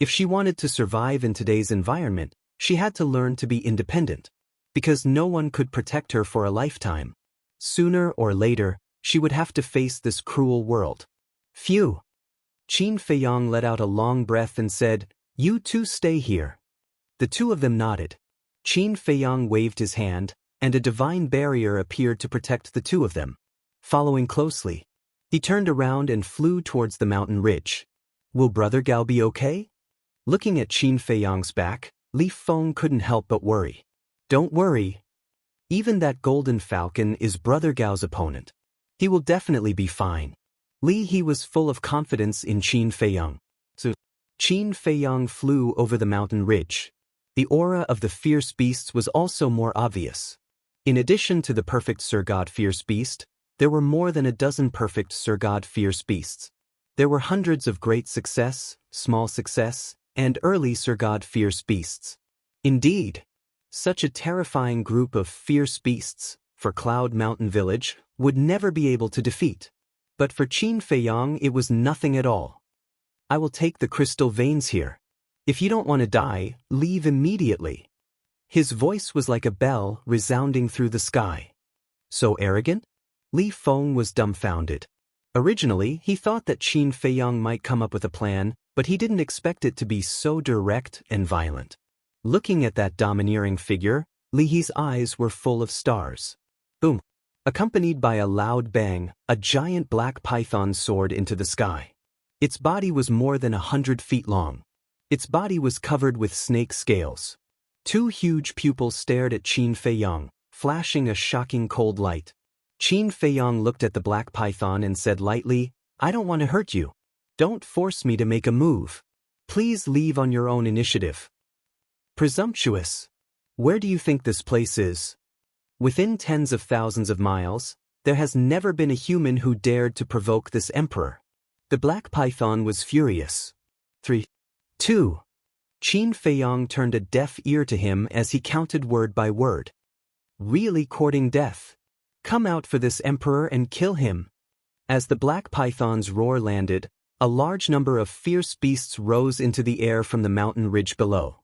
If she wanted to survive in today's environment, she had to learn to be independent. Because no one could protect her for a lifetime. Sooner or later, she would have to face this cruel world. Phew! Qin Feiyang let out a long breath and said, You two stay here. The two of them nodded. Qin Feiyang waved his hand, and a divine barrier appeared to protect the two of them. Following closely, he turned around and flew towards the mountain ridge. Will Brother Gao be okay? Looking at Qin Feiyang's back, Li Feng couldn't help but worry. Don't worry. Even that golden falcon is Brother Gao's opponent. He will definitely be fine. Li He was full of confidence in Qin Feiyang. So, Qin Feiyang flew over the mountain ridge. The aura of the fierce beasts was also more obvious. In addition to the perfect Sir God fierce beast, there were more than a dozen perfect Sir God fierce beasts. There were hundreds of great success, small success, and early Sir God fierce beasts. Indeed, such a terrifying group of fierce beasts, for Cloud Mountain Village, would never be able to defeat. But for Qin Feiyang it was nothing at all. I will take the crystal veins here. If you don't want to die, leave immediately. His voice was like a bell resounding through the sky. So arrogant? Li Feng was dumbfounded. Originally, he thought that Qin Feiyang might come up with a plan, but he didn't expect it to be so direct and violent. Looking at that domineering figure, Li He's eyes were full of stars. Boom! Accompanied by a loud bang, a giant black python soared into the sky. Its body was more than 100 feet long. Its body was covered with snake scales. Two huge pupils stared at Qin Feiyang, flashing a shocking cold light. Qin Feiyang looked at the black python and said lightly, I don't want to hurt you. Don't force me to make a move. Please leave on your own initiative. Presumptuous. Where do you think this place is? Within tens of thousands of miles, there has never been a human who dared to provoke this emperor. The black python was furious. 3, 2. Qin Feiyang turned a deaf ear to him as he counted word by word. Really courting death. Come out for this emperor and kill him. As the black python's roar landed, a large number of fierce beasts rose into the air from the mountain ridge below.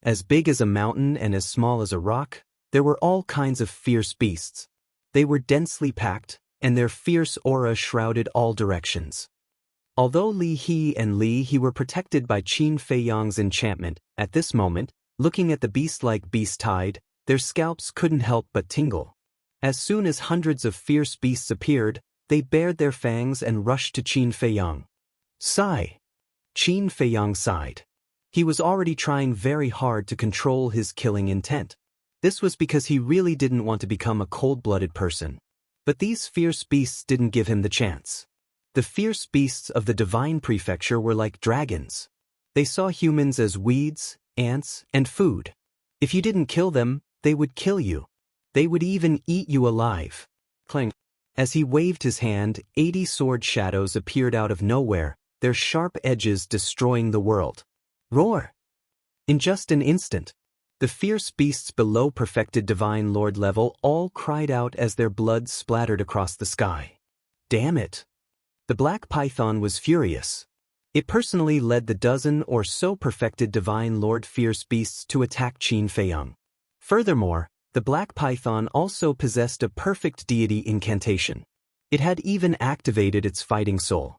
As big as a mountain and as small as a rock, there were all kinds of fierce beasts. They were densely packed, and their fierce aura shrouded all directions. Although Li He and Li He were protected by Qin Feiyang's enchantment, at this moment, looking at the beast-like beast tide, their scalps couldn't help but tingle. As soon as hundreds of fierce beasts appeared, they bared their fangs and rushed to Qin Feiyang. Sigh. Qin Feiyang sighed. He was already trying very hard to control his killing intent. This was because he really didn't want to become a cold-blooded person. But these fierce beasts didn't give him the chance. The fierce beasts of the divine prefecture were like dragons. They saw humans as weeds, ants, and food. If you didn't kill them, they would kill you. They would even eat you alive. Clang. As he waved his hand, 80 sword shadows appeared out of nowhere, their sharp edges destroying the world. Roar! In just an instant, The fierce beasts below perfected Divine Lord level all cried out as their blood splattered across the sky. Damn it! The black python was furious. It personally led the dozen or so perfected Divine Lord fierce beasts to attack Qin Feiyang. Furthermore, the black python also possessed a perfect deity incantation. It had even activated its fighting soul.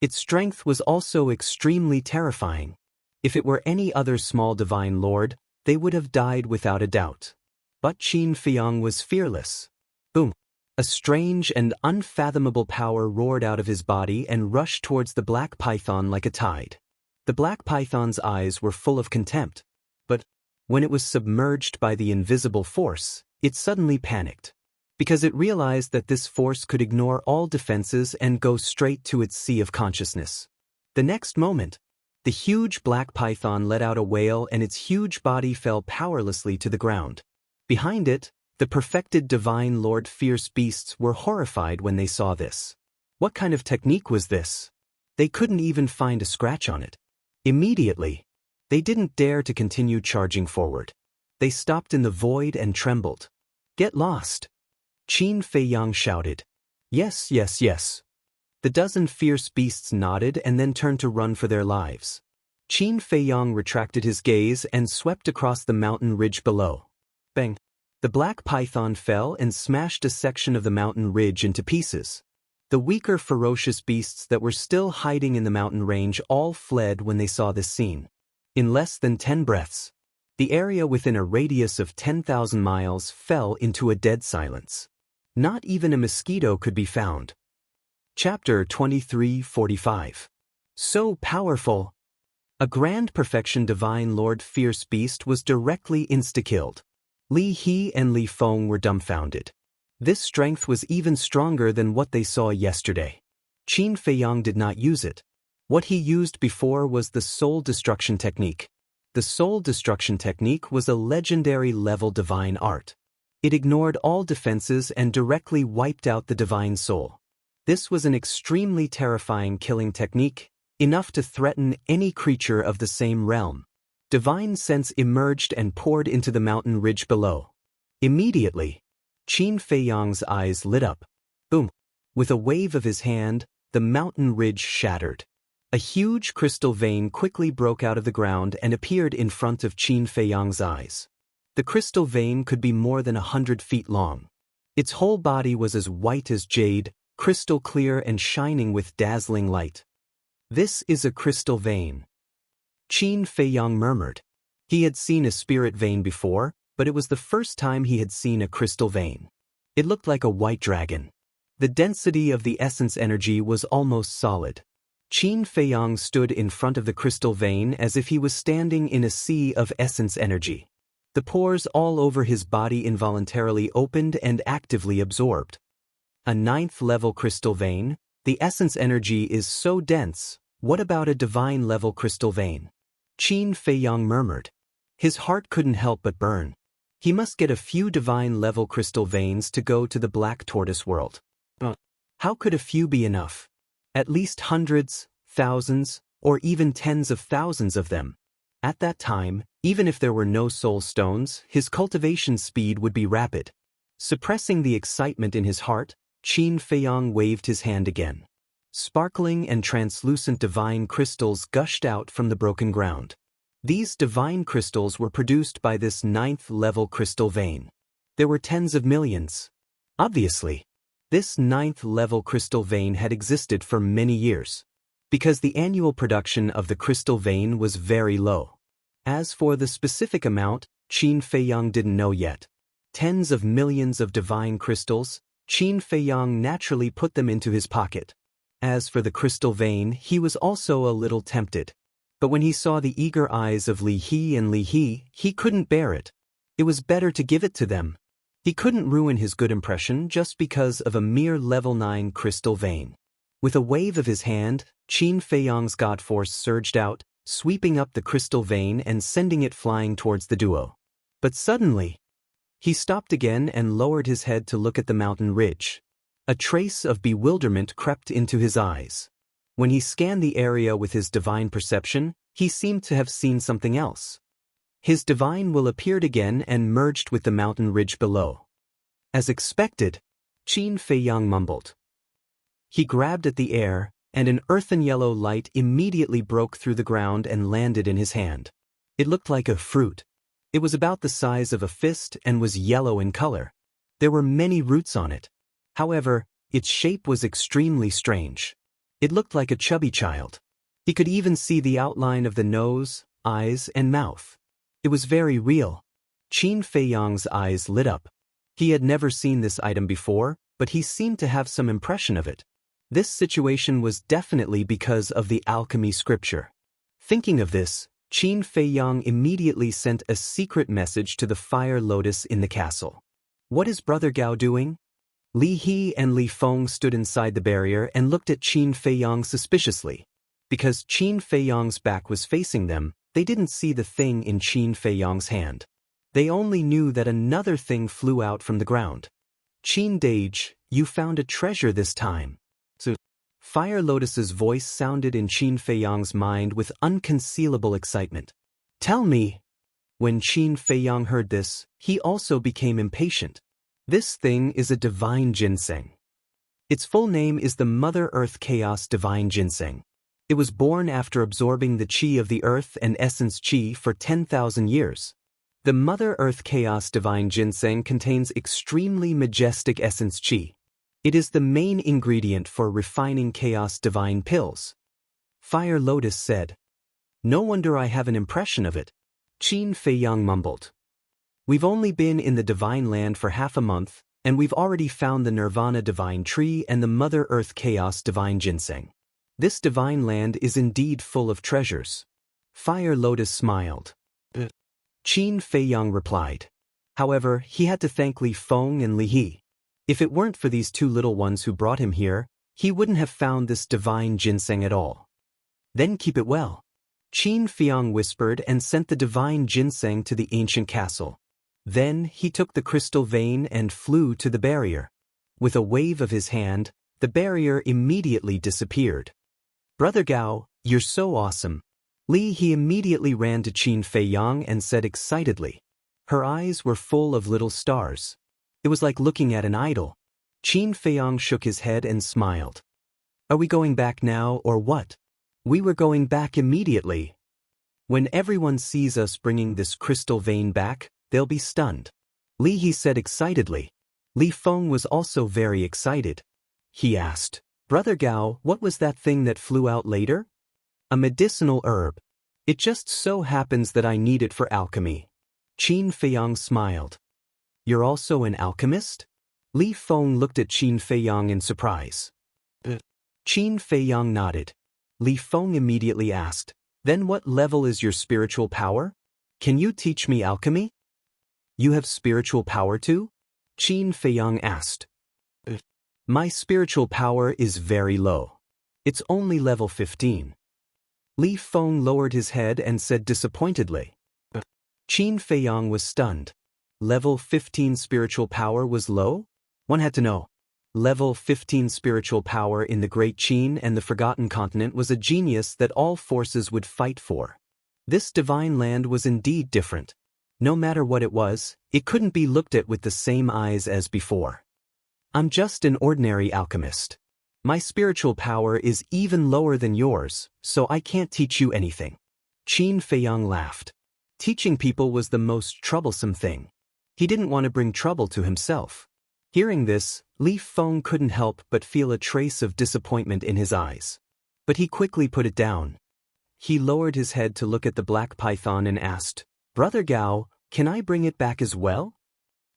Its strength was also extremely terrifying. If it were any other small Divine Lord, they would have died without a doubt. But Qin Feiyang was fearless. Boom! A strange and unfathomable power roared out of his body and rushed towards the black python like a tide. The black python's eyes were full of contempt. But when it was submerged by the invisible force, it suddenly panicked. Because it realized that this force could ignore all defenses and go straight to its sea of consciousness. The next moment, the huge black python let out a wail and its huge body fell powerlessly to the ground. Behind it, the perfected Divine Lord fierce beasts were horrified when they saw this. What kind of technique was this? They couldn't even find a scratch on it. Immediately, they didn't dare to continue charging forward. They stopped in the void and trembled. Get lost! Qin Feiyang shouted. Yes, yes, yes. The dozen fierce beasts nodded and then turned to run for their lives. Qin Feiyang retracted his gaze and swept across the mountain ridge below. Bang! The black python fell and smashed a section of the mountain ridge into pieces. The weaker ferocious beasts that were still hiding in the mountain range all fled when they saw this scene. In less than 10 breaths, the area within a radius of 10,000 miles fell into a dead silence. Not even a mosquito could be found. Chapter 23:45. So powerful! A grand perfection Divine Lord fierce beast was directly insta-killed. Li He and Li Feng were dumbfounded. This strength was even stronger than what they saw yesterday. Qin Feiyang did not use it. What he used before was the soul destruction technique. The soul destruction technique was a legendary level divine art. It ignored all defenses and directly wiped out the divine soul. This was an extremely terrifying killing technique, enough to threaten any creature of the same realm. Divine sense emerged and poured into the mountain ridge below. Immediately, Qin Feiyang's eyes lit up. Boom! With a wave of his hand, the mountain ridge shattered. A huge crystal vein quickly broke out of the ground and appeared in front of Qin Feiyang's eyes. The crystal vein could be more than 100 feet long. Its whole body was as white as jade, crystal clear and shining with dazzling light. This is a crystal vein. Qin Feiyang murmured. He had seen a spirit vein before, but it was the first time he had seen a crystal vein. It looked like a white dragon. The density of the essence energy was almost solid. Qin Feiyang stood in front of the crystal vein as if he was standing in a sea of essence energy. The pores all over his body involuntarily opened and actively absorbed. A 9th level crystal vein? The essence energy is so dense. What about a divine level crystal vein? Qin Feiyang murmured. His heart couldn't help but burn. He must get a few divine level crystal veins to go to the Black Tortoise world. How could a few be enough? At least hundreds, thousands, or even tens of thousands of them. At that time, even if there were no soul stones, his cultivation speed would be rapid. Suppressing the excitement in his heart, Qin Feiyang waved his hand again. Sparkling and translucent divine crystals gushed out from the broken ground. These divine crystals were produced by this 9th level crystal vein. There were tens of millions. Obviously, this 9th level crystal vein had existed for many years, because the annual production of the crystal vein was very low. As for the specific amount, Qin Feiyang didn't know yet. Tens of millions of divine crystals, Qin Feiyang naturally put them into his pocket. As for the crystal vein, he was also a little tempted. But when he saw the eager eyes of Li He and Li He, he couldn't bear it. It was better to give it to them. He couldn't ruin his good impression just because of a mere level 9 crystal vein. With a wave of his hand, Qin Feiyang's god force surged out, sweeping up the crystal vein and sending it flying towards the duo. But suddenly, he stopped again and lowered his head to look at the mountain ridge. A trace of bewilderment crept into his eyes. When he scanned the area with his divine perception, he seemed to have seen something else. His divine will appeared again and merged with the mountain ridge below. As expected, Qin Feiyang mumbled. He grabbed at the air, and an earthen yellow light immediately broke through the ground and landed in his hand. It looked like a fruit. It was about the size of a fist and was yellow in color. There were many roots on it. However, its shape was extremely strange. It looked like a chubby child. He could even see the outline of the nose, eyes, and mouth. It was very real. Qin Feiyang's eyes lit up. He had never seen this item before, but he seemed to have some impression of it. This situation was definitely because of the alchemy scripture. Thinking of this, Qin Feiyang immediately sent a secret message to the fire lotus in the castle. What is Brother Gao doing? Li He and Li Feng stood inside the barrier and looked at Qin Feiyang suspiciously. Because Qin Feiyang's back was facing them, they didn't see the thing in Qin Feiyang's hand. They only knew that another thing flew out from the ground. Qin Dage, you found a treasure this time. So, Fire Lotus's voice sounded in Qin Feiyang's mind with unconcealable excitement. Tell me. When Qin Feiyang heard this, he also became impatient. This thing is a divine ginseng. Its full name is the Mother Earth Chaos Divine Ginseng. It was born after absorbing the qi of the earth and essence qi for 10,000 years. The Mother Earth Chaos Divine Ginseng contains extremely majestic essence qi. It is the main ingredient for refining chaos divine pills. Fire Lotus said. No wonder I have an impression of it. Qin Feiyang mumbled. We've only been in the divine land for half a month, and we've already found the Nirvana divine tree and the Mother Earth Chaos divine ginseng. This divine land is indeed full of treasures. Fire Lotus smiled. Qin Feiyang replied. However, he had to thank Li Feng and Li He. If it weren't for these two little ones who brought him here, he wouldn't have found this divine ginseng at all. Then keep it well. Qin Feiyang whispered and sent the divine ginseng to the ancient castle. Then he took the crystal vein and flew to the barrier. With a wave of his hand, the barrier immediately disappeared. Brother Gao, you're so awesome. Li He immediately ran to Qin Feiyang and said excitedly. Her eyes were full of little stars. It was like looking at an idol. Qin Feiyang shook his head and smiled. Are we going back now or what? We were going back immediately. When everyone sees us bringing this crystal vein back, they'll be stunned. Li He said excitedly. Li Feng was also very excited. He asked, Brother Gao, what was that thing that flew out later? A medicinal herb. It just so happens that I need it for alchemy. Qin Feiyang smiled. You're also an alchemist? Li Feng looked at Qin Feiyang in surprise. Qin Feiyang nodded. Li Feng immediately asked, Then what level is your spiritual power? Can you teach me alchemy? You have spiritual power too? Qin Feiyang asked. My spiritual power is very low. It's only level 15. Li Feng lowered his head and said disappointedly. Qin Feiyang was stunned. Level 15 spiritual power was low? One had to know. Level 15 spiritual power in the Great Qin and the Forgotten Continent was a genius that all forces would fight for. This divine land was indeed different. No matter what it was, it couldn't be looked at with the same eyes as before. I'm just an ordinary alchemist. My spiritual power is even lower than yours, so I can't teach you anything. Qin Feiyang laughed. Teaching people was the most troublesome thing. He didn't want to bring trouble to himself. Hearing this, Li Feng couldn't help but feel a trace of disappointment in his eyes. But he quickly put it down. He lowered his head to look at the black python and asked, Brother Gao, can I bring it back as well?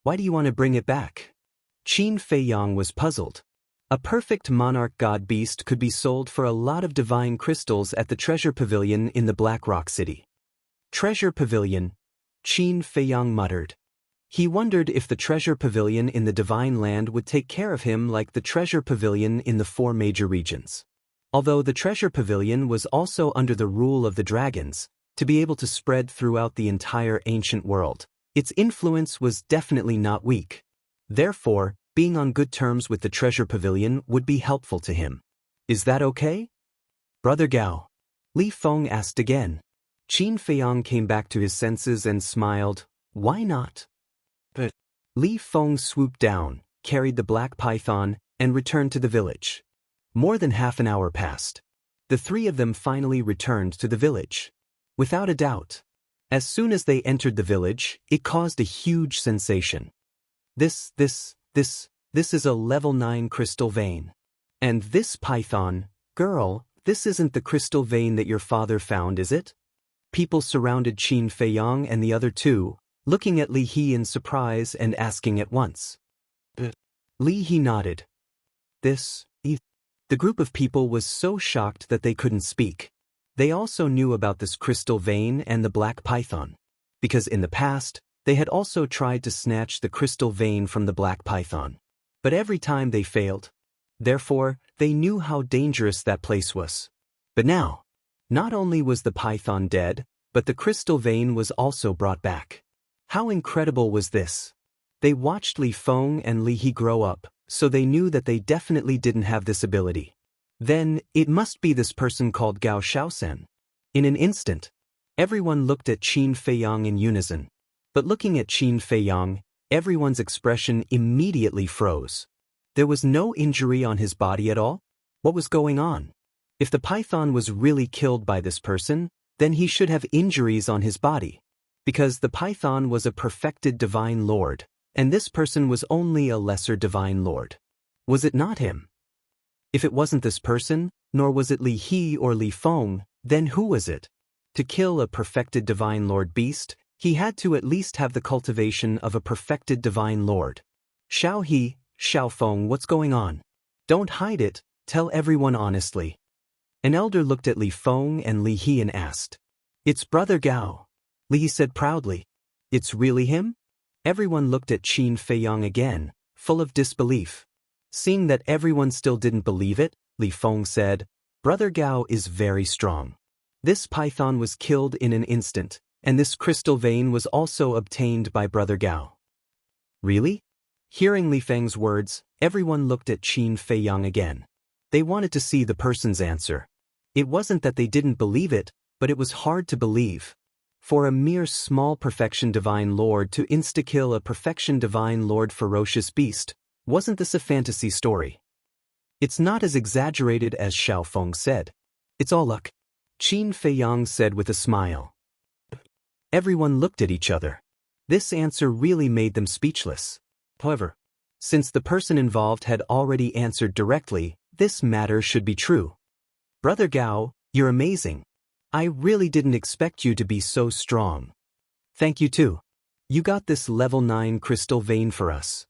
Why do you want to bring it back? Qin Feiyang was puzzled. A perfect monarch god beast could be sold for a lot of divine crystals at the treasure pavilion in the Black Rock City. Treasure pavilion, Qin Feiyang muttered. He wondered if the treasure pavilion in the divine land would take care of him like the treasure pavilion in the 4 major regions. Although the treasure pavilion was also under the rule of the dragons, to be able to spread throughout the entire ancient world, its influence was definitely not weak. Therefore, being on good terms with the treasure pavilion would be helpful to him. Is that okay? Brother Gao? Li Feng asked again. Qin Feiyang came back to his senses and smiled. Why not? But Li Feng swooped down, carried the black python, and returned to the village. More than half an hour passed. The three of them finally returned to the village. Without a doubt. As soon as they entered the village, it caused a huge sensation. This is a level 9 crystal vein. And this python, girl, this isn't the crystal vein that your father found, is it? People surrounded Qin Feiyang and the other two, looking at Li He in surprise and asking at once. Li He nodded. The group of people was so shocked that they couldn't speak. They also knew about this crystal vein and the black python, because in the past, they had also tried to snatch the crystal vein from the black python. But every time they failed. Therefore, they knew how dangerous that place was. But now, not only was the python dead, but the crystal vein was also brought back. How incredible was this? They watched Li Feng and Li He grow up, so they knew that they definitely didn't have this ability. Then, it must be this person called Gao Shaosen. In an instant, everyone looked at Qin Feiyang in unison. But looking at Qin Feiyang, everyone's expression immediately froze. There was no injury on his body at all? What was going on? If the python was really killed by this person, then he should have injuries on his body. Because the python was a perfected divine lord, and this person was only a lesser divine lord. Was it not him? If it wasn't this person, nor was it Li He or Li Feng, then who was it? To kill a perfected divine lord beast, he had to at least have the cultivation of a perfected divine lord. Xiao He, Xiao Feng, what's going on? Don't hide it, tell everyone honestly. An elder looked at Li Feng and Li He and asked. It's Brother Gao. Li He said proudly. It's really him? Everyone looked at Qin Feiyang again, full of disbelief. Seeing that everyone still didn't believe it, Li Feng said, Brother Gao is very strong. This python was killed in an instant, and this crystal vein was also obtained by Brother Gao. Really? Hearing Li Feng's words, everyone looked at Qin Feiyang again. They wanted to see the person's answer. It wasn't that they didn't believe it, but it was hard to believe. For a mere small perfection divine lord to insta-kill a perfection divine lord ferocious beast, wasn't this a fantasy story? It's not as exaggerated as Xiao Feng said. It's all luck. Qin Feiyang said with a smile. Everyone looked at each other. This answer really made them speechless. However, since the person involved had already answered directly, this matter should be true. Brother Gao, you're amazing. I really didn't expect you to be so strong. Thank you too. You got this level 9 crystal vein for us.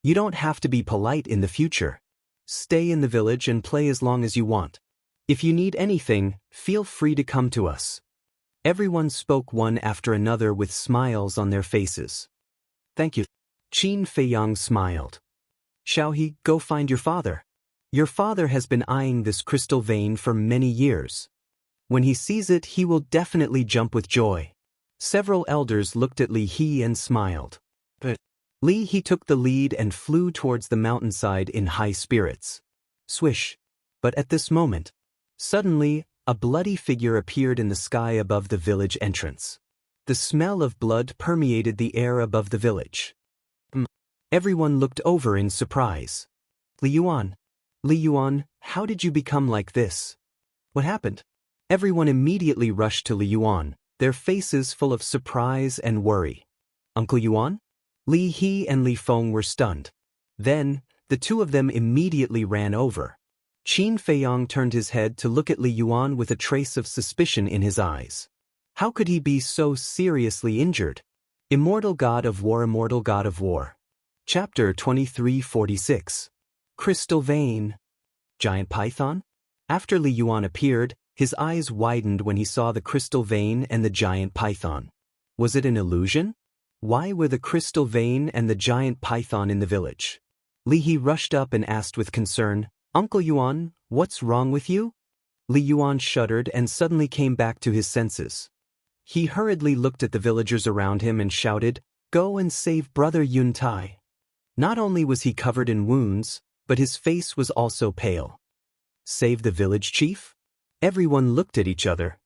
You don't have to be polite in the future. Stay in the village and play as long as you want. If you need anything, feel free to come to us. Everyone spoke one after another with smiles on their faces. Thank you. Qin Feiyang smiled. Xiao He, go find your father. Your father has been eyeing this crystal vein for many years. When he sees it, he will definitely jump with joy. Several elders looked at Li He and smiled. But Li He took the lead and flew towards the mountainside in high spirits. Swish. But at this moment, suddenly, a bloody figure appeared in the sky above the village entrance. The smell of blood permeated the air above the village. Everyone looked over in surprise. Li Yuan, how did you become like this? What happened? Everyone immediately rushed to Li Yuan, their faces full of surprise and worry. Uncle Yuan? Li He and Li Feng were stunned. Then, the two of them immediately ran over. Qin Feiyang turned his head to look at Li Yuan with a trace of suspicion in his eyes. How could he be so seriously injured? Immortal God of War, Immortal God of War. Chapter 2346. Crystal Vein. Giant Python? After Li Yuan appeared, his eyes widened when he saw the crystal vein and the giant python. Was it an illusion? Why were the crystal vein and the giant python in the village? Li He rushed up and asked with concern, Uncle Yuan, what's wrong with you? Li Yuan shuddered and suddenly came back to his senses. He hurriedly looked at the villagers around him and shouted, Go and save Brother Yun Tai. Not only was he covered in wounds, but his face was also pale. Save the village chief? Everyone looked at each other.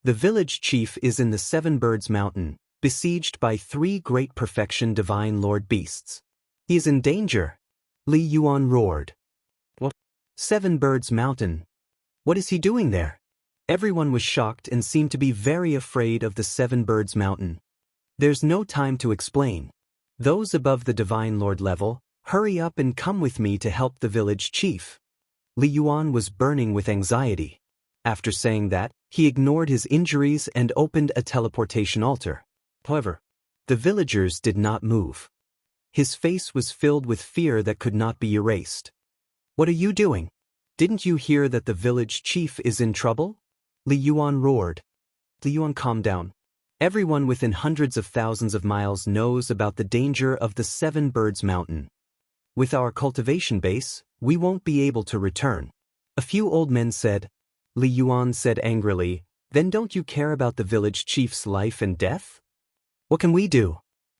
The village chief is in the Seven Birds Mountain, besieged by 3 great perfection divine lord beasts. He is in danger. Li Yuan roared. What? Seven Birds Mountain? What is he doing there? Everyone was shocked and seemed to be very afraid of the Seven Birds Mountain. There's no time to explain. Those above the divine lord level, hurry up and come with me to help the village chief. Li Yuan was burning with anxiety. After saying that, he ignored his injuries and opened a teleportation altar. However, the villagers did not move. His face was filled with fear that could not be erased. What are you doing? Didn't you hear that the village chief is in trouble? Li Yuan roared. Li Yuan, calm down. Everyone within hundreds of thousands of miles knows about the danger of the Seven Birds Mountain. With our cultivation base, we won't be able to return. A few old men said. Li Yuan said angrily, then don't you care about the village chief's life and death? What can we do?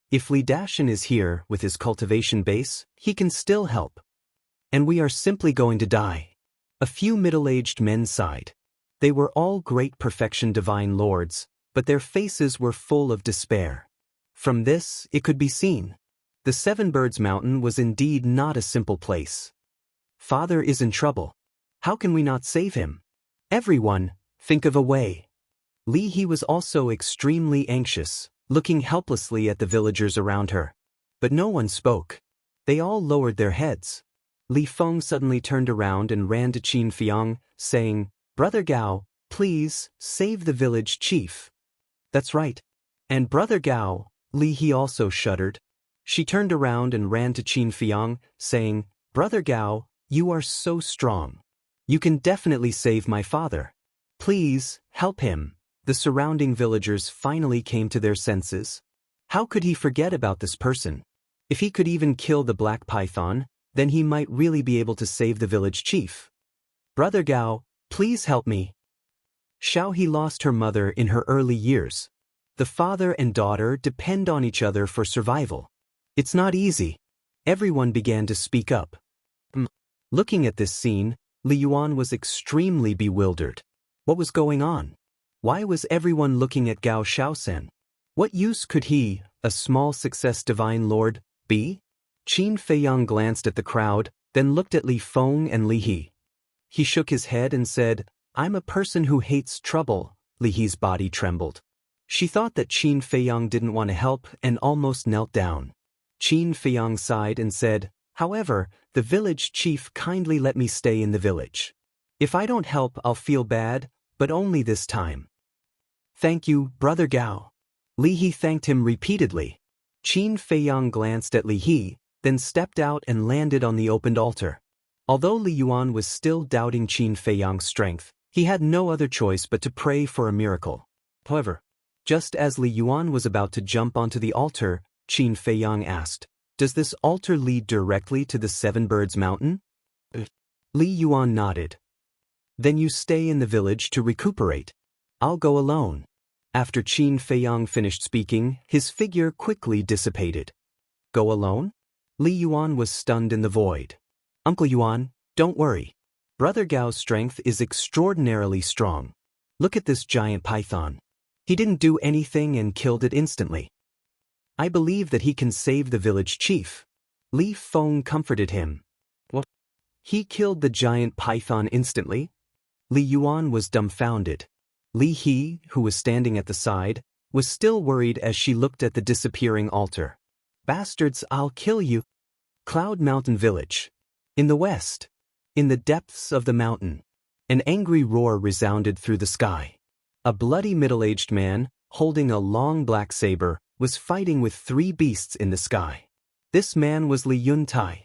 If Li Dashan is here with his cultivation base, he can still help. And we are simply going to die. A few middle-aged men sighed. They were all great perfection divine lords, but their faces were full of despair. From this, it could be seen. The Seven Birds Mountain was indeed not a simple place. Father is in trouble. How can we not save him? Everyone, think of a way. Li He was also extremely anxious, looking helplessly at the villagers around her. But no one spoke. They all lowered their heads. Li Feng suddenly turned around and ran to Qin Fiang, saying, Brother Gao, please, save the village chief. That's right. And Brother Gao, Li He also shuddered. She turned around and ran to Qin Fiang, saying, Brother Gao, you are so strong. You can definitely save my father. Please, help him. The surrounding villagers finally came to their senses. How could he forget about this person? If he could even kill the black python, then he might really be able to save the village chief. Brother Gao, please help me. Xiao He lost her mother in her early years. The father and daughter depend on each other for survival. It's not easy. Everyone began to speak up. Looking at this scene, Li Yuan was extremely bewildered. What was going on? Why was everyone looking at Gao Shaosen? What use could he, a small success divine lord, be? Qin Feiyang glanced at the crowd, then looked at Li Feng and Li He. He shook his head and said, I'm a person who hates trouble. Li He's body trembled. She thought that Qin Feiyang didn't want to help and almost knelt down. Qin Feiyang sighed and said, however, the village chief kindly let me stay in the village. If I don't help, I'll feel bad, but only this time. Thank you, Brother Gao. Li He thanked him repeatedly. Qin Feiyang glanced at Li He, then stepped out and landed on the opened altar. Although Li Yuan was still doubting Qin Feiyang's strength, he had no other choice but to pray for a miracle. However, just as Li Yuan was about to jump onto the altar, Qin Feiyang asked, does this altar lead directly to the Seven Birds Mountain? Li Yuan nodded. Then you stay in the village to recuperate. I'll go alone. After Qin Feiyang finished speaking, his figure quickly dissipated. Go alone? Li Yuan was stunned in the void. Uncle Yuan, don't worry. Brother Gao's strength is extraordinarily strong. Look at this giant python. He didn't do anything and killed it instantly. I believe that he can save the village chief. Li Feng comforted him. What? He killed the giant python instantly? Li Yuan was dumbfounded. Li He, who was standing at the side, was still worried as she looked at the disappearing altar. Bastards, I'll kill you. Cloud Mountain Village. In the west. In the depths of the mountain. An angry roar resounded through the sky. A bloody middle-aged man, holding a long black saber, was fighting with 3 beasts in the sky. This man was Li Yuntai.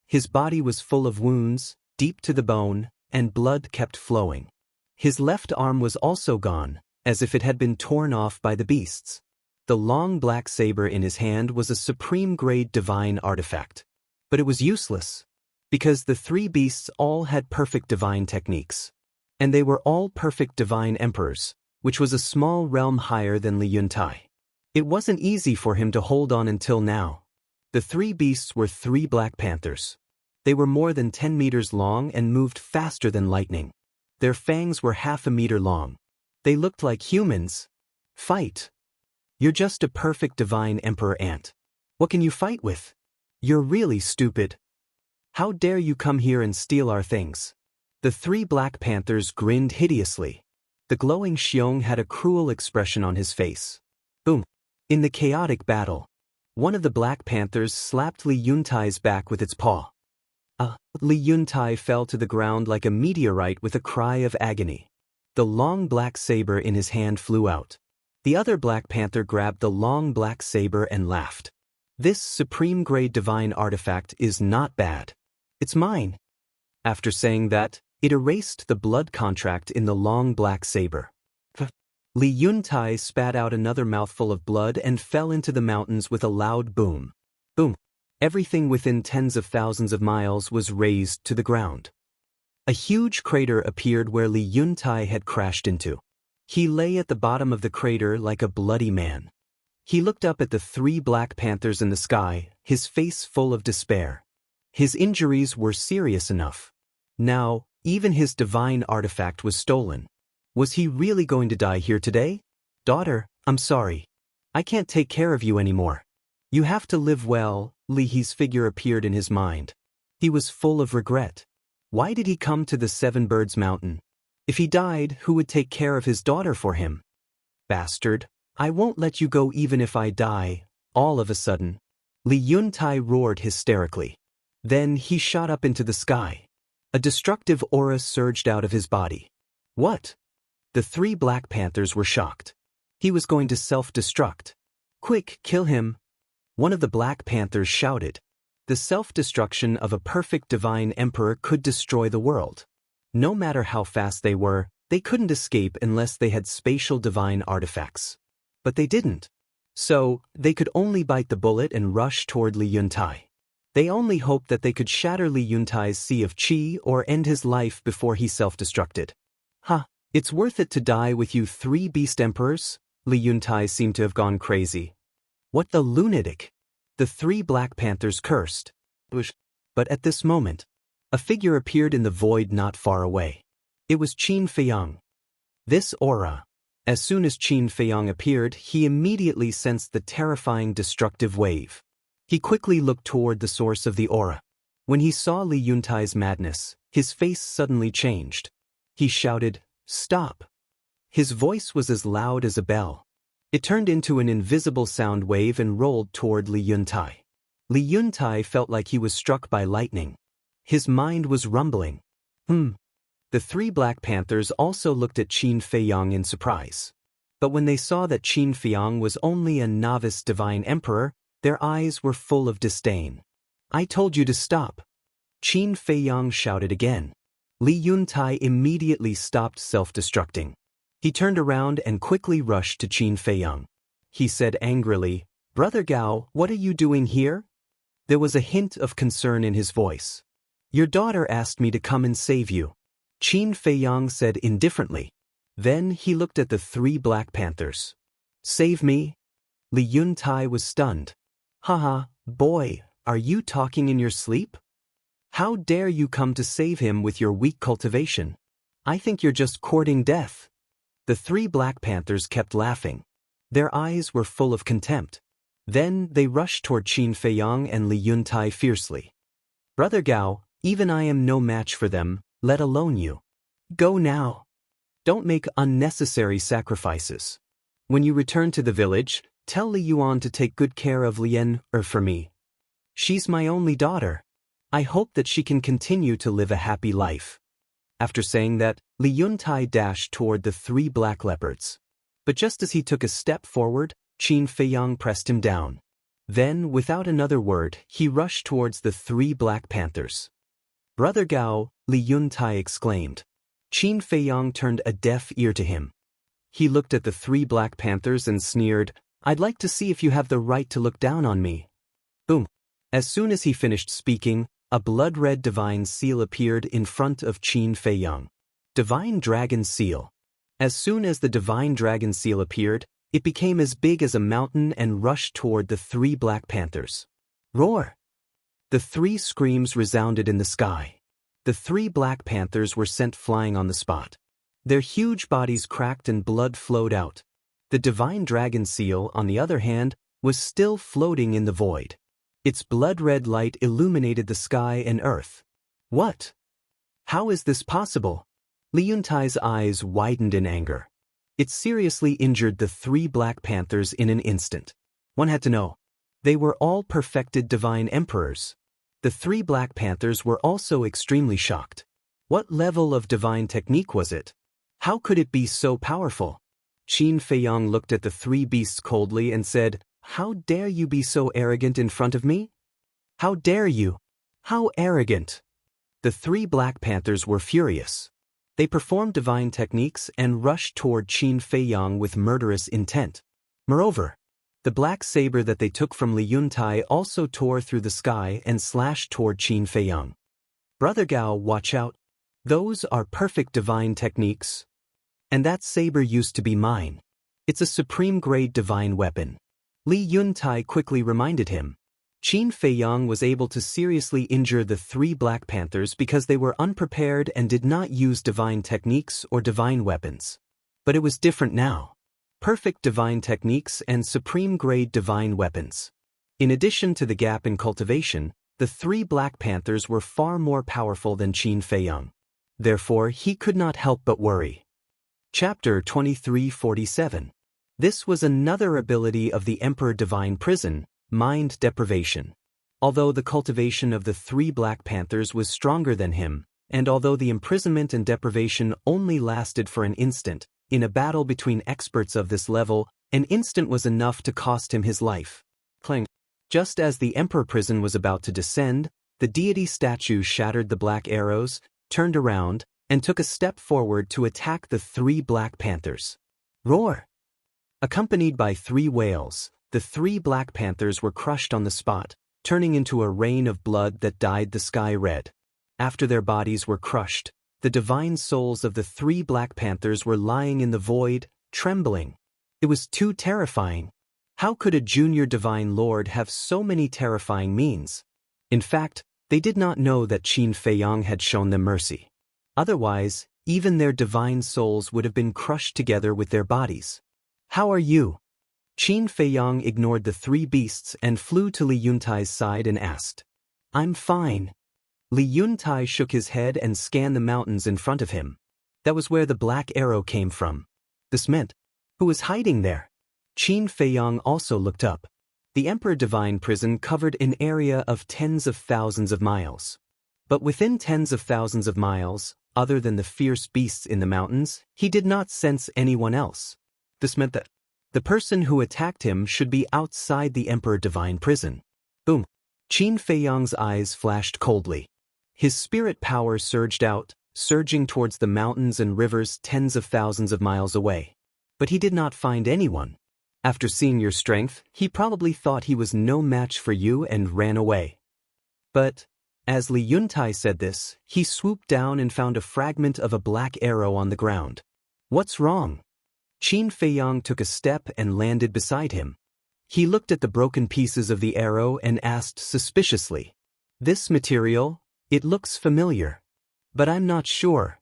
His body was full of wounds, deep to the bone, and blood kept flowing. His left arm was also gone, as if it had been torn off by the beasts. The long black saber in his hand was a supreme-grade divine artifact. But it was useless, because the 3 beasts all had perfect divine techniques. And they were all perfect divine emperors, which was a small realm higher than Li Yuntai. It wasn't easy for him to hold on until now. The 3 beasts were 3 black panthers. They were more than 10 meters long and moved faster than lightning. Their fangs were half a meter long. They looked like humans. Fight. You're just a perfect divine emperor ant. What can you fight with? You're really stupid. How dare you come here and steal our things? The three Black Panthers grinned hideously. The glowing Xiong had a cruel expression on his face. Boom. In the chaotic battle, one of the Black Panthers slapped Li Yuntai's back with its paw. Li Yuntai fell to the ground like a meteorite with a cry of agony. The long black saber in his hand flew out. The other Black Panther grabbed the long black saber and laughed. This supreme-grade divine artifact is not bad. It's mine. After saying that, it erased the blood contract in the long black saber. Li Yuntai spat out another mouthful of blood and fell into the mountains with a loud boom. Boom. Everything within tens of thousands of miles was razed to the ground. A huge crater appeared where Li Yuntai had crashed into. He lay at the bottom of the crater like a bloody man. He looked up at the three Black Panthers in the sky, his face full of despair. His injuries were serious enough. Now, even his divine artifact was stolen. Was he really going to die here today? Daughter, I'm sorry. I can't take care of you anymore. You have to live well. Li's figure appeared in his mind. He was full of regret. Why did he come to the Seven Birds Mountain? If he died, who would take care of his daughter for him? Bastard, I won't let you go even if I die. All of a sudden, Li Yuntai roared hysterically. Then he shot up into the sky. A destructive aura surged out of his body. What? The three Black Panthers were shocked. He was going to self-destruct. Quick, kill him. One of the Black Panthers shouted. The self-destruction of a perfect divine emperor could destroy the world. No matter how fast they couldn't escape unless they had spatial divine artifacts. But they didn't. So, they could only bite the bullet and rush toward Li Yuntai. They only hoped that they could shatter Li Yuntai's sea of qi or end his life before he self-destructed. It's worth it to die with you three beast emperors? Li Yuntai seemed to have gone crazy. What the lunatic? The three Black Panthers cursed. But at this moment, a figure appeared in the void not far away. It was Qin Feiyang. This aura. As soon as Qin Feiyang appeared, he immediately sensed the terrifying destructive wave. He quickly looked toward the source of the aura. When he saw Li Yuntai's madness, his face suddenly changed. He shouted, "Stop!" His voice was as loud as a bell. It turned into an invisible sound wave and rolled toward Li Yuntai. Li Yuntai felt like he was struck by lightning. His mind was rumbling. The three Black Panthers also looked at Qin Feiyang in surprise. But when they saw that Qin Feiyang was only a novice divine emperor, their eyes were full of disdain. I told you to stop. Qin Feiyang shouted again. Li Yuntai immediately stopped self-destructing. He turned around and quickly rushed to Qin Feiyang. He said angrily, "Brother Gao, what are you doing here?" There was a hint of concern in his voice. "Your daughter asked me to come and save you," Qin Feiyang said indifferently. Then he looked at the three Black Panthers. "Save me?" Li Yuntai was stunned. "Haha, boy, are you talking in your sleep? How dare you come to save him with your weak cultivation? I think you're just courting death." The three Black Panthers kept laughing. Their eyes were full of contempt. Then they rushed toward Qin Feiyang and Li Yuntai fiercely. "Brother Gao, even I am no match for them, let alone you. Go now. Don't make unnecessary sacrifices. When you return to the village, tell Li Yuan to take good care of Lien for me. She's my only daughter. I hope that she can continue to live a happy life." After saying that, Li Yuntai dashed toward the three black leopards. But just as he took a step forward, Qin Feiyang pressed him down. Then, without another word, he rushed towards the three Black Panthers. "Brother Gao," Li Yuntai exclaimed. Qin Feiyang turned a deaf ear to him. He looked at the three Black Panthers and sneered, "I'd like to see if you have the right to look down on me." Boom. As soon as he finished speaking, a blood-red divine seal appeared in front of Qin Feiyang. Divine Dragon Seal. As soon as the Divine Dragon Seal appeared, it became as big as a mountain and rushed toward the three Black Panthers. Roar! The three screams resounded in the sky. The three Black Panthers were sent flying on the spot. Their huge bodies cracked and blood flowed out. The divine dragon seal, on the other hand, was still floating in the void. Its blood-red light illuminated the sky and earth. What? How is this possible? Li Yuntai's eyes widened in anger. It seriously injured the 3 Black Panthers in an instant. One had to know. They were all perfected divine emperors. The 3 Black Panthers were also extremely shocked. What level of divine technique was it? How could it be so powerful? Qin Feiyang looked at the 3 beasts coldly and said, "How dare you be so arrogant in front of me? How dare you? How arrogant!" The 3 Black Panthers were furious. They performed divine techniques and rushed toward Qin Feiyang with murderous intent. Moreover, the black saber that they took from Li Yuntai also tore through the sky and slashed toward Qin Feiyang. "Brother Gao, watch out. Those are perfect divine techniques. And that saber used to be mine. It's a supreme-grade divine weapon." Li Yuntai quickly reminded him. Qin Feiyang was able to seriously injure the 3 Black Panthers because they were unprepared and did not use divine techniques or divine weapons. But it was different now. Perfect divine techniques and supreme-grade divine weapons. In addition to the gap in cultivation, the 3 Black Panthers were far more powerful than Qin Feiyang. Therefore, he could not help but worry. Chapter 2347. This was another ability of the Emperor Divine Prison, mind deprivation. Although the cultivation of the 3 Black Panthers was stronger than him, and although the imprisonment and deprivation only lasted for an instant, in a battle between experts of this level, an instant was enough to cost him his life. Clang. Just as the Emperor Prison was about to descend, the deity statue shattered the black arrows, turned around, and took a step forward to attack the 3 Black Panthers. Roar! Accompanied by 3 whales, the 3 Black Panthers were crushed on the spot, turning into a rain of blood that dyed the sky red. After their bodies were crushed, the divine souls of the 3 Black Panthers were lying in the void, trembling. It was too terrifying. How could a junior divine lord have so many terrifying means? In fact, they did not know that Qin Feiyang had shown them mercy. Otherwise, even their divine souls would have been crushed together with their bodies. "How are you?" Qin Feiyang ignored the 3 beasts and flew to Li Yuntai's side and asked. "I'm fine." Li Yuntai shook his head and scanned the mountains in front of him. That was where the black arrow came from. This meant, who was hiding there? Qin Feiyang also looked up. The Emperor Divine Prison covered an area of tens of thousands of miles. But within tens of thousands of miles, other than the fierce beasts in the mountains, he did not sense anyone else. This meant that the person who attacked him should be outside the Emperor Divine Prison. Boom! Qin Feiyang's eyes flashed coldly. His spirit power surged out, surging towards the mountains and rivers tens of thousands of miles away. But he did not find anyone. After seeing your strength, he probably thought he was no match for you and ran away. But, as Li Yuntai said this, he swooped down and found a fragment of a black arrow on the ground. "What's wrong?" Qin Feiyang took a step and landed beside him. He looked at the broken pieces of the arrow and asked suspiciously, "This material, it looks familiar. But I'm not sure.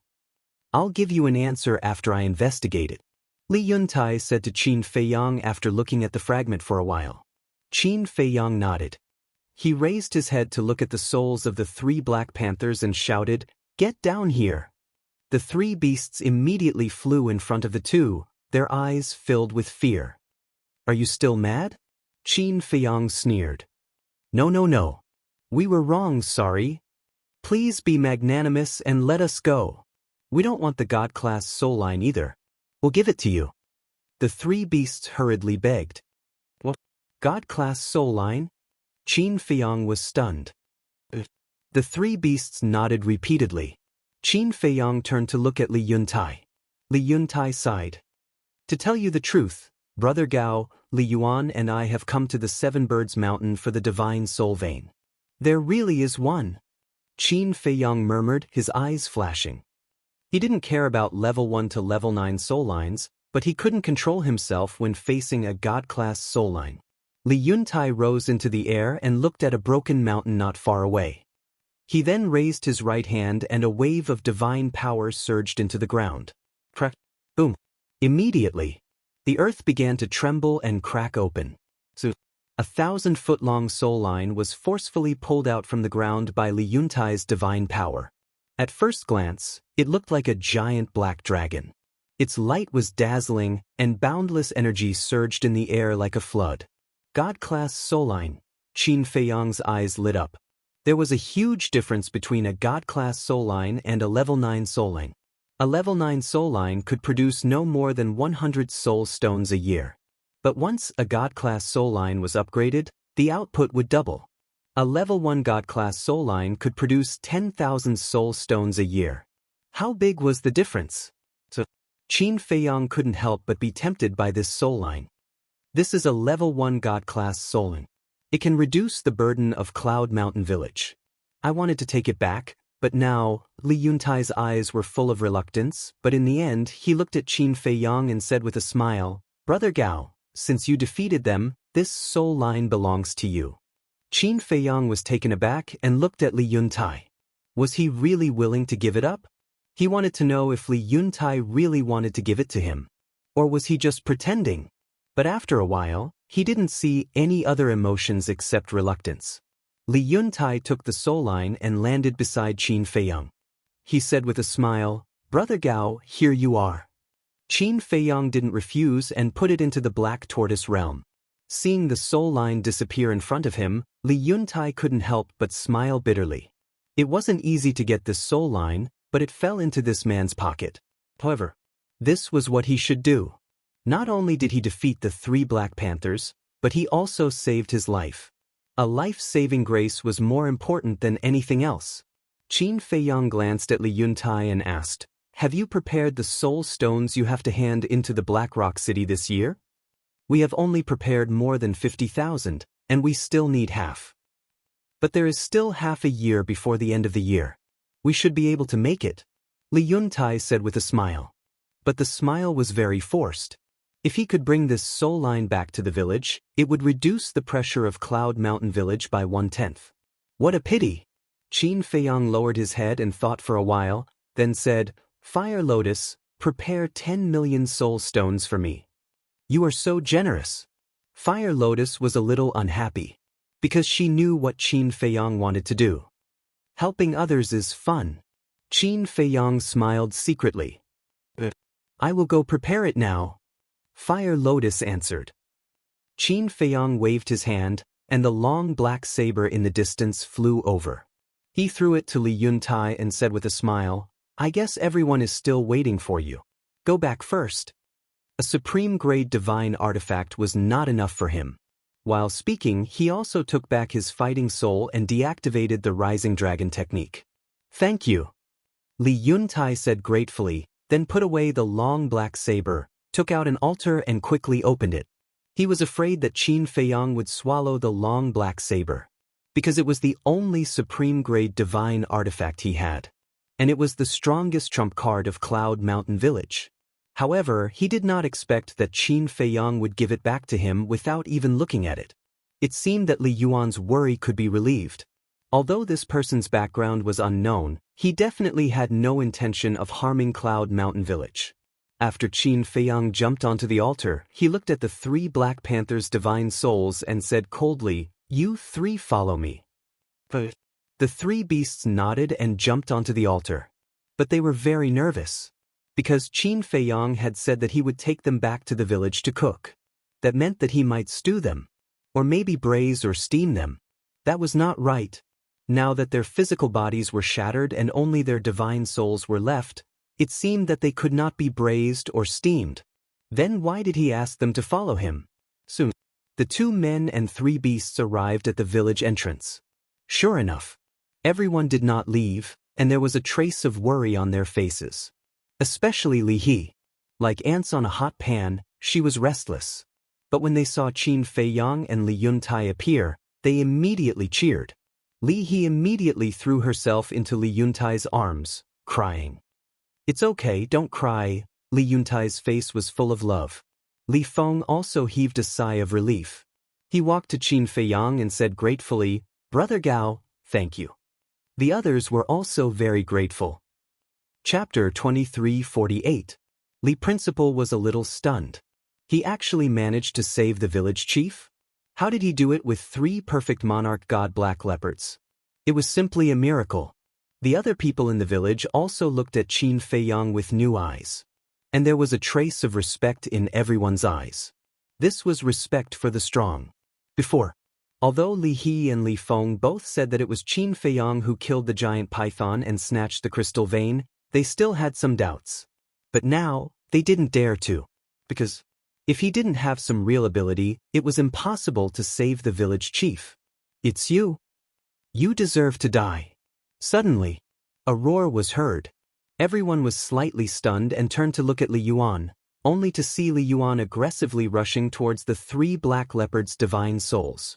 I'll give you an answer after I investigate it." Li Yuntai said to Qin Feiyang after looking at the fragment for a while. Qin Feiyang nodded. He raised his head to look at the souls of the 3 Black Panthers and shouted, "Get down here!" The 3 beasts immediately flew in front of the 2, their eyes filled with fear. "Are you still mad?" Qin Feiyang sneered. No. We were wrong, sorry. Please be magnanimous and let us go. We don't want the God-class soul line either. We'll give it to you." The 3 beasts hurriedly begged. "What? God-class soul line?" Qin Feiyang was stunned. The 3 beasts nodded repeatedly. Qin Feiyang turned to look at Li Yuntai. Li Yuntai sighed. "To tell you the truth, Brother Gao, Li Yuan and I have come to the 7 Birds Mountain for the divine soul vein. There really is one." Qin Feiyang murmured, his eyes flashing. He didn't care about level 1 to level 9 soul lines, but he couldn't control himself when facing a God-class soul line. Li Yuntai rose into the air and looked at a broken mountain not far away. He then raised his right hand and a wave of divine power surged into the ground. Boom. Immediately, the earth began to tremble and crack open. So, 1,000-foot-long soul line was forcefully pulled out from the ground by Li Yuntai's divine power. At first glance, it looked like a giant black dragon. Its light was dazzling, and boundless energy surged in the air like a flood. God-class soul line. Qin Feiyang's eyes lit up. There was a huge difference between a God-class soul line and a level 9 soul line. A level 9 soul line could produce no more than 100 soul stones a year. But once a God-class soul line was upgraded, the output would double. A level 1 God-class soul line could produce 10,000 soul stones a year. How big was the difference? So, Qin Feiyang couldn't help but be tempted by this soul line. This is a level 1 God-class soul line. It can reduce the burden of Cloud Mountain Village. I wanted to take it back, but now, Li Yuntai's eyes were full of reluctance, but in the end he looked at Qin Feiyang and said with a smile, "Brother Gao, since you defeated them, this soul line belongs to you." Qin Feiyang was taken aback and looked at Li Yuntai. Was he really willing to give it up? He wanted to know if Li Yuntai really wanted to give it to him. Or was he just pretending? But after a while, he didn't see any other emotions except reluctance. Li Yuntai took the soul line and landed beside Qin Feiyang. He said with a smile, "Brother Gao, here you are." Qin Feiyang didn't refuse and put it into the black tortoise realm. Seeing the soul line disappear in front of him, Li Yuntai couldn't help but smile bitterly. It wasn't easy to get this soul line, but it fell into this man's pocket. However, this was what he should do. Not only did he defeat the 3 Black Panthers, but he also saved his life. A life-saving grace was more important than anything else. Qin Feiyang glanced at Li Yuntai and asked, "Have you prepared the soul stones you have to hand into the Black Rock City this year?" "We have only prepared more than 50,000, and we still need half. But there is still half a year before the end of the year. We should be able to make it," Li Yuntai said with a smile. But the smile was very forced. If he could bring this soul line back to the village, it would reduce the pressure of Cloud Mountain Village by 1/10. What a pity! Qin Feiyang lowered his head and thought for a while, then said, "Fire Lotus, prepare 10 million soul stones for me." "You are so generous." Fire Lotus was a little unhappy, because she knew what Qin Feiyang wanted to do. Helping others is fun. Qin Feiyang smiled secretly. "I will go prepare it now," Fire Lotus answered. Qin Feiyang waved his hand, and the long black saber in the distance flew over. He threw it to Li Yuntai and said with a smile, "I guess everyone is still waiting for you. Go back first." A supreme-grade divine artifact was not enough for him. While speaking, he also took back his fighting soul and deactivated the Rising Dragon technique. "Thank you," Li Yuntai said gratefully, then put away the long black saber, took out an altar and quickly opened it. He was afraid that Qin Feiyang would swallow the long black saber, because it was the only supreme-grade divine artifact he had, and it was the strongest trump card of Cloud Mountain Village. However, he did not expect that Qin Feiyang would give it back to him without even looking at it. It seemed that Li Yuan's worry could be relieved. Although this person's background was unknown, he definitely had no intention of harming Cloud Mountain Village. After Qin Feiyang jumped onto the altar, he looked at the 3 Black Panthers' divine souls and said coldly, "You 3 follow me." The 3 beasts nodded and jumped onto the altar. But they were very nervous, because Qin Feiyang had said that he would take them back to the village to cook. That meant that he might stew them, or maybe braise or steam them. That was not right. Now that their physical bodies were shattered and only their divine souls were left, it seemed that they could not be braised or steamed. Then why did he ask them to follow him? Soon, the 2 men and 3 beasts arrived at the village entrance. Sure enough, everyone did not leave, and there was a trace of worry on their faces. Especially Li He. Like ants on a hot pan, she was restless. But when they saw Qin Feiyang and Li Yuntai appear, they immediately cheered. Li He immediately threw herself into Li Yuntai's arms, crying. "It's okay, don't cry." Li Yuntai's face was full of love. Li Feng also heaved a sigh of relief. He walked to Qin Feiyang and said gratefully, "Brother Gao, thank you." The others were also very grateful. Chapter 2348. Li Principal was a little stunned. He actually managed to save the village chief? How did he do it with 3 perfect monarch god black leopards? It was simply a miracle. The other people in the village also looked at Qin Feiyang with new eyes. And there was a trace of respect in everyone's eyes. This was respect for the strong. Before, although Li He and Li Feng both said that it was Qin Feiyang who killed the giant python and snatched the crystal vein, they still had some doubts. But now, they didn't dare to. Because if he didn't have some real ability, it was impossible to save the village chief. It's you. You deserve to die. Suddenly, a roar was heard. Everyone was slightly stunned and turned to look at Li Yuan, only to see Li Yuan aggressively rushing towards the 3 black leopards' divine souls.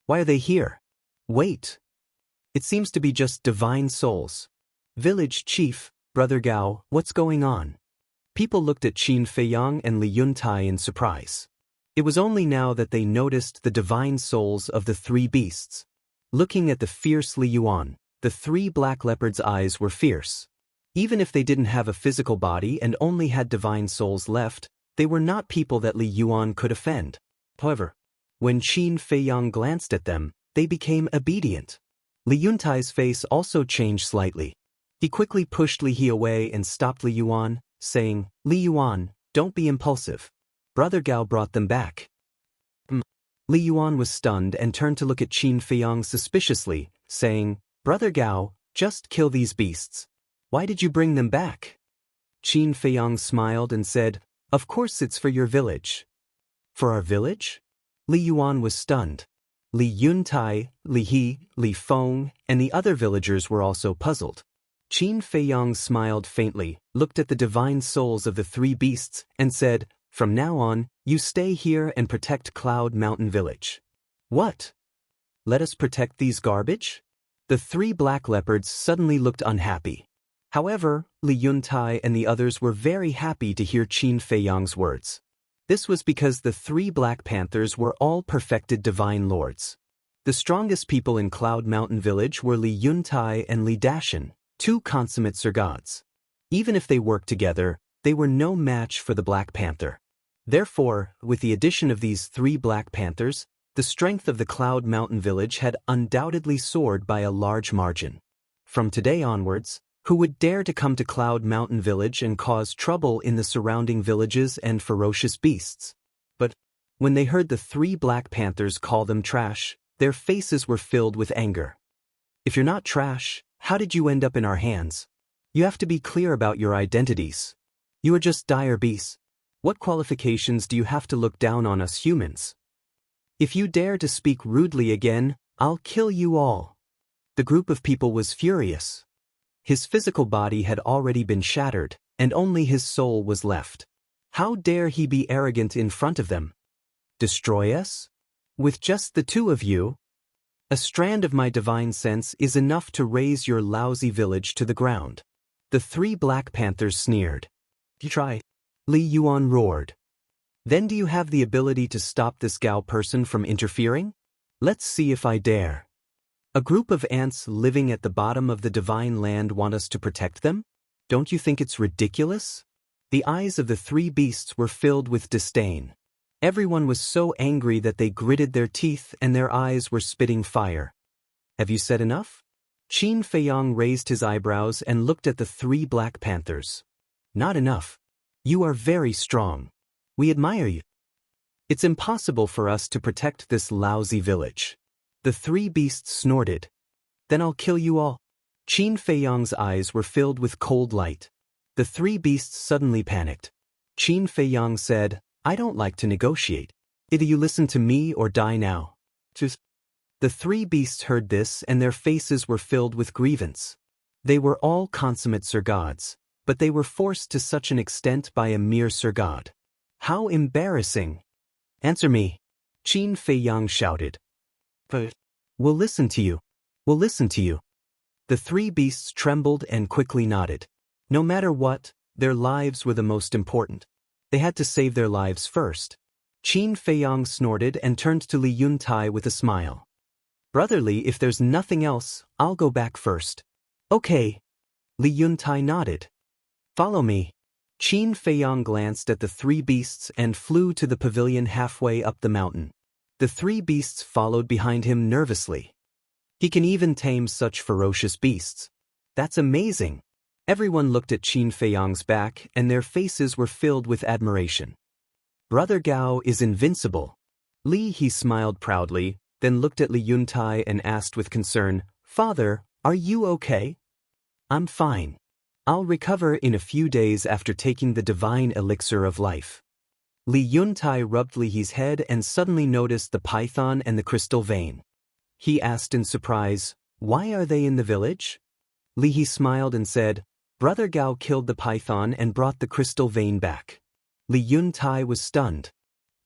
Why are they here? Wait. It seems to be just divine souls. Village chief, Brother Gao, what's going on? People looked at Qin Feiyang and Li Yuntai in surprise. It was only now that they noticed the divine souls of the 3 beasts. Looking at the fierce Li Yuan, the 3 black leopards' eyes were fierce. Even if they didn't have a physical body and only had divine souls left, they were not people that Li Yuan could offend. However, when Qin Feiyang glanced at them, they became obedient. Li Yuntai's face also changed slightly. He quickly pushed Li He away and stopped Li Yuan, saying, Li Yuan, don't be impulsive. Brother Gao brought them back. Li Yuan was stunned and turned to look at Qin Feiyang suspiciously, saying, Brother Gao, just kill these beasts. Why did you bring them back? Qin Feiyang smiled and said, Of course it's for your village. For our village? Li Yuan was stunned. Li Yuntai, Li He, Li Feng, and the other villagers were also puzzled. Qin Feiyang smiled faintly, looked at the divine souls of the 3 beasts, and said, From now on, you stay here and protect Cloud Mountain Village. What? Let us protect these garbage? The 3 black leopards suddenly looked unhappy. However, Li Yuntai and the others were very happy to hear Qin Feiyang's words. This was because the 3 black panthers were all perfected divine lords. The strongest people in Cloud Mountain Village were Li Yuntai and Li Dashan, 2 consummate Sir Gods. Even if they worked together, they were no match for the Black Panther. Therefore, with the addition of these 3 Black Panthers, the strength of the Cloud Mountain Village had undoubtedly soared by a large margin. From today onwards, who would dare to come to Cloud Mountain Village and cause trouble in the surrounding villages and ferocious beasts? But when they heard the 3 Black Panthers call them trash, their faces were filled with anger. If you're not trash, how did you end up in our hands? You have to be clear about your identities. You are just dire beasts. What qualifications do you have to look down on us humans? If you dare to speak rudely again, I'll kill you all. The group of people was furious. His physical body had already been shattered, and only his soul was left. How dare he be arrogant in front of them? Destroy us? With just the 2 of you? A strand of my divine sense is enough to raise your lousy village to the ground. The 3 black panthers sneered. You try. Li Yuan roared. Then do you have the ability to stop this Gao person from interfering? Let's see if I dare. A group of ants living at the bottom of the divine land want us to protect them? Don't you think it's ridiculous? The eyes of the 3 beasts were filled with disdain. Everyone was so angry that they gritted their teeth and their eyes were spitting fire. Have you said enough? Qin Feiyang raised his eyebrows and looked at the 3 black panthers. Not enough. You are very strong. We admire you. It's impossible for us to protect this lousy village. The 3 beasts snorted. Then I'll kill you all. Qin Feiyang's eyes were filled with cold light. The 3 beasts suddenly panicked. Qin Feiyang said, I don't like to negotiate. Either you listen to me or die now. The 3 beasts heard this and their faces were filled with grievance. They were all consummate Sir Gods, but they were forced to such an extent by a mere Sir God. How embarrassing! Answer me! Qin Feiyang shouted. But we'll listen to you. We'll listen to you. The 3 beasts trembled and quickly nodded. No matter what, their lives were the most important. They had to save their lives first. Qin Feiyang snorted and turned to Li Yuntai with a smile. Brotherly, if there's nothing else, I'll go back first. Okay. Li Yuntai nodded. Follow me. Qin Feiyang glanced at the three beasts and flew to the pavilion halfway up the mountain. The three beasts followed behind him nervously. He can even tame such ferocious beasts. That's amazing. Everyone looked at Qin Feiyang's back and their faces were filled with admiration. Brother Gao is invincible. He smiled proudly, then looked at Li Yuntai and asked with concern, "Father, are you okay?" "I'm fine. I'll recover in a few days after taking the divine elixir of life." Li Yuntai rubbed Li's head and suddenly noticed the python and the crystal vein. He asked in surprise, "Why are they in the village?" Li smiled and said, "Brother Gao killed the python and brought the crystal vein back." Li Yuntai was stunned.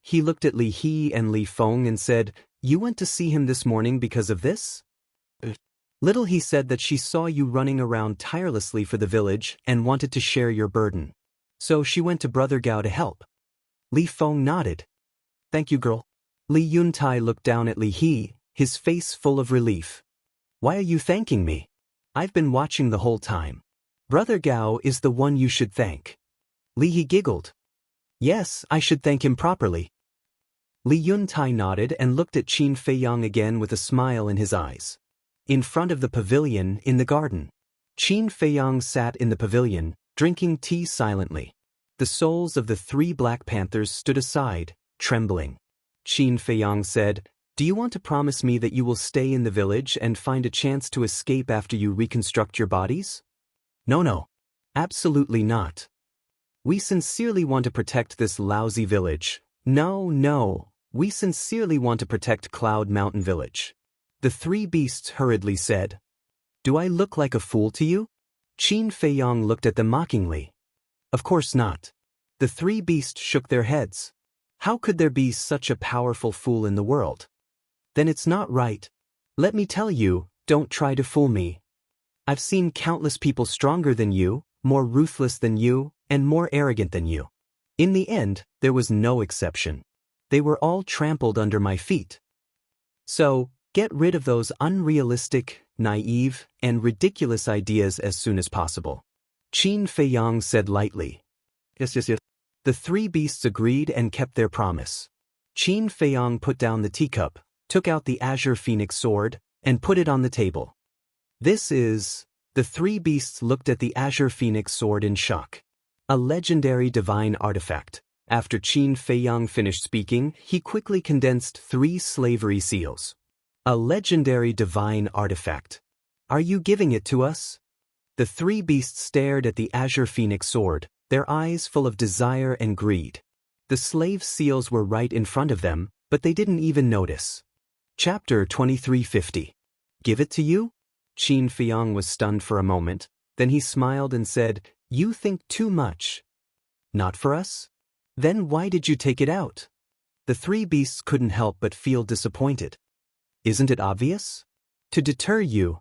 He looked at Li He and Li Feng and said, "You went to see him this morning because of this?" Little He said that she saw you running around tirelessly for the village and wanted to share your burden. So she went to Brother Gao to help. Li Feng nodded. "Thank you, girl." Li Yuntai looked down at Li He, his face full of relief. "Why are you thanking me? I've been watching the whole time. Brother Gao is the one you should thank." Li He giggled. "Yes, I should thank him properly." Li Yuntai nodded and looked at Qin Feiyang again with a smile in his eyes. In front of the pavilion in the garden, Qin Feiyang sat in the pavilion, drinking tea silently. The souls of the three Black Panthers stood aside, trembling. Qin Feiyang said, "Do you want to promise me that you will stay in the village and find a chance to escape after you reconstruct your bodies?" No. Absolutely not. We sincerely want to protect this lousy village. No. We sincerely want to protect Cloud Mountain Village. The three beasts hurriedly said. "Do I look like a fool to you?" Qin Feiyang looked at them mockingly. "Of course not." The three beasts shook their heads. "How could there be such a powerful fool in the world?" "Then it's not right. Let me tell you, don't try to fool me. I've seen countless people stronger than you, more ruthless than you, and more arrogant than you. In the end, there was no exception. They were all trampled under my feet. So, get rid of those unrealistic, naive, and ridiculous ideas as soon as possible." Qin Feiyang said lightly. Yes. The three beasts agreed and kept their promise. Qin Feiyang put down the teacup, took out the azure phoenix sword, and put it on the table. "This is..." The three beasts looked at the azure phoenix sword in shock. "A legendary divine artifact." After Qin Feiyang finished speaking, he quickly condensed 3 slavery seals. "A legendary divine artifact. Are you giving it to us?" The three beasts stared at the azure phoenix sword, their eyes full of desire and greed. The slave seals were right in front of them, but they didn't even notice. Chapter 2350. "Give it to you?" Qin Feiyang was stunned for a moment, then he smiled and said, "You think too much." "Not for us? Then why did you take it out?" The three beasts couldn't help but feel disappointed. "Isn't it obvious? To deter you.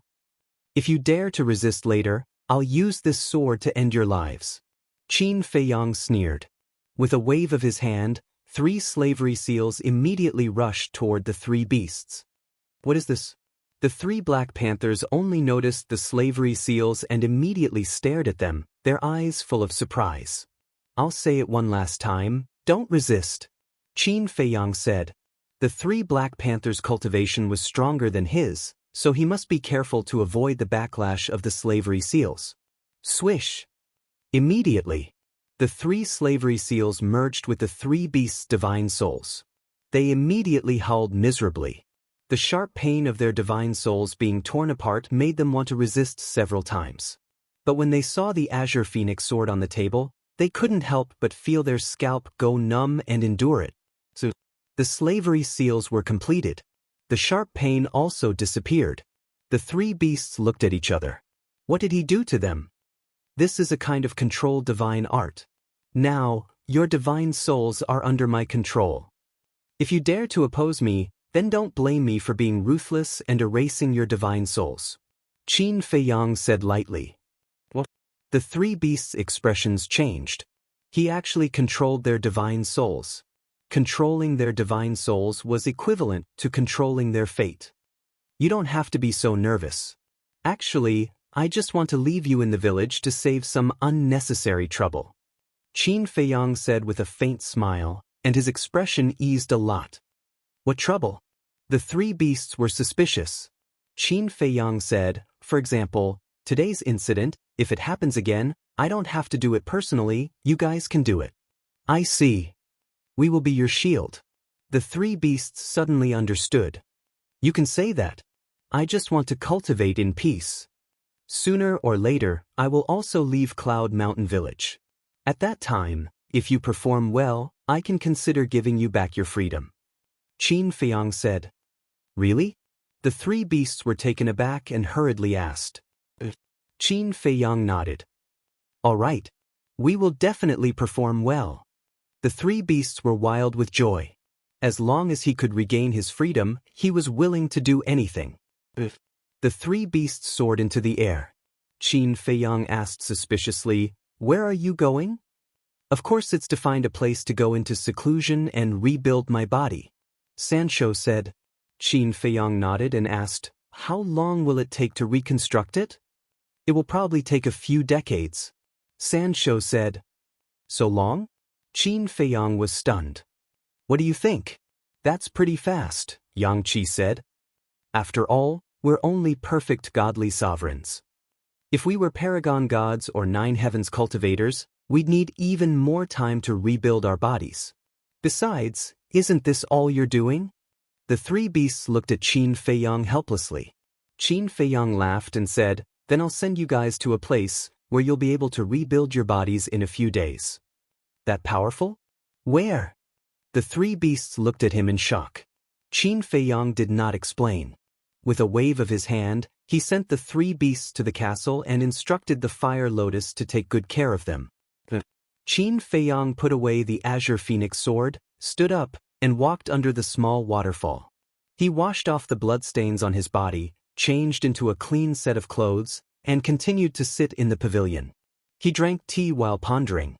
If you dare to resist later, I'll use this sword to end your lives." Qin Feiyang sneered. With a wave of his hand, 3 slavery seals immediately rushed toward the three beasts. "What is this?" The 3 Black Panthers only noticed the slavery seals and immediately stared at them, their eyes full of surprise. "I'll say it one last time, don't resist," Qin Feiyang said. The 3 Black Panthers' cultivation was stronger than his, so he must be careful to avoid the backlash of the slavery seals. Swish! Immediately, the 3 slavery seals merged with the 3 beasts' divine souls. They immediately howled miserably. The sharp pain of their divine souls being torn apart made them want to resist several times. But when they saw the azure phoenix sword on the table, they couldn't help but feel their scalp go numb and endure it. So, the slavery seals were completed. The sharp pain also disappeared. The 3 beasts looked at each other. What did he do to them? This is a kind of controlled divine art. Now, your divine souls are under my control. If you dare to oppose me, then don't blame me for being ruthless and erasing your divine souls. Qin Feiyang said lightly. What? The 3 beasts' expressions changed. He actually controlled their divine souls. Controlling their divine souls was equivalent to controlling their fate. You don't have to be so nervous. Actually, I just want to leave you in the village to save some unnecessary trouble. Qin Feiyang said with a faint smile, and his expression eased a lot. What trouble? The three beasts were suspicious. Qin Feiyang said, for example, today's incident, if it happens again, I don't have to do it personally, you guys can do it. I see. We will be your shield. The three beasts suddenly understood. You can say that. I just want to cultivate in peace. Sooner or later, I will also leave Cloud Mountain Village. At that time, if you perform well, I can consider giving you back your freedom. Qin Feiyang said. Really? The three beasts were taken aback and hurriedly asked. Qin Feiyang nodded. All right. We will definitely perform well. The three beasts were wild with joy. As long as he could regain his freedom, he was willing to do anything. The three beasts soared into the air. Qin Feiyang asked suspiciously, Where are you going? Of course it's to find a place to go into seclusion and rebuild my body. Sancho said. Qin Feiyang nodded and asked, How long will it take to reconstruct it? It will probably take a few decades. Sancho said. So long? Qin Feiyang was stunned. What do you think? That's pretty fast, Yang Qi said. After all, we're only perfect godly sovereigns. If we were paragon gods or nine heavens cultivators, we'd need even more time to rebuild our bodies. Besides, isn't this all you're doing? The three beasts looked at Qin Feiyang helplessly. Qin Feiyang laughed and said, Then I'll send you guys to a place where you'll be able to rebuild your bodies in a few days. That powerful? Where? The three beasts looked at him in shock. Qin Feiyang did not explain. With a wave of his hand, he sent the three beasts to the castle and instructed the fire lotus to take good care of them. Qin Feiyang put away the azure phoenix sword, stood up, and walked under the small waterfall. He washed off the bloodstains on his body, changed into a clean set of clothes, and continued to sit in the pavilion. He drank tea while pondering.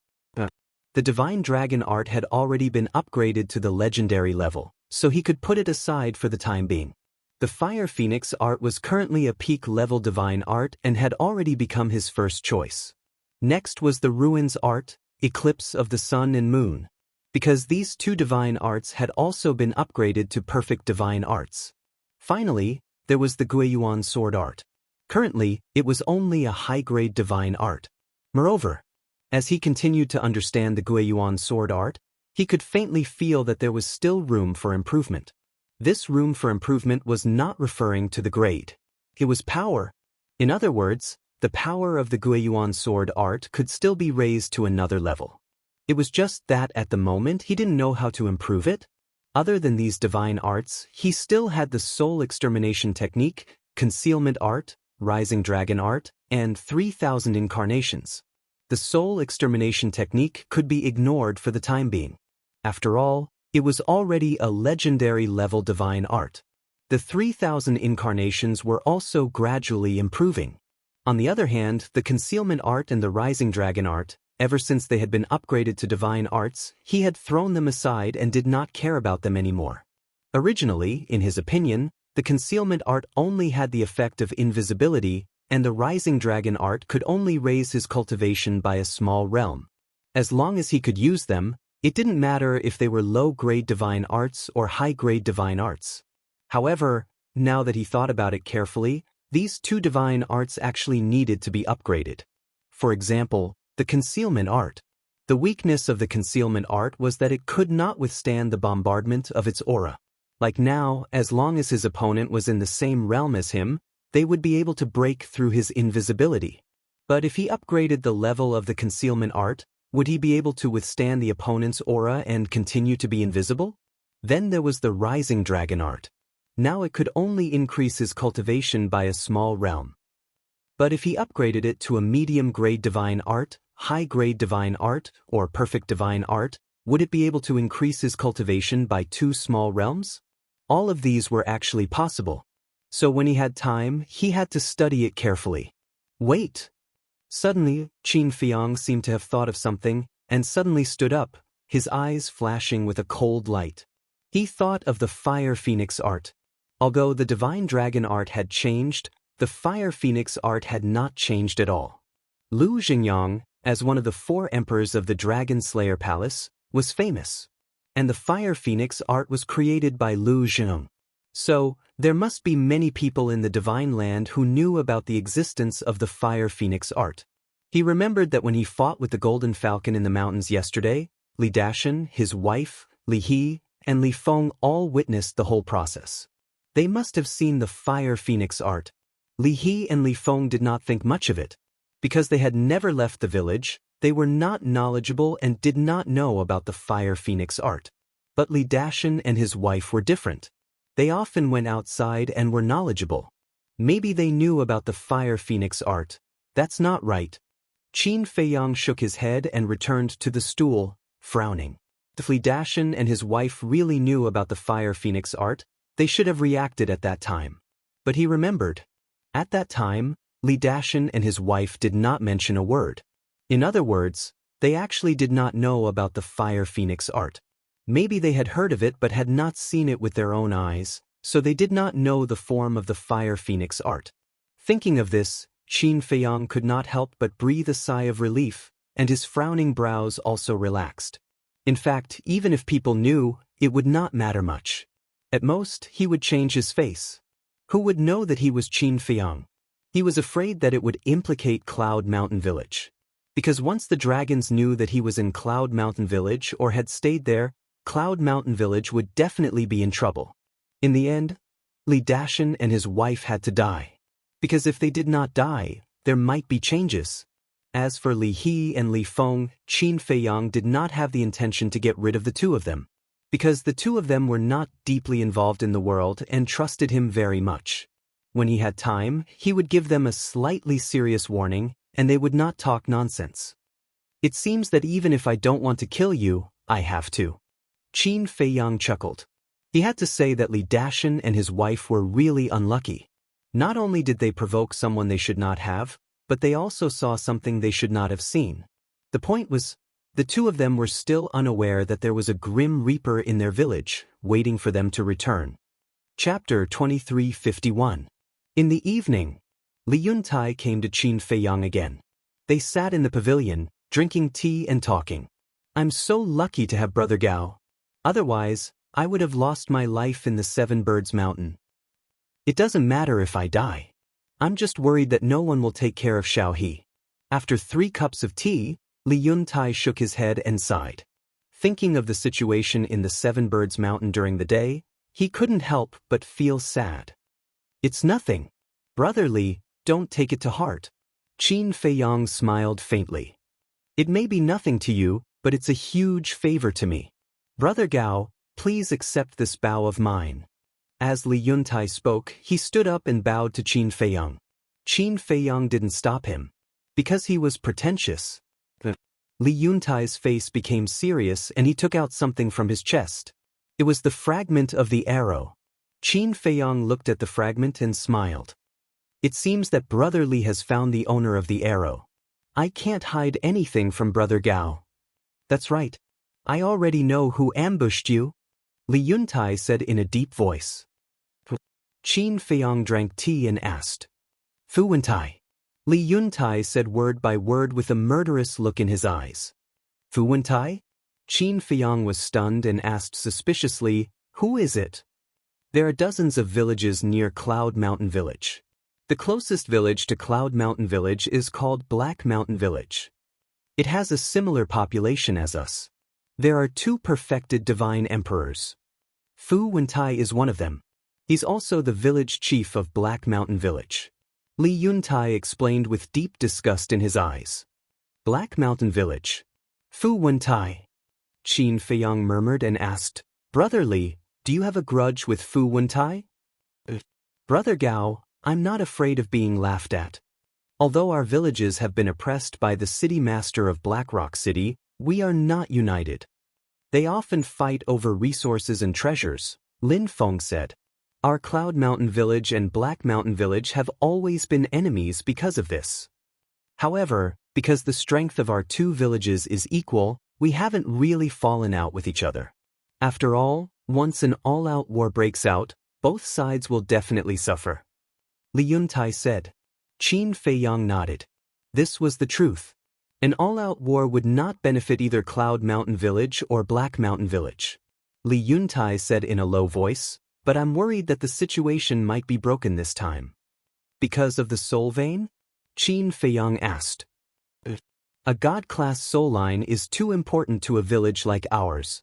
The divine dragon art had already been upgraded to the legendary level, so he could put it aside for the time being. The fire phoenix art was currently a peak level divine art and had already become his first choice. Next was the ruins art, eclipse of the sun and moon, because these two divine arts had also been upgraded to perfect divine arts. Finally, there was the Guiyuan sword art. Currently, it was only a high-grade divine art. Moreover, as he continued to understand the Guiyuan sword art, he could faintly feel that there was still room for improvement. This room for improvement was not referring to the grade. It was power. In other words, the power of the Guiyuan sword art could still be raised to another level. It was just that at the moment he didn't know how to improve it. Other than these divine arts, he still had the soul extermination technique, concealment art, rising dragon art, and 3,000 incarnations. The soul extermination technique could be ignored for the time being. After all, it was already a legendary level divine art. The 3,000 incarnations were also gradually improving. On the other hand, the concealment art and the rising dragon art, ever since they had been upgraded to divine arts, he had thrown them aside and did not care about them anymore. Originally, in his opinion, the concealment art only had the effect of invisibility, and the rising dragon art could only raise his cultivation by a small realm. As long as he could use them, it didn't matter if they were low-grade divine arts or high-grade divine arts. However, now that he thought about it carefully, these two divine arts actually needed to be upgraded. For example, the concealment art. The weakness of the concealment art was that it could not withstand the bombardment of its aura. Like now, as long as his opponent was in the same realm as him, they would be able to break through his invisibility. But if he upgraded the level of the concealment art, would he be able to withstand the opponent's aura and continue to be invisible? Then there was the rising dragon art. Now it could only increase his cultivation by a small realm. But if he upgraded it to a medium-grade divine art, high-grade divine art, or perfect divine art, would it be able to increase his cultivation by 2 small realms? All of these were actually possible. So when he had time, he had to study it carefully. Wait! Suddenly, Qin Feiyang seemed to have thought of something, and suddenly stood up, his eyes flashing with a cold light. He thought of the fire phoenix art. Although the divine dragon art had changed, the fire phoenix art had not changed at all. Lu Xingyang, as one of the 4 emperors of the Dragon Slayer Palace, was famous. And the Fire Phoenix art was created by Lu Zheng. So, there must be many people in the Divine Land who knew about the existence of the Fire Phoenix art. He remembered that when he fought with the Golden Falcon in the mountains yesterday, Li Dashan, his wife, Li He, and Li Feng all witnessed the whole process. They must have seen the Fire Phoenix art. Li He and Li Feng did not think much of it. Because they had never left the village, they were not knowledgeable and did not know about the Fire Phoenix art. But Li Dashan and his wife were different. They often went outside and were knowledgeable. Maybe they knew about the Fire Phoenix art. That's not right. Qin Feiyang shook his head and returned to the stool, frowning. If Li Dashan and his wife really knew about the Fire Phoenix art, they should have reacted at that time. But he remembered. At that time, Li Dashan and his wife did not mention a word. In other words, they actually did not know about the Fire Phoenix art. Maybe they had heard of it but had not seen it with their own eyes, so they did not know the form of the Fire Phoenix art. Thinking of this, Qin Feiyang could not help but breathe a sigh of relief, and his frowning brows also relaxed. In fact, even if people knew, it would not matter much. At most, he would change his face. Who would know that he was Qin Feiyang? He was afraid that it would implicate Cloud Mountain Village. Because once the dragons knew that he was in Cloud Mountain Village or had stayed there, Cloud Mountain Village would definitely be in trouble. In the end, Li Dashan and his wife had to die. Because if they did not die, there might be changes. As for Li He and Li Feng, Qin Feiyang did not have the intention to get rid of the 2 of them. Because the 2 of them were not deeply involved in the world and trusted him very much. When he had time, he would give them a slightly serious warning, and they would not talk nonsense. It seems that even if I don't want to kill you, I have to. Qin Feiyang chuckled. He had to say that Li Dashan and his wife were really unlucky. Not only did they provoke someone they should not have, but they also saw something they should not have seen. The point was, the 2 of them were still unaware that there was a Grim Reaper in their village, waiting for them to return. Chapter 2351. In the evening, Li Yuntai came to Qin Feiyang again. They sat in the pavilion, drinking tea and talking. I'm so lucky to have Brother Gao. Otherwise, I would have lost my life in the 7 Birds Mountain. It doesn't matter if I die. I'm just worried that no one will take care of Xiao He. After 3 cups of tea, Li Yuntai shook his head and sighed. Thinking of the situation in the 7 Birds Mountain during the day, he couldn't help but feel sad. It's nothing. Brother Li, don't take it to heart. Qin Feiyang smiled faintly. It may be nothing to you, but it's a huge favor to me. Brother Gao, please accept this bow of mine. As Li Yuntai spoke, he stood up and bowed to Qin Feiyang. Qin Feiyang didn't stop him. Because he was pretentious. Li Yuntai's face became serious and he took out something from his chest. It was the fragment of the arrow. Qin Feiyang looked at the fragment and smiled. It seems that Brother Li has found the owner of the arrow. I can't hide anything from Brother Gao. That's right. I already know who ambushed you, Li Yuntai said in a deep voice. Qin Feiyang drank tea and asked. Fu Wentai. Li Yuntai said word by word with a murderous look in his eyes. Fu Wentai? Qin Feiyang was stunned and asked suspiciously, who is it? There are dozens of villages near Cloud Mountain Village. The closest village to Cloud Mountain Village is called Black Mountain Village. It has a similar population as us. There are 2 perfected divine emperors. Fu Wentai is one of them. He's also the village chief of Black Mountain Village. Li Yuntai explained with deep disgust in his eyes. Black Mountain Village. Fu Wentai. Qin Feiyang murmured and asked, Brother Li, do you have a grudge with Fu Wentai? Brother Gao, I'm not afraid of being laughed at. Although our villages have been oppressed by the city master of Blackrock City, we are not united. They often fight over resources and treasures, Lin Feng said. Our Cloud Mountain Village and Black Mountain Village have always been enemies because of this. However, because the strength of our 2 villages is equal, we haven't really fallen out with each other. After all, once an all-out war breaks out, both sides will definitely suffer. Li Yuntai said. Qin Feiyang nodded. This was the truth. An all-out war would not benefit either Cloud Mountain Village or Black Mountain Village. Li Yuntai said in a low voice, but I'm worried that the situation might be broken this time. Because of the soul vein? Qin Feiyang asked. A god-class soul line is too important to a village like ours.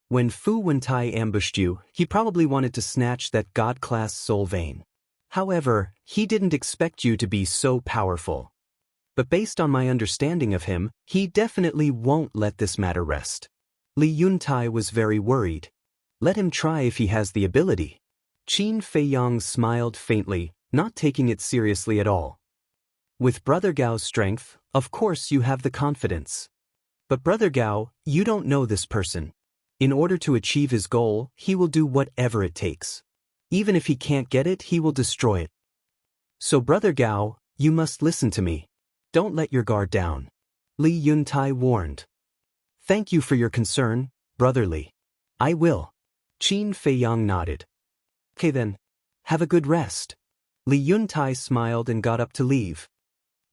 When Fu Wentai ambushed you, he probably wanted to snatch that god-class soul vein. However, he didn't expect you to be so powerful. But based on my understanding of him, he definitely won't let this matter rest. Li Yuntai was very worried. Let him try if he has the ability. Qin Feiyang smiled faintly, not taking it seriously at all. With Brother Gao's strength, of course you have the confidence. But Brother Gao, you don't know this person. In order to achieve his goal, he will do whatever it takes. Even if he can't get it, he will destroy it. So Brother Gao, you must listen to me. Don't let your guard down. Li Yuntai warned. Thank you for your concern, Brother Li. I will. Qin Feiyang nodded. Okay then. Have a good rest. Li Yuntai smiled and got up to leave.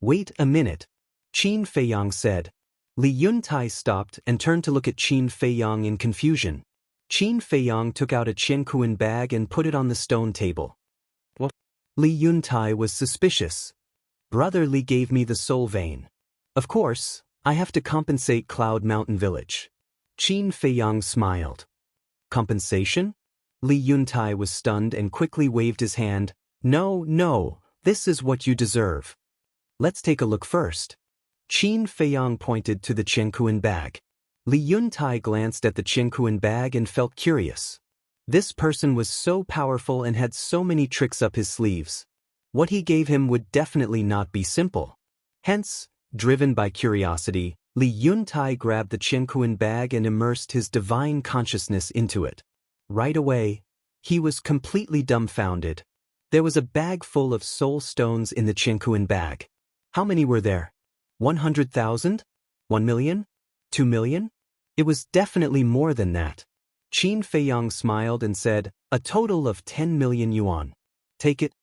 Wait a minute. Qin Feiyang said. Li Yuntai stopped and turned to look at Qin Feiyang in confusion. Qin Feiyang took out a Qiankuan bag and put it on the stone table. What? Li Yuntai was suspicious. Brother Li gave me the soul vein. Of course, I have to compensate Cloud Mountain Village. Qin Feiyang smiled. Compensation? Li Yuntai was stunned and quickly waved his hand. No, this is what you deserve. Let's take a look first. Qin Feiyang pointed to the Qiankuan bag. Li Yuntai glanced at the Qiankuan bag and felt curious. This person was so powerful and had so many tricks up his sleeves. What he gave him would definitely not be simple. Hence, driven by curiosity, Li Yuntai grabbed the Qiankuan bag and immersed his divine consciousness into it. Right away, he was completely dumbfounded. There was a bag full of soul stones in the Qiankuan bag. How many were there? 100,000? 1 million? 2 million? It was definitely more than that. Qin Feiyang smiled and said, a total of 10 million yuan. Take it.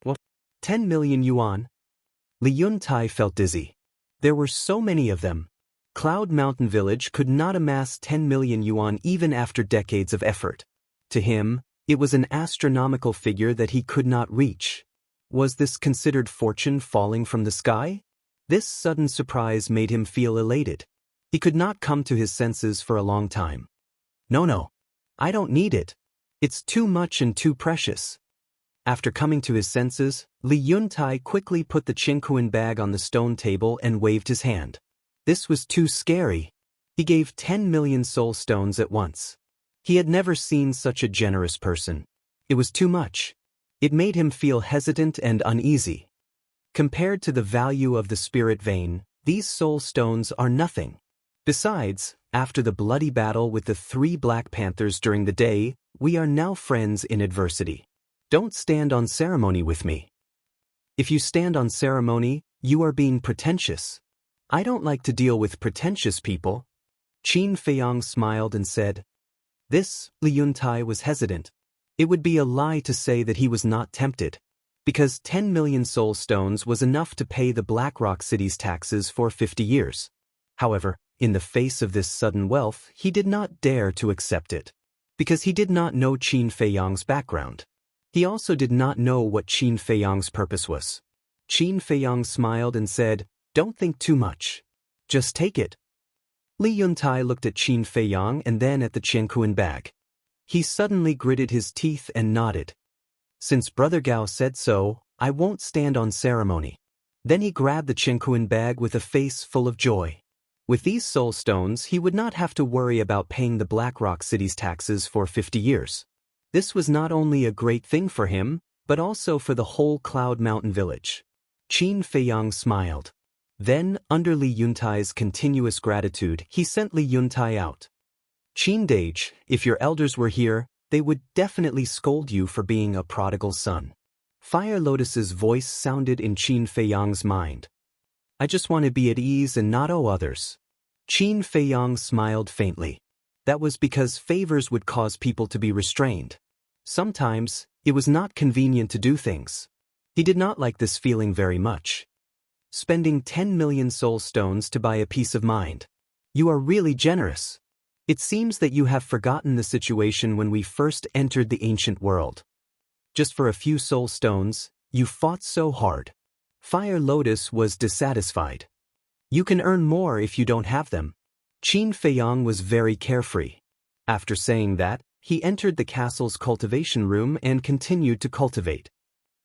What? 10 million yuan? Li Yuntai felt dizzy. There were so many of them. Cloud Mountain Village could not amass 10 million yuan even after decades of effort. To him, it was an astronomical figure that he could not reach. Was this considered fortune falling from the sky? This sudden surprise made him feel elated. He could not come to his senses for a long time. No, I don't need it. It's too much and too precious. After coming to his senses, Li Yuntai quickly put the Qiankuan bag on the stone table and waved his hand. This was too scary. He gave 10 million soul stones at once. He had never seen such a generous person. It was too much. It made him feel hesitant and uneasy. Compared to the value of the spirit vein, these soul stones are nothing. Besides, after the bloody battle with the 3 Black Panthers during the day, we are now friends in adversity. Don't stand on ceremony with me. If you stand on ceremony, you are being pretentious. I don't like to deal with pretentious people. Qin Feiyang smiled and said. This, Li Yuntai was hesitant. It would be a lie to say that he was not tempted. Because 10 million soul stones was enough to pay the Blackrock City's taxes for 50 years. However, in the face of this sudden wealth, he did not dare to accept it. Because he did not know Qin Feiyang's background. He also did not know what Qin Feiyang's purpose was. Qin Feiyang smiled and said, don't think too much. Just take it. Li Yuntai looked at Qin Feiyang and then at the Qiankuan bag. He suddenly gritted his teeth and nodded. Since Brother Gao said so, I won't stand on ceremony. Then he grabbed the Qiankuan bag with a face full of joy. With these soul stones, he would not have to worry about paying the Blackrock City's taxes for 50 years. This was not only a great thing for him, but also for the whole Cloud Mountain Village. Qin Feiyang smiled. Then, under Li Yuntai's continuous gratitude, he sent Li Yuntai out. Qin Dage, if your elders were here, they would definitely scold you for being a prodigal son. Fire Lotus's voice sounded in Qin Feiyang's mind. I just want to be at ease and not owe others. Qin Feiyang smiled faintly. That was because favors would cause people to be restrained. Sometimes, it was not convenient to do things. He did not like this feeling very much. spending 10 million soul stones to buy a peace of mind. You are really generous. It seems that you have forgotten the situation when we first entered the ancient world. Just for a few soul stones, you fought so hard. Fire Lotus was dissatisfied. You can earn more if you don't have them. Qin Feiyang was very carefree. After saying that, he entered the castle's cultivation room and continued to cultivate.